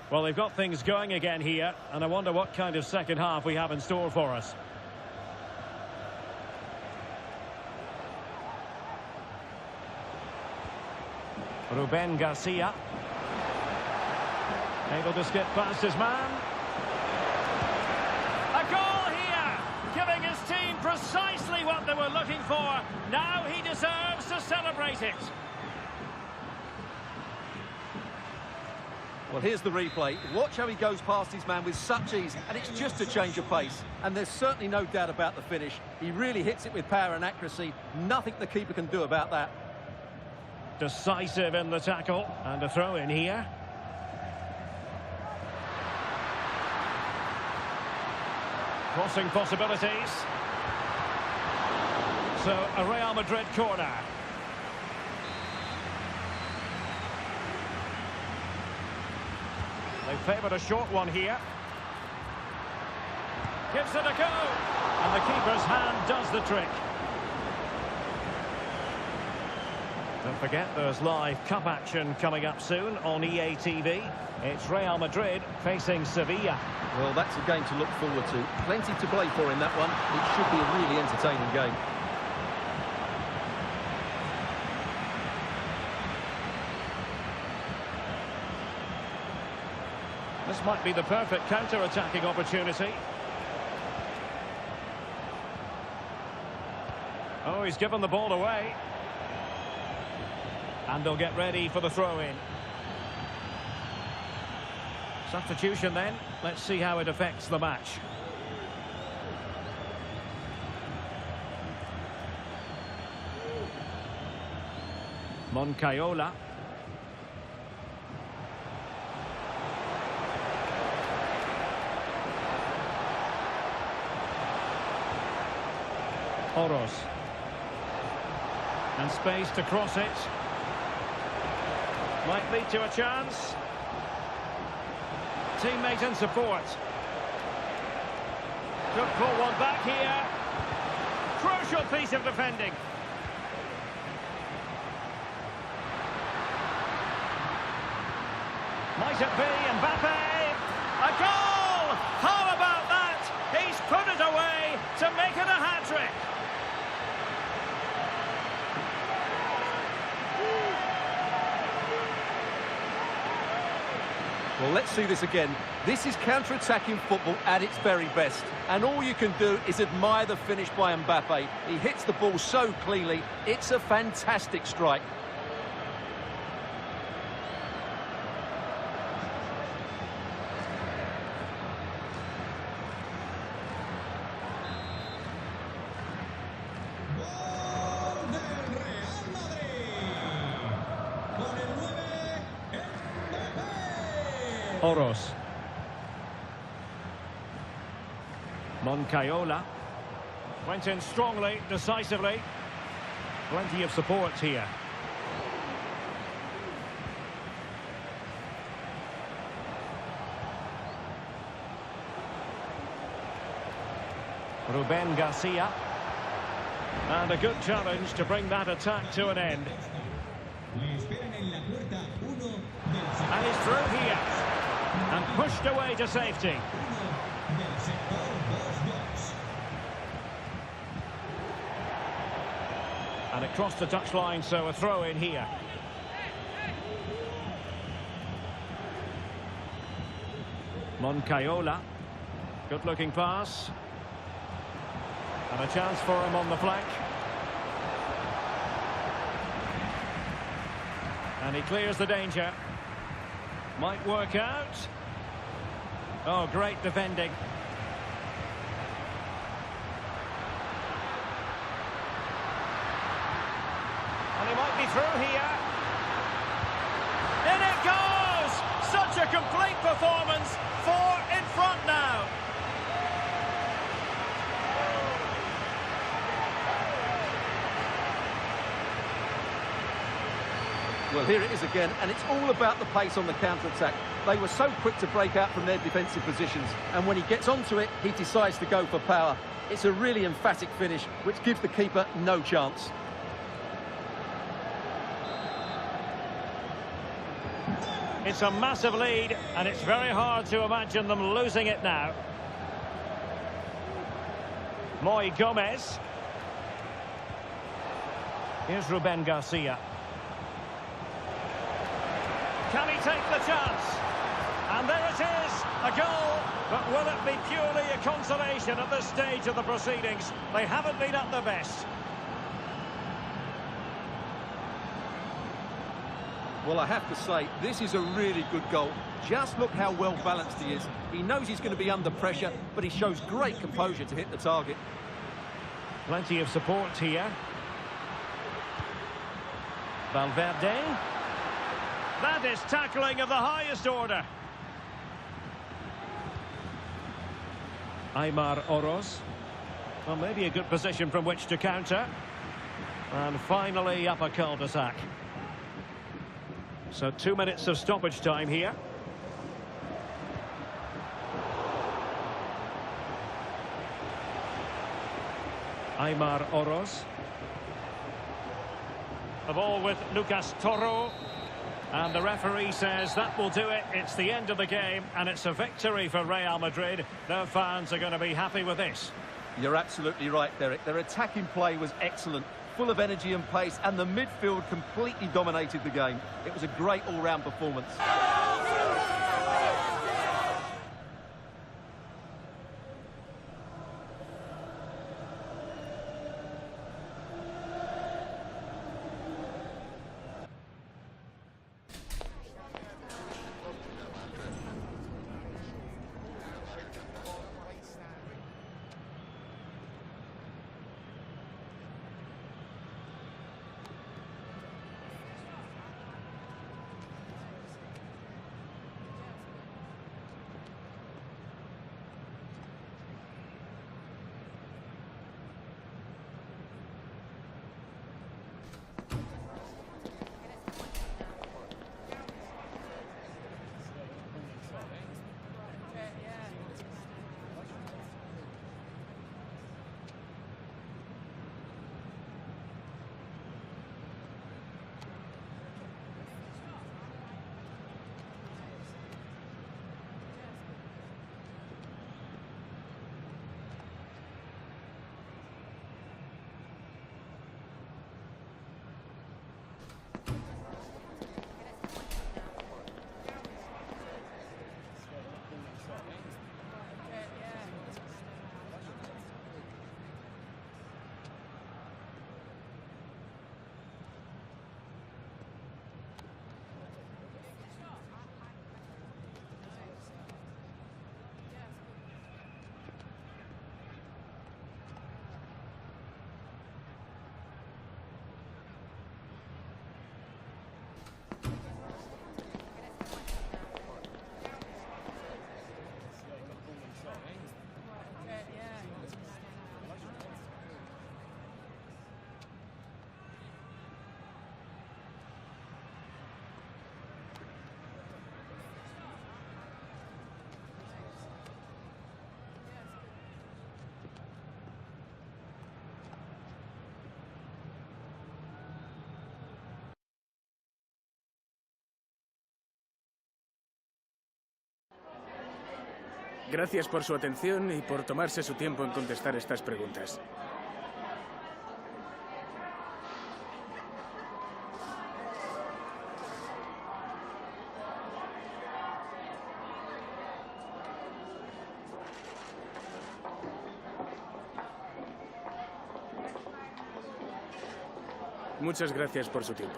Well, they've got things going again here, and I wonder what kind of second half we have in store for us. Ruben Garcia. Able to skip past his man. A goal here, giving his team precisely what they were looking for. Now he deserves to celebrate it. Well, here's the replay. Watch how he goes past his man with such ease, and it's just a change of pace. And there's certainly no doubt about the finish. He really hits it with power and accuracy. Nothing the keeper can do about that. Decisive in the tackle, and a throw in here. Crossing possibilities. So, a Real Madrid corner. They favoured a short one here. Gives it a go. And the keeper's hand does the trick. Don't forget there's live cup action coming up soon on EATV. It's Real Madrid facing Sevilla. Well, that's a game to look forward to. Plenty to play for in that one. It should be a really entertaining game. This might be the perfect counter-attacking opportunity. Oh, he's given the ball away. And they'll get ready for the throw-in. Substitution then. Let's see how it affects the match. Moncayola. Oros. And space to cross it. Might lead to a chance. Teammate and support. Could pull one back here. Crucial piece of defending. Might it be Mbappe? A goal! How about that? He's put it away to make it a hat-trick. Well, let's see this again. This is counter-attacking football at its very best. And all you can do is admire the finish by Mbappe. He hits the ball so cleanly. It's a fantastic strike. Oros. Moncayola. Went in strongly, decisively. Plenty of support here. Ruben Garcia. And a good challenge to bring that attack to an end. And he's through here. And pushed away to safety. And it crossed the touchline, so a throw in here. Moncayola. Good looking pass. And a chance for him on the flank. And he clears the danger. Might work out. Oh, great defending. And he might be through here. In it goes! Such a complete performance. 4 in front now. Well, here it is again, and it's all about the pace on the counter-attack. They were so quick to break out from their defensive positions, and when he gets onto it, he decides to go for power. It's a really emphatic finish, which gives the keeper no chance. It's a massive lead, and it's very hard to imagine them losing it now. Moy Gomez. Here's Ruben Garcia. Can he take the chance? And there it is, a goal. But will it be purely a consolation at this stage of the proceedings? They haven't been at their best. Well, I have to say, this is a really good goal. Just look how well balanced he is. He knows he's going to be under pressure, but he shows great composure to hit the target. Plenty of support here. Valverde. That is tackling of the highest order. Aymar Oroz. Well, maybe a good position from which to counter. And finally up a cul-de-sac. So 2 minutes of stoppage time here. Aymar Oroz. The ball with Lucas Toro. And the referee says that will do it. It's the end of the game, and it's a victory for Real Madrid. Their fans are going to be happy with this. You're absolutely right, Derek. Their attacking play was excellent, full of energy and pace, and the midfield completely dominated the game. It was a great all-round performance. Gracias por su atención y por tomarse su tiempo en contestar estas preguntas. Muchas gracias por su tiempo.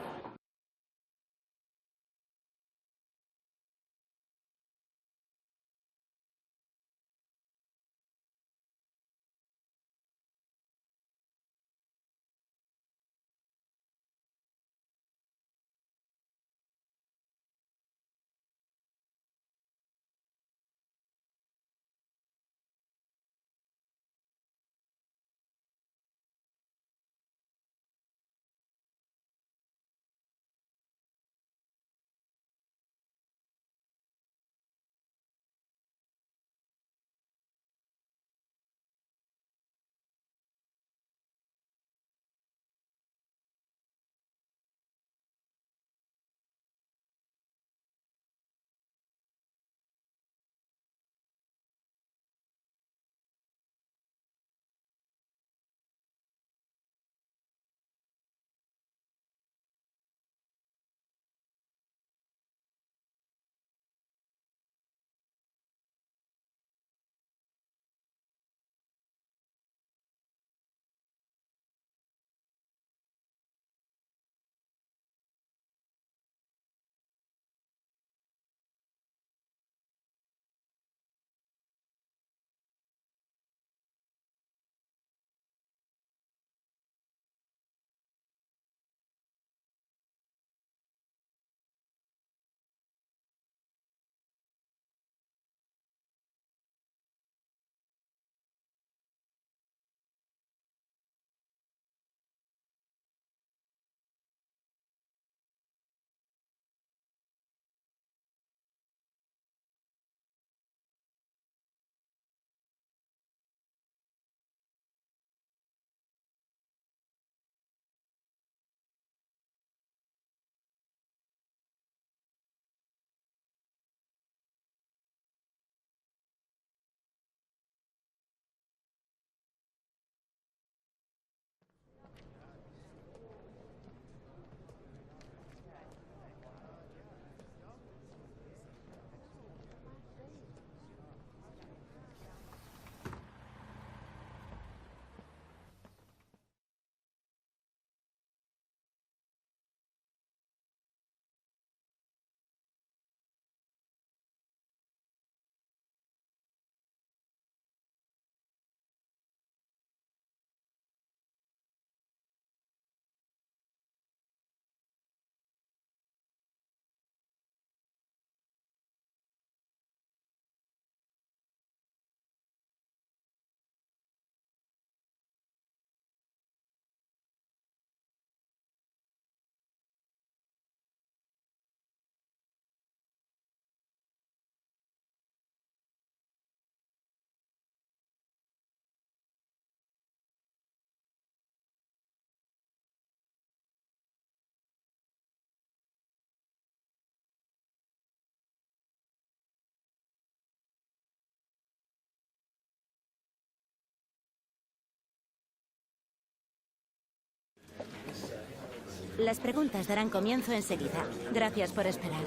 Las preguntas darán comienzo enseguida. Gracias por esperar.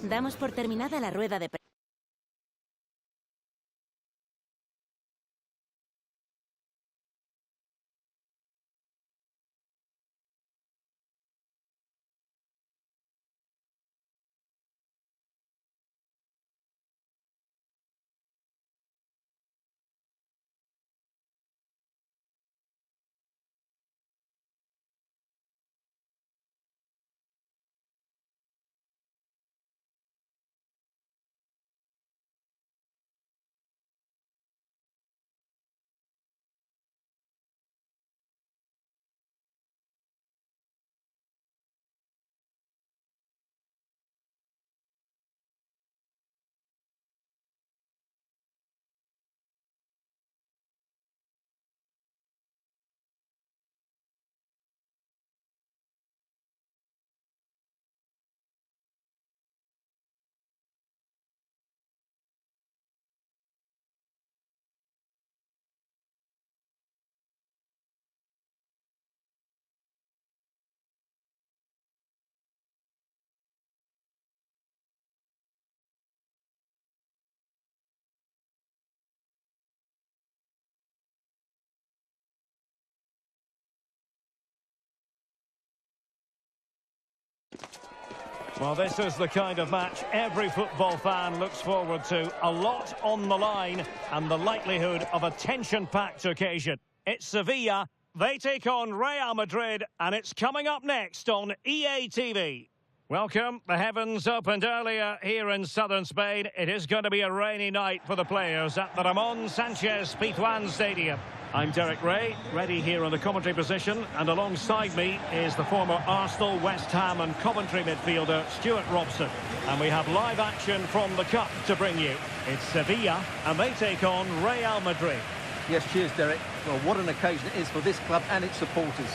Damos por terminada la rueda de prensa. Well, this is the kind of match every football fan looks forward to. A lot on the line and the likelihood of a tension-packed occasion. It's Sevilla. They take on Real Madrid, and it's coming up next on EATV. Welcome. The heavens opened earlier here in southern Spain. It is going to be a rainy night for the players at the Ramon Sanchez Pizjuan Stadium. I'm Derek Ray, ready here in the commentary position, and alongside me is the former Arsenal, West Ham and Coventry midfielder Stuart Robson. And we have live action from the Cup to bring you. It's Sevilla, and they take on Real Madrid. Yes, cheers, Derek. Well, what an occasion it is for this club and its supporters.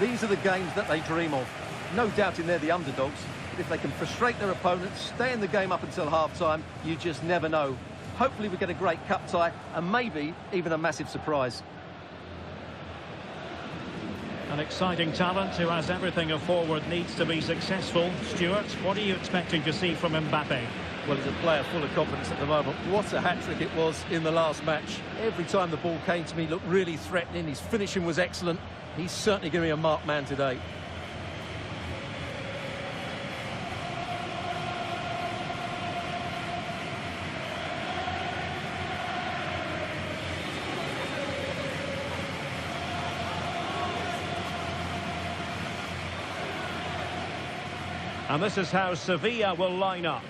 These are the games that they dream of. No doubting they're the underdogs, but if they can frustrate their opponents, stay in the game up until half-time, you just never know. Hopefully we get a great cup tie and maybe even a massive surprise. An exciting talent who has everything a forward needs to be successful. Stuart, what are you expecting to see from Mbappe? Well, he's a player full of confidence at the moment. What a hat-trick it was in the last match. Every time the ball came to me, he looked really threatening. His finishing was excellent. He's certainly going to be a marked man today. And this is how Sevilla will line up.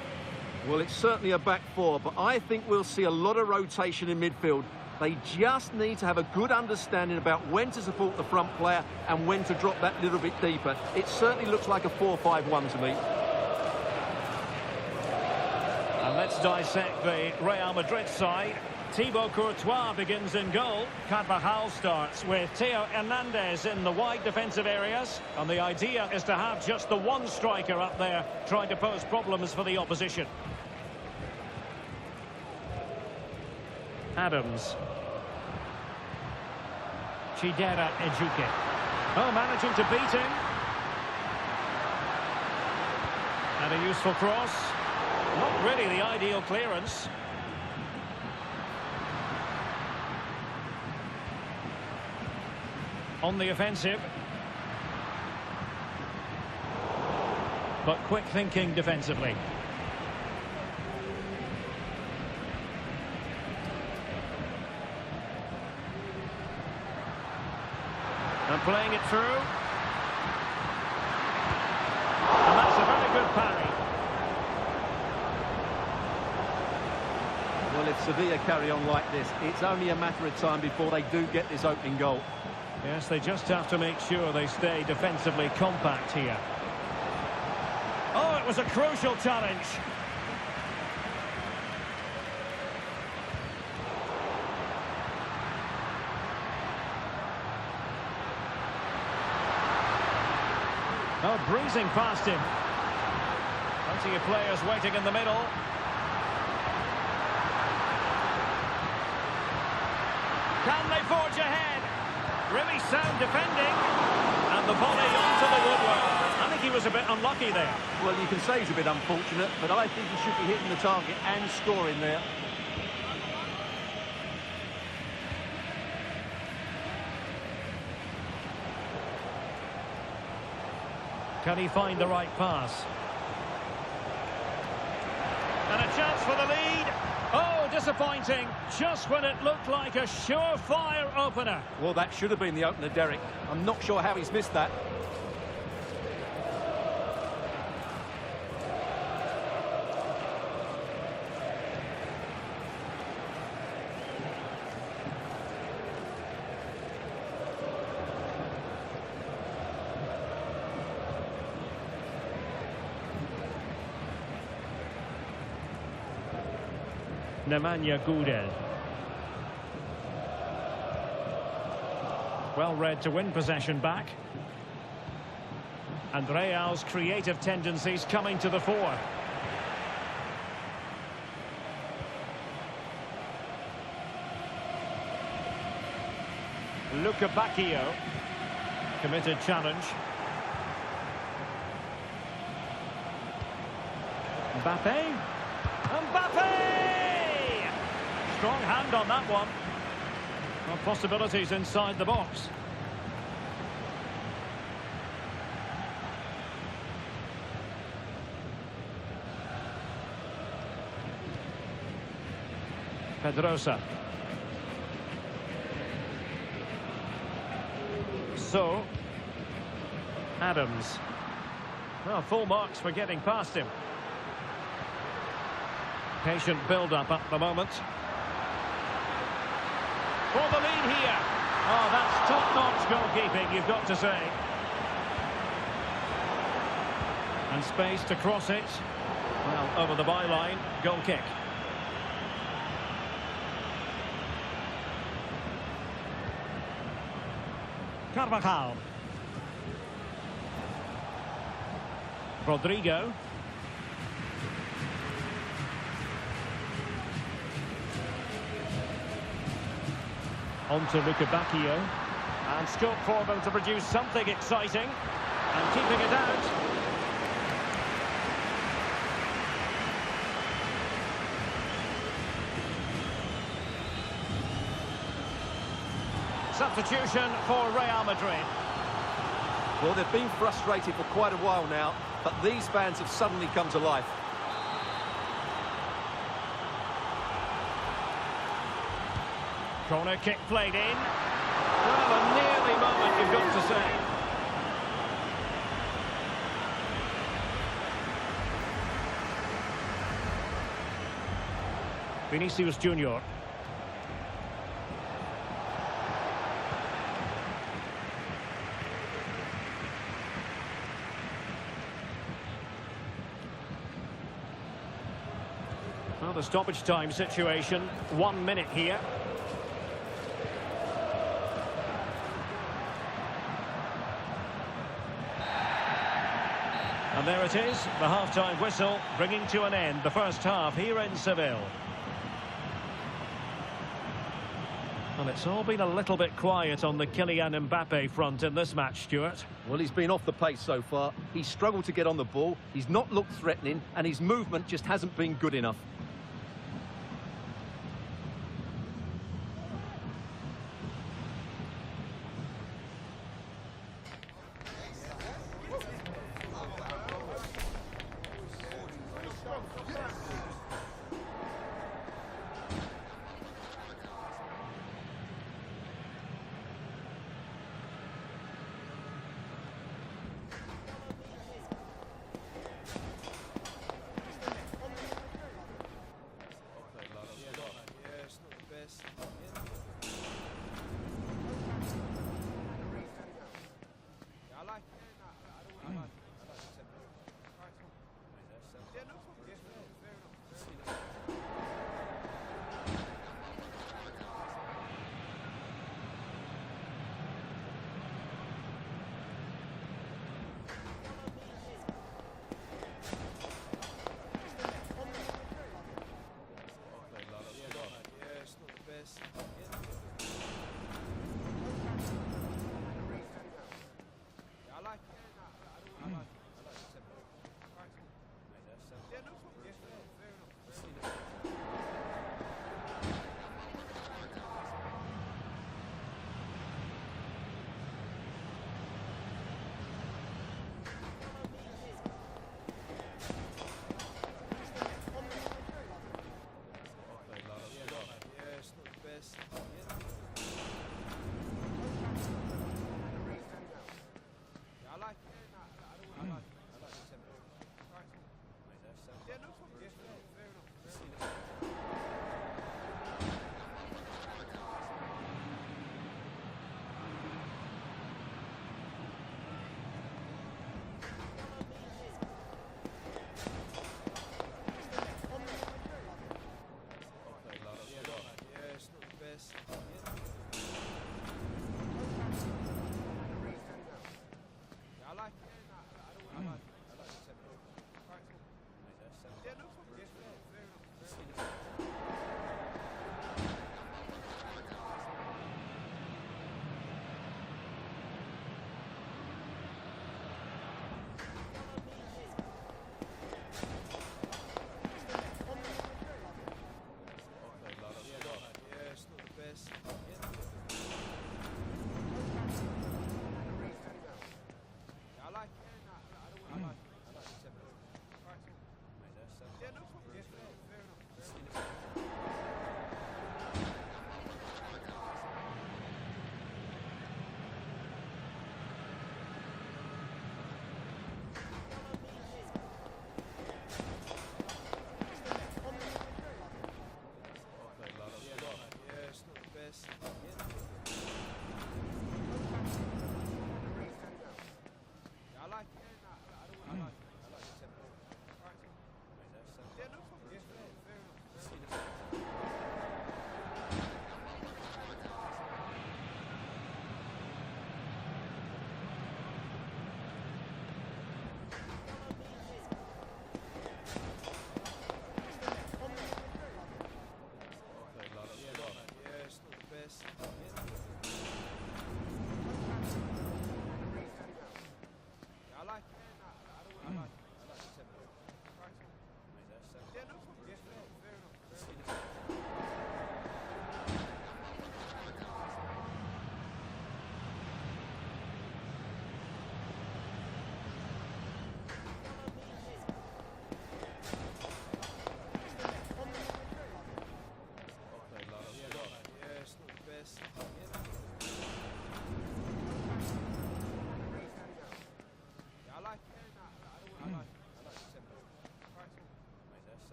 Well, it's certainly a back four, but I think we'll see a lot of rotation in midfield. They just need to have a good understanding about when to support the front player and when to drop that little bit deeper. It certainly looks like a 4-5-1 to me. And let's dissect the Real Madrid side. Thibaut Courtois begins in goal. Carvajal starts with Theo Hernandez in the wide defensive areas. And the idea is to have just the one striker up there trying to pose problems for the opposition. Adams. Chidera Ejuke. Oh, managing to beat him. And a useful cross. Not really the ideal clearance. On the offensive. But quick thinking defensively. And playing it through. And that's a very good parry. Well, if Sevilla carry on like this, it's only a matter of time before they do get this opening goal. Yes, they just have to make sure they stay defensively compact here. Oh, it was a crucial challenge. Oh, breezing past him. Plenty of players waiting in the middle. Can they forge ahead? Really sound defending. And the volley onto the woodwork. I think he was a bit unlucky there. Well, you can say he's a bit unfortunate, but I think he should be hitting the target and scoring there. Can he find the right pass? And a chance for the lead. Oh, disappointing. Just when it looked like a surefire opener. Well, that should have been the opener, Derek. I'm not sure how he's missed that. Nemanja Gudel. Well read to win possession back. And Real's creative tendencies coming to the fore. Luca Bacchio. Committed challenge. Mbappe. Mbappe! Strong hand on that one. Well, possibilities inside the box. Pedrosa. So, Adams. Well, full marks for getting past him. Patient build-up at the moment. For the lead here. Oh, that's top-notch goalkeeping, you've got to say. And space to cross it. Well, over the byline, goal kick. Carvajal. Rodrigo. On to Luca Bacchio. And scope for them to produce something exciting. And keeping it out. Substitution for Real Madrid. Well, they've been frustrated for quite a while now, but these fans have suddenly come to life. Corner kick played in. Well, a nearly moment, you've got to say. Vinicius Junior. Well, the stoppage time situation, 1 minute here. And there it is, the half-time whistle, bringing to an end the first half here in Seville. Well, it's all been a little bit quiet on the Kylian Mbappe front in this match, Stuart. Well, he's been off the pace so far. He's struggled to get on the ball, he's not looked threatening, and his movement just hasn't been good enough.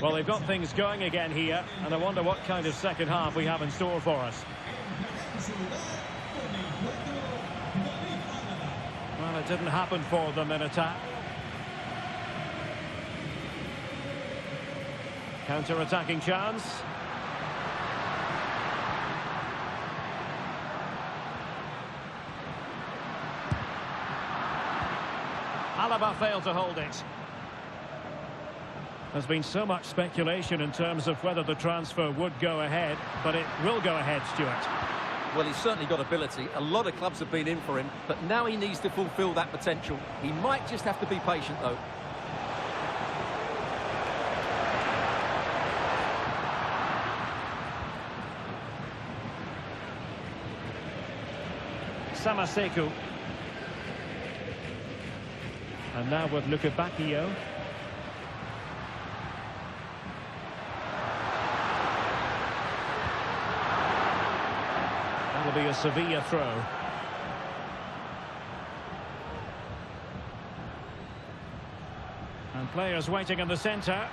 Well, they've got things going again here, and I wonder what kind of second half we have in store for us. Well, it didn't happen for them in attack. Counter-attacking chance. Alaba failed to hold it. There's been so much speculation in terms of whether the transfer would go ahead, but it will go ahead, Stuart. Well, he's certainly got ability. A lot of clubs have been in for him, but now he needs to fulfil that potential. He might just have to be patient, though. Samaseku. And now with Lukebakio. That'll be a Sevilla throw. And players waiting in the centre.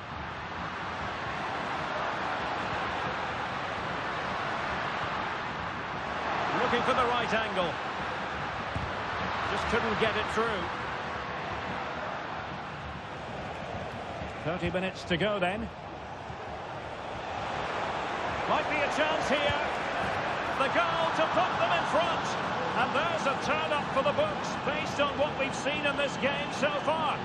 Looking for the right angle. Just couldn't get it through. 30 minutes to go then. Might be a chance here. The goal to put them in front. And there's a turn-up for the books based on what we've seen in this game so far.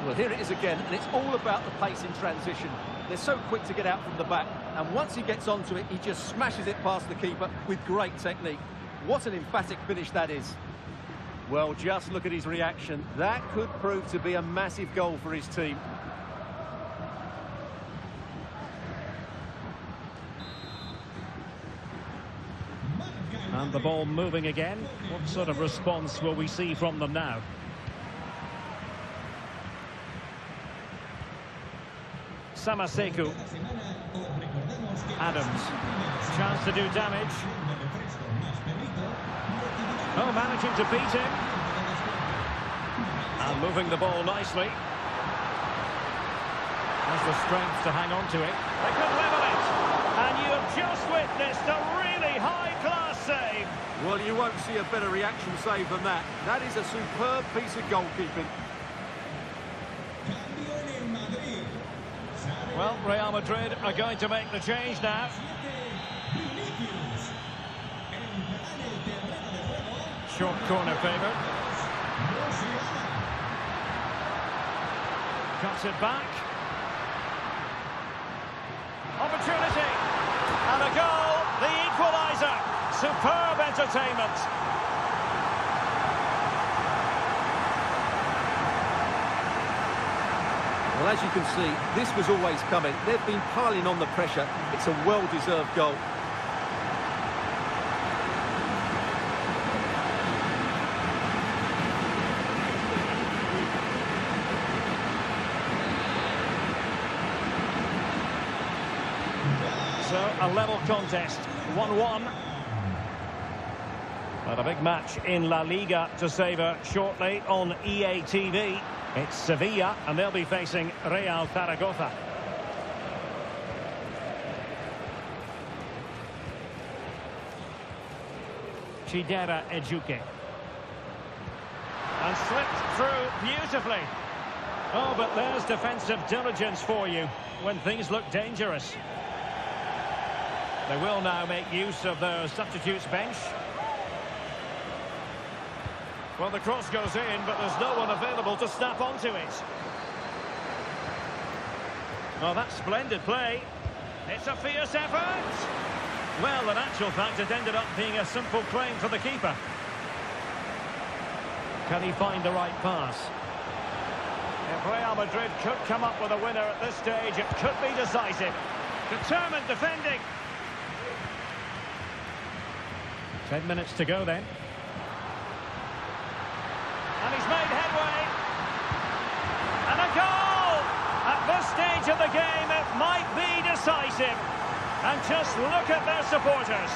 Well, here it is again, and it's all about the pace in transition. They're so quick to get out from the back, and once he gets onto it, he just smashes it past the keeper with great technique. What an emphatic finish that is. Well, just look at his reaction. That could prove to be a massive goal for his team. And the ball moving again. What sort of response will we see from them now? Samaseku. Adams. Chance to do damage. Oh, managing to beat him. And moving the ball nicely. Has the strength to hang on to it. They could level it. And you have just witnessed a really high-class save. Well, you won't see a better reaction save than that. That is a superb piece of goalkeeping. Well, Real Madrid are going to make the change now. Short corner favoured. Cuts it back. Opportunity. And a goal. The equaliser. Superb entertainment. Well, as you can see, this was always coming. They've been piling on the pressure. It's a well-deserved goal. So, a level contest, 1-1. But a big match in La-Liga to savour shortly on EATV. It's Sevilla, and they'll be facing Real Zaragoza. Chidera Ejuke. And slipped through beautifully. Oh, but there's defensive diligence for you when things look dangerous. They will now make use of their substitutes bench. Well, the cross goes in, but there's no one available to snap onto it. Oh, that's splendid play. It's a fierce effort. Well, in actual fact, it ended up being a simple claim for the keeper. Can he find the right pass? If Real Madrid could come up with a winner at this stage, it could be decisive. Determined defending. 10 minutes to go then. And he's made headway. And a goal! At this stage of the game, it might be decisive. And just look at their supporters.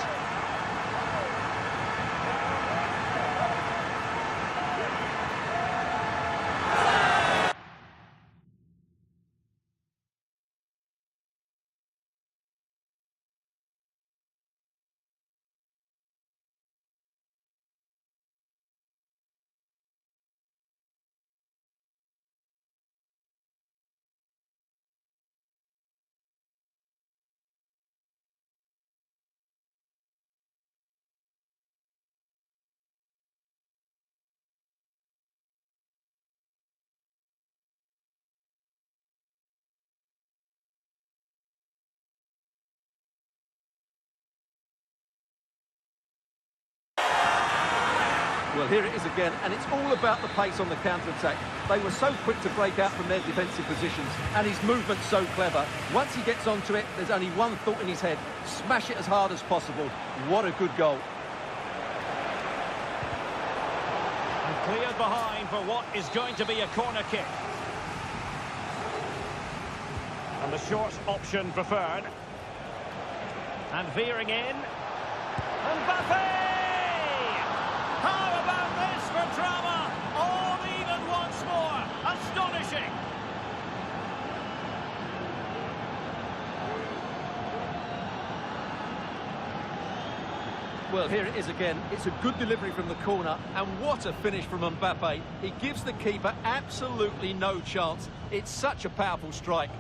Well, here it is again, and it's all about the pace on the counter-attack. They were so quick to break out from their defensive positions, and his movement's so clever. Once he gets onto it, there's only one thought in his head: smash it as hard as possible. What a good goal. And cleared behind for what is going to be a corner kick. And the short option preferred. And veering in. Mbappe! How about this for drama? All even once more. Astonishing. Well, here it is again. It's a good delivery from the corner, and what a finish from Mbappe. He gives the keeper absolutely no chance. It's such a powerful strike.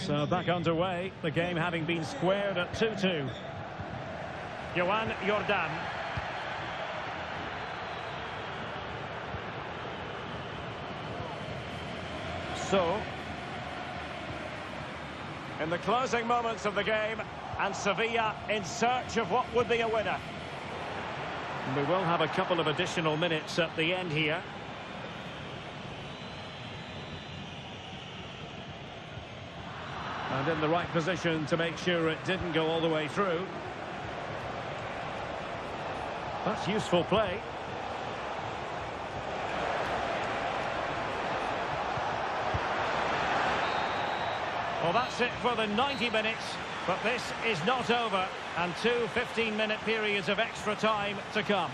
So back underway, the game having been squared at 2-2. Joan Jordan. So, in the closing moments of the game, and Sevilla in search of what would be a winner. And we will have a couple of additional minutes at the end here. And in the right position to make sure it didn't go all the way through. That's useful play. Well, that's it for the 90 minutes. But this is not over, and two 15-minute periods of extra time to come.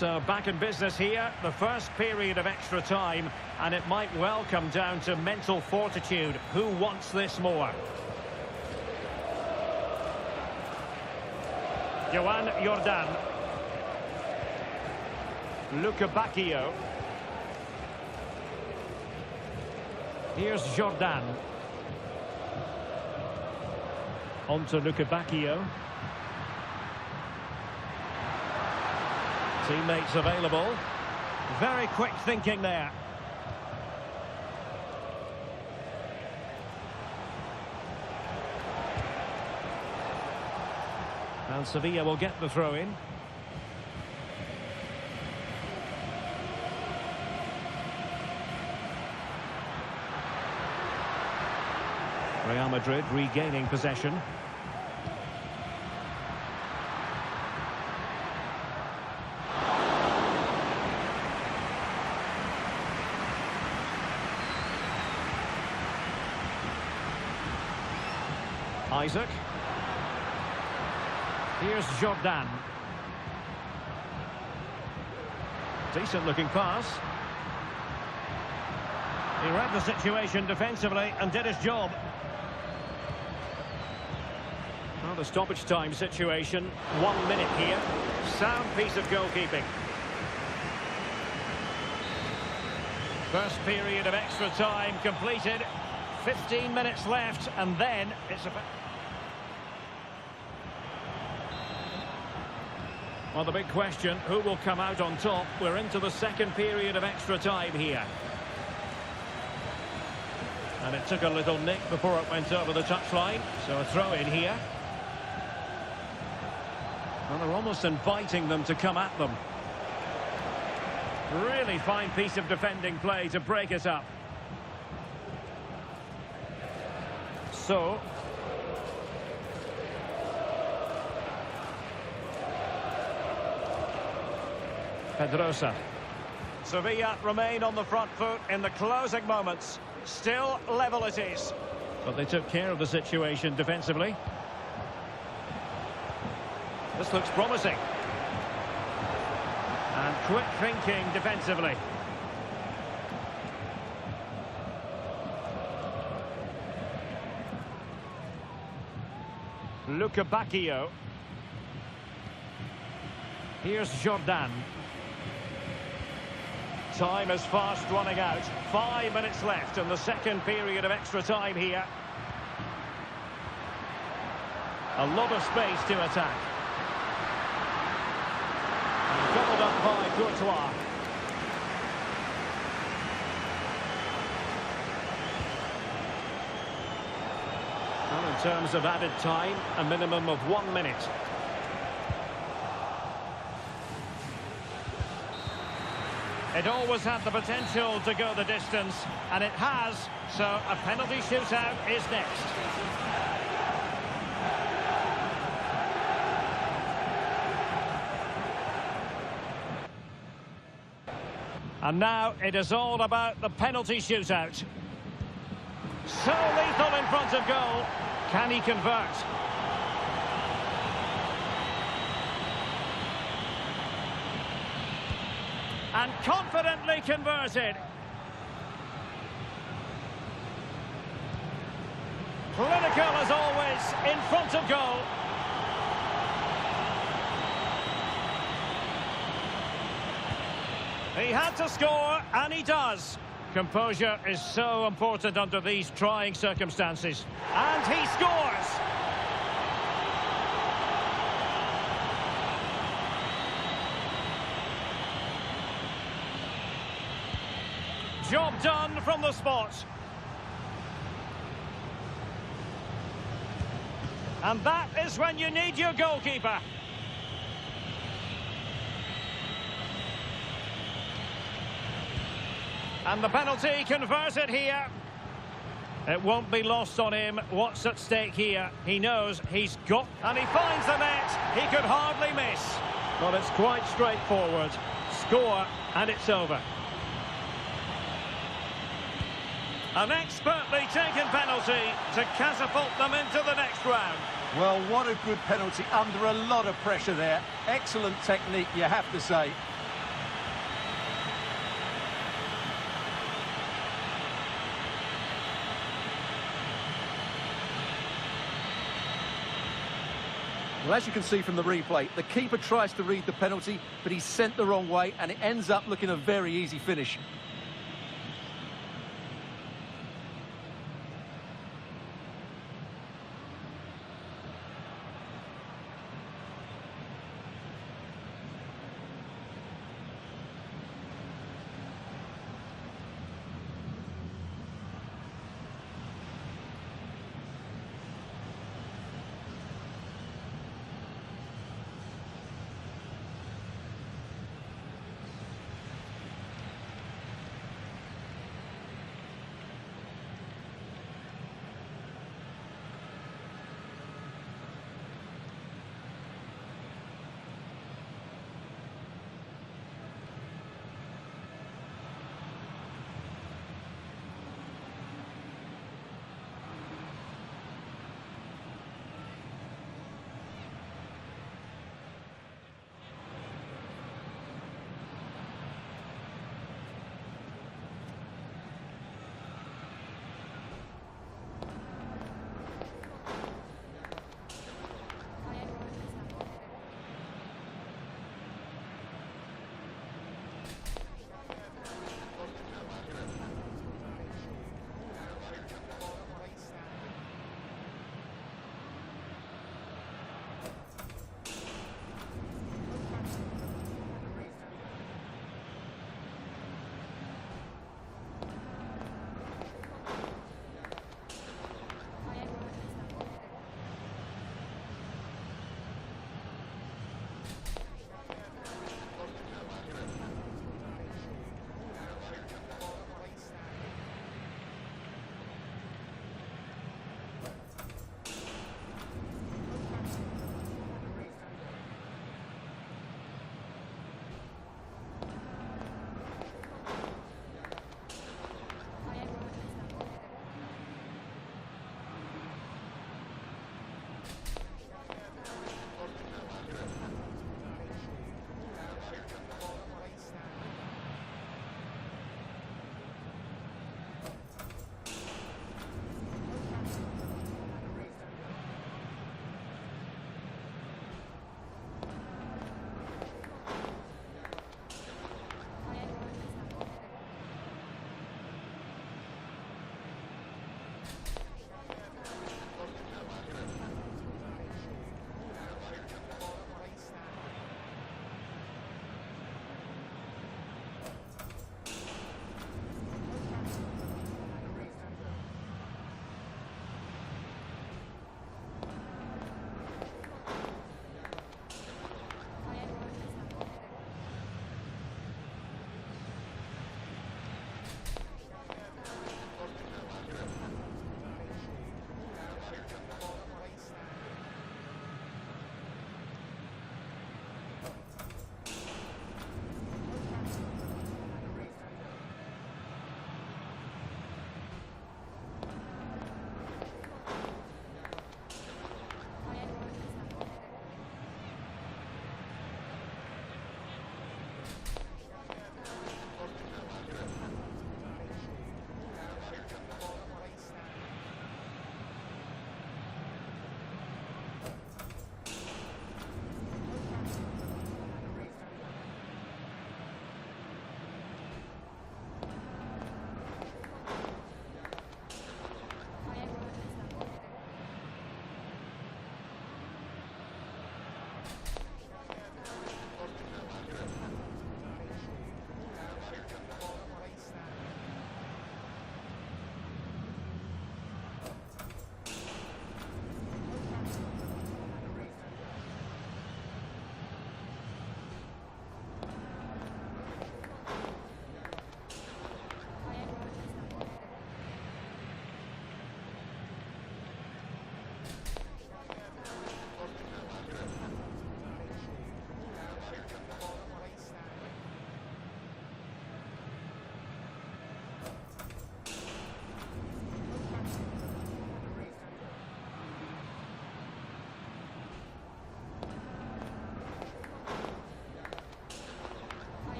So back in business here, the first period of extra time, and it might well come down to mental fortitude. Who wants this more? Joan Jordan. Luca Bacchio. Here's Jordan. On to Luca Bacchio. Teammates available. Very quick thinking there. And Sevilla will get the throw in. Real Madrid regaining possession. Isaac. Here's Jordan. Decent looking pass. He read the situation defensively and did his job. Well, the stoppage time situation. 1 minute here. Sound piece of goalkeeping. First period of extra time completed. 15 minutes left, and then it's a... Well, the big question, who will come out on top? We're into the second period of extra time here. And it took a little nick before it went over the touchline, so a throw in here. Well, they're almost inviting them to come at them. Really fine piece of defending play to break it up. So... Pedrosa. Sevilla remain on the front foot in the closing moments. Still level it is. But they took care of the situation defensively. This looks promising. And quick thinking defensively. Luca Bacchio. Here's Jordan. Time is fast running out. 5 minutes left in the second period of extra time here. A lot of space to attack. And gobbled up by Courtois. Well, in terms of added time, a minimum of 1 minute. It always had the potential to go the distance, and it has, so a penalty shootout is next. And now it is all about the penalty shootout. So lethal in front of goal. Can he convert? And confidently converted. Clinical as always, in front of goal. He had to score, and he does. Composure is so important under these trying circumstances. And he scores! Job done from the spot. And that is when you need your goalkeeper. And the penalty converted here. It won't be lost on him what's at stake here. He knows he's got... And he finds the net. He could hardly miss. But it's quite straightforward. Score, and it's over. An expertly taken penalty to catapult them into the next round. Well, what a good penalty under a lot of pressure there. Excellent technique, you have to say. Well, as you can see from the replay, the keeper tries to read the penalty, but he's sent the wrong way, and it ends up looking a very easy finish.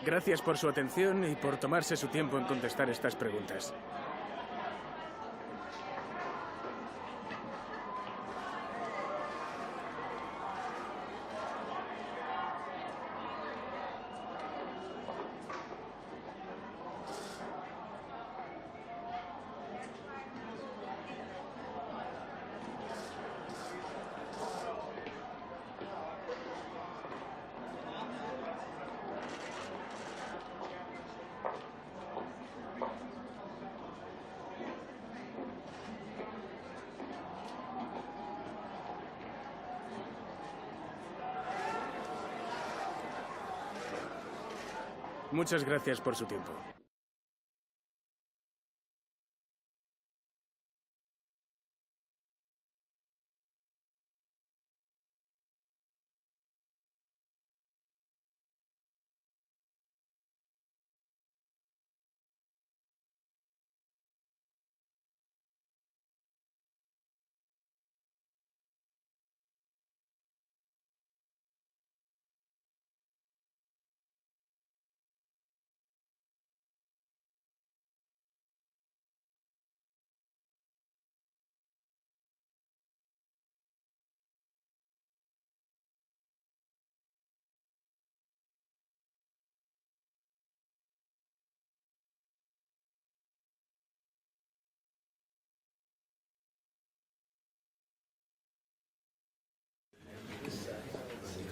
Gracias por su atención y por tomarse su tiempo en contestar estas preguntas. Muchas gracias por su tiempo.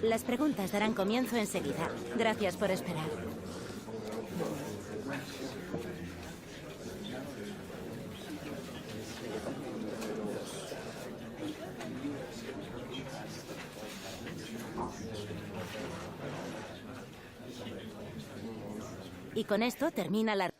Las preguntas darán comienzo enseguida. Gracias por esperar. Y con esto termina la...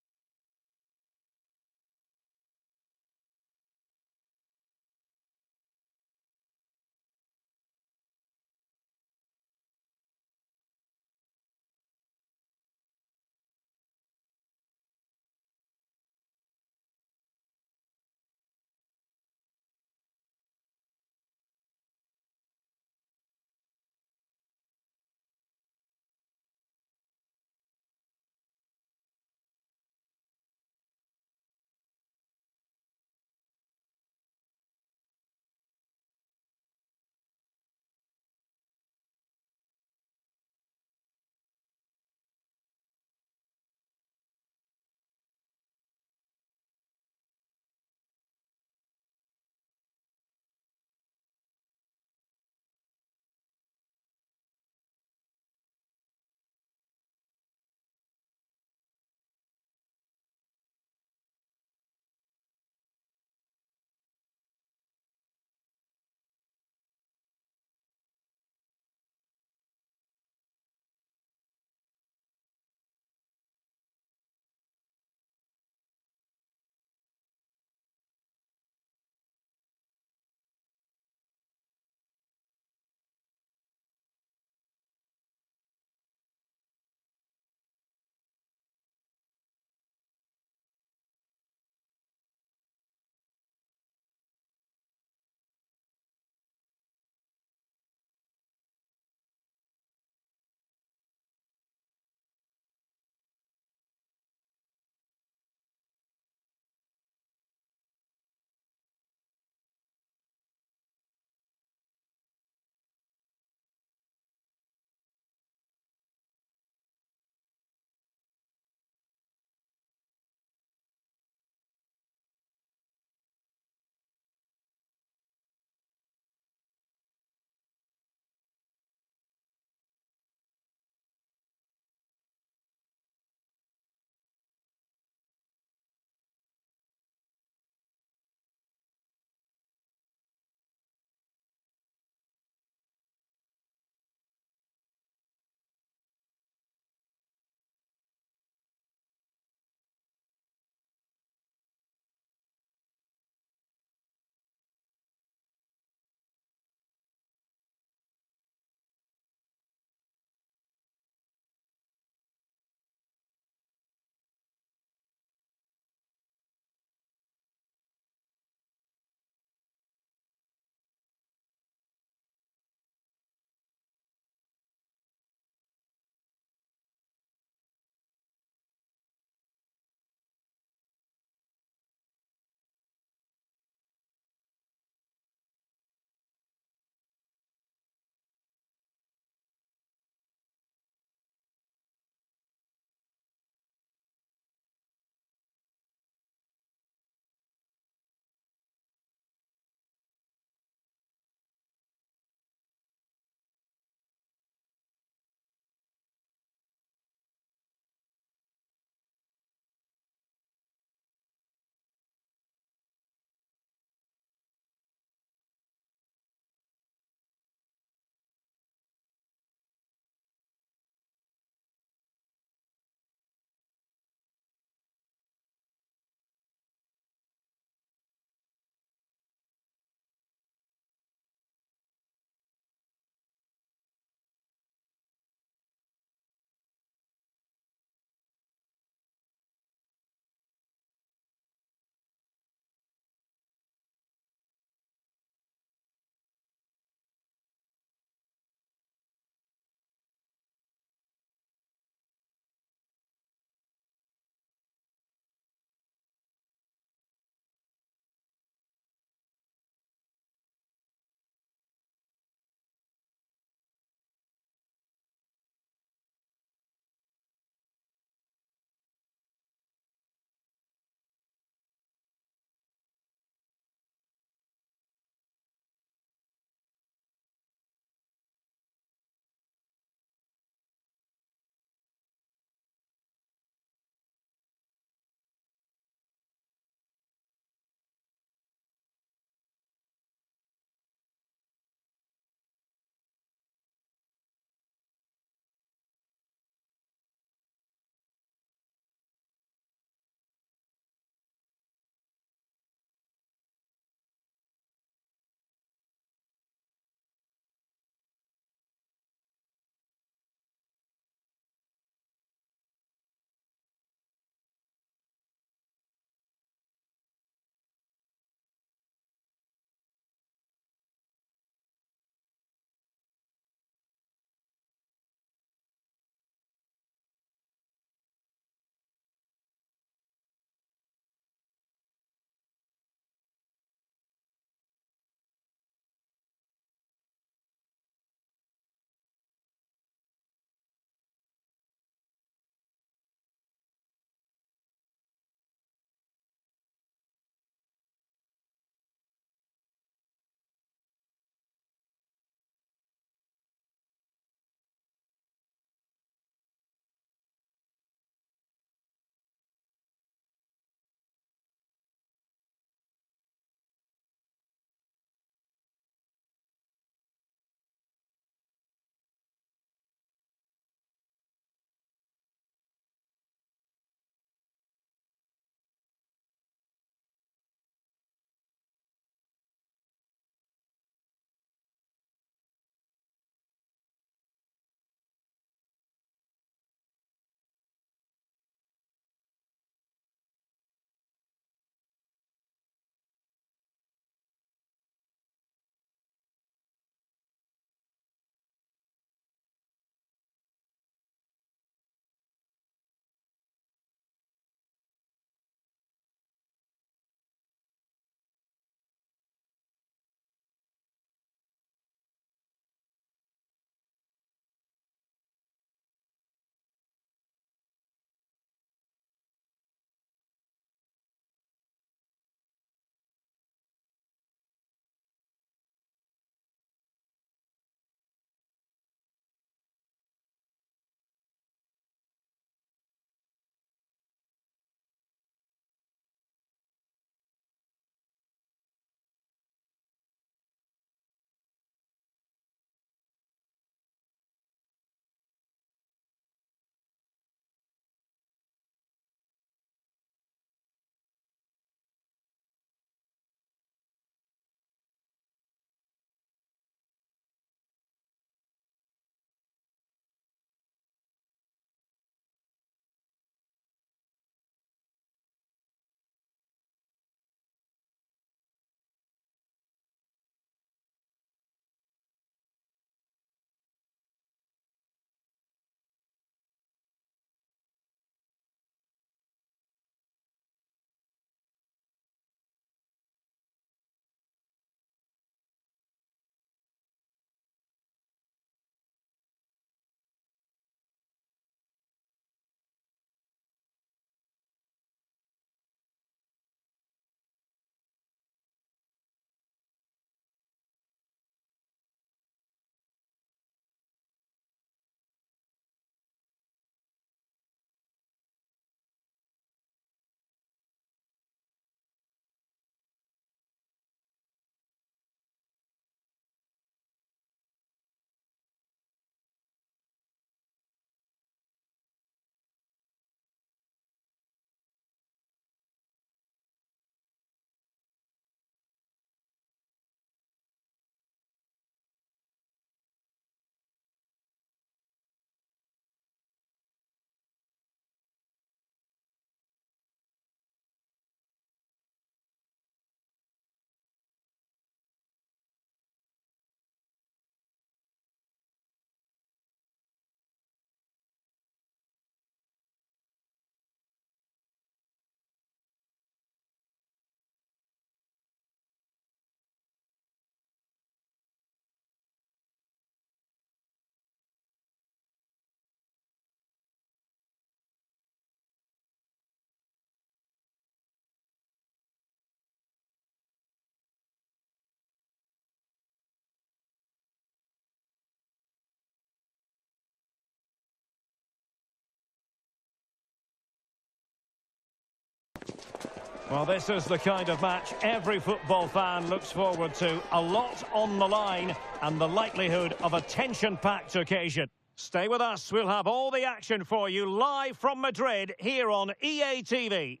Well, this is the kind of match every football fan looks forward to. A lot on the line and the likelihood of a tension-packed occasion. Stay with us. We'll have all the action for you live from Madrid here on EA TV.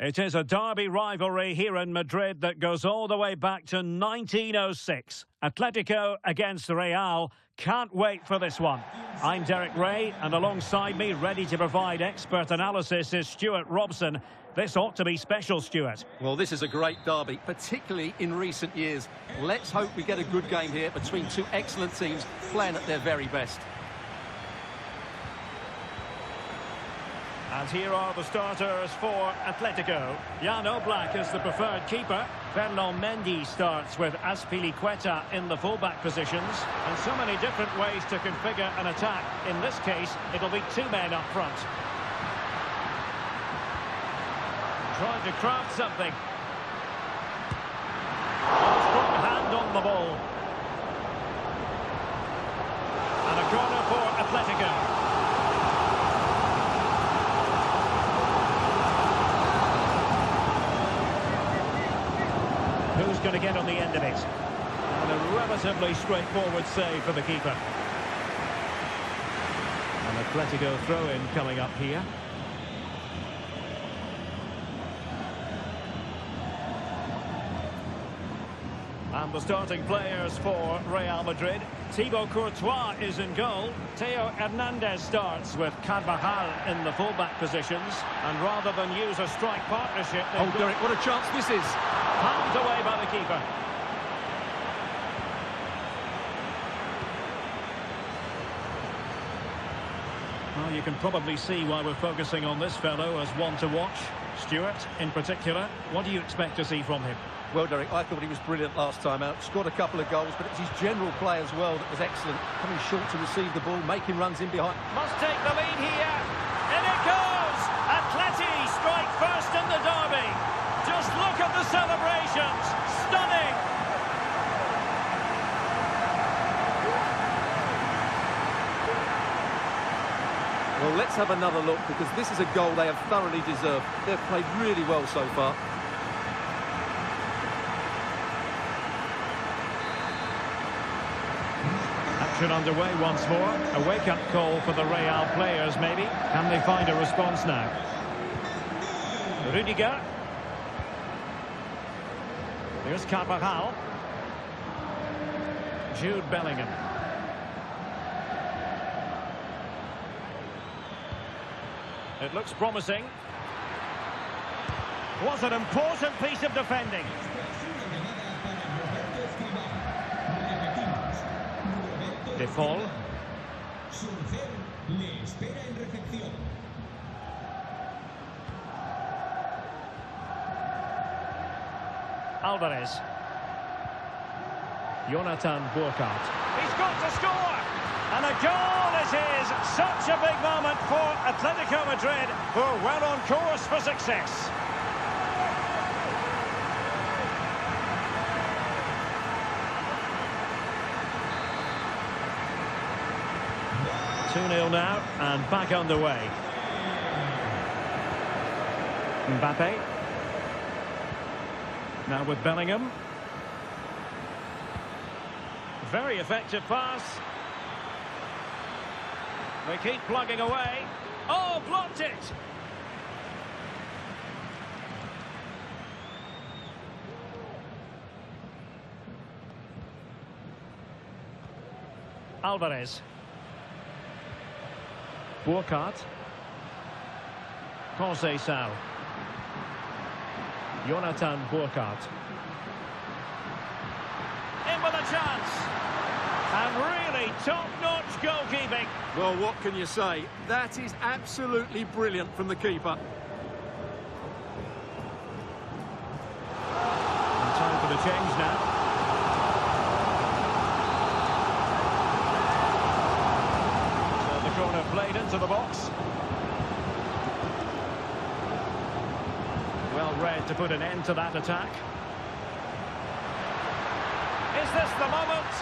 It is a derby rivalry here in Madrid that goes all the way back to 1906. Atletico against Real. Can't wait for this one. I'm Derek Ray, and alongside me, ready to provide expert analysis, is Stuart Robson. This ought to be special, Stuart. Well, this is a great derby, particularly in recent years. Let's hope we get a good game here between two excellent teams playing at their very best. And here are the starters for Atletico. Jan Oblak is the preferred keeper. Ferland Mendy starts with Azpilicueta in the fullback positions. And so many different ways to configure an attack. In this case, it'll be two men up front. Trying to craft something. Strong hand on the ball. And a corner for Atletico. Who's going to get on the end of it? And a relatively straightforward save for the keeper. An Atletico throw-in coming up here. And the starting players for Real Madrid. Thibaut Courtois is in goal. Theo Hernandez starts with Carvajal in the fullback positions. And rather than use a strike partnership... Oh, Derek, what a chance this is. Handed away by the keeper. Well, you can probably see why we're focusing on this fellow as one to watch. Stuart, in particular, what do you expect to see from him? Well, Derek, I thought he was brilliant last time out. Scored a couple of goals, but it's his general play as well that was excellent. Coming short to receive the ball, making runs in behind. Must take the lead here. In it goes! Atleti strike first in the derby. Just look at the celebrations. Stunning. Well, let's have another look, because this is a goal they have thoroughly deserved. They've played really well so far. Action underway once more. A wake-up call for the Real players, maybe. Can they find a response now? Rudiger. Here's Carvajal. Jude Bellingham. It looks promising. Was an important piece of defending. De Paul. Alvarez. Jonathan Burkhardt. He's got to score! And a goal it is! Such a big moment for Atletico Madrid, who are well on course for success. Two 2-0 now, and back underway. Mbappe. Now with Bellingham. Very effective pass. They keep plugging away. Oh, blocked it! Alvarez. Burkhardt. Conceição. Jonathan Burkhardt. In with a chance. And really top-notch goalkeeping. Well, what can you say? That is absolutely brilliant from the keeper. And time for the change now. So the corner played into the box. Well read to put an end to that attack. Is this the moment?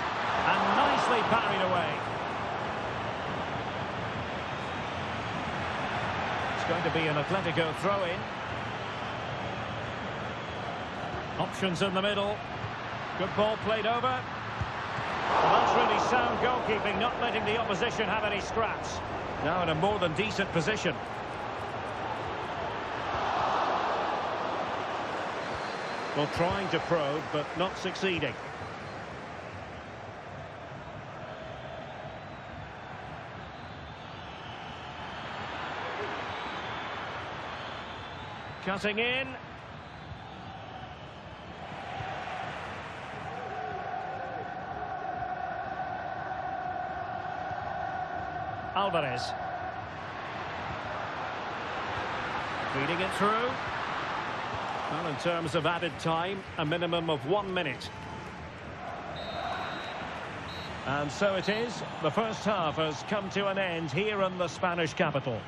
And nicely parried away. It's going to be an Atletico throw-in. Options in the middle. Good ball played over. Well, that's really sound goalkeeping, not letting the opposition have any scraps. Now in a more than decent position. Well, trying to probe, but not succeeding. Cutting in. Alvarez. Feeding it through. Well, in terms of added time, a minimum of 1 minute. And so it is. The first half has come to an end here in the Spanish capital.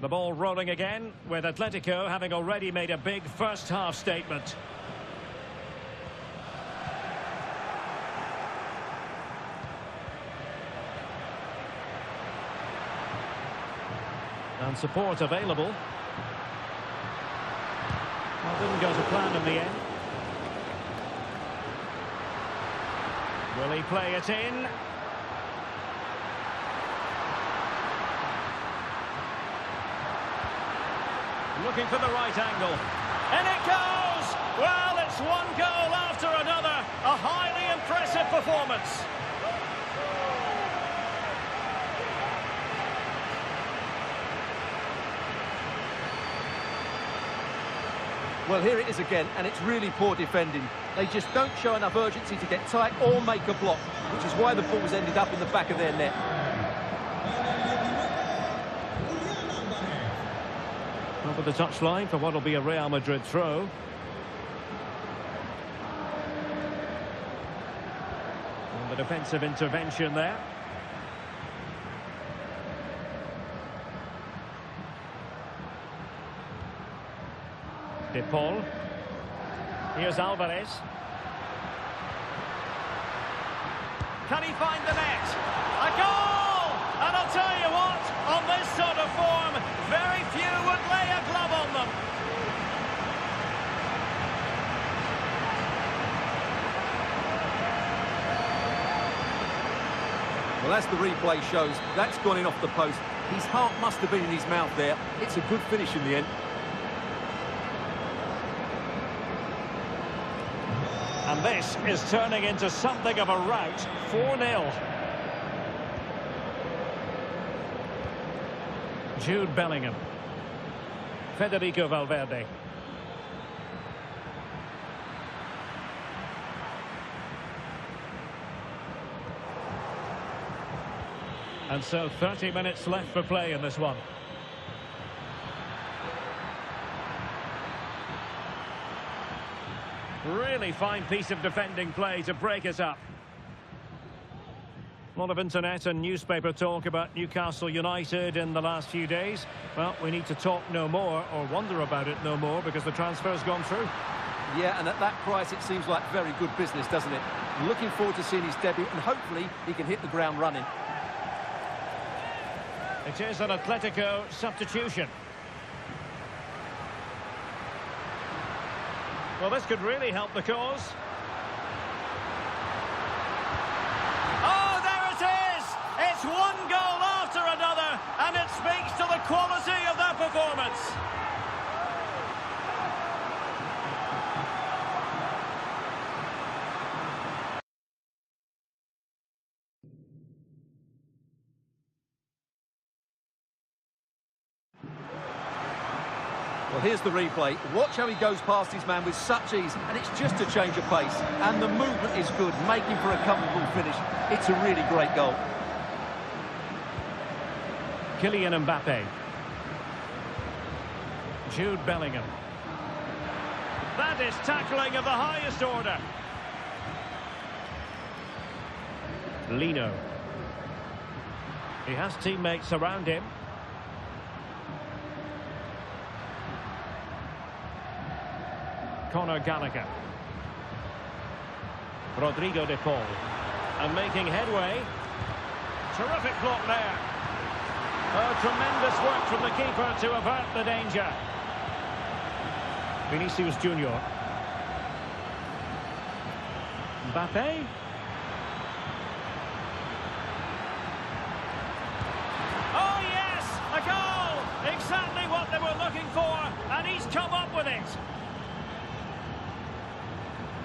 The ball rolling again, with Atletico having already made a big first-half statement. And support available. Well, didn't go to plan in the end. Will he play it in? Looking for the right angle. And it goes! Well, it's one goal after another. A highly impressive performance. Well, here it is again, and it's really poor defending. They just don't show enough urgency to get tight or make a block, which is why the ball's ended up in the back of their net. Over the touchline for what will be a Real Madrid throw. And the defensive intervention there. De Paul. Here's Alvarez. Can he find the net? A goal! And I'll tell you what, on this sort of form, very few would lay a glove on them. Well, as the replay shows, that's gone in off the post. His heart must have been in his mouth there. It's a good finish in the end. And this is turning into something of a rout. 4-0. Jude Bellingham. Federico Valverde. And so 30 minutes left for play in this one. Really fine piece of defending play to break it up. A lot of internet and newspaper talk about Newcastle United in the last few days. Well, we need to talk no more, or wonder about it no more, because the transfer's gone through. Yeah, and at that price it seems like very good business, doesn't it? Looking forward to seeing his debut, and hopefully he can hit the ground running. It is an Atletico substitution. Well, this could really help the cause. Oh, there it is! It's one goal after another, and it speaks to the quality of their performance. Well, here's the replay. Watch how he goes past his man with such ease, and it's just a change of pace. And the movement is good, making for a comfortable finish. It's a really great goal. Kylian Mbappe. Jude Bellingham. That is tackling of the highest order. Lino. He has teammates around him. Conor Gallagher. Rodrigo de Paul. And making headway. Terrific block there. Oh, tremendous work from the keeper to avert the danger. Vinicius Junior. Mbappe. Oh yes, a goal! Exactly what they were looking for, and he's come up with it.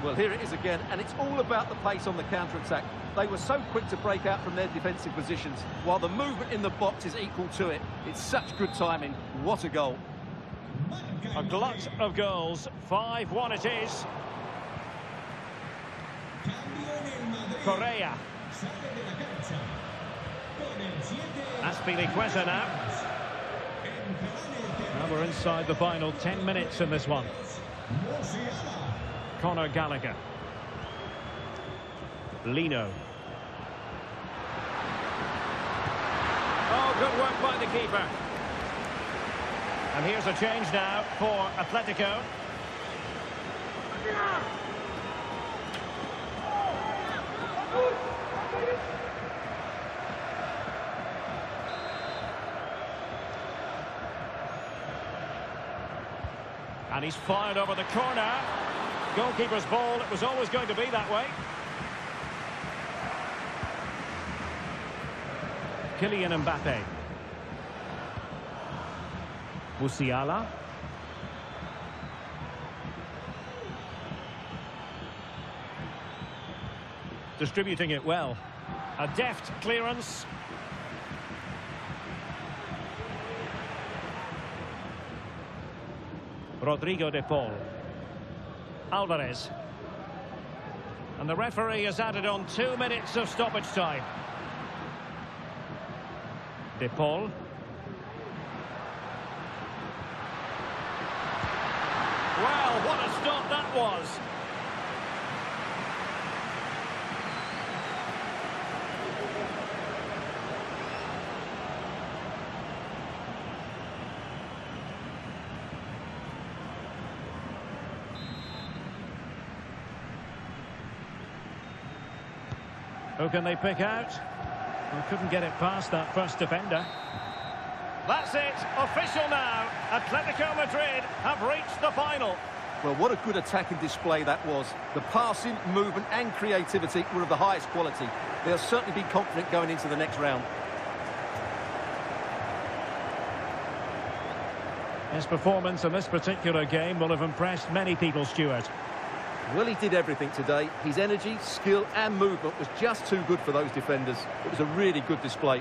Well, here it is again, and it's all about the pace on the counter-attack. They were so quick to break out from their defensive positions, while the movement in the box is equal to it. It's such good timing. What a goal. A glut of goals. 5-1 it is. Correa. Azpilicueta now. Well, we're inside the final 10 minutes in this one. Conor Gallagher. Lino. Oh, good work by the keeper. And here's a change now for Atletico. And he's fired over the corner. Goalkeeper's ball, it was always going to be that way. Kylian Mbappe. Musiala. Distributing it well. A deft clearance. Rodrigo de Paul. Alvarez. And the referee has added on 2 minutes of stoppage time. De Paul. Well, what a stop that was. Who can they pick out? Well, couldn't get it past that first defender. That's it, official now. Atletico Madrid have reached the final. Well, what a good attacking display that was. The passing, movement and creativity were of the highest quality. They'll certainly be confident going into the next round. His performance in this particular game will have impressed many people, Stuart. Well, he did everything today. His energy, skill and movement was just too good for those defenders. It was a really good display.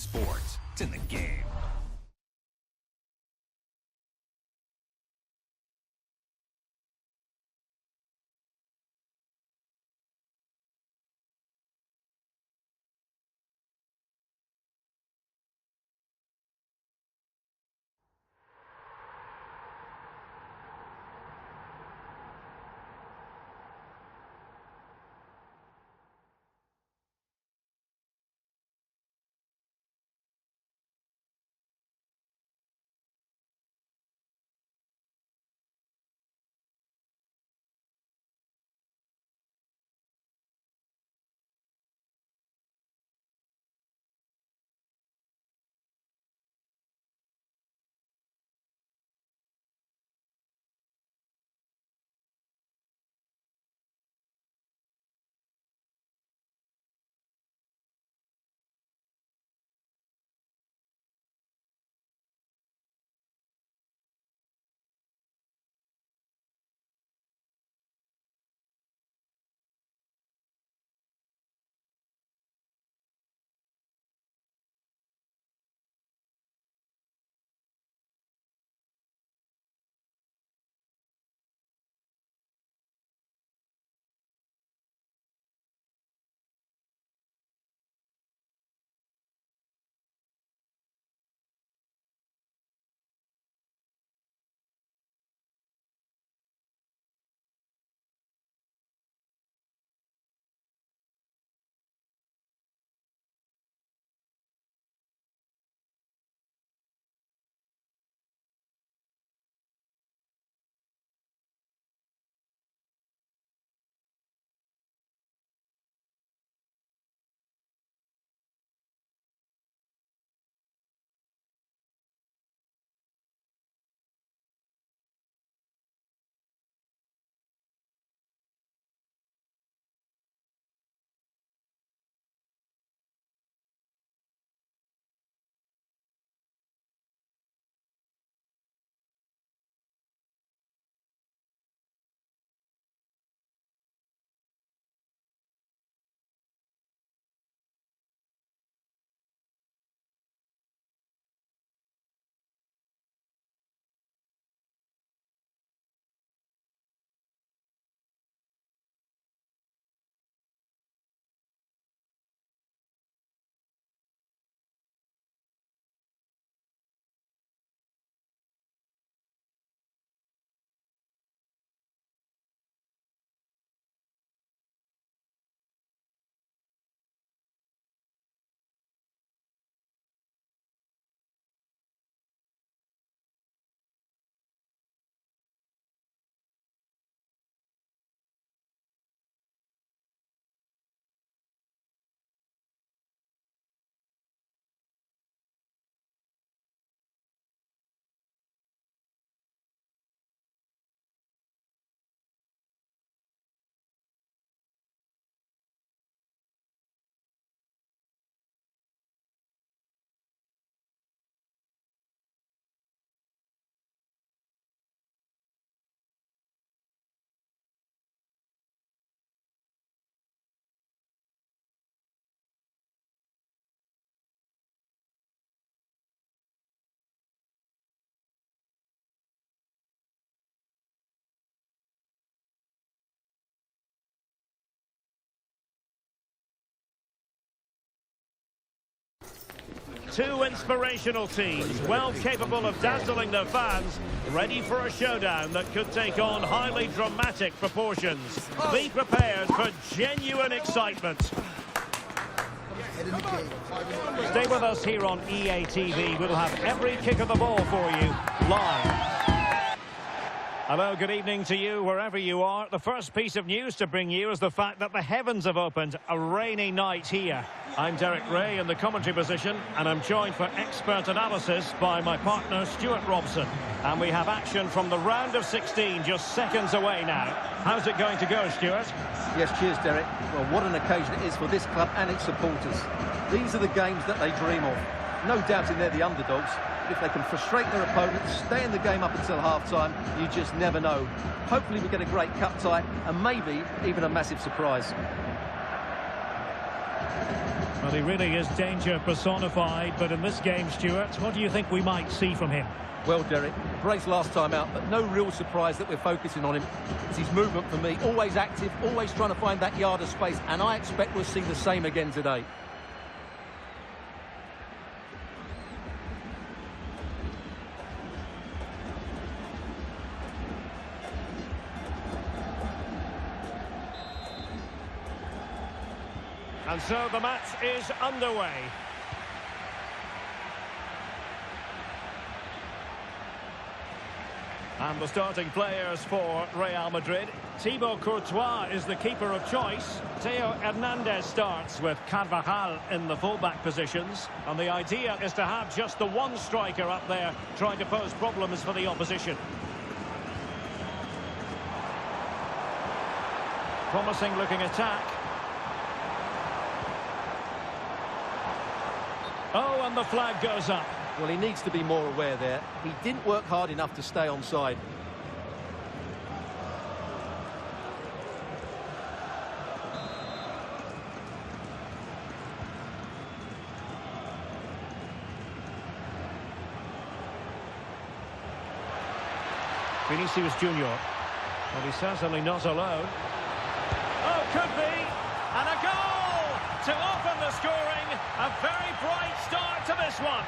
Sports. It's in the game. Two inspirational teams, well capable of dazzling their fans, ready for a showdown that could take on highly dramatic proportions. Be prepared for genuine excitement. Stay with us here on EATV. We'll have every kick of the ball for you live. Hello, good evening to you wherever you are. The first piece of news to bring you is the fact that the heavens have opened. A rainy night here. I'm Derek Ray in the commentary position, and I'm joined for expert analysis by my partner Stuart Robson. And we have action from the round of 16 just seconds away now. How's it going to go, Stuart? Yes, cheers, Derek. Well, what an occasion it is for this club and its supporters. These are the games that they dream of. No doubting they're the underdogs. If they can frustrate their opponents, stay in the game up until half-time, you just never know. Hopefully we get a great cup tie and maybe even a massive surprise. Well, he really is danger personified, but in this game, Stuart, what do you think we might see from him? Well, Derek, brace last time out, but no real surprise that we're focusing on him. It's his movement for me, always active, always trying to find that yard of space, and I expect we'll see the same again today. And so the match is underway. And the starting players for Real Madrid. Thibaut Courtois is the keeper of choice. Theo Hernandez starts with Carvajal in the fullback positions. And the idea is to have just the one striker up there trying to pose problems for the opposition. Promising looking attack. Oh, and the flag goes up. Well, he needs to be more aware there. He didn't work hard enough to stay onside. Vinicius Junior. Well, he's certainly not alone. Oh, could be. And a goal to open the scoring. A very bright start to this one.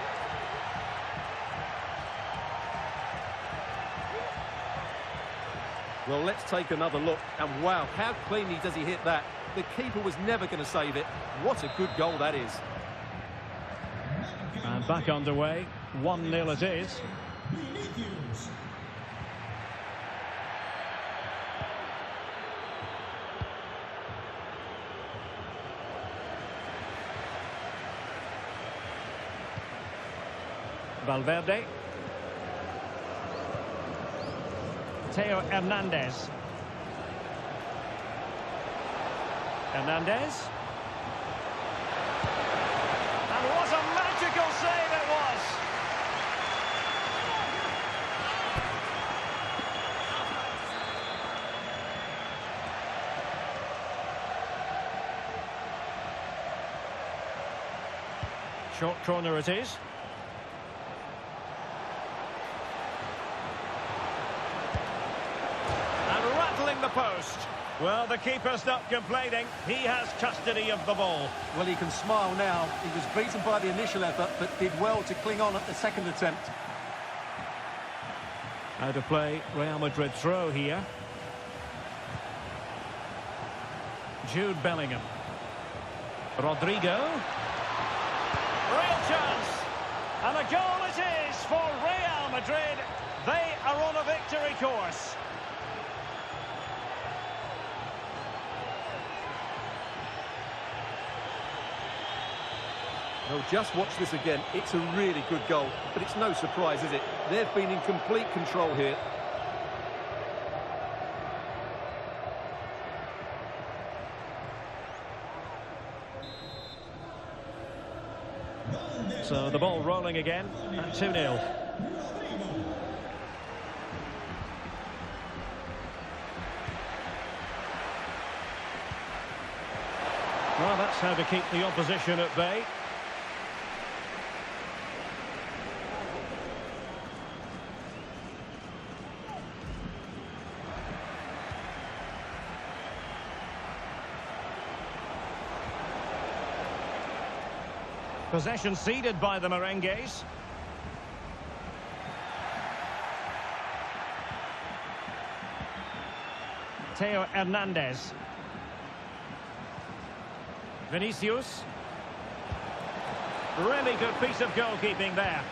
Well, let's take another look. And wow, how cleanly does he hit that? The keeper was never going to save it. What a good goal that is. And back underway. 1-0 it is. Valverde. Theo Hernandez. Hernandez. And what a magical save it was! Short corner it is. The post. Well, the keeper's not complaining. He has custody of the ball. Well, he can smile now. He was beaten by the initial effort, but did well to cling on at the second attempt. Out of play, Real Madrid throw here. Jude Bellingham. Rodrigo. Real chance. And a goal it is for Real Madrid. They are on a victory course. Well, just watch this again. It's a really good goal, but it's no surprise, is it? They've been in complete control here. So the ball rolling again at 2-0. Well, that's how to keep the opposition at bay. Possession ceded by the Merengues. Theo Hernandez. Vinicius. Really good piece of goalkeeping there.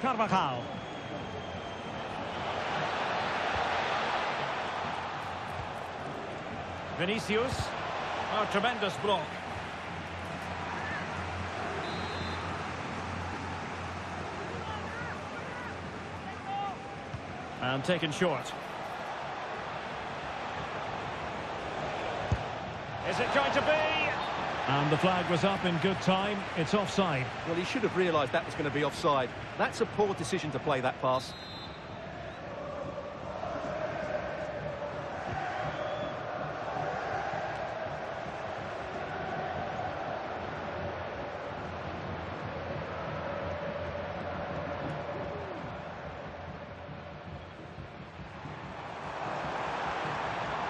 Carvajal. Vinicius. Oh, tremendous block. And taken short. Is it going to be? And the flag was up in good time. It's offside. Well, he should have realised that was going to be offside. That's a poor decision to play that pass.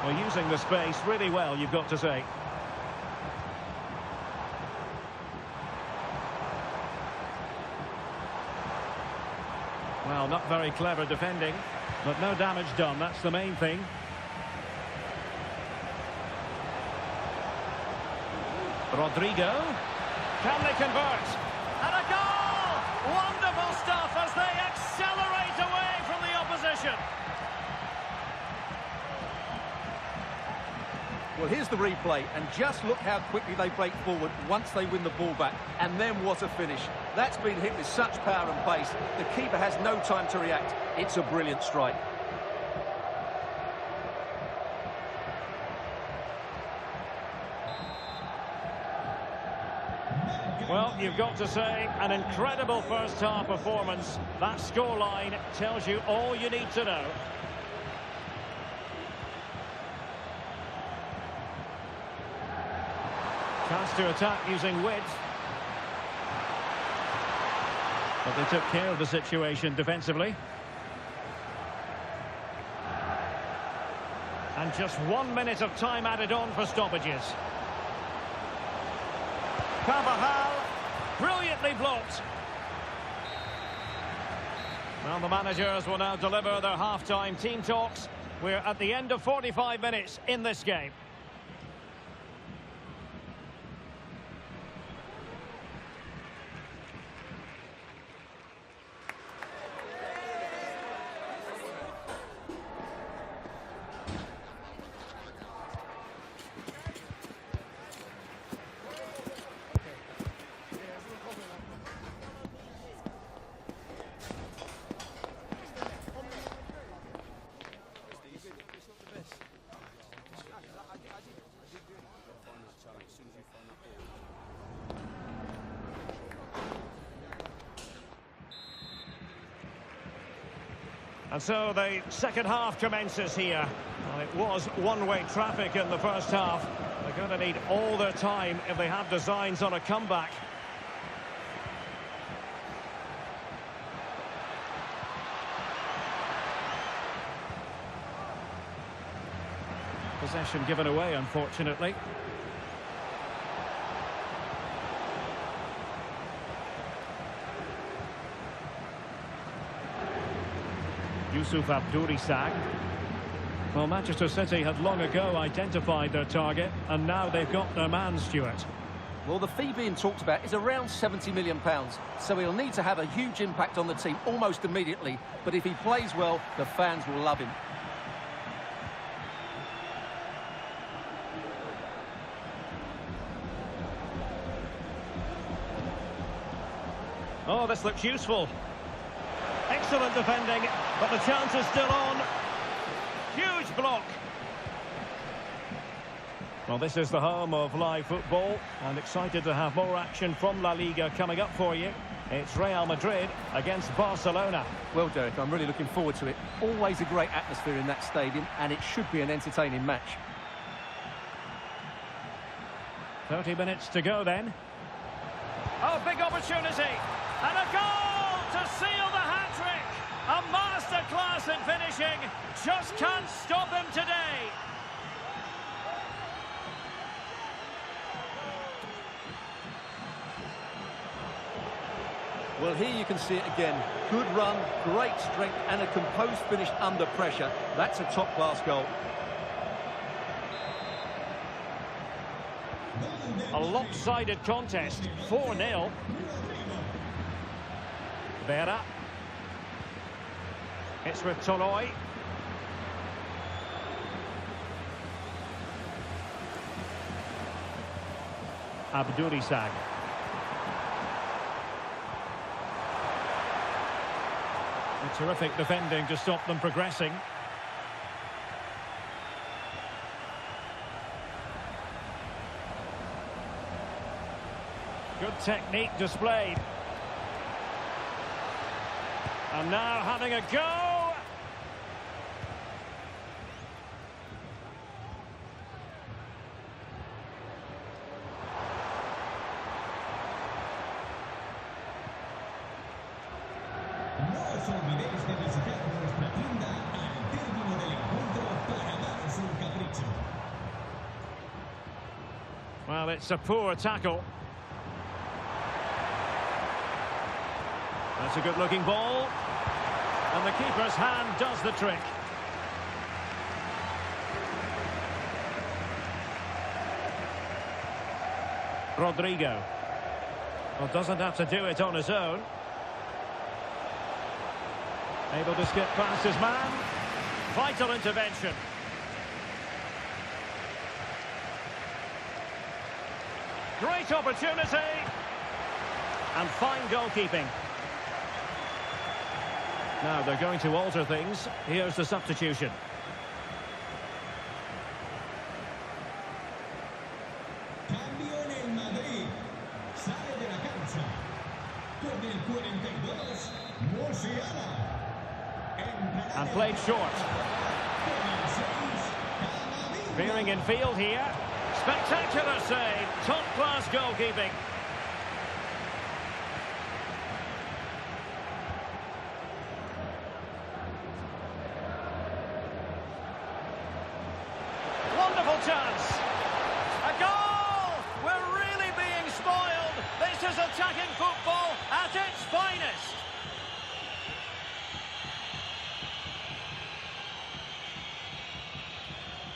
Well, using the space really well, you've got to say. Well, not very clever defending, but no damage done, that's the main thing. Rodrigo. Can they convert? And a goal! Wonderful stuff as they accelerate away from the opposition. Well, here's the replay, and just look how quickly they break forward once they win the ball back. And then what a finish. That's been hit with such power and pace. The keeper has no time to react. It's a brilliant strike. Well, you've got to say, an incredible first-half performance. That scoreline tells you all you need to know. Chance to attack using width. But they took care of the situation defensively. And just 1 minute of time added on for stoppages. Carabao, brilliantly blocked. Well, the managers will now deliver their half-time team talks. We're at the end of 45 minutes in this game. And so the second half commences here. Well, it was one-way traffic in the first half. They're going to need all their time if they have designs on a comeback. Possession given away, unfortunately. Ybtv. Well, Manchester City had long ago identified their target, and now they've got their man, Stuart. Well, the fee being talked about is around £70 million, so he'll need to have a huge impact on the team almost immediately. But if he plays well, the fans will love him. Oh, this looks useful. Excellent defending, but the chance is still on. Huge block. Well, this is the home of live football, and excited to have more action from La-Liga coming up for you. It's Real Madrid against Barcelona. Well, Derek, I'm really looking forward to it. Always a great atmosphere in that stadium, and it should be an entertaining match. 30 minutes to go then. Oh, big opportunity. And a goal to seal the hat-trick. A masterclass in finishing. Just can't stop him today. Well, here you can see it again. Good run, great strength, and a composed finish under pressure. That's a top-class goal. A lopsided contest, 4-0. Vera. It's with Toloi. Abdurisag. A terrific defending to stop them progressing. Good technique displayed. And now having a go. No os olvidéis de visitar nuestra tienda al término del encuentro para daros un capricho. Well, it's a poor tackle. That's a good-looking ball. And the keeper's hand does the trick. Rodrigo. Well, doesn't have to do it on his own. Able to skip past his man. Vital intervention. Great opportunity. And fine goalkeeping. Now they're going to alter things. Here's the substitution. Cambio en el Madrid. Sale de la cancha. Con el 42, Musiala. And played short. Veering in field here. Spectacular save. Top-class goalkeeping. Wonderful chance. A goal! We're really being spoiled. This is attacking football at its finest.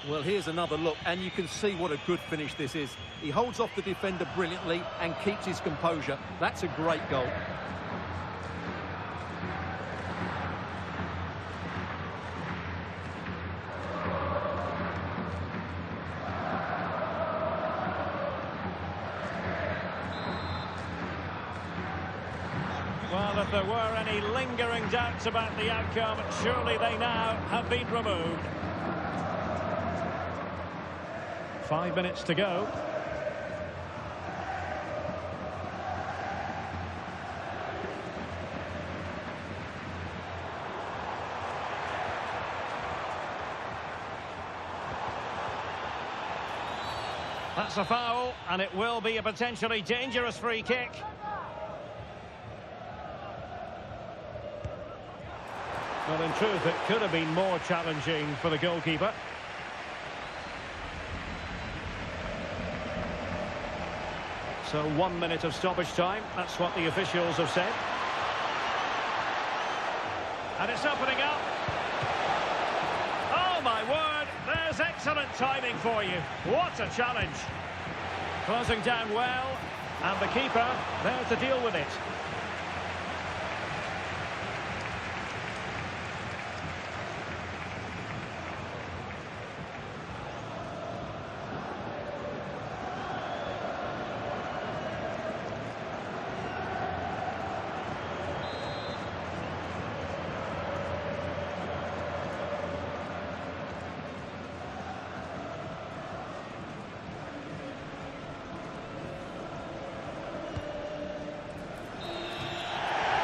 Well, here's another look, and you can see what a good finish this is. He holds off the defender brilliantly and keeps his composure. That's a great goal. Well, if there were any lingering doubts about the outcome, surely they now have been removed. 5 minutes to go. That's a foul, and it will be a potentially dangerous free kick. Well, in truth, it could have been more challenging for the goalkeeper. So 1 minute of stoppage time, that's what the officials have said. And it's opening up. Oh my word, there's excellent timing for you. What a challenge. Closing down well, and the keeper there to deal with it.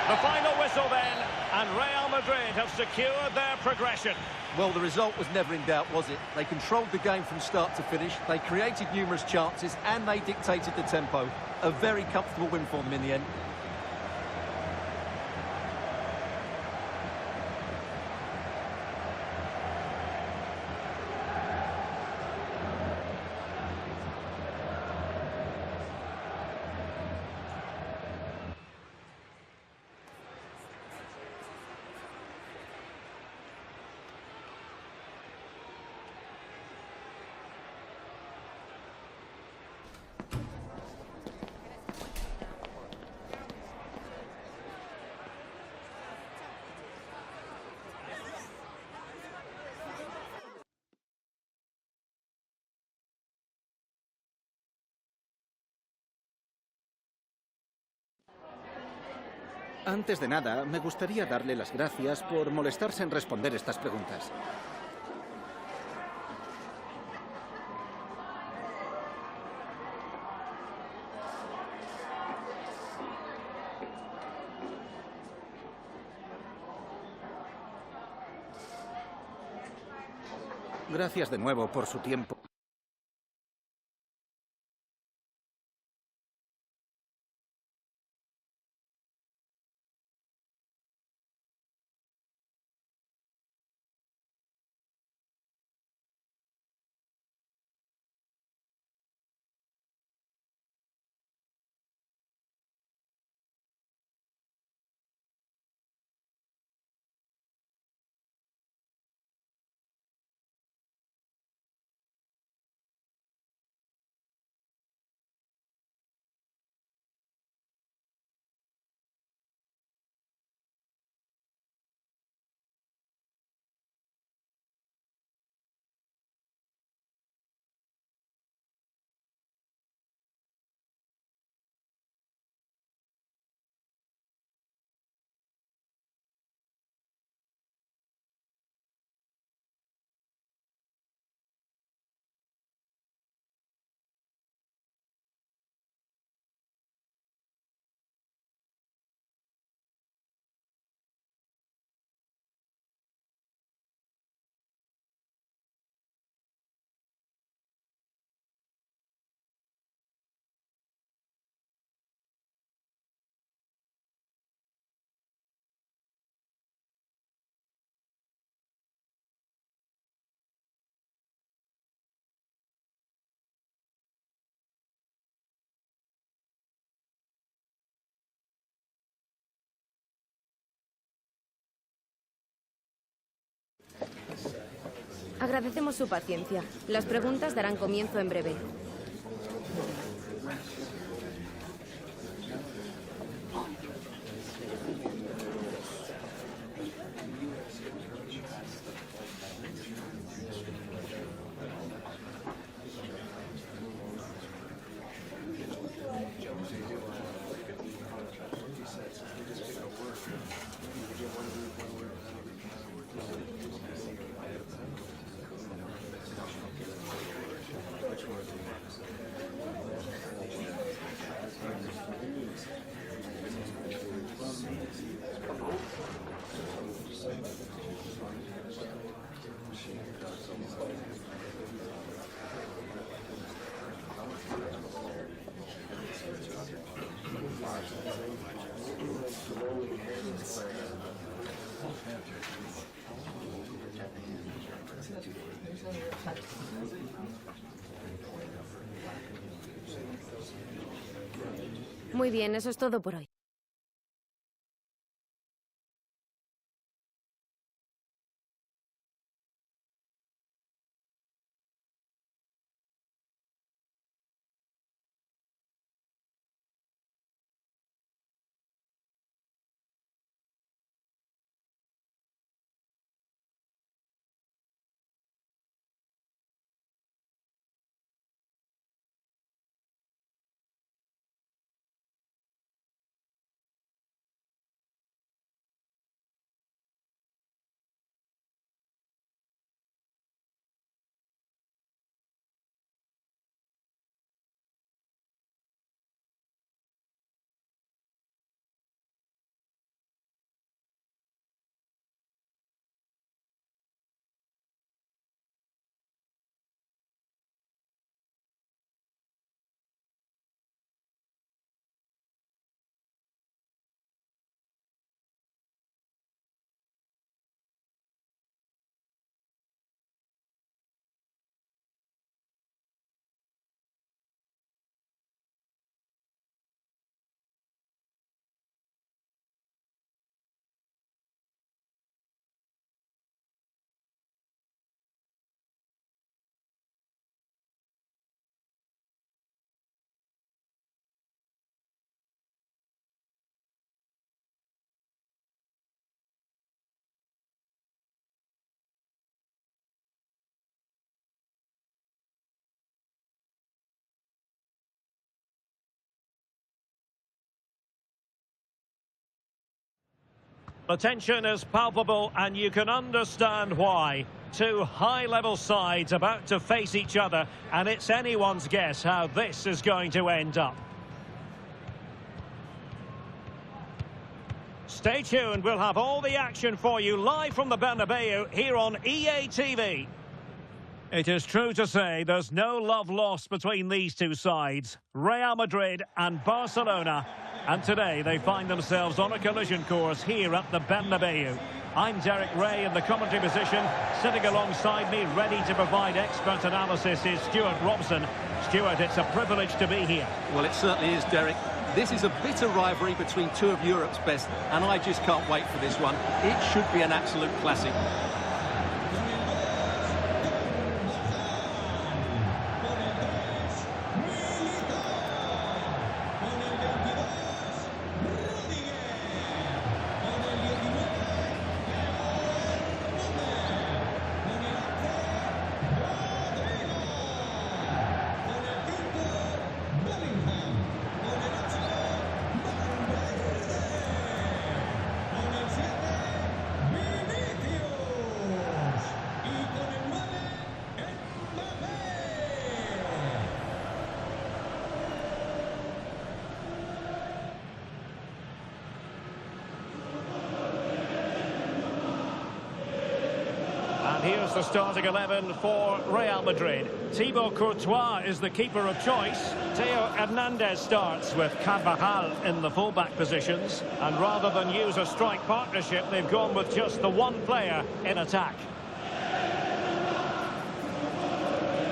The final whistle then, and Real Madrid have secured their progression. Well, the result was never in doubt, was it? They controlled the game from start to finish, they created numerous chances, and they dictated the tempo. A very comfortable win for them in the end. Antes de nada, me gustaría darle las gracias por molestarse en responder estas preguntas. Gracias de nuevo por su tiempo. Agradecemos su paciencia. Las preguntas darán comienzo en breve. Muy bien, eso es todo por hoy. The tension is palpable and you can understand why. Two high-level sides about to face each other, and it's anyone's guess how this is going to end up. Stay tuned, we'll have all the action for you live from the Bernabeu here on EA TV. It is true to say there's no love lost between these two sides, Real Madrid and Barcelona. And today they find themselves on a collision course here at the Bernabeu. I'm Derek Ray in the commentary position. Sitting alongside me, ready to provide expert analysis, is Stuart Robson. Stuart, it's a privilege to be here. Well, it certainly is, Derek. This is a bitter rivalry between two of Europe's best, and I just can't wait for this one. It should be an absolute classic. Here's the starting 11 for Real Madrid. Thibaut Courtois is the keeper of choice. Theo Hernandez starts with Carvajal in the fullback positions. And rather than use a strike partnership, they've gone with just the one player in attack.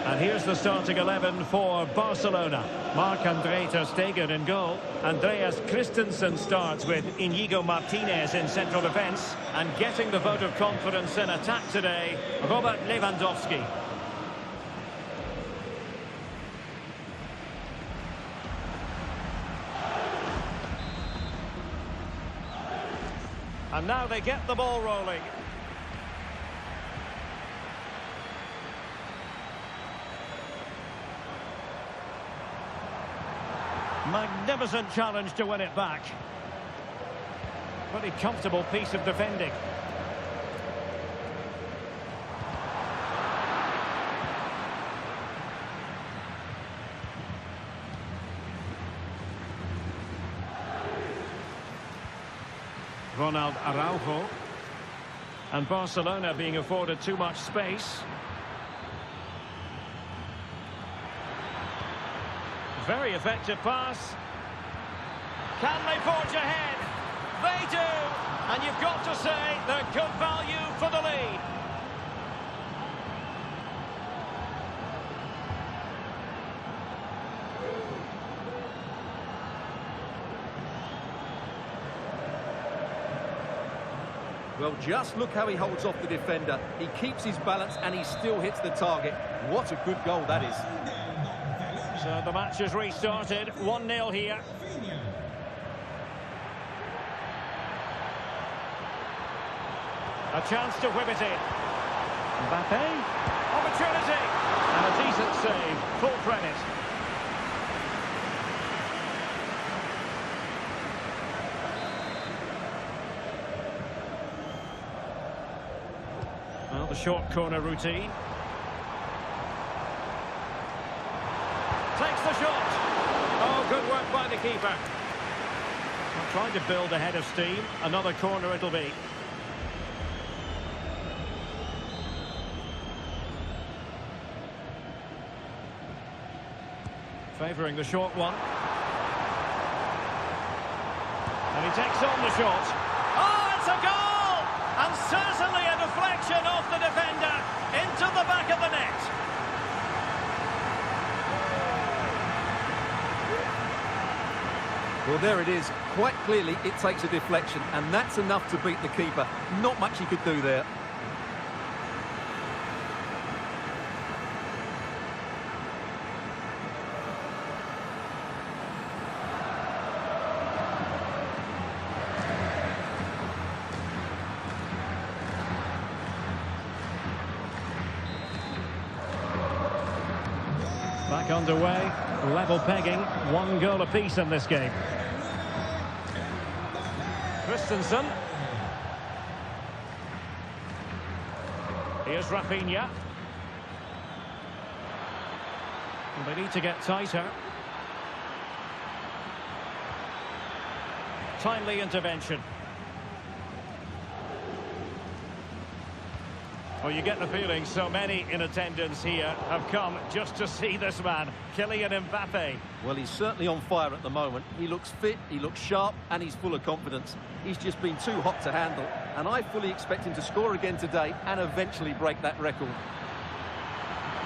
And here's the starting 11 for Barcelona. Marc-André ter Stegen in goal. Andreas Christensen starts with Inigo Martinez in central defence. And getting the vote of confidence in attack today, Robert Lewandowski. And now they get the ball rolling. Magnificent challenge to win it back. Pretty comfortable piece of defending. Ronald Araujo. And Barcelona being afforded too much space. Very effective pass. Can they forge ahead? They do! And you've got to say they're good value for the lead. Well, just look how he holds off the defender. He keeps his balance and he still hits the target. What a good goal that is. So the match has restarted. 1-0 here. A chance to whip it in. Mbappe. Opportunity. And a decent save. Full credit. Well, the short corner routine. Takes the shot. Oh, good work by the keeper. Well, trying to build a head of steam. Another corner it'll be. Favouring the short one. And he takes on the shot. Oh, it's a goal! And certainly a deflection off the defender into the back of the net. Well, there it is. Quite clearly, it takes a deflection, and that's enough to beat the keeper. Not much he could do there. Back underway, level pegging, 1 goal apiece in this game. Christensen. Here's Rafinha. They need to get tighter. Timely intervention. Well, you get the feeling so many in attendance here have come just to see this man, Kylian Mbappe. Well, he's certainly on fire at the moment. He looks fit, he looks sharp, and he's full of confidence. He's just been too hot to handle, and I fully expect him to score again today and eventually break that record.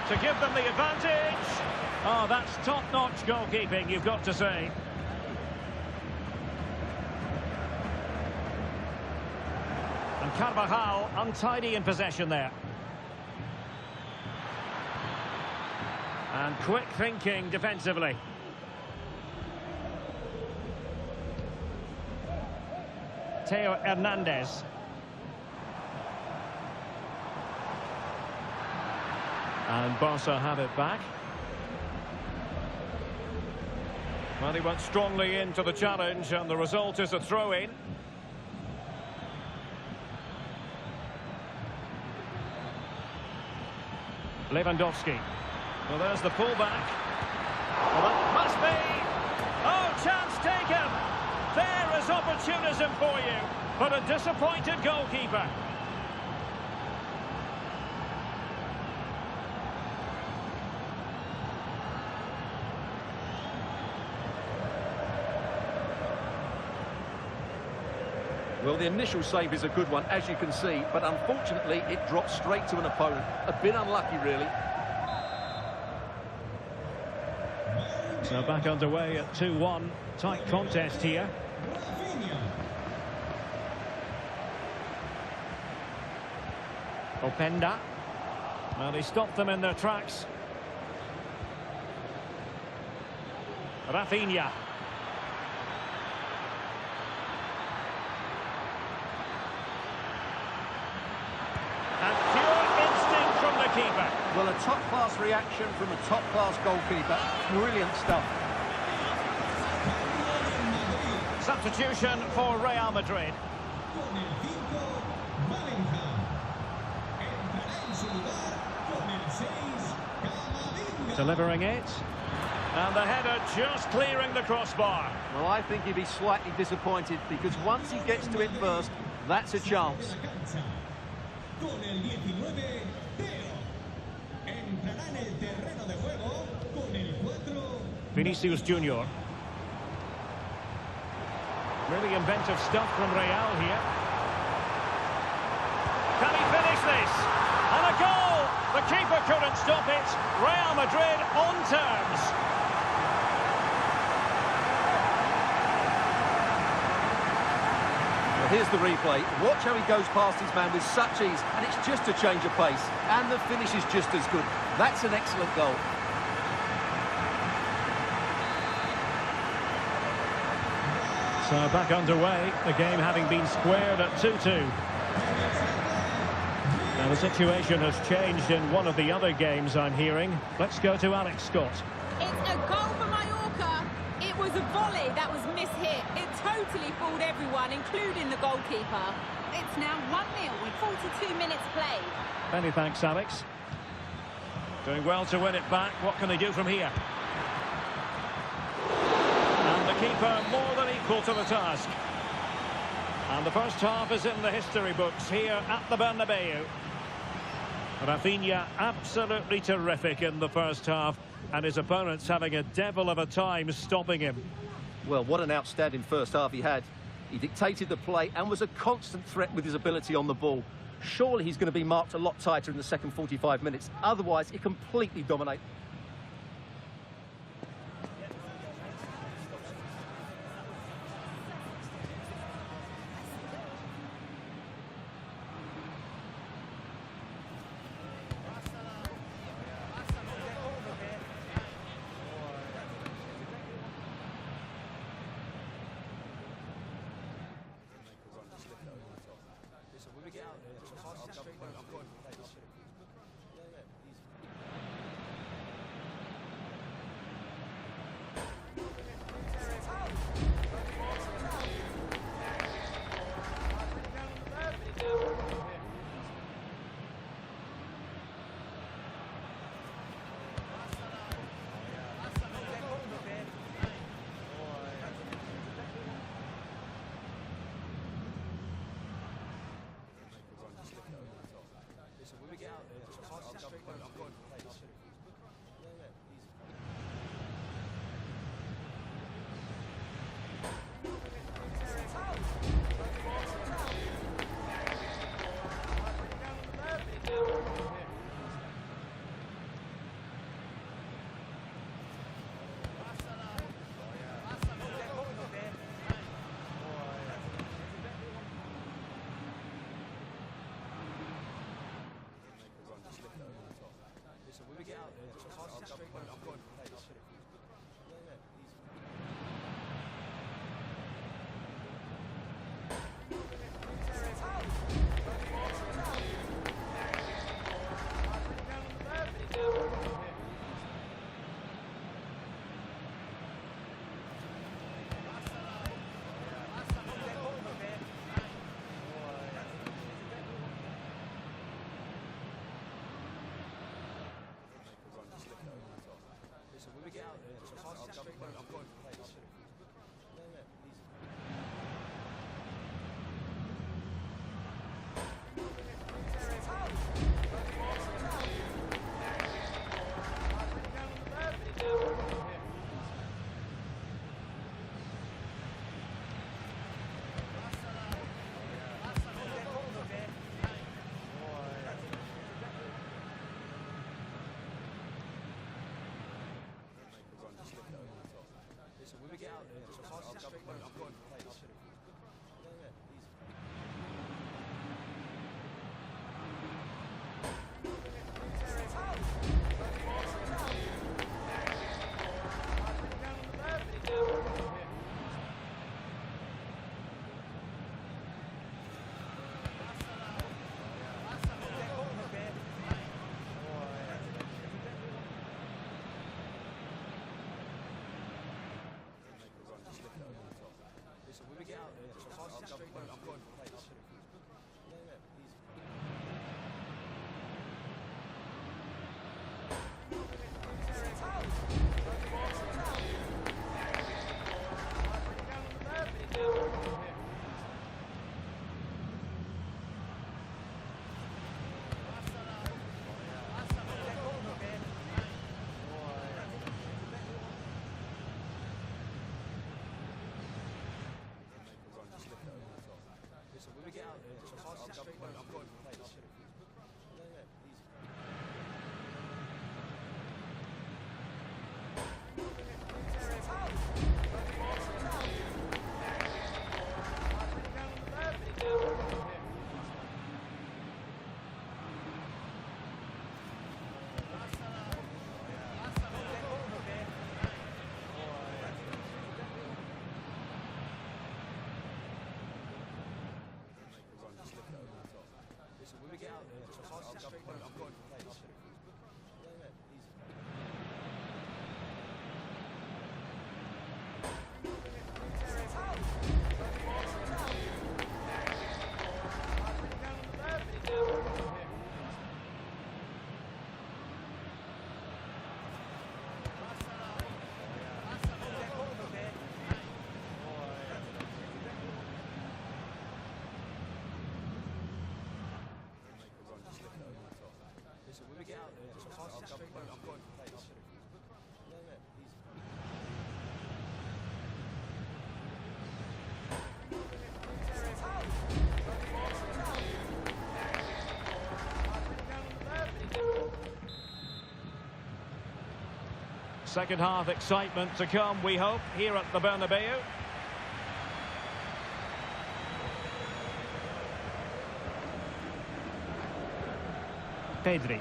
To give them the advantage. Oh, that's top-notch goalkeeping, you've got to say. And Carvajal untidy in possession there. And quick thinking defensively. Theo Hernandez. And Barca have it back. Well, he went strongly into the challenge, and the result is a throw-in. Lewandowski. Well, there's the pullback. Well, that must be. Oh, chance taken. There is opportunism for you, but a disappointed goalkeeper. Well, the initial save is a good one, as you can see, but unfortunately it dropped straight to an opponent. A bit unlucky, really. So back underway at 2-1. Tight contest here. Openda. Well, he stopped them in their tracks. Rafinha. And pure instinct from the keeper. Well, a top-class reaction from a top-class goalkeeper. Brilliant stuff. Substitution for Real Madrid. Delivering it. And the header just clearing the crossbar. Well, I think he'd be slightly disappointed because once he gets to it first, that's a chance. Vinicius Junior. Really inventive stuff from Real here. Can he finish this? And a goal! The keeper couldn't stop it. Real Madrid on terms. Well, here's the replay. Watch how he goes past his man with such ease, and it's just a change of pace. And the finish is just as good. That's an excellent goal. So back underway, the game having been squared at 2-2. Now the situation has changed in one of the other games I'm hearing. Let's go to Alex Scott. It's a goal for Mallorca. It was a volley that was mishit. It totally fooled everyone, including the goalkeeper. It's now 1-0 with 42 minutes played. Many thanks, Alex. Doing well to win it back. What can they do from here? And the keeper more than equal to the task. And the first half is in the history books here at the Bernabeu. Rafinha absolutely terrific in the first half, and his opponents having a devil of a time stopping him. Well, what an outstanding first half he had. He dictated the play and was a constant threat with his ability on the ball. Surely he's going to be marked a lot tighter in the second 45 minutes. Otherwise, he completely dominates. Second half excitement to come, we hope, here at the Bernabeu. Pedri.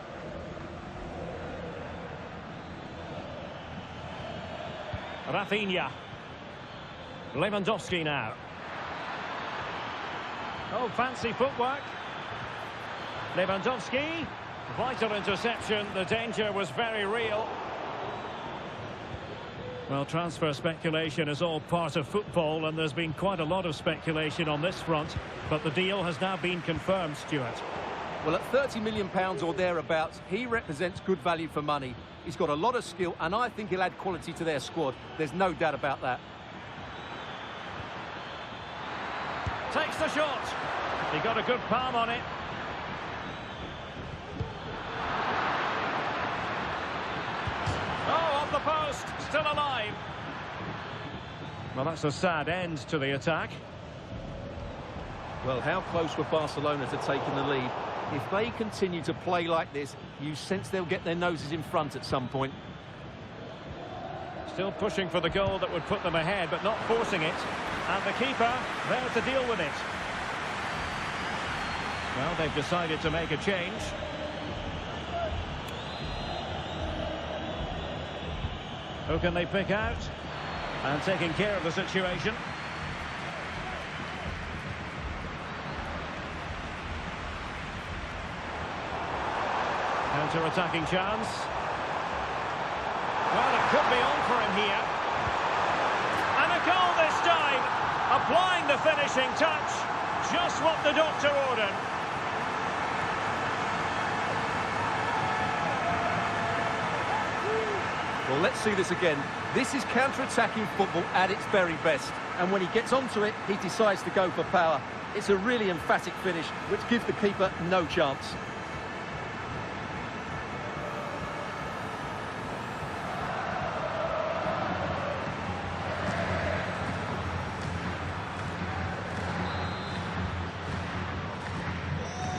Rafinha. Lewandowski now. Oh, fancy footwork. Lewandowski. Vital interception. The danger was very real. Well, transfer speculation is all part of football, and there's been quite a lot of speculation on this front. But the deal has now been confirmed, Stuart. Well, at £30 million or thereabouts, he represents good value for money. He's got a lot of skill, and I think he'll add quality to their squad. There's no doubt about that. Takes the shot. He got a good palm on it. Oh, on the post. Still alive. Well, that's a sad end to the attack. Well, how close were Barcelona to taking the lead? If they continue to play like this, you sense they'll get their noses in front at some point. Still pushing for the goal that would put them ahead, but not forcing it. And the keeper there to deal with it. Well, they've decided to make a change. Who can they pick out? And taking care of the situation. Counter-attacking chance. Well, it could be on for him here. And a goal this time. Applying the finishing touch. Just what the doctor ordered. Well, let's see this again. This is counter-attacking football at its very best. And when he gets onto it, he decides to go for power. It's a really emphatic finish, which gives the keeper no chance.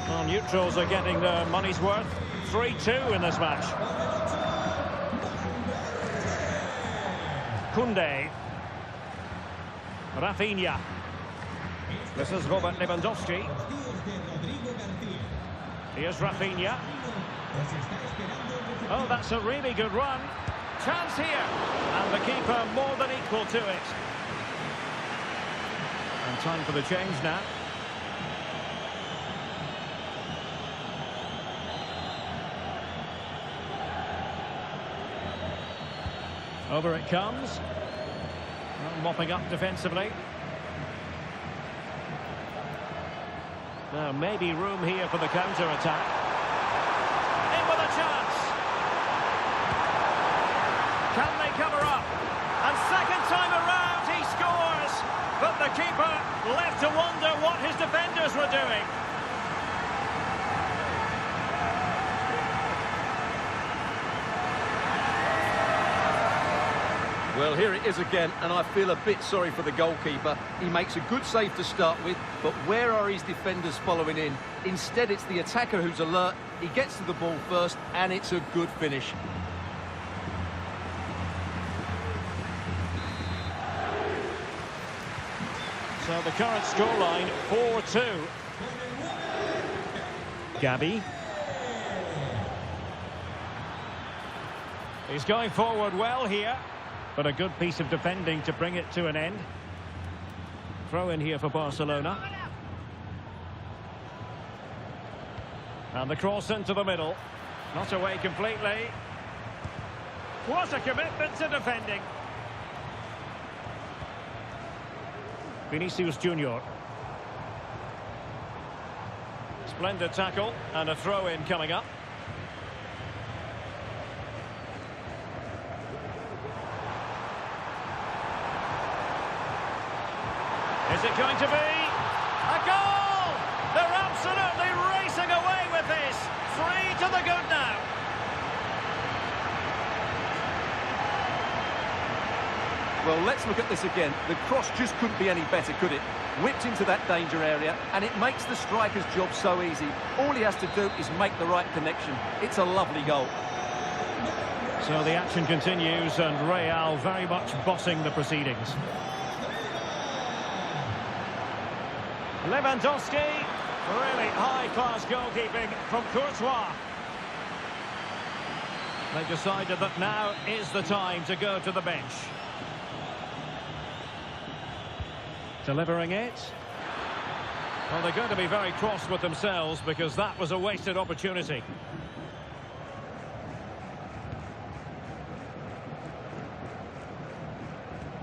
Well, neutrals are getting their money's worth. 3-2 in this match. Koundé. Rafinha. This is Robert Lewandowski. Here's Rafinha. Oh, that's a really good run. Chance here. And the keeper more than equal to it. And time for the change now. Over it comes. Well, mopping up defensively. Now, maybe room here for the counter-attack. In with a chance. Can they cover up? And second time around, he scores. But the keeper left to wonder what his defenders were doing. Well, here it is again, and I feel a bit sorry for the goalkeeper. He makes a good save to start with, but where are his defenders following in? Instead, it's the attacker who's alert. He gets to the ball first, and it's a good finish. So the current scoreline, 4-2. Gabby. He's going forward well here. But a good piece of defending to bring it to an end. Throw in here for Barcelona. And the cross into the middle. Not away completely. What a commitment to defending. Vinicius Junior. Splendid tackle and a throw-in coming up. Is it going to be a goal? They're absolutely racing away with this. 3 to the good now. Well, let's look at this again. The cross just couldn't be any better, could it? Whipped into that danger area, and it makes the striker's job so easy. All he has to do is make the right connection. It's a lovely goal. So the action continues, and Real very much bossing the proceedings. Lewandowski, really high-class goalkeeping from Courtois. They decided that now is the time to go to the bench. Delivering it. Well, they're going to be very cross with themselves because that was a wasted opportunity.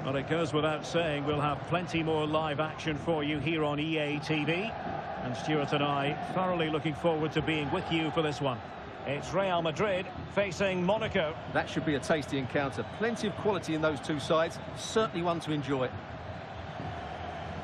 Well, it goes without saying, we'll have plenty more live action for you here on EA TV. And Stuart and I thoroughly looking forward to being with you for this one. It's Real Madrid facing Monaco. That should be a tasty encounter. Plenty of quality in those two sides. Certainly one to enjoy.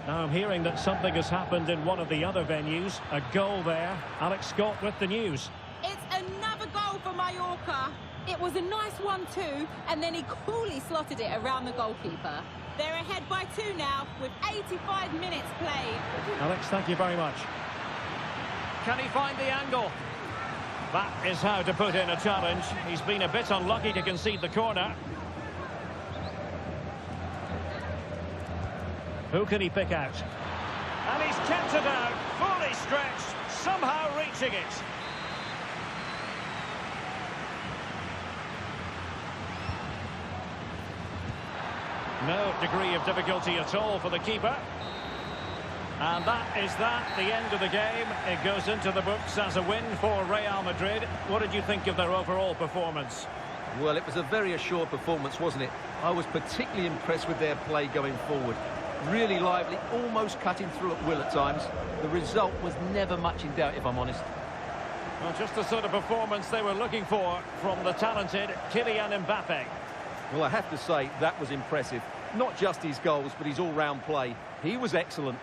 Now I'm hearing that something has happened in one of the other venues. A goal there. Alex Scott with the news. It's another goal for Mallorca. It was a nice one too, and then he coolly slotted it around the goalkeeper. They're ahead by 2 now, with 85 minutes played. Alex, thank you very much. Can he find the angle? That is how to put in a challenge. He's been a bit unlucky to concede the corner. Who can he pick out? And he's kept it out, fully stretched, somehow reaching it. No degree of difficulty at all for the keeper. And that is the end of the game. It goes into the books as a win for Real Madrid. What did you think of their overall performance? Well, it was a very assured performance, wasn't it? I was particularly impressed with their play going forward. Really lively, almost cutting through at will at times. The result was never much in doubt, if I'm honest. Well, just the sort of performance they were looking for from the talented Kylian Mbappe. Well, I have to say, that was impressive. Not just his goals, but his all-round play. He was excellent.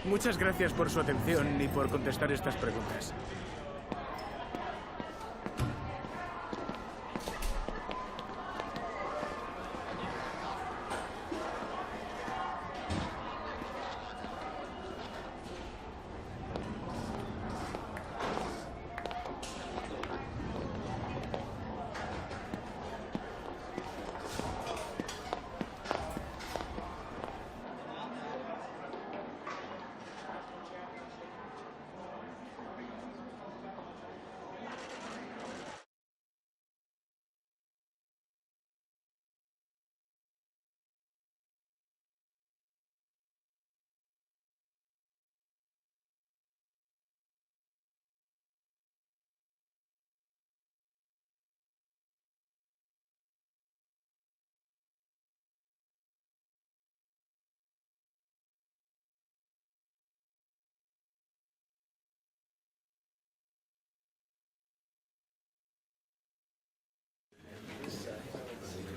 Muchas gracias por su atención y por contestar estas preguntas.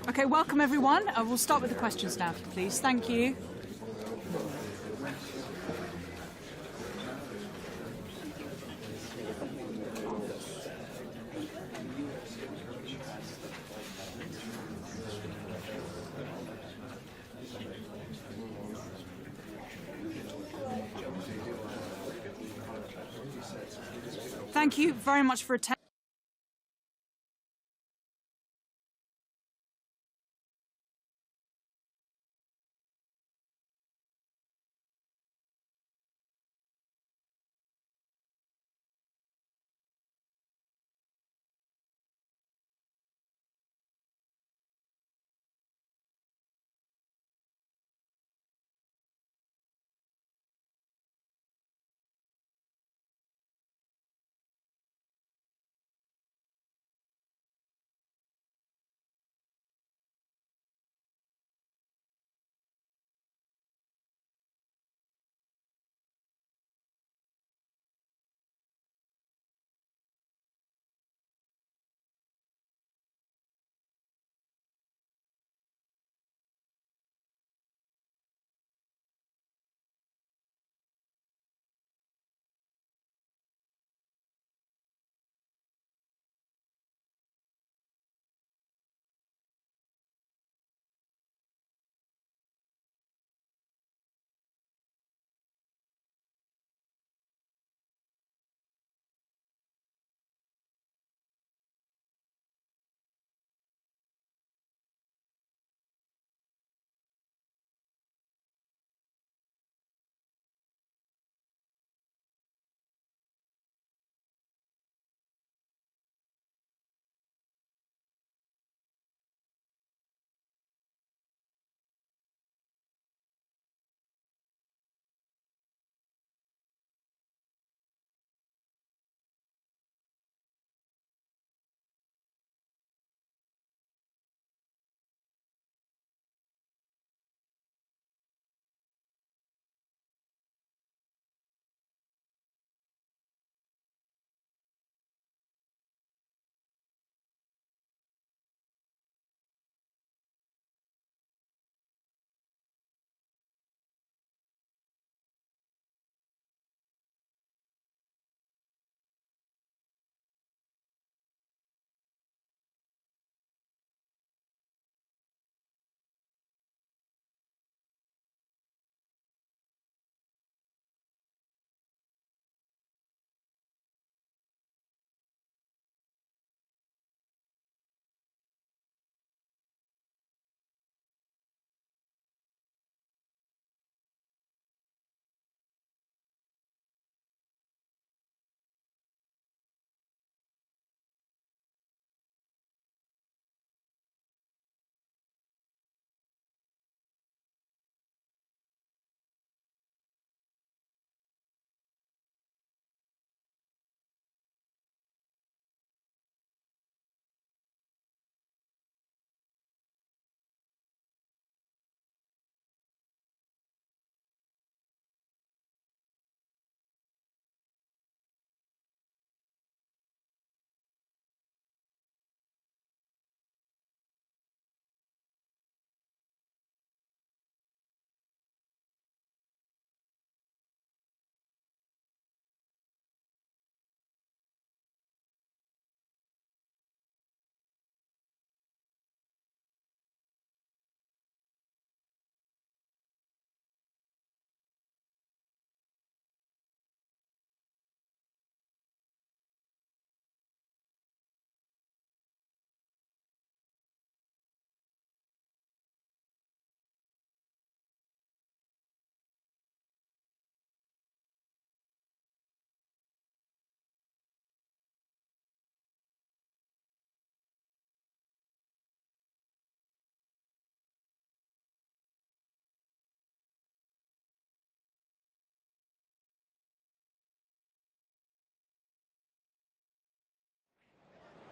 Okay, welcome everyone. We'll start with the questions now, please. Thank you. Thank you very much for attending.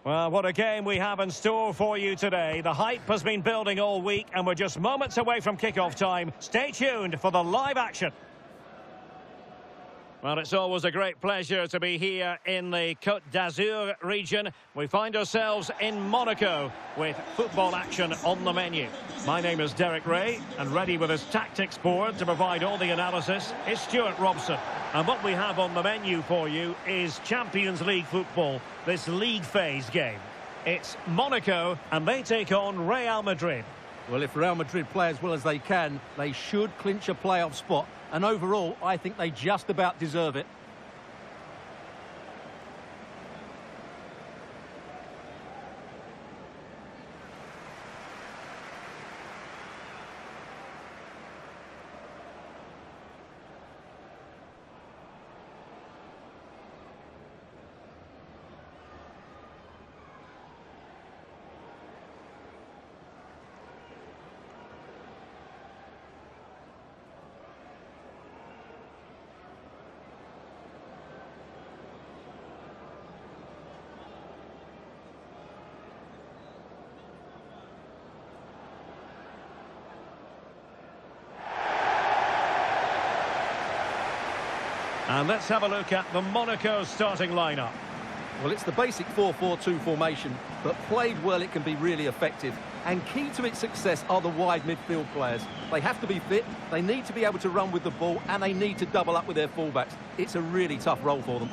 Well, what a game we have in store for you today. The hype has been building all week, and we're just moments away from kickoff time. Stay tuned for the live action. Well, it's always a great pleasure to be here in the Côte d'Azur region. We find ourselves in Monaco with football action on the menu. My name is Derek Ray, and ready with his tactics board to provide all the analysis is Stuart Robson. And what we have on the menu for you is Champions League football, this league phase game. It's Monaco, and they take on Real Madrid. Well, if Real Madrid play as well as they can, they should clinch a playoff spot. And overall, I think they just about deserve it. And let's have a look at the Monaco starting lineup. Well, it's the basic 4-4-2 formation, but played well it can be really effective. And key to its success are the wide midfield players. They have to be fit, they need to be able to run with the ball, and they need to double up with their fullbacks. It's a really tough role for them.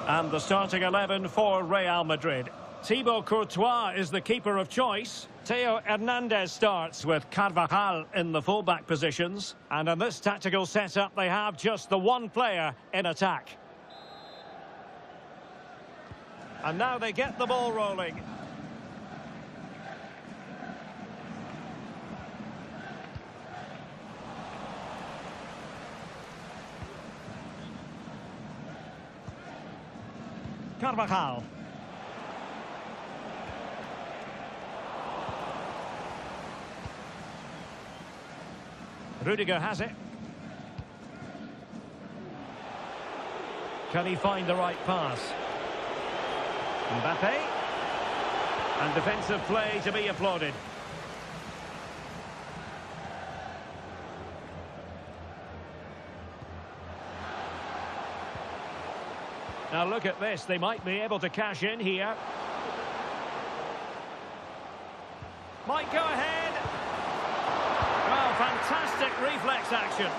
And the starting 11 for Real Madrid. Thibaut Courtois is the keeper of choice. Theo Hernandez starts with Carvajal in the fullback positions. And in this tactical setup, they have just the one player in attack. And now they get the ball rolling. Carvajal. Rudiger has it. Can he find the right pass? Mbappe. And defensive play to be applauded. Now look at this, they might be able to cash in here. Might go ahead. Oh, fantastic reflex action.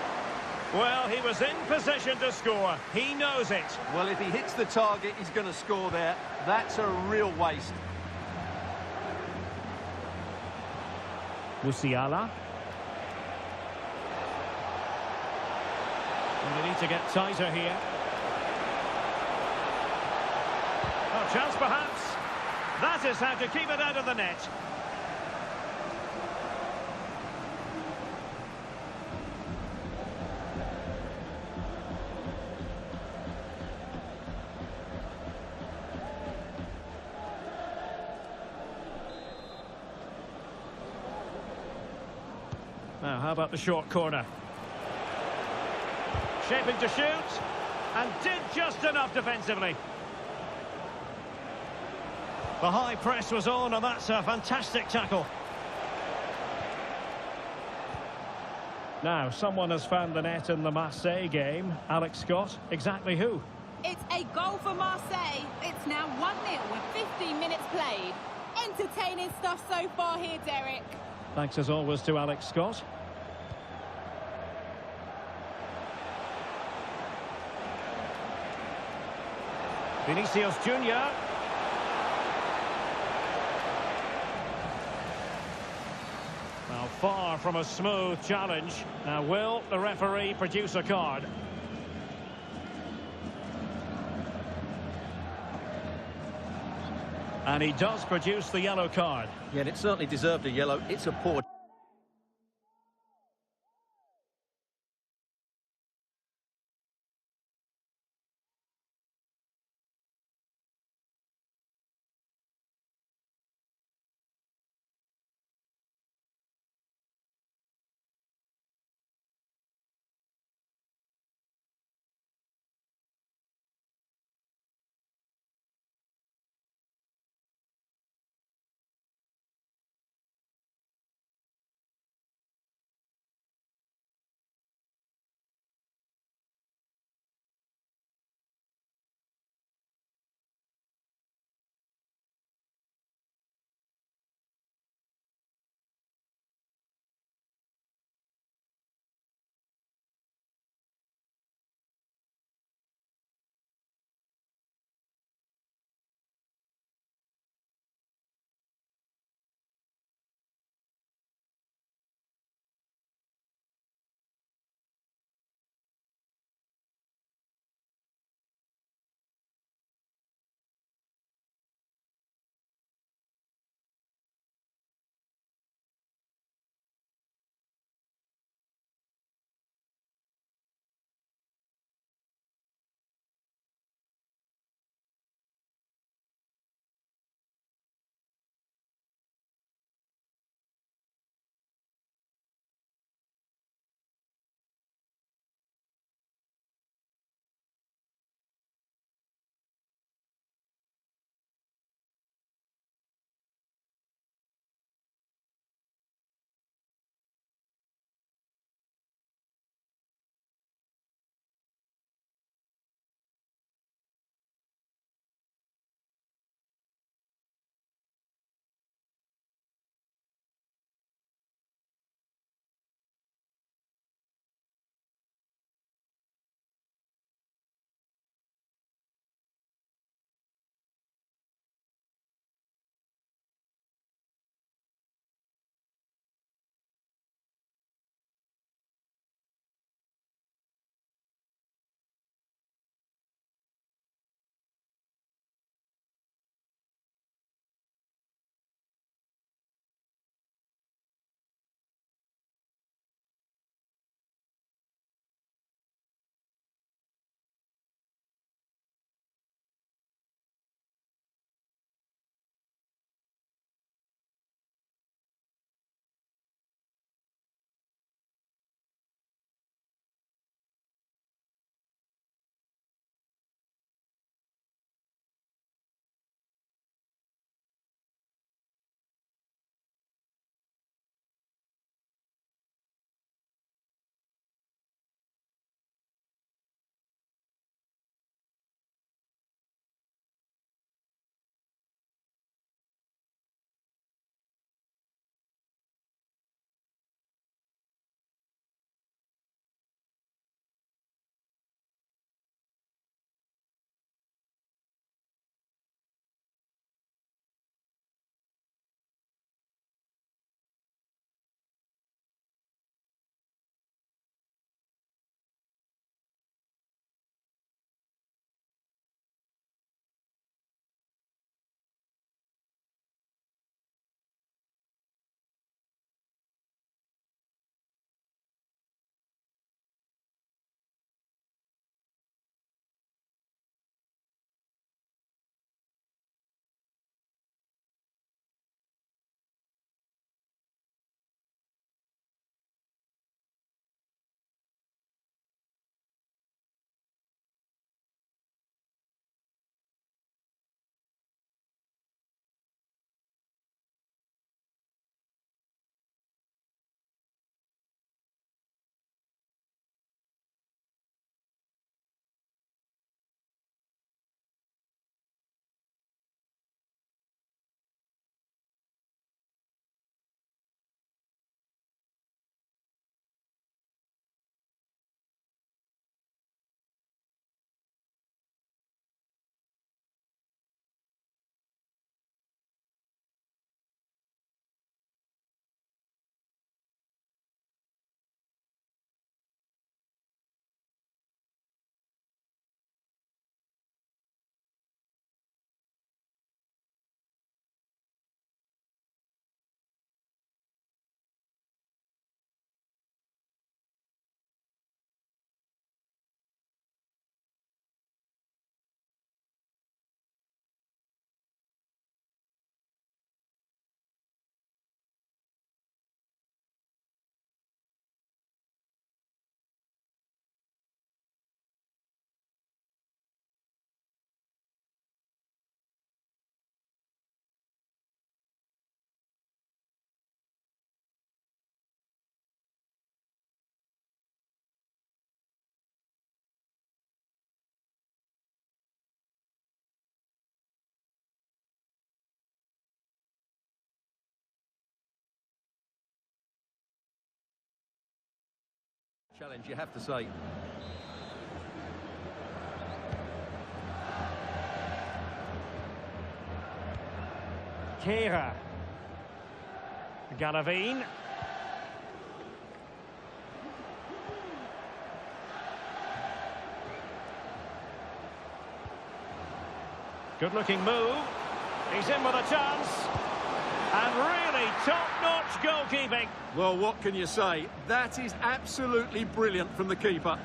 Well, he was in position to score. He knows it. Well, if he hits the target, he's going to score there. That's a real waste. Musiala. And they need to get tighter here. Oh, chance perhaps. That is how to keep it out of the net. Now, how about the short corner? Shaping to shoot, and did just enough defensively. The high press was on, and that's a fantastic tackle. Now, someone has found the net in the Marseille game. Alex Scott, exactly who? It's a goal for Marseille. It's now 1-0 with 15 minutes played. Entertaining stuff so far here, Derek. Thanks as always to Alex Scott. Vinicius Junior. Now far from a smooth challenge. Now will the referee produce a card? And he does produce the yellow card. Yeah, and it certainly deserved a yellow. It's a poor Challenge, you have to say. Kehrer. Galavine. Good-looking move. He's in with a chance. And really top-notch goalkeeping. Well, what can you say? That is absolutely brilliant from the keeper.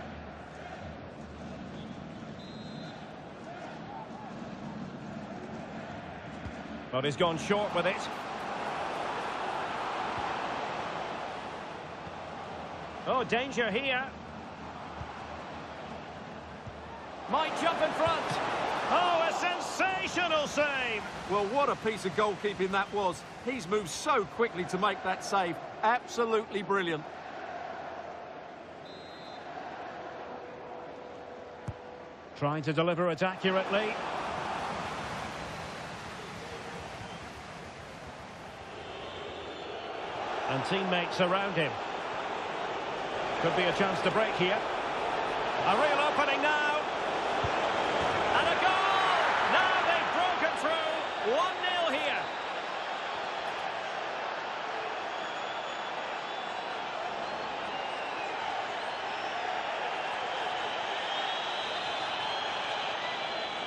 But he's gone short with it. Oh, danger here. Might jump in front. Oh, a sensational save. Well, what a piece of goalkeeping that was. He's moved so quickly to make that save. Absolutely brilliant. Trying to deliver it accurately. And teammates around him. Could be a chance to break here. A real opening now. And a goal! Now they've broken through. 1-0 here.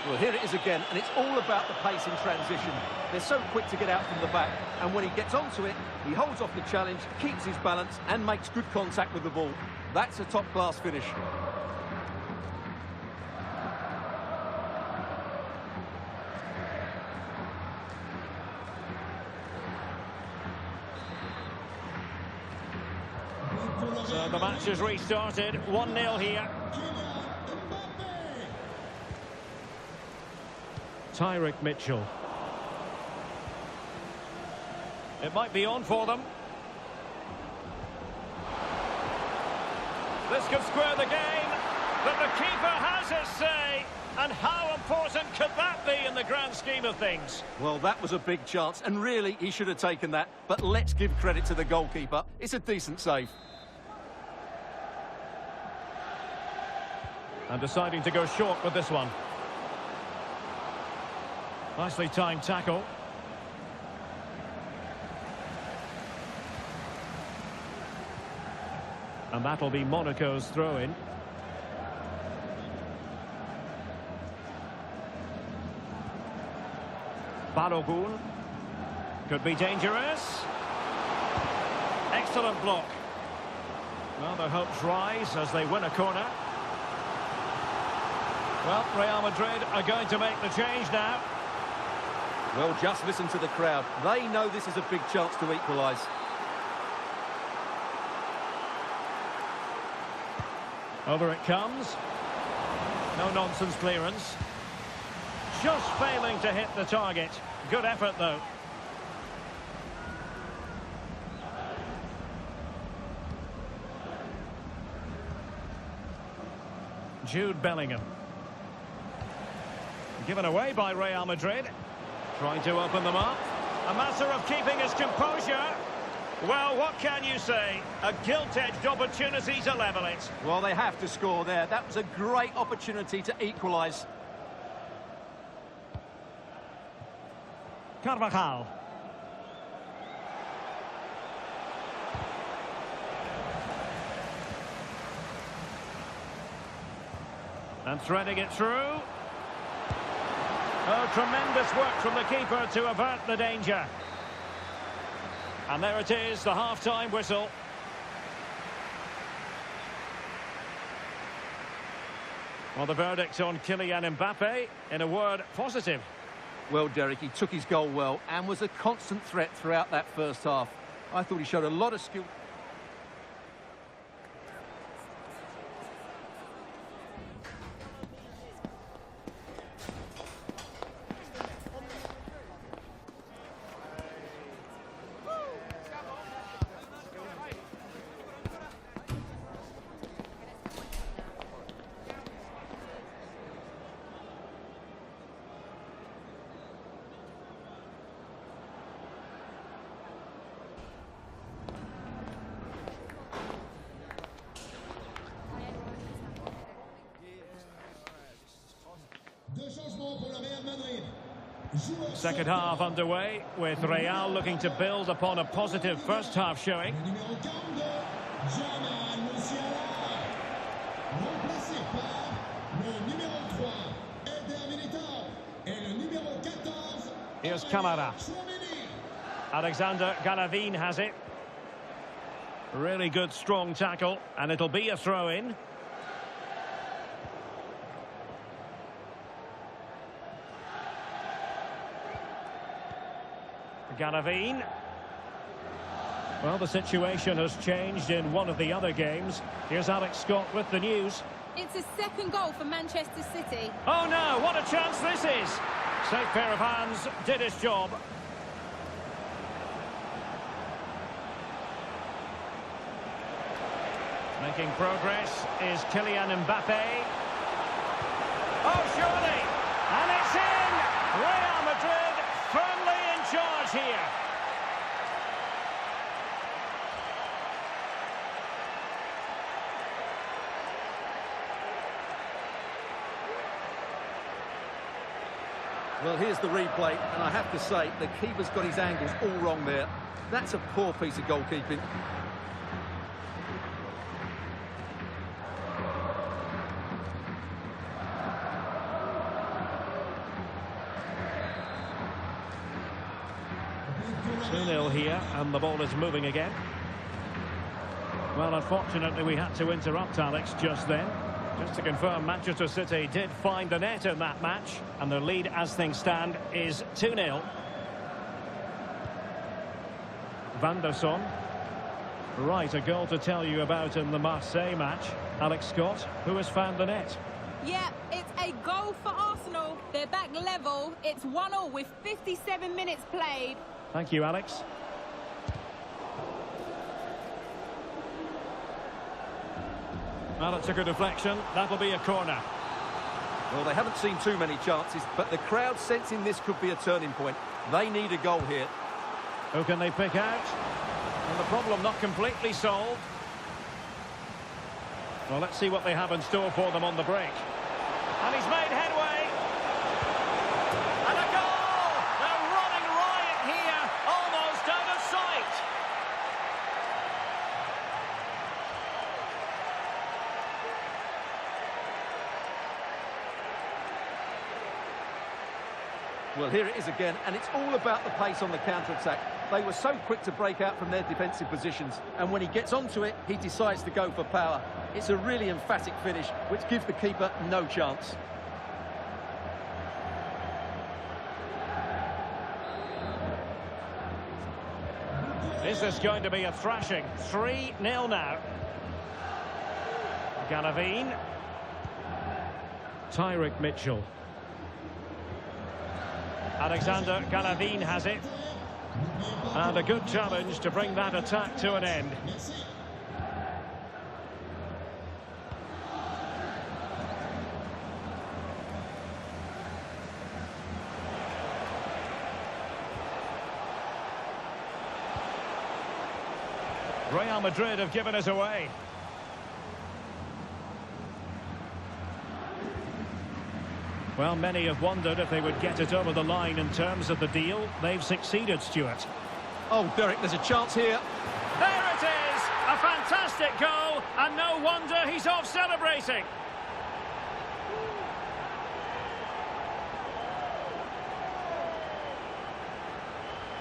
Well, here it is again, and it's all about the pace in transition. They're so quick to get out from the back, and when he gets onto it, he holds off the challenge, keeps his balance, and makes good contact with the ball. That's a top-class finish. So the match has restarted. 1-0 here. Tyrick Mitchell. It might be on for them. This could square the game, but the keeper has his say. And how important could that be in the grand scheme of things? Well, that was a big chance, and really, he should have taken that. But let's give credit to the goalkeeper. It's a decent save. And deciding to go short with this one. Nicely timed tackle. And that'll be Monaco's throw-in. Balogun. Could be dangerous. Excellent block. Well, their hopes rise as they win a corner. Well, Real Madrid are going to make the change now. Well, just listen to the crowd. They know this is a big chance to equalise. Over it comes. No nonsense clearance. Just failing to hit the target. Good effort, though. Jude Bellingham. Given away by Real Madrid. Trying to open them up. A matter of keeping his composure. Well, what can you say? A gilt-edged opportunity to level it. Well, they have to score there. That was a great opportunity to equalise. Carvajal. And threading it through. Oh, tremendous work from the keeper to avert the danger. And there it is, the half-time whistle. Well, the verdict on Kylian Mbappe, in a word, positive. Well, Derek, he took his goal well and was a constant threat throughout that first half. I thought he showed a lot of skill. Second half underway, with Real looking to build upon a positive first half showing. Here's Camara. Alexander Galavin has it. Really good, strong tackle, and it'll be a throw-in. Galavin. Well, the situation has changed in one of the other games. Here's Alex Scott with the news. It's a second goal for Manchester City. Oh no, what a chance this is! Safe pair of hands, did his job. Making progress is Kylian Mbappe. Oh, surely! And it's in! Real Madrid firmly in charge here. Well, here's the replay, and I have to say, the keeper's got his angles all wrong there. That's a poor piece of goalkeeping. Here, and the ball is moving again. Well, unfortunately, we had to interrupt Alex just then. Just to confirm, Manchester City did find the net in that match, and their lead, as things stand, is 2-0. Van der Son. Right, a goal to tell you about in the Marseille match. Alex Scott, who has found the net? Yeah, it's a goal for Arsenal. They're back level. It's 1-1 with 57 minutes played. Thank you, Alex. Well, it's a good deflection. That'll be a corner. Well, they haven't seen too many chances, but the crowd sensing this could be a turning point. They need a goal here. Who can they pick out? And the problem not completely solved. Well, let's see what they have in store for them on the break. And he's made headway. And a goal! They're running riot here, almost out of sight. Well, here it is again, and it's all about the pace on the counter-attack. They were so quick to break out from their defensive positions, and when he gets onto it, he decides to go for power. It's a really emphatic finish, which gives the keeper no chance. Is this going to be a thrashing? 3-0 now. Galavin. Tyrick Mitchell. Alexander Galavin has it. And a good challenge to bring that attack to an end. Real Madrid have given us away. Well, many have wondered if they would get it over the line in terms of the deal. They've succeeded, Stuart. Oh, Derek, there's a chance here. There it is! A fantastic goal, and no wonder he's off celebrating.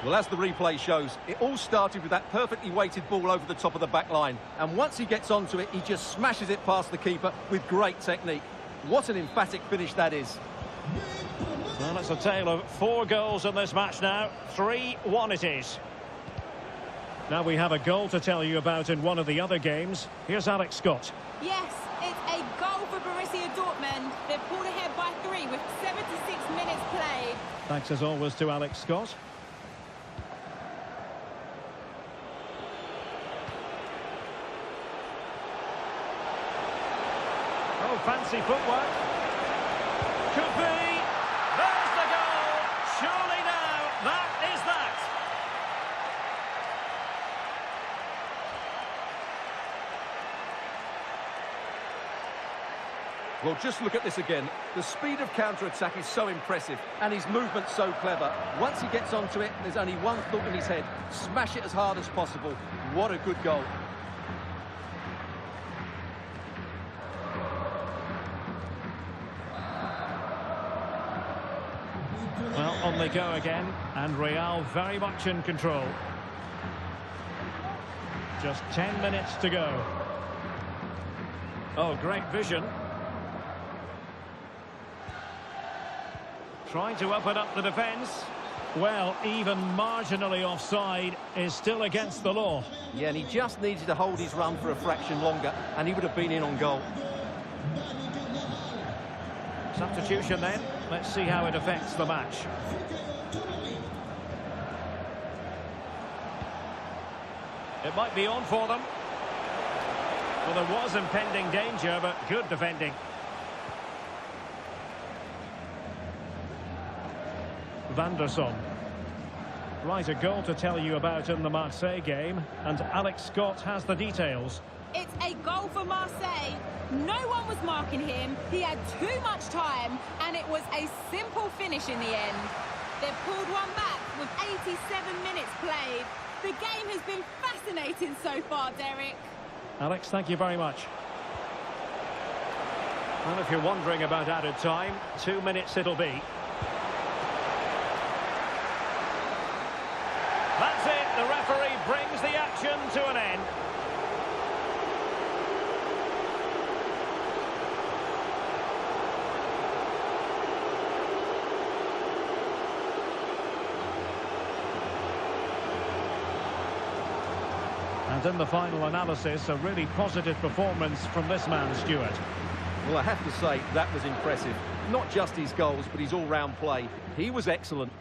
Well, as the replay shows, it all started with that perfectly weighted ball over the top of the back line. And once he gets onto it, he just smashes it past the keeper with great technique. What an emphatic finish that is. Well, it's a tale of 4 goals in this match now. 3-1 it is. Now we have a goal to tell you about in one of the other games. Here's Alex Scott. Yes, it's a goal for Borussia Dortmund. They've pulled ahead by 3 with 76 minutes played. Thanks as always to Alex Scott. Oh, fancy footwork. Could be. There's the goal. Surely now, that is that. Well, just look at this again. The speed of counter-attack is so impressive, and his movement so clever. Once he gets onto it, there's only one thought in his head: smash it as hard as possible. What a good goal. Well, on they go again, and Real very much in control. Just 10 minutes to go. Oh, great vision. Trying to open up the defence. Well, even marginally offside is still against the law. Yeah, and he just needed to hold his run for a fraction longer, and he would have been in on goal. Substitution then. Let's see how it affects the match. It might be on for them. Well, there was impending danger, but good defending. Van der Son. Right, a goal to tell you about in the Marseille game, and Alex Scott has the details. It's a goal for Marseille. No one was marking him. He had too much time, and it was a simple finish in the end. They've pulled one back with 87 minutes played. The game has been fascinating so far, Derek. Alex, thank you very much. Well, if you're wondering about added time, 2 minutes it'll be. That's it. The referee brings the action to an end. And in the final analysis, a really positive performance from this man, Stuart. Well, I have to say, that was impressive. Not just his goals, but his all-round play. He was excellent.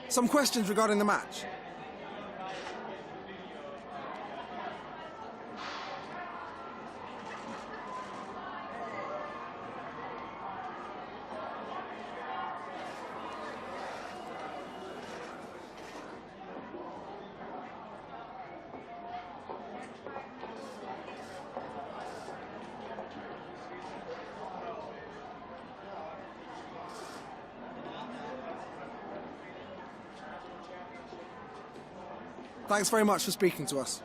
Some questions regarding the match. Thanks very much for speaking to us.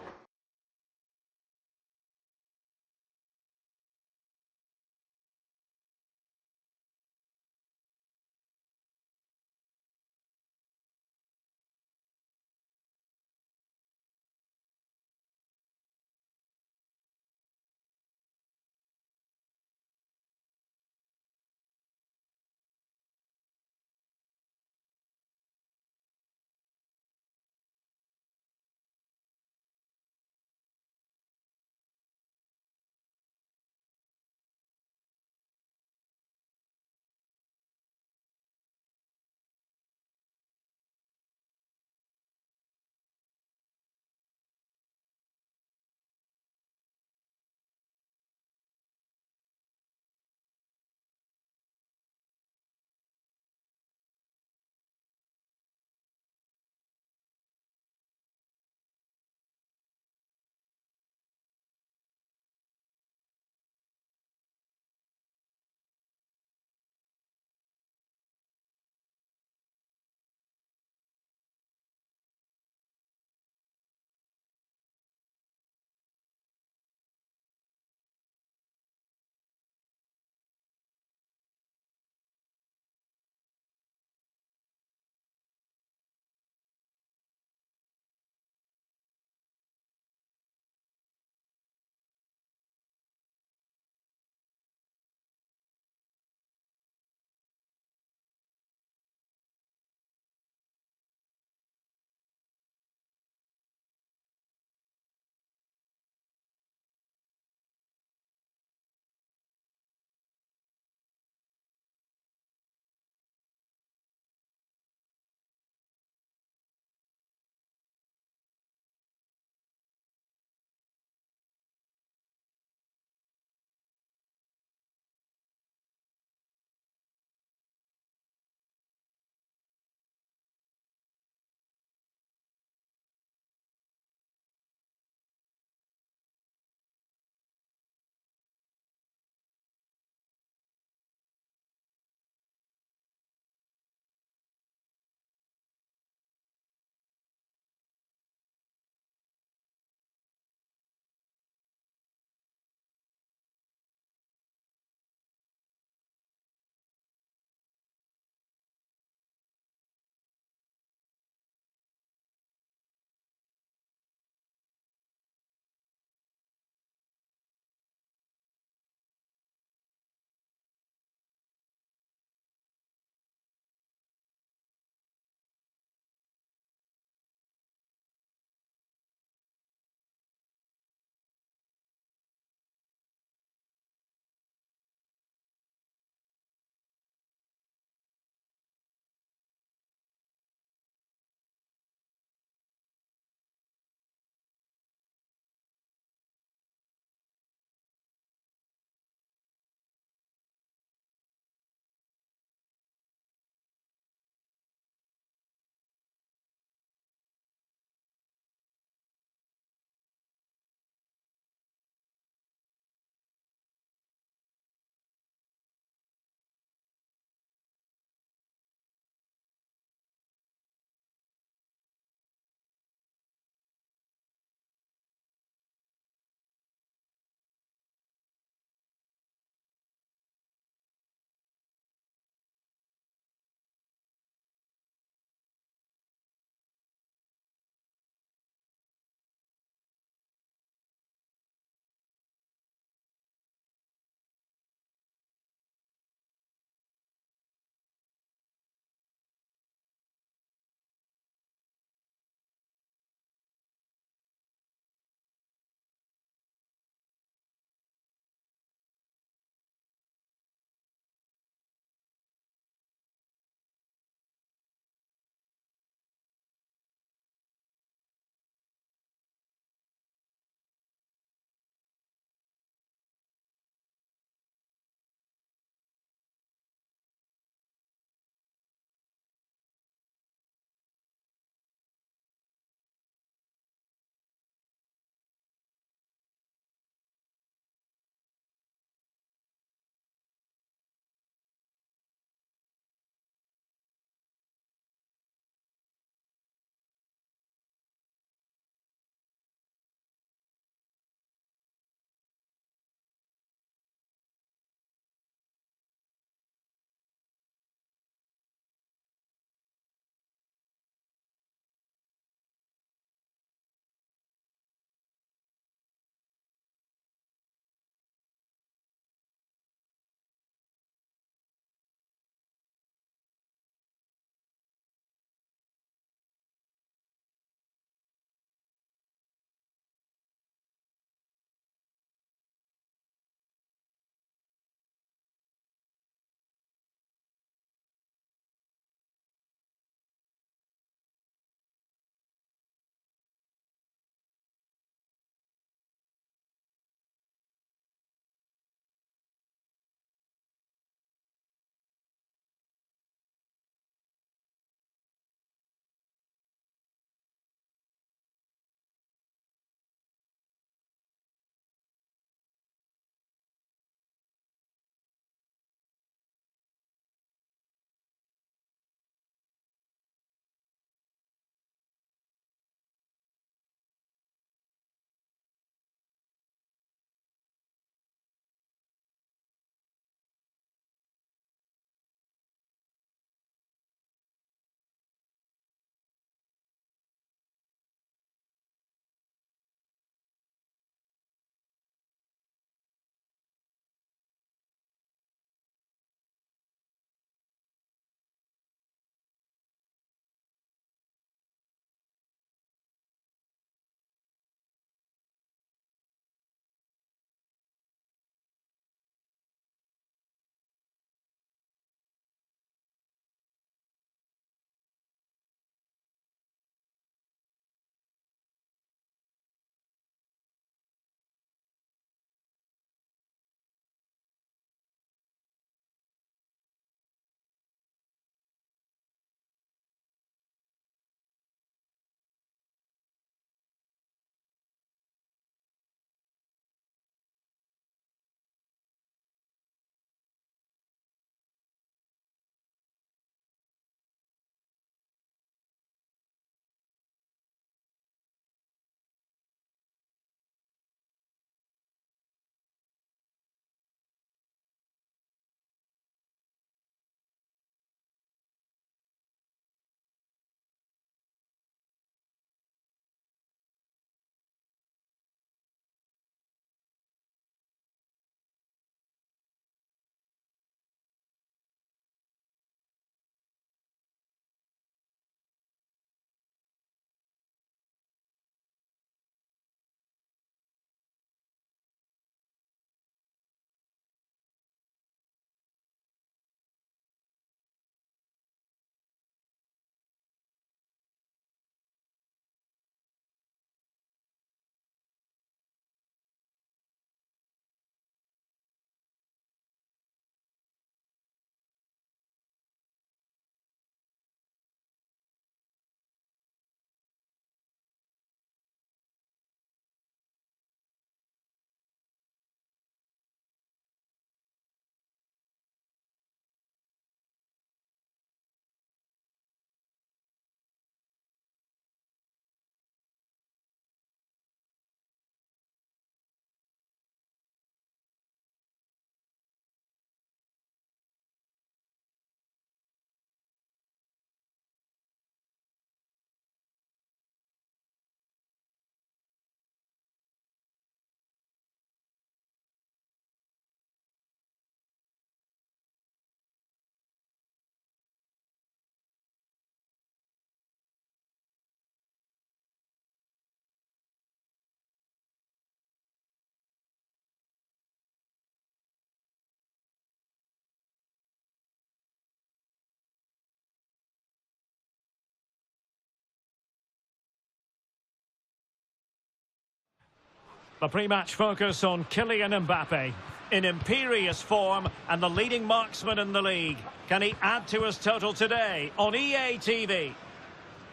The pre-match focus on Kylian Mbappe. In imperious form and the leading marksman in the league. Can he add to his total today on EA TV?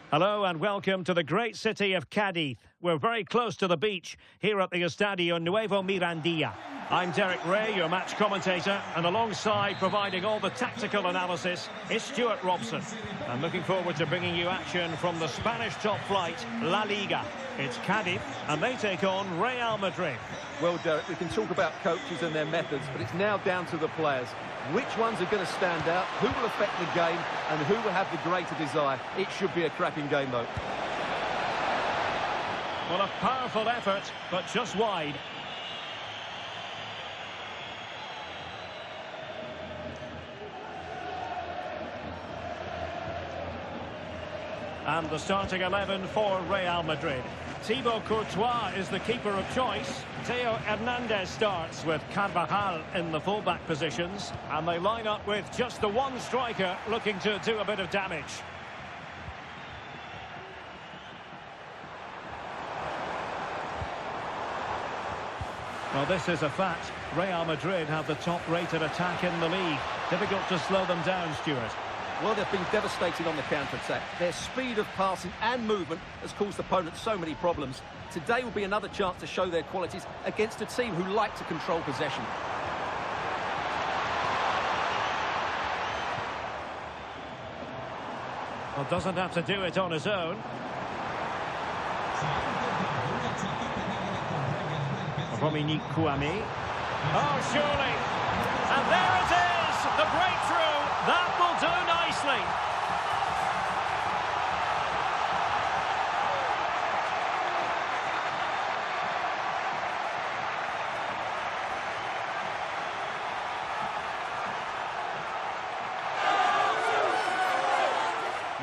Hello and welcome to the great city of Cadiz. We're very close to the beach here at the Estadio Nuevo Mirandilla. I'm Derek Ray, your match commentator, and alongside providing all the tactical analysis is Stuart Robson. I'm looking forward to bringing you action from the Spanish top flight, La-Liga. It's Cadiz, and they take on Real Madrid. Well, Derek, we can talk about coaches and their methods, but it's now down to the players. Which ones are going to stand out, who will affect the game, and who will have the greater desire? It should be a cracking game, though. Well, a powerful effort, but just wide. And the starting 11 for Real Madrid. Thibaut Courtois is the keeper of choice. Theo Hernandez starts with Carvajal in the fullback positions. And they line up with just the one striker looking to do a bit of damage. Well, this is a fact. Real Madrid have the top-rated attack in the league. Difficult to slow them down, Stuart. Well, they've been devastating on the counter-attack. Their speed of passing and movement has caused opponents so many problems. Today will be another chance to show their qualities against a team who like to control possession. Well, doesn't have to do it on his own. Rominique Kouame. Oh, surely. And there it is! The breakthrough! That will do nicely.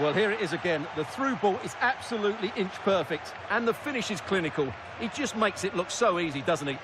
Well, here it is again. The through ball is absolutely inch perfect, and the finish is clinical. He just makes it look so easy, doesn't he?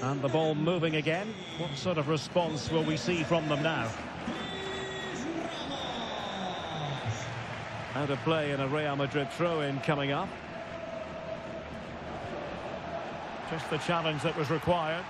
And the ball moving again. What sort of response will we see from them now? Out of play and a Real Madrid throw-in coming up. Just the challenge that was required.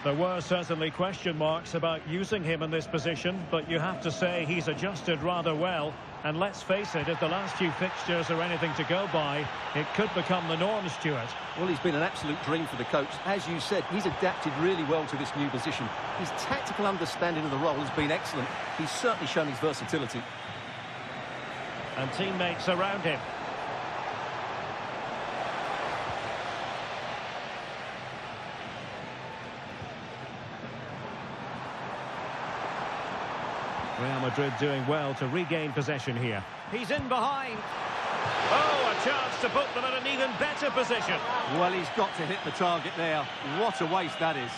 There were certainly question marks about using him in this position, but you have to say he's adjusted rather well. And let's face it, if the last few fixtures are anything to go by, it could become the norm, Stuart. Well, he's been an absolute dream for the coach. As you said, he's adapted really well to this new position. His tactical understanding of the role has been excellent. He's certainly shown his versatility. And teammates around him. Real Madrid doing well to regain possession here. He's in behind. Oh, a chance to put them in an even better position. Well, he's got to hit the target there. What a waste that is.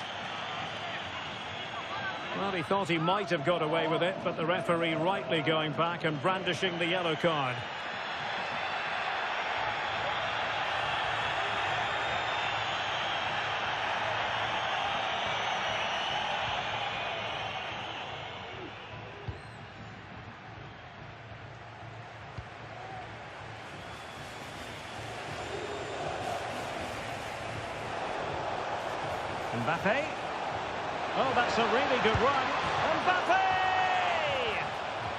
Well, he thought he might have got away with it, but the referee rightly going back and brandishing the yellow card. Mbappe. Oh, that's a really good run. Mbappe!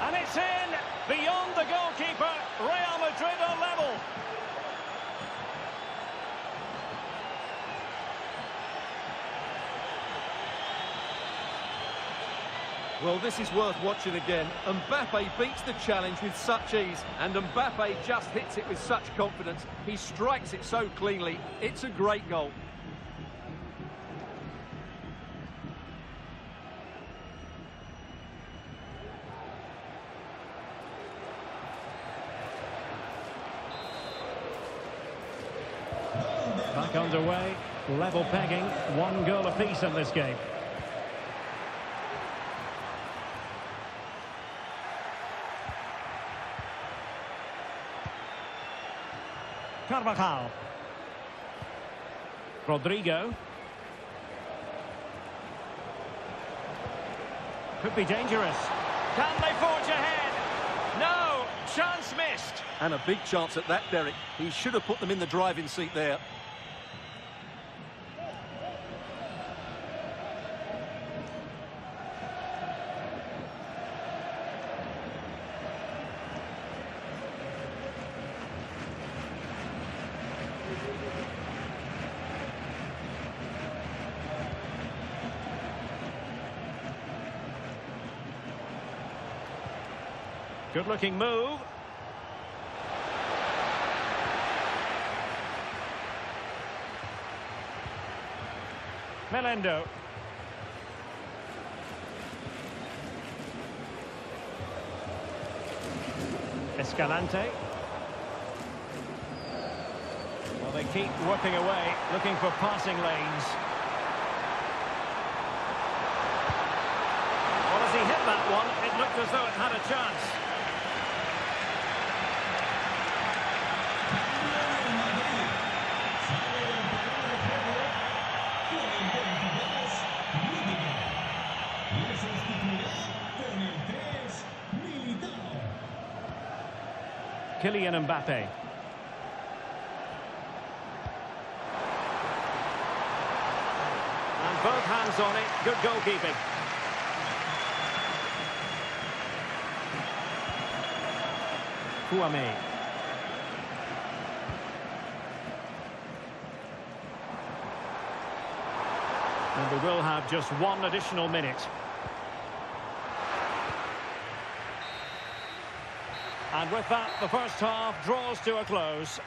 And it's in! Beyond the goalkeeper. Real Madrid are level. Well, this is worth watching again. Mbappe beats the challenge with such ease, and Mbappe just hits it with such confidence. He strikes it so cleanly. It's a great goal. Back underway, level pegging, 1 goal apiece in this game. Carvajal. Rodrigo. Could be dangerous. Can they forge ahead? No, chance missed. And a big chance at that, Derek. He should have put them in the driving seat there. Good-looking move. Melendo. Escalante. Well, they keep working away, looking for passing lanes. Well, as he hit that one, it looked as though it had a chance. Kylian Mbappe. And both hands on it. Good goalkeeping. Kouame. And we will have just 1 additional minute. And with that, the first half draws to a close.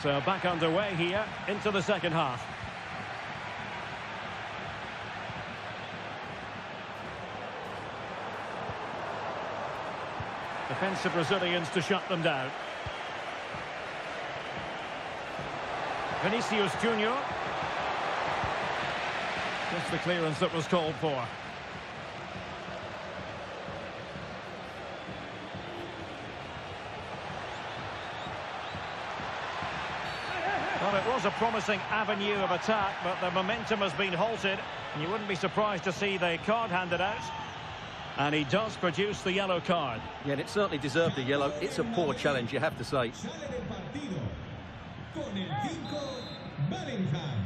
So back underway here into the second half. Defensive Brazilians to shut them down. Vinicius Junior. Just the clearance that was called for. Well, it was a promising avenue of attack, but the momentum has been halted. And you wouldn't be surprised to see the card handed out. And he does produce the yellow card. Yeah, and it certainly deserved a yellow. It's a poor challenge, you have to say. Con el 5, Bellingham.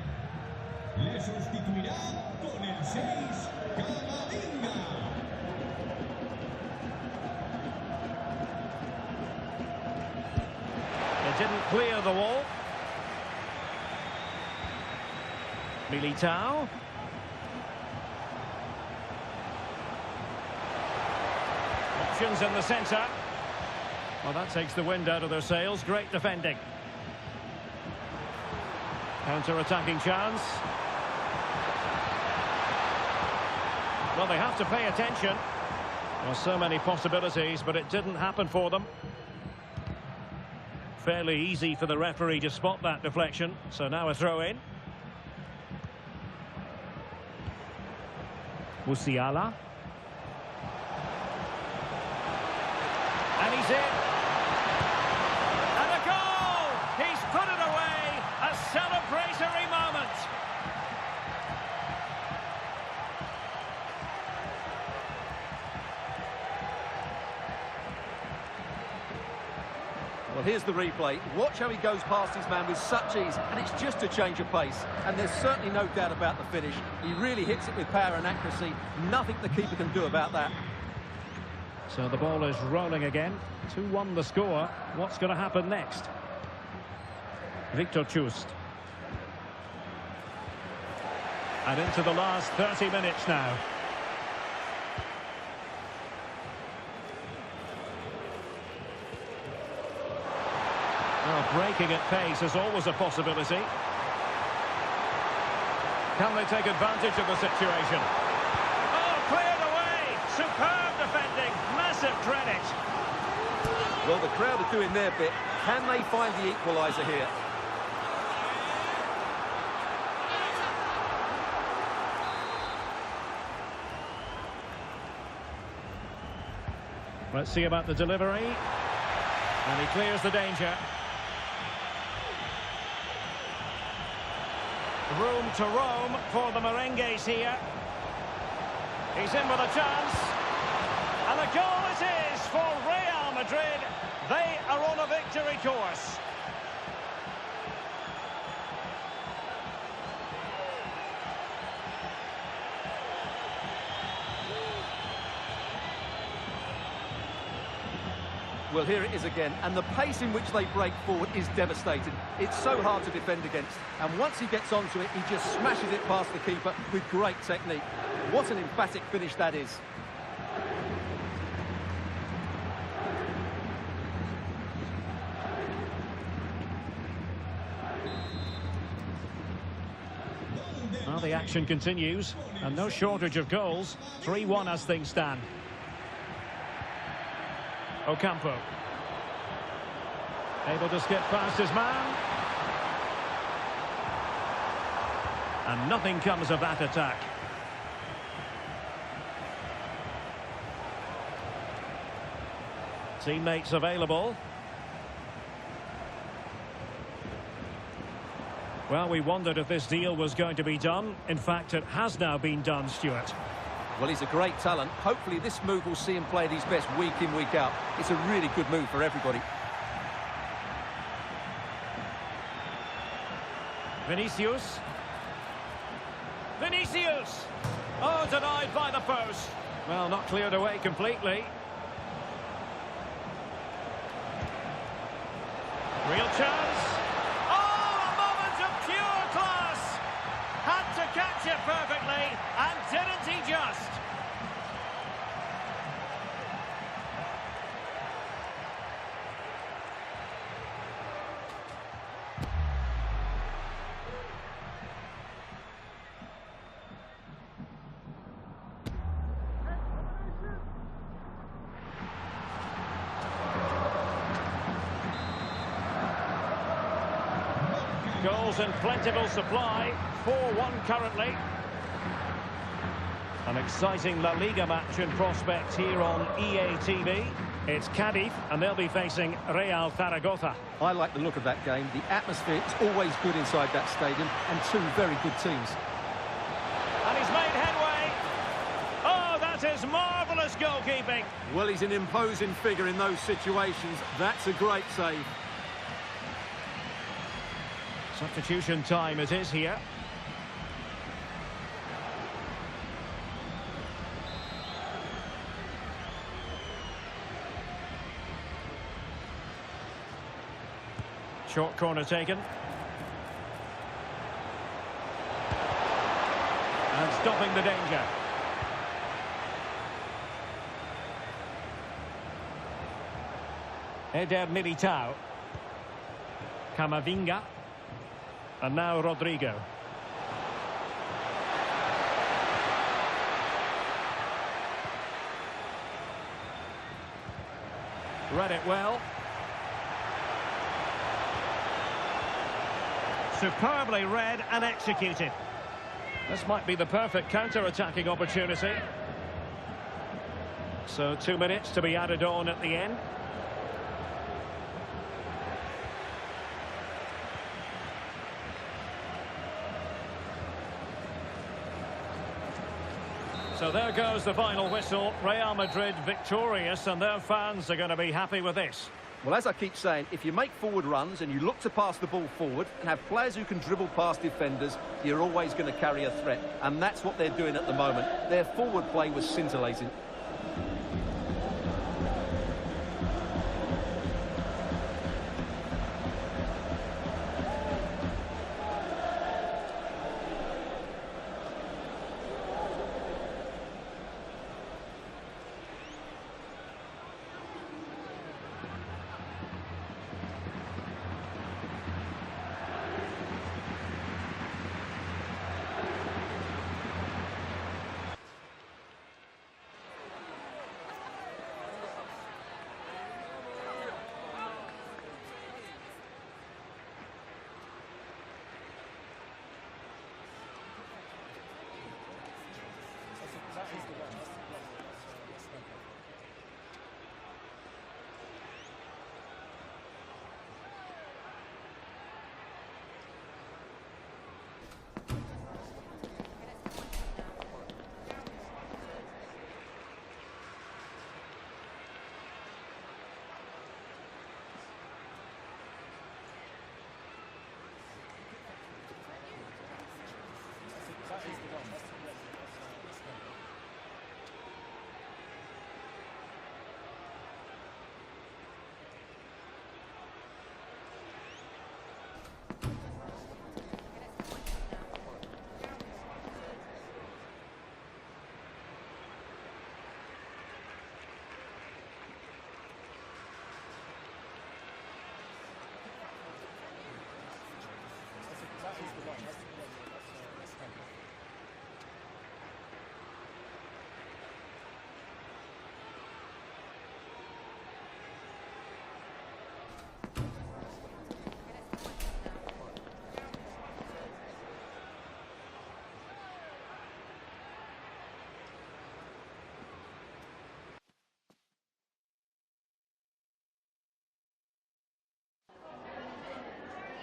Le sustituirá con el 6, Camavinga. It didn't clear the wall. Militao. Options in the centre. Well, that takes the wind out of their sails. Great defending. Counter-attacking chance. Well, they have to pay attention. Well, so many possibilities, but it didn't happen for them. Fairly easy for the referee to spot that deflection. So now a throw-in. Musiala. And he's in. And a goal! He's put it away. A celebratory moment. Well, here's the replay. Watch how he goes past his man with such ease, and it's just a change of pace. And there's certainly no doubt about the finish. He really hits it with power and accuracy. Nothing the keeper can do about that. So the ball is rolling again. 2-1 the score. What's going to happen next? Victor Chust. And into the last 30 minutes now. Well, breaking at pace is always a possibility. Can they take advantage of the situation? Oh, cleared away! Superb defending. Massive credit. Well, the crowd are doing their bit. Can they find the equaliser here? Let's see about the delivery. And he clears the danger. Room to roam for the Merengues here. He's in with a chance. And a goal it is for Real Madrid. They are on a victory course. Well, here it is again, and the pace in which they break forward is devastating. It's so hard to defend against, and once he gets onto it, he just smashes it past the keeper with great technique. What an emphatic finish that is. Well, the action continues, and no shortage of goals. 3-1 as things stand. Ocampo. Able to skip past his man. And nothing comes of that attack. Teammates available. Well, we wondered if this deal was going to be done. In fact, it has now been done, Stuart. Well, he's a great talent. Hopefully this move will see him play at his best week in, week out. It's a really good move for everybody. Vinicius. Vinicius! Oh, denied by the post. Well, not cleared away completely. Real chance. Oh, a moment of pure class. Had to catch it perfectly, and didn't he just? Goals in plentiful supply. 4-1 currently. An exciting La-Liga match in prospect here on EATV. It's Cadiz, and they'll be facing Real Zaragoza. I like the look of that game. The atmosphere is always good inside that stadium, and two very good teams. And he's made headway. Oh, that is marvellous goalkeeping. Well, he's an imposing figure in those situations. That's a great save. Substitution time it is here. Short corner taken. And stopping the danger. Eder Militao. Camavinga. And now Rodrigo. Read it well. Superbly read and executed. This might be the perfect counter-attacking opportunity. So 2 minutes to be added on at the end. So there goes the final whistle. Real Madrid victorious, and their fans are going to be happy with this. Well, as I keep saying, if you make forward runs and you look to pass the ball forward and have players who can dribble past defenders, you're always going to carry a threat. And that's what they're doing at the moment. Their forward play was scintillating.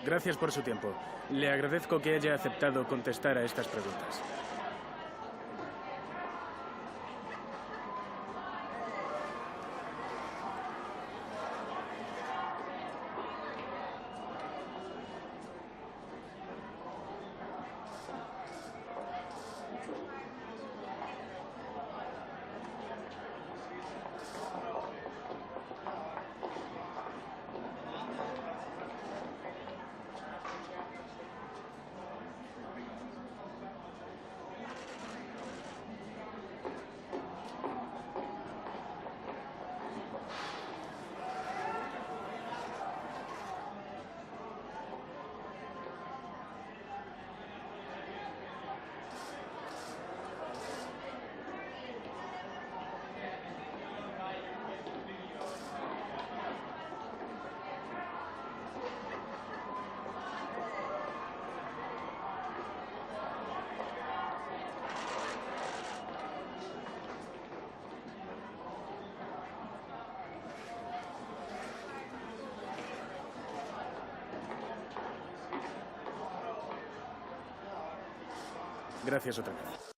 Gracias por su tiempo. Le agradezco que haya aceptado contestar a estas preguntas. Gracias otra vez.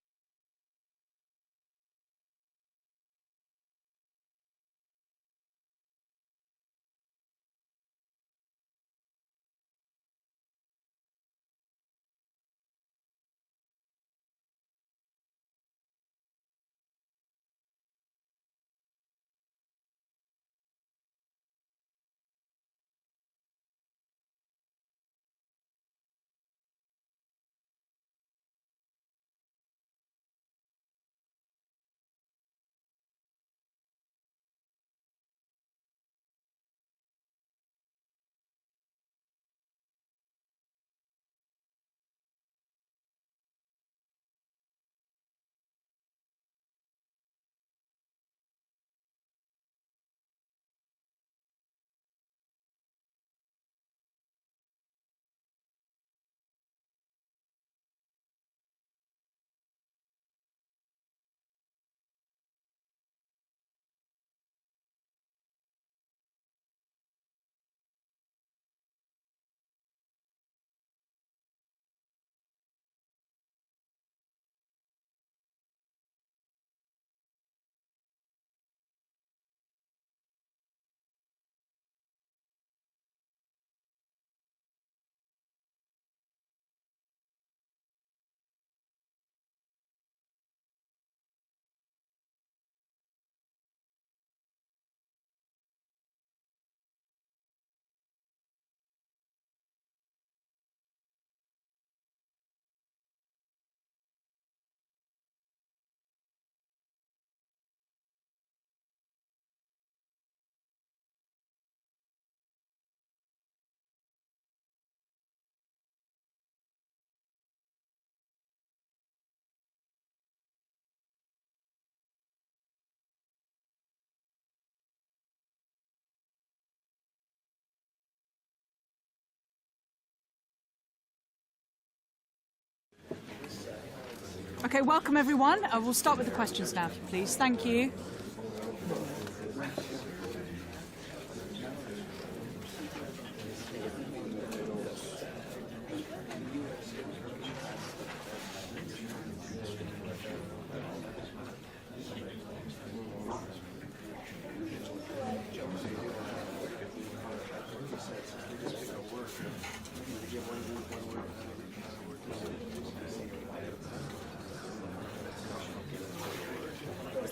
Okay, welcome everyone. We'll start with the questions now, please. Thank you.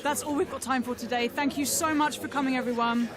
That's all we've got time for today. Thank you so much for coming, everyone.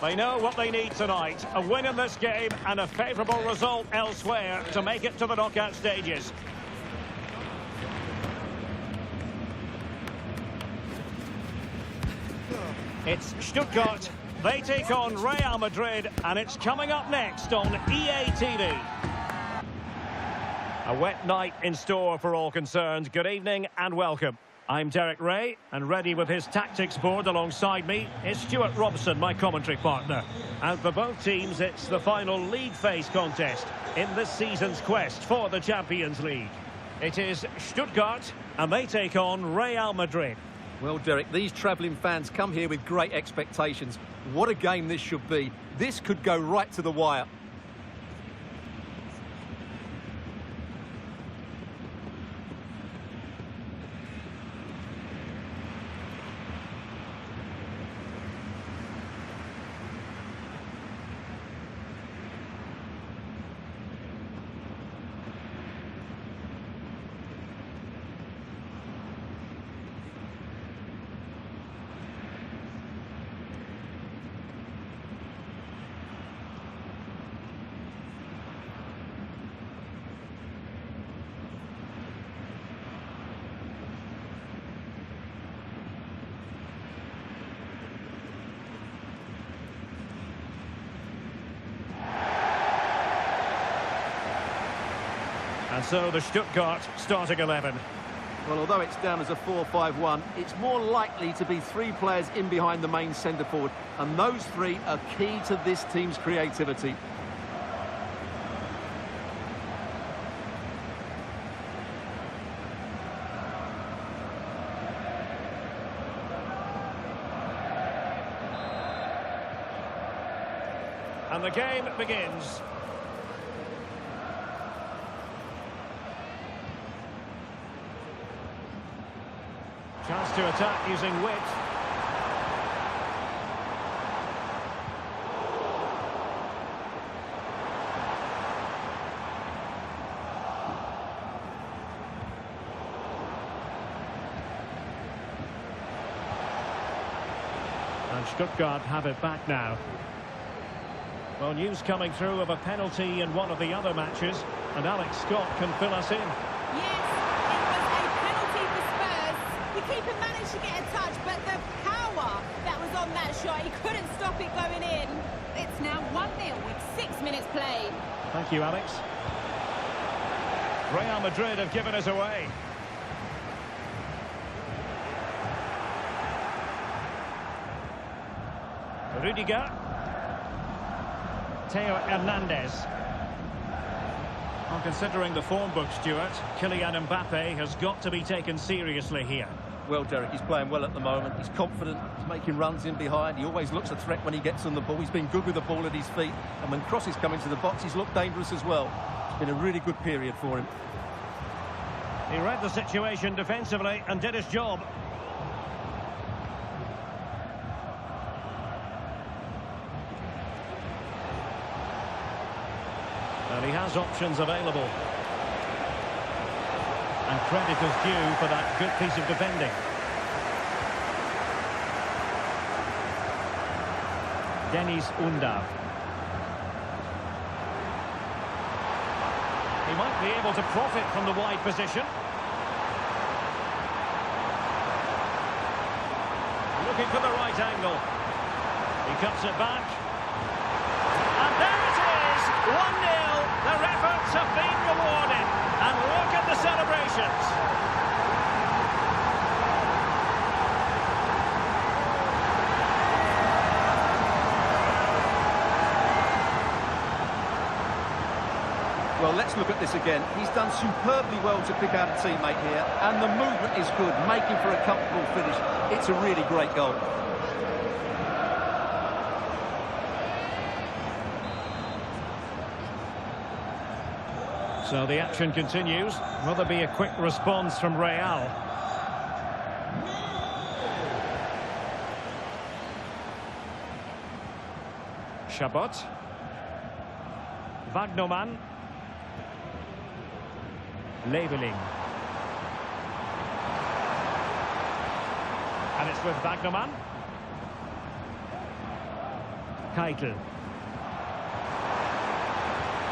They know what they need tonight, a win in this game and a favourable result elsewhere to make it to the knockout stages. It's Stuttgart. They take on Real Madrid, and it's coming up next on EATV. A wet night in store for all concerned. Good evening and welcome. I'm Derek Ray, and ready with his tactics board alongside me is Stuart Robson, my commentary partner. And for both teams, it's the final league phase contest in this season's quest for the Champions League. It is Stuttgart, and they take on Real Madrid. Well, Derek, these travelling fans come here with great expectations. What a game this should be. This could go right to the wire. And so the Stuttgart starting 11. Well, although it's down as a 4-5-1, it's more likely to be three players in behind the main centre forward. And those three are key to this team's creativity. And the game begins. Chance to attack using width. And Stuttgart have it back now. Well, news coming through of a penalty in one of the other matches, and Alex Scott can fill us in. Yes, it was a penalty for Spurs. The keeper managed to get a touch, but the power that was on that shot, he couldn't stop it going in. It's now 1-0 with 6 minutes played. Thank you, Alex. Real Madrid have given us away. Rudiger. Theo Hernandez. Well, considering the form book, Stuart, Kylian Mbappe has got to be taken seriously here. Well, Derek, he's playing well at the moment. He's confident. He's making runs in behind. He always looks a threat when he gets on the ball. He's been good with the ball at his feet. And when crosses come into the box, he's looked dangerous as well. It's been a really good period for him. He read the situation defensively and did his job. And he has options available. And credit is due for that good piece of defending. Dennis Undav. He might be able to profit from the wide position. Looking for the right angle. He cuts it back. And there it is! 1-0. Their efforts have been rewarded. And look at the celebrations. Well, let's look at this again. He's done superbly well to pick out a teammate here. And the movement is good, making for a comfortable finish. It's a really great goal. So the action continues. Will there be a quick response from Real? Chabot. Wagnerman. Leveling. And it's with Wagnerman. Keitel.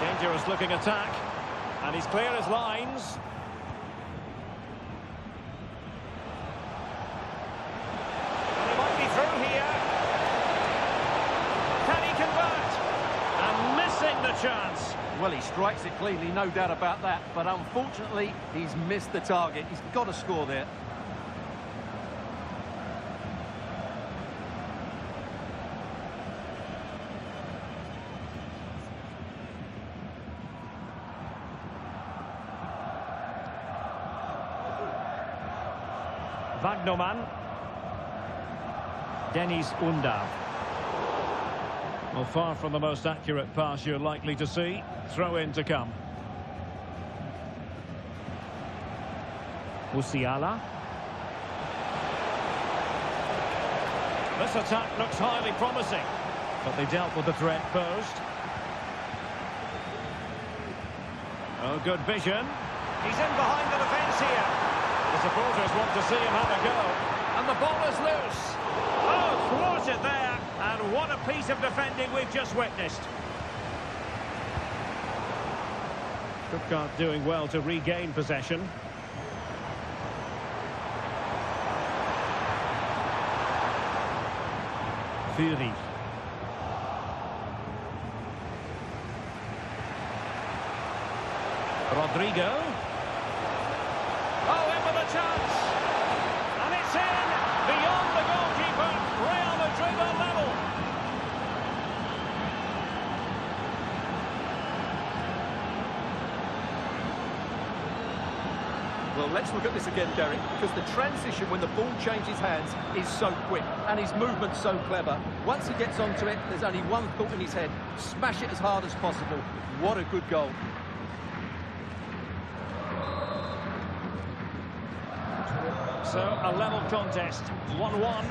Dangerous looking attack. And he's clear as lines. And he might be through here. Well, he strikes it cleanly, no doubt about that. But unfortunately, he's missed the target. He's got to score there. Wagnerman. Dennis Undav. Well, far from the most accurate pass you're likely to see. Throw in to come. Musiala. This attack looks highly promising, but they dealt with the threat posed. Oh, good vision. He's in behind the defence here. The supporters want to see him have a go. And the ball is loose. Oh, thwarted there. And what a piece of defending we've just witnessed. Stuttgart doing well to regain possession. Fury. Rodrigo. Oh, in with a chance. And it's in. Beyond the goalkeeper. Real Madrid on level. Well, let's look at this again, Derek, because the transition when the ball changes hands is so quick and his movement's so clever. Once he gets onto it, there's only one thought in his head: smash it as hard as possible. What a good goal. So, a level contest, 1-1.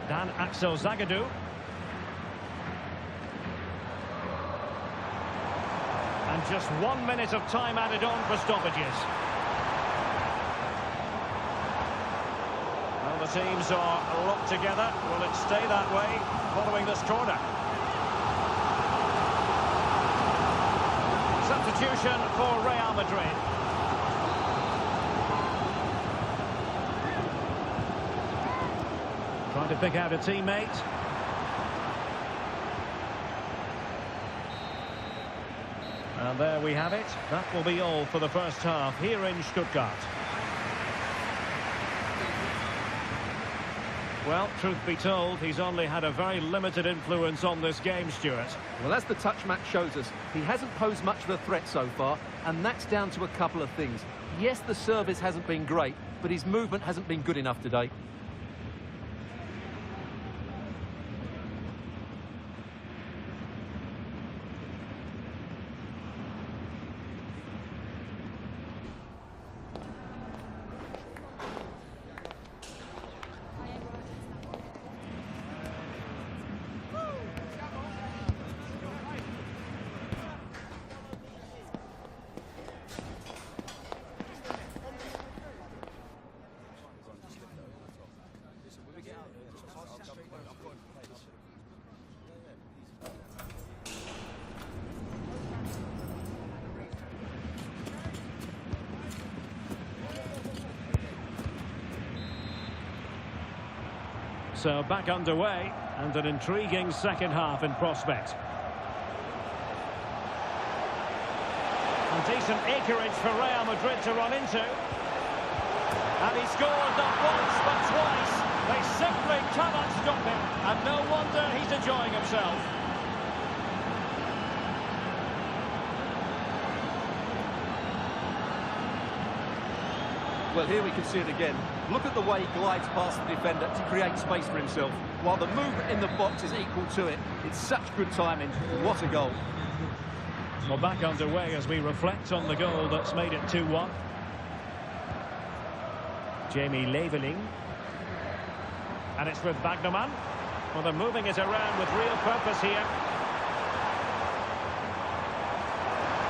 Dan Axel Zagadou. And just 1 minute of time added on for stoppages. Well, the teams are locked together. Will it stay that way following this corner? Substitution for Real Madrid. Trying to pick out a teammate. And there we have it. That will be all for the first half here in Stuttgart. Well, truth be told, he's only had a very limited influence on this game, Stuart. Well, as the touch match shows us, he hasn't posed much of a threat so far, and that's down to a couple of things. Yes, the service hasn't been great, but his movement hasn't been good enough today. So back underway, and an intriguing second half in prospect. And decent acreage for Real Madrid to run into. And he scored not once but twice. They simply cannot stop him, and no wonder he's enjoying himself. Well, here we can see it again. Look at the way he glides past the defender to create space for himself, while the movement in the box is equal to it. It's such good timing. What a goal. Well, back underway as we reflect on the goal that's made it 2-1. Jamie Leveling. And it's with Wagnerman. Well, they're moving it around with real purpose here.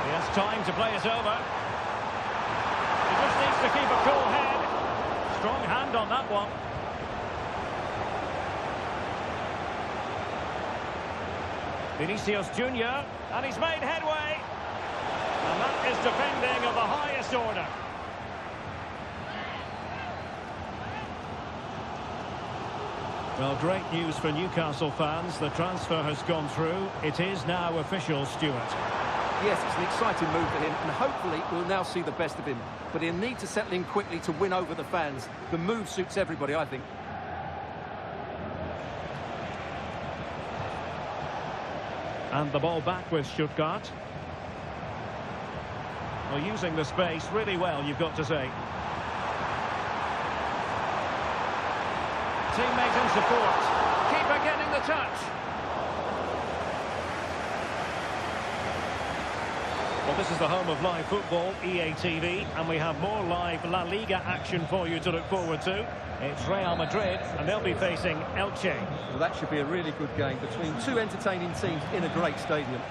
He has time to play it over. He just needs to keep a cool head. Strong hand on that one. Vinicius Junior, and he's made headway. And that is defending of the highest order. Well, great news for Newcastle fans. The transfer has gone through. It is now official, Stuart. Yes, it's an exciting move for him, and hopefully we'll now see the best of him. But he'll need to settle in quickly to win over the fans. The move suits everybody, I think. And the ball back with Stuttgart. Well, using the space really well, you've got to say. Teammate in support. Keeper getting the touch. Well, this is the home of live football, EATV, and we have more live La-Liga action for you to look forward to. It's Real Madrid, and they'll be facing Elche. Well, that should be a really good game between two entertaining teams in a great stadium.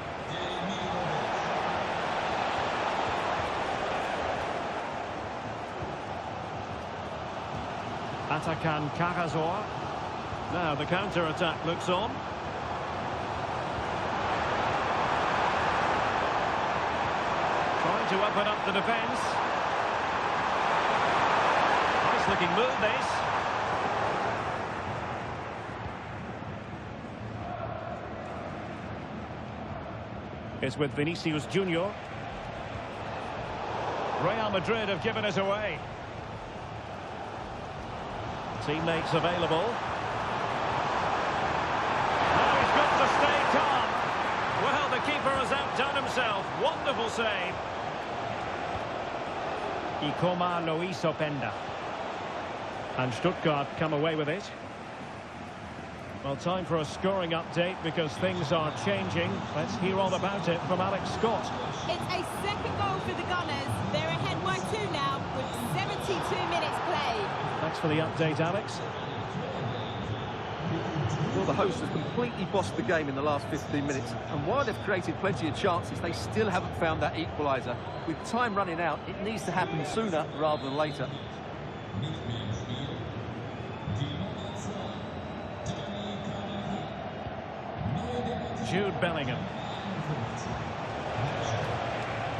Atakan Carazor. Now the counter-attack looks on. Trying to open up the defence. Nice looking move, this. It's with Vinicius Junior. Real Madrid have given us away. Teammates available. Now he's got to stay calm. Well, the keeper has outdone himself. Wonderful save. Ikoma lo hizo Penda. And Stuttgart come away with it. Well, time for a scoring update because things are changing. Let's hear all about it from Alex Scott. It's a second goal for the Gunners. They're ahead by 2 now with 72 minutes played. Thanks for the update, Alex. Well, the hosts have completely bossed the game in the last 15 minutes. And while they've created plenty of chances, they still haven't found that equaliser. With time running out, it needs to happen sooner rather than later. Jude Bellingham.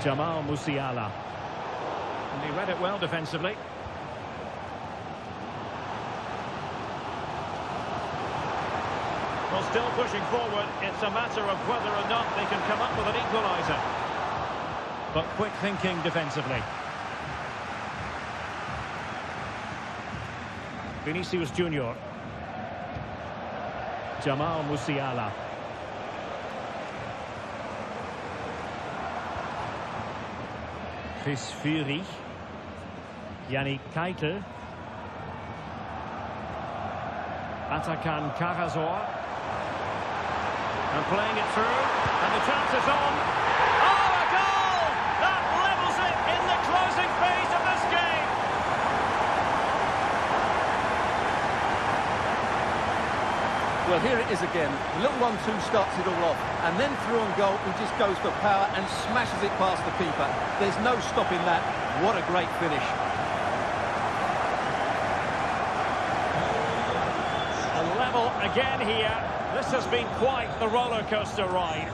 Jamal Musiala. And he read it well defensively. Well, still pushing forward. It's a matter of whether or not they can come up with an equaliser. But quick thinking defensively. Vinicius Junior. Jamal Musiala. Chris Fury. Yannick Keitel. Atakan Carazor. And playing it through. And the chance is on. Oh, a goal! That levels it in the closing phase of this game. Well, here it is again. The little 1-2 starts it all off. And then through on goal, he just goes for power and smashes it past the keeper. There's no stopping that. What a great finish. A level again here. This has been quite the roller coaster ride.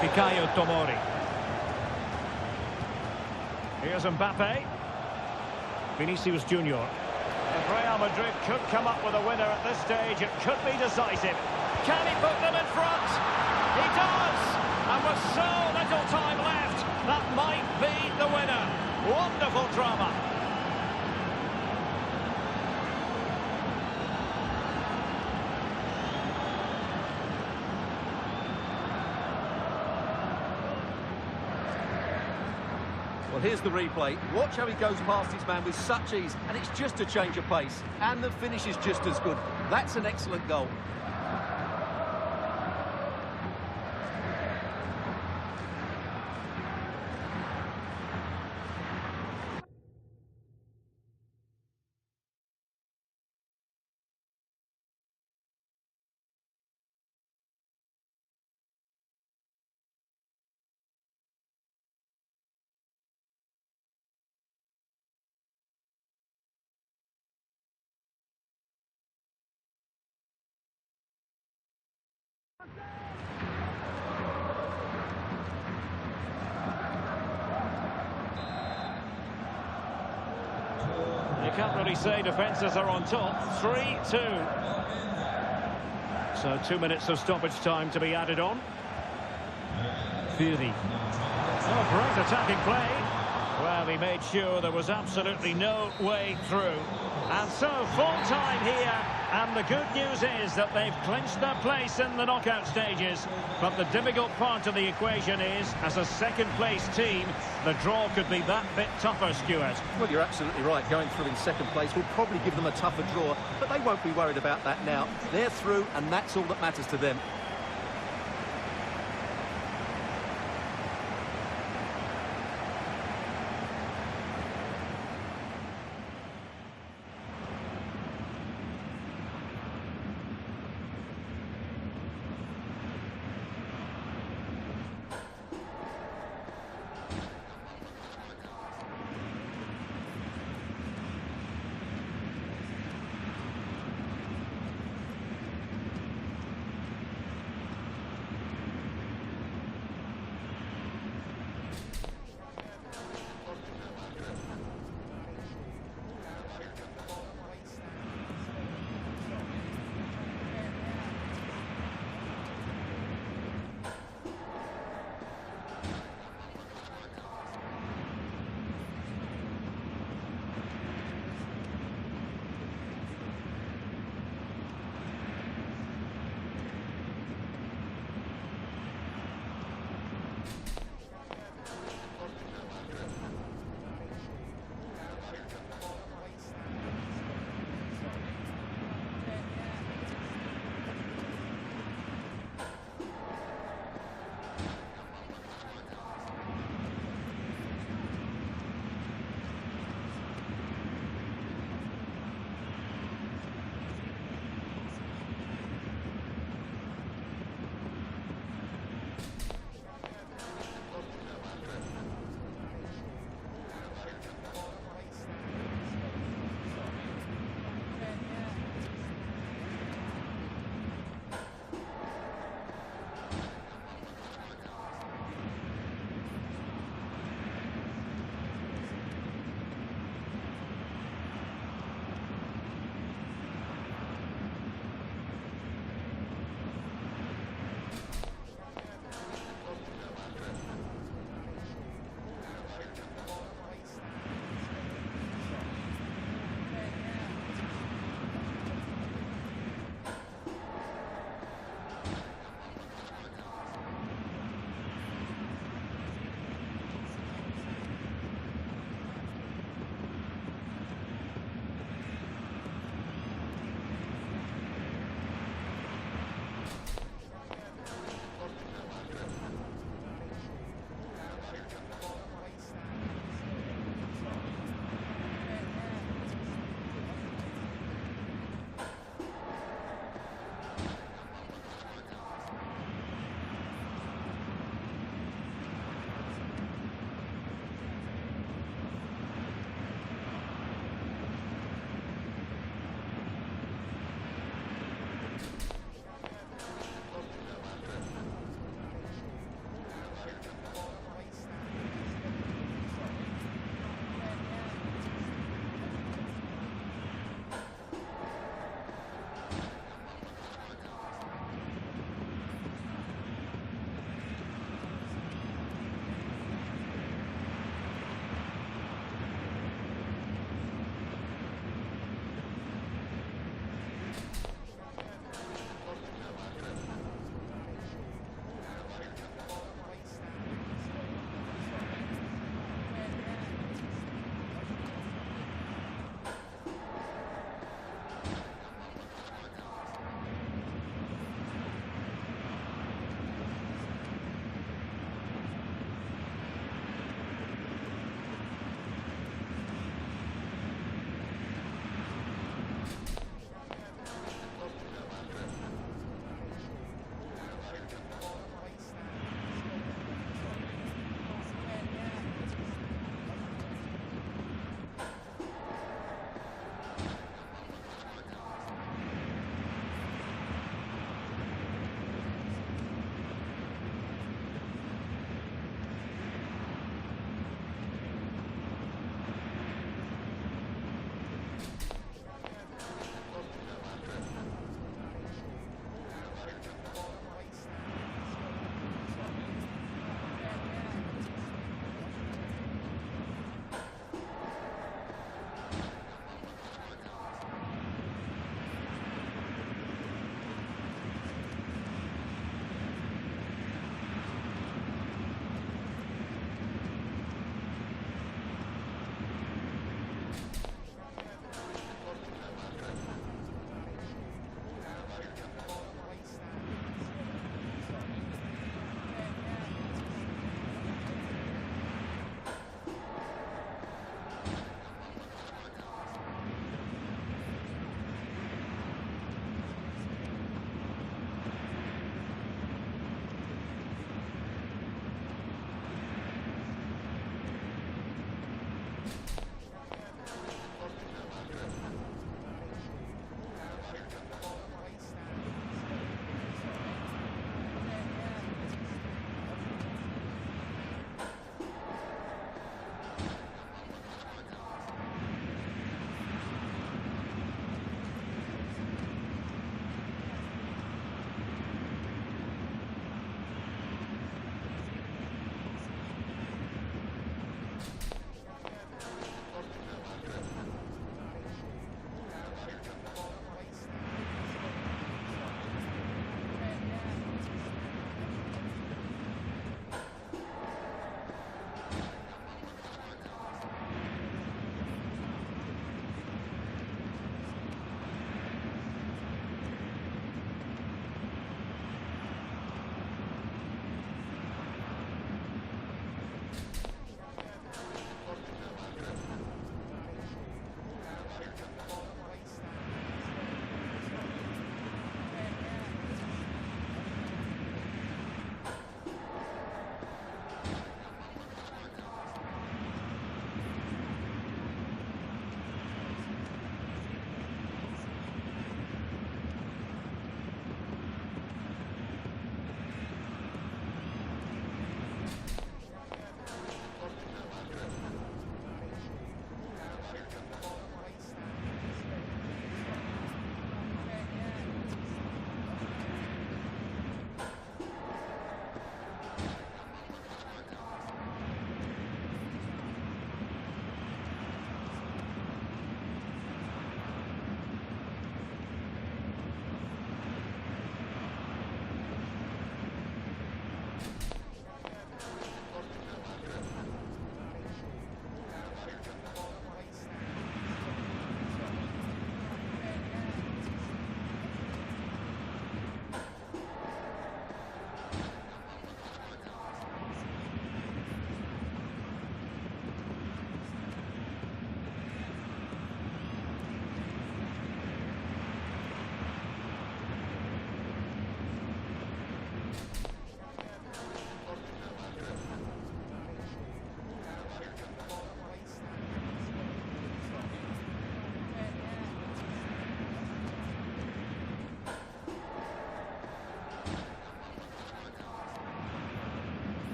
Fikayo Tomori. Here's Mbappe. Vinicius Junior. If Real Madrid could come up with a winner at this stage, it could be decisive. Can he put them in front? He does! And with so little time left, that might be the winner. Wonderful drama. Well, here's the replay. Watch how he goes past his man with such ease, and it's just a change of pace. And the finish is just as good. That's an excellent goal. can't really say defences are on top. 3-2. So 2 minutes of stoppage time to be added on. Fury. Oh, great attacking play. Well, he made sure there was absolutely no way through. And so, full time here. And the good news is that they've clinched their place in the knockout stages. But the difficult part of the equation is, as a second-place team, the draw could be that bit tougher, Stuart. Well, you're absolutely right. Going through in second place will probably give them a tougher draw. But they won't be worried about that now. They're through, and that's all that matters to them.